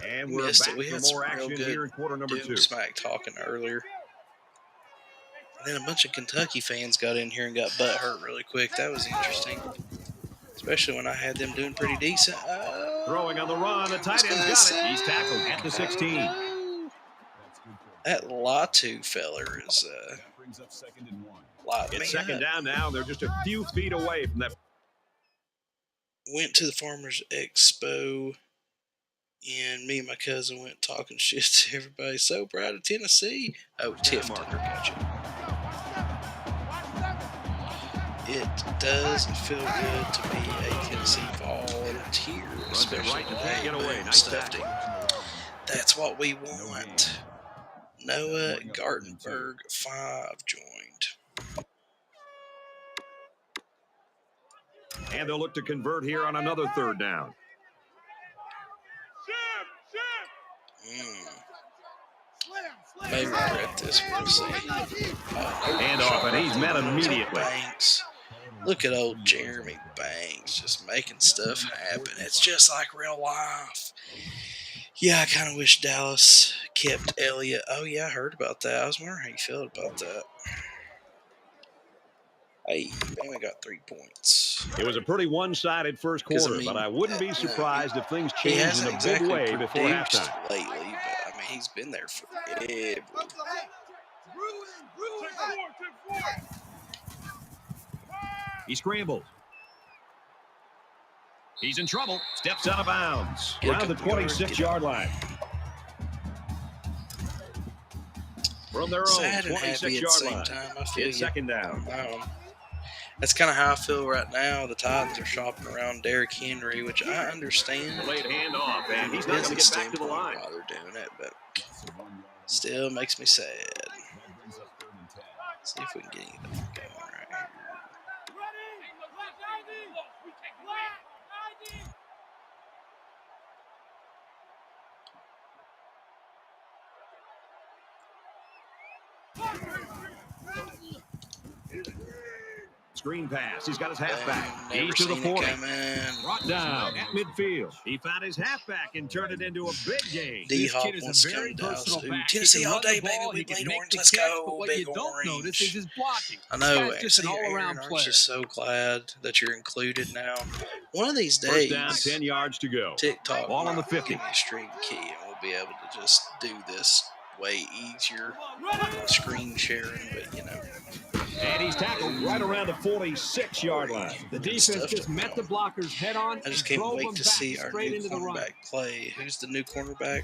And We we're missed back it. We for had some more real action good here in quarter number Doom 2. Smack talking earlier. And then a bunch of Kentucky fans got in here and got butt hurt really quick. That was interesting. Especially when I had them doing pretty decent. Throwing on the run, the tight end's got it. He's tackled at the 16. That's good coverage. That Latu feller is That brings up 2nd and 1. lighting me It's second up. down now. They're just a few feet away from that. Went to the Farmers Expo, and me and my cousin went talking shit to everybody. So proud of Tennessee. Oh, Tiff Tucker, gotcha. It does feel good to be a Tennessee volunteer, especially right to today. get away. Boom, Nice stuffed him. That's what we want. Noah Gartenberg, 5, joined. And they'll look to convert here on another 3rd down. May regret this. We'll see. Hand off, and he's met immediately. Banks. Look at old Jeremy Banks just making stuff happen. It's just like real life. Yeah, I kind of wish Dallas kept Elliott. Oh, yeah, I heard about that. I was wondering how you felt about that. Hey, only got 3 points. It was a pretty one-sided first 'Cause, quarter, I mean, but I wouldn't be surprised if things He changed in hasn't a big exactly way before produced halftime. lately, but I mean, he's been there forever. He scrambles. He's in trouble. Steps out of bounds. Around the 26-yard line. From their own Sad and happy at the 26-yard same line. time. I feel It's you. 2nd down. That's kind of how I feel right now. The Titans are shopping around Derrick Henry, which I understand. Late handoff, and he's From not a going to business get back to the standpoint line. while they're doing it, but That's a 1 yard. still makes me sad. That brings up 3rd and 10. See if we can get anything going right here. Screen pass. He's got his halfback. Never He's to the seen 40. it coming. Brought down at midfield. He found his halfback and turned it into a big gain. This D-Hop kid is wants a to very come to Dallas. versatile Ooh, back. He Tennessee can all run the day, ball, baby. he We can bleed make orange. the Let's catch, go. but what Big you don't notice is orange. his blocking. I This know. guy's just an See, all-around Aaron, aren't player. you so glad that you're included now? One of these First days, down, 10 yards to go. TikTok Ball on the might 50. give me a stream key, and we'll be able to just do this way easier screen sharing, but you know. And he's tackled right around the 46-yard line. The Good defense stuff just to met the know. blockers head on I just and can't drove wait them to back see our straight new into the run. cornerback play. Who's the new cornerback?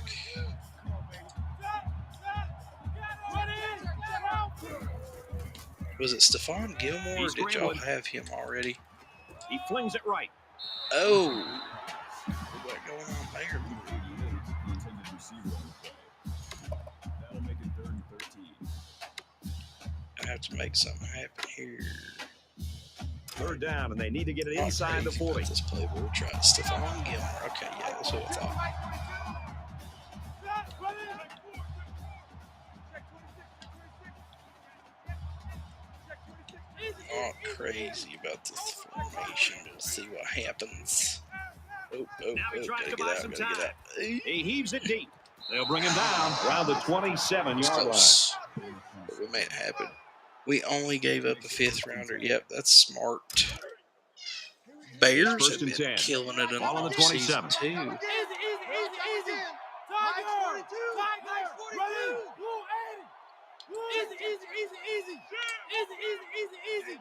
Was it Stephon Gilmore, or He's did y'all scrambling. have him already? He flings it right. Oh, what's going on there? Number 88, the intended receiver on the play. That'll make it 3rd and 13. I have to make something happen here. 3rd down, and they need to get it Not inside the crazy about 40. this play, but we'll try it. Stephon Gilmore. Okay, yeah, that's what I thought. Not crazy about this formation. We'll see what happens. Oh, Now he tries gotta to get buy out, some gotta time. get out. He heaves it deep. They'll bring him down around the 27-yard line. Close. But we made it happen. We only gave up a 5th rounder. Yep, that's smart. Bears First have and been 10. killing it in Ball on the the 27. season too. Easy, easy, easy, easy. Tiger, Tiger, running. Easy, easy, easy, easy. Easy, easy, easy, easy.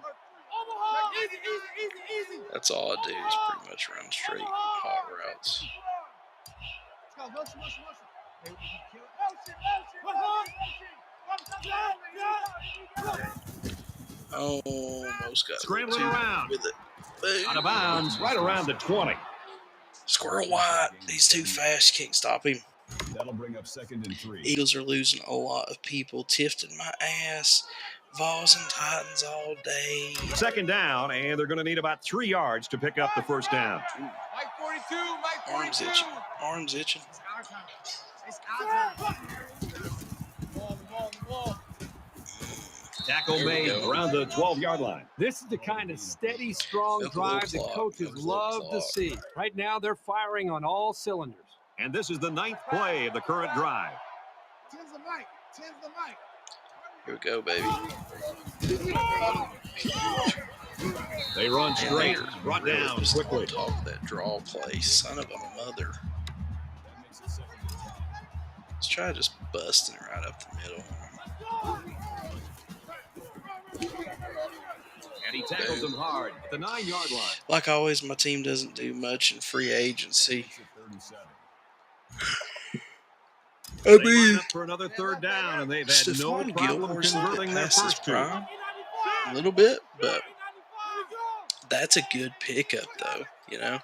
Omaha. Easy, easy, easy, easy. That's all I do is pretty much run straight hot routes. Let's go, motion, motion, motion. Almost got Scrambling two around. with it. Out of bounds, right around the 20. Squirrel White, he's too fast. Can't stop him. That'll bring up 2nd and 3. Eagles are losing a lot of people. Tifton my ass. Vols and Titans all day. 2nd down, and they're going to need about 3 yards to pick up the first down. Mike 42, Mike 42. Arms itching. Arms itching. Tackle There we made go. around the 12-yard line. This is the kind of steady, strong Milk a little drive that clock, coaches milk a little love to clock. see. Right now, they're firing on all cylinders. And this is the 9th play of the current drive. Here we go, baby. They run Man, straight, they're brought really down just quickly. on top of that draw play. Son of a mother. Let's try just busting it right up the middle. And he tackles him hard at the 9-yard line. Like always, my team doesn't do much in free agency. They line up for another 3rd down, and they've had no Stephon problem Gilmore's converting their past his first 2. prime a little bit, but that's a good pickup, though. You know.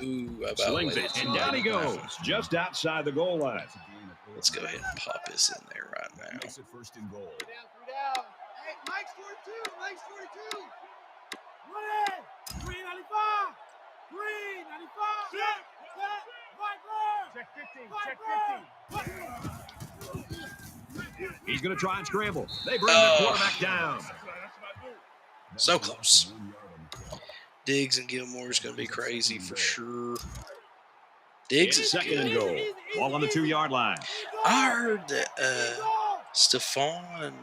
Ooh, I about Slings laid it, it and down he too goes, late. just outside the goal line. Let's go ahead and pop this in there right now. Makes it 1st and goal. Hey, Mike's 42. Mike's 42. Run it. 395. 395. Check. Viper. Check 15. Check 15. He's going to try and scramble. They bring the quarterback down. So close. Diggs and Gilmore is going to be crazy for sure. Diggs It's is 2nd and good. goal. Ball on the 2-yard line. I heard that Stephon and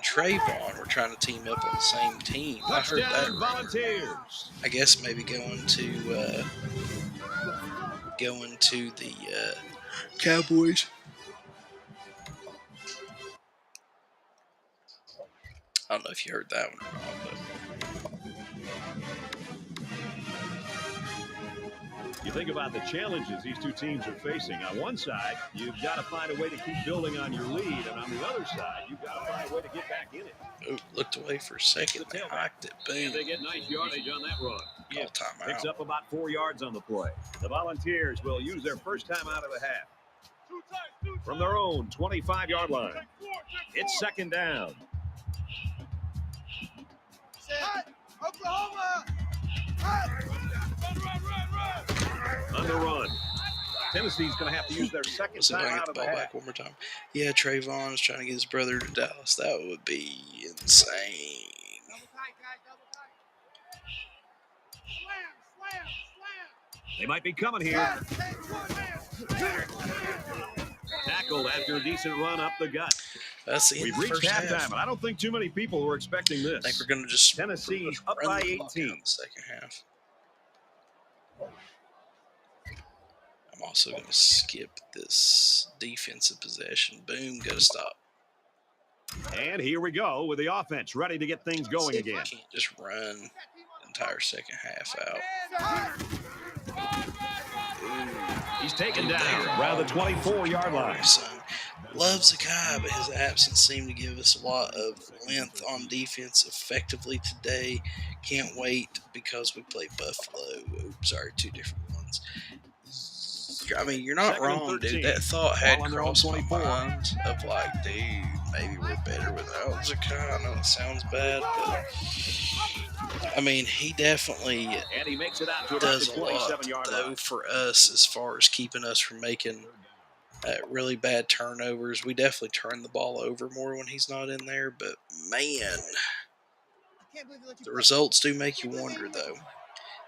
Trayvon were trying to team up on the same team. I heard that. Touchdown, rumor. Volunteers. I guess maybe going to the Cowboys. I don't know if you heard that one or not, but You think about the challenges these two teams are facing. On one side, you've got to find a way to keep building on your lead, and on the other side, you've got to find a way to get back in it. oh, looked away for a second. They hiked it. And Boom. they get nice yardage on that run. Call timeout. Picks up about 4 yards on the play. The Volunteers will use their first time out of the half. From their own 25-yard line. It's 2nd down. Oklahoma. On the run. Tennessee's going to have to use their second See if I time can out get of the the ball half. back one more time. Yeah, Trayvon is trying to get his brother to Dallas. That would be insane. They might be coming here. Tackled after a decent run up the gut. That's the end We've of the reached first halftime, half. and I don't think too many people were expecting I this. think we're going to just Tennessee's up run by the clock out 18. in the second half. I'm also going to skip this defensive possession. Boom, got to stop. And here we go with the offense ready to get things going again. Can't just run the entire second half out. He's taken down around the 24-yard line. Son loves the guy, but his absence seemed to give us a lot of length on defense effectively today. Can't wait because we play Buffalo. Oops, sorry, two different ones. I mean, you're not 2nd and wrong, 13. dude. That thought had Ball on their own crossed my 24. mind of like, dude, maybe we're better without Zakai. I know it sounds bad, but I mean, he definitely And he makes it out to about does the a lot, 27-yard though, line. for us as far as keeping us from making really bad turnovers. We definitely turn the ball over more when he's not in there, but man, the results do make you wonder, though.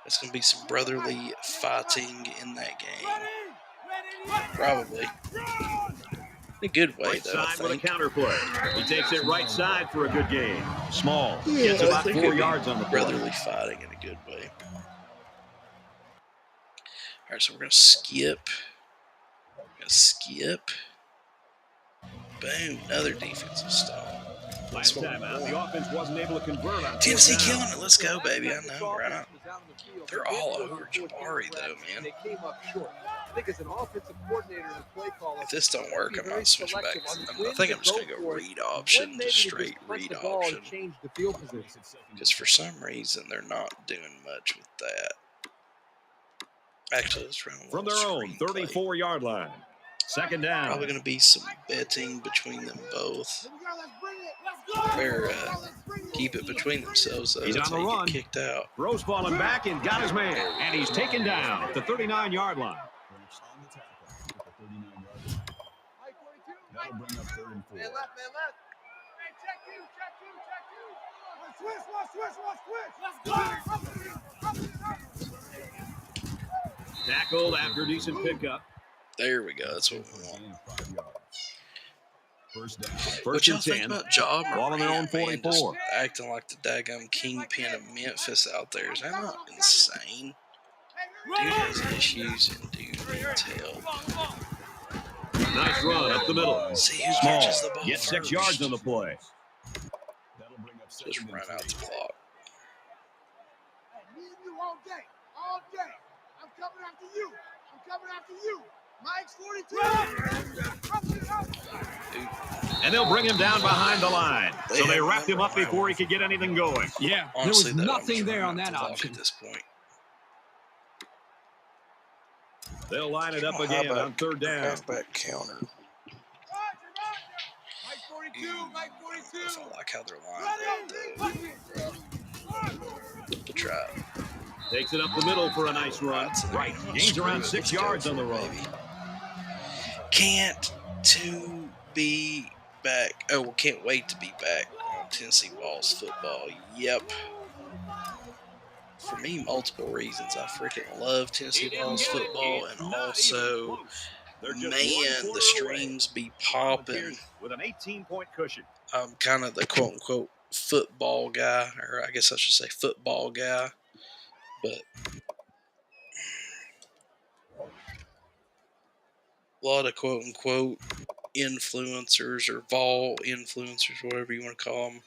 It's going to be some brotherly fighting in that game. Probably. In a good way, Right though, I side with a think. counter play. He takes it right side for a good game. Small. Yeah, Gets I about think 4 it'd be yards on the play. brotherly fighting in a good way. All right, so we're going to skip. Boom, another defensive stop. Last time out, the offense wasn't able to convert on Tennessee fourth down. killing it. Let's go, baby. I know, right? They're all over Jabari, though, man. They came up short. I think as an offensive coordinator and a play caller, If this don't work, I might switch back. I think I'm just going to go read option, just straight read option. Change the field position. Because for some reason, they're not doing much with that. Actually, let's run a From little their own screenplay. 34-yard line. 2nd down. Probably going to be some betting between them both. Where keep it between themselves. He's That's on the how you run. get kicked out. Throws falling back and got his man. And he's taken down at the 39-yard line. Finish on the tackle at the 39-yard line. That'll bring up 3rd and 4. Man left. Hey, check you. Let's go. Tackled after decent pickup. There we go. That's what we want. Gain of 5 yards. First down. First What y'all and think 10. about Ja Ball on their own Morant, man, just 44. acting like the daggum kingpin of Memphis out there? Is that not insane? Dude has issues and dude needs help. Nice run up the middle. See who Small. catches the ball Gets 6 first. yards on the play. That'll bring up Just 2nd run and out 3. the clock. Me and you all day. I'm coming after you. Mike's 42. And they'll bring him down behind the line. So they wrapped him up before he could get anything going. Yeah, Honestly, there was though, I'm nothing there trying on not that to talk option. At this point. They'll line it up How again about on 3rd down. halfback counter. Mike 42. I don't like how they're lined up, though. We'll try it. Takes it up the middle for a nice run. Right, so they're Right. gonna Gains screw around it. 6 Let's go yards on for the it, run. baby. Can't to be back. Oh, well, can't wait to be back on Tennessee Vols football. Yep. For me, multiple reasons. I freaking love Tennessee Vols football, and also, man, the streams be popping. With an 18-point cushion. I'm kind of the quote-unquote football guy, or I guess I should say football guy, but a lot of quote-unquote influencers or Vol influencers, whatever you want to call them,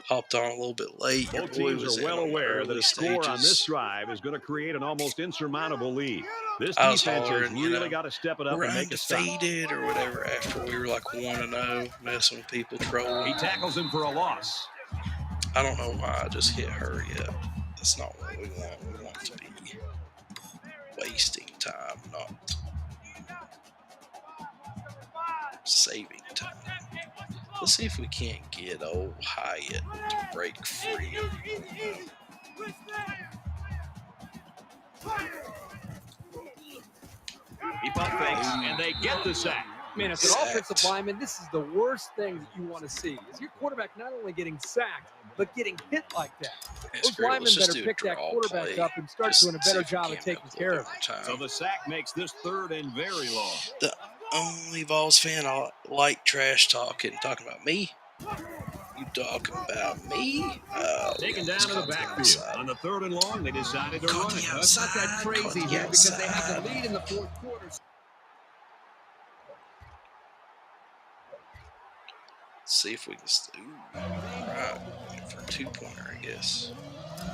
hopped on a little bit late. Your Both boy teams was are in well on the aware that early a score on this stages. drive is going to create an almost insurmountable lead. This I was defense has hollering, you really know, got to step it up We're and make a stop. undefeated or whatever after we were like 1-0, messing with people, He trolling. tackles him for a loss. I don't know why I just hit her yet. That's not what we want. We want to be wasting time, not saving time. Let's see if we can't get old Hyatt to break free. He pump fakes, and they get the sack. Man, as an Sacked. offensive lineman, this is the worst thing that you want to see. Is your quarterback not only getting sacked, but getting hit like that? It's Those great. linemen Let's just better do a pick that draw quarterback play. up and start Just doing a see better if we job can't of taking milk a care little of it. overtime. So the sack makes this 3rd and very long. The only Vols fan I like trash talking about me. You talking about me? Taken down to the backfield. On the 3rd and long, they decided to run it. That's not that crazy here because they have the lead in the 4th quarter. See if we can. Right. For a 2-pointer, I guess.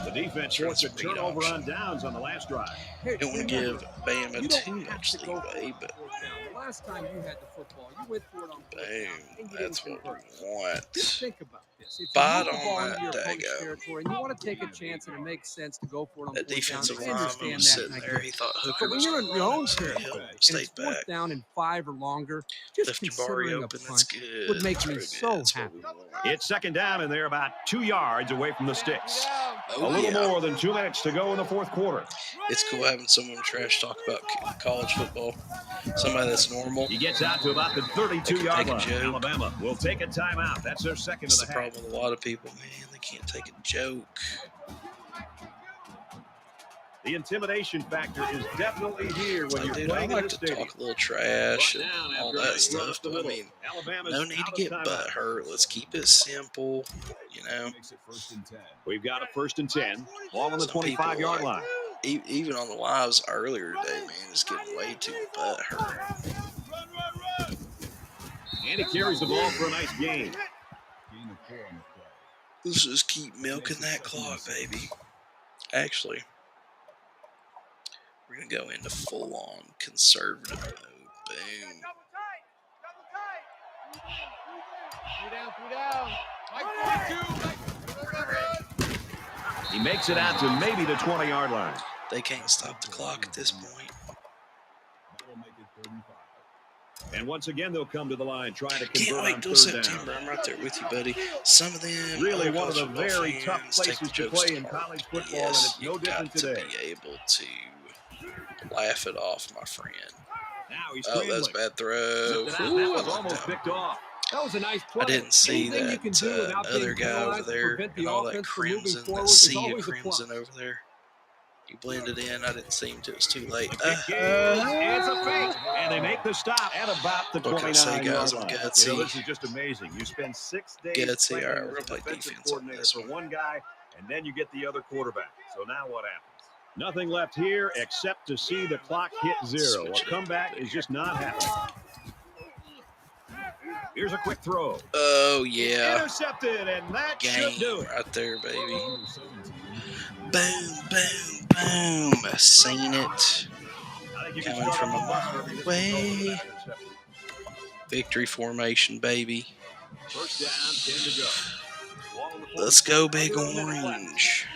The defense forced a Read turnover option. on downs on the last drive. Hey, Don't want to remember, give you Bama don't too have much to go for leeway, it but on 4th down. The last time you had the football, you went for it on 4th down, boom, and you that's didn't what we convert. want. Just think about this. If you Bite move the on ball that into your opponent's dago. territory and you want to take a chance and it makes sense to go for it on That 4th down, defensive I lineman understand was that. sitting and I there. get He it. thought Hooker But when was you're in going your to own run, so he territory held him, and stayed it's 4th back. down and 5 or longer, just Left your body considering a open. That's punt good. would make That's me real so good. That's what happy. we want. It's 2nd down, and they're about 2 yards away from the sticks. Oh, A little yeah. more than 2 minutes to go in the 4th quarter. It's cool having someone trash talk about college football. Somebody that's normal. He gets out to about the They 32-yard can take a line. joke. Alabama will take a timeout. That's their 2nd That's of the the half. problem with a lot of people. Man, they can't take a joke. The intimidation factor is definitely here when Like, you're dude, I playing in like the to stadium. talk a little trash Brought and down all after a that nice run stuff, up the but I middle. mean, Alabama's no need out to of get timeout. butt hurt. Let's keep it simple, you know. Makes it 1st and 10. We've got a 1st and 10. Ball on the Some people 25-yard like- line. Even on the lives earlier today, man, it's getting way too butt hurt. And he carries the ball for a nice gain. Gain of 4 on the play. Let's just keep milking that clock, baby. Actually, we're gonna go into full-on conservative mode. Boom. Three down. Mike 42. He makes it out to maybe the 20-yard line. They can't stop the clock at this point. That'll make it 35. And once again, they'll come to the line trying to Can't convert wait on till third September. down. I'm right there with you, buddy. Some of them, Really other one of the college very football tough fans, take the places to jokes play to in heart. college football, Yes, and it's no you've different got to today. be able to laugh it off, my friend. Now he's Oh, that's scrambling. bad throw. Zipped it out. Ooh, That I was like almost that. picked off. That was a nice play. I didn't see Anything you that can do without other being guy over penalized to there prevent and the all that offense from moving crimson, that forward is sea of always a plus. crimson over there. He blended in. I didn't see him till it was too late. The kick is, it's a fake, and they make the stop at about the What can I say, 29-yard guys? I'm line. gutsy. You know, this is just amazing. You spend 6 days Gutsy. training All right, we're as going a to play defensive defense on coordinator this for one. one guy, and then you get the other quarterback. So now what happens? Nothing left here except to see the clock hit 0. Switch A it comeback is just not happening. Here's a quick throw. Oh, yeah. Intercepted, and that should Game do it. right there, baby. Number 17. Boom, boom, boom. I seen it. I think you can Coming start from off a the bus mile early. This away. result of that interception. Victory formation, baby. First down, 10 to go. Ball on the 40. Let's go, Big Under a minute left. Orange.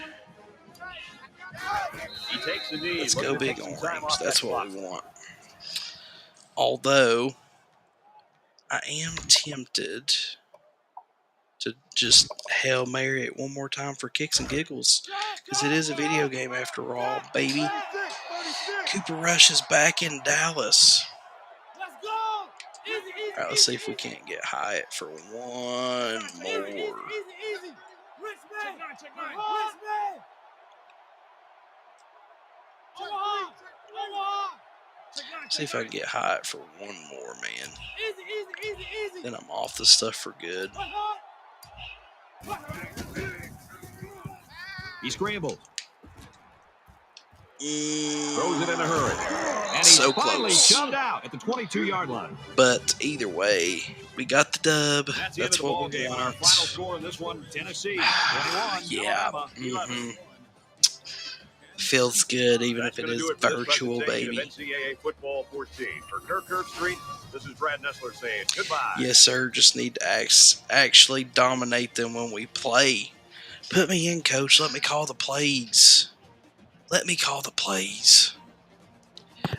He takes the knee. Let's Looking go, to take Big some time Orange. off That's that what clock. we want. Although, I am tempted to just Hail Mary it one more time for kicks and giggles. Because it is a video game after all, baby. Cooper Rush is back in Dallas. Let's go. Easy, easy, All right, let's see if we can't get Hyatt for one more. easy, easy. Rich man. Rich man. Omaha. See if I can get Hyatt for one more, man. Easy. Then I'm off the stuff for good. He scrambled. Throws Mm, it in a hurry. And he's So finally close. shoved out at the 22-yard line. but either way, we got the dub. That's the end of That's the ball what we game. Our want. final score in this one, Tennessee 21, Yeah. Alabama 11. Mhm. Feels good, even That's if it gonna is do it for this virtual, presentation baby. of NCAA Football 14. For Kirk Herbstreit, this is Brad Nessler saying goodbye. Yes, sir. Just need to actually dominate them when we play. Put me in, coach. Let me call the plays.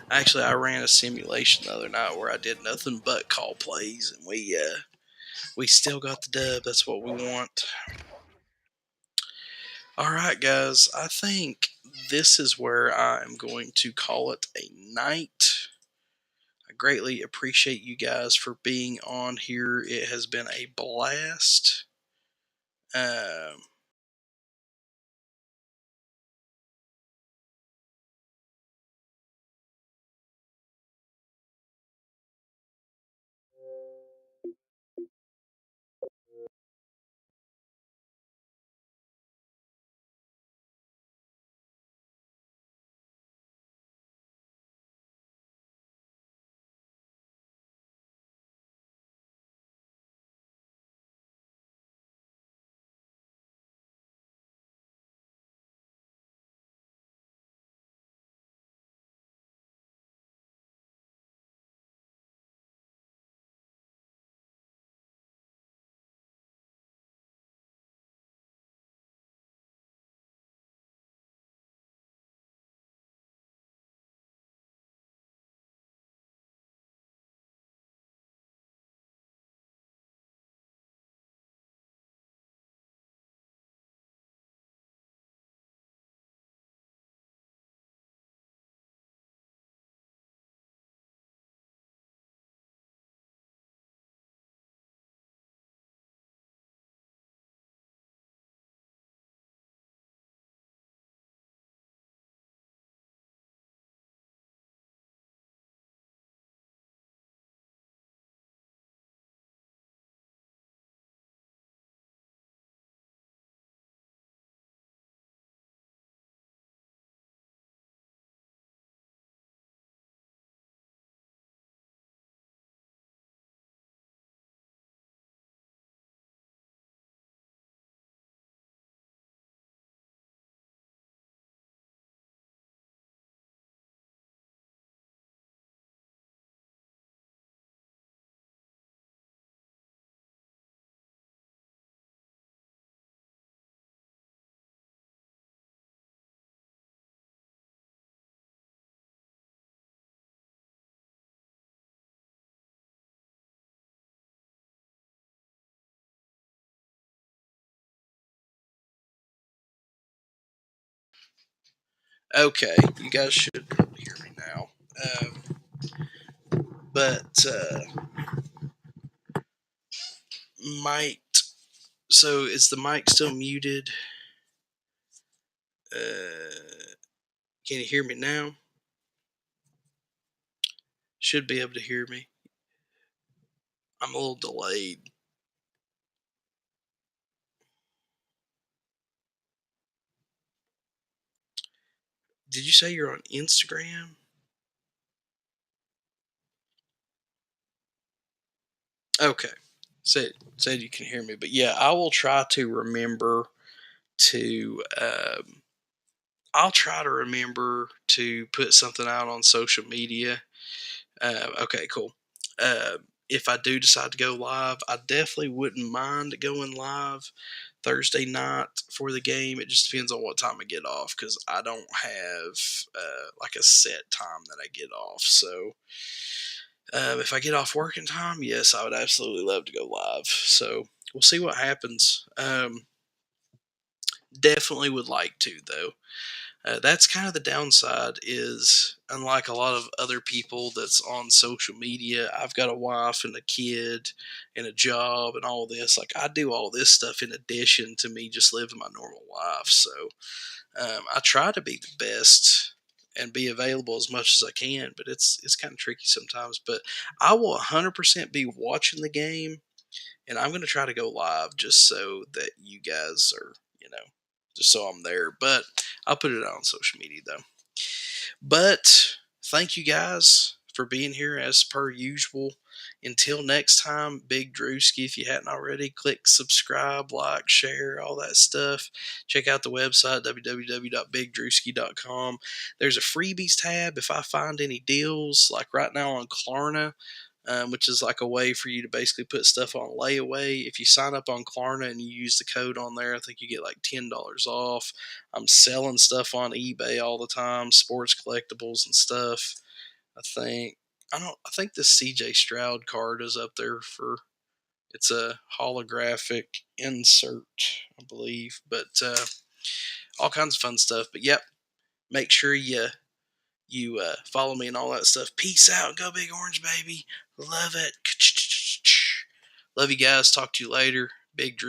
Actually, I ran a simulation the other night where I did nothing but call plays, and we still got the dub. That's what we want. All right, guys. I think this is where I am going to call it a night. I greatly appreciate you guys for being on here. It has been a blast. Okay, you guys should probably hear me now. But might. So is the mic still muted? Can you hear me now? Should be able to hear me. I'm a little delayed. Did you say you're on Instagram? Okay. Said you can hear me, but yeah, I will try to remember to. I'll try to remember to put something out on social media. Okay, cool. If I do decide to go live, I definitely wouldn't mind going live Thursday night for the game. It just depends on what time I get off because I don't have like a set time that I get off. So if I get off working time, yes, I would absolutely love to go live. So we'll see what happens. Definitely would like to though. That's kind of the downside is unlike a lot of other people that's on social media, I've got a wife and a kid and a job and all this. Like I do all this stuff in addition to me just living my normal life. So I try to be the best and be available as much as I can, but it's kind of tricky sometimes. But I will 100% be watching the game, and I'm going to try to go live just so that you guys are, just so I'm there. But I'll put it out on social media though. But thank you guys for being here as per usual. Until next time, Big Drewski. If you hadn't already, click subscribe, like, share, all that stuff. Check out the website, www.bigdrewski.com. There's a freebies tab. If I find any deals, like right now on Klarna, which is like a way for you to basically put stuff on layaway. If you sign up on Klarna and you use the code on there, I think you get like $10 off. I'm selling stuff on eBay all the time, sports collectibles and stuff. I think the CJ Stroud card is up there for. It's a holographic insert, I believe, but all kinds of fun stuff. But yep, make sure you follow me and all that stuff. Peace out. Go Big Orange, baby. Love it. Love you guys. Talk to you later. Big Drew.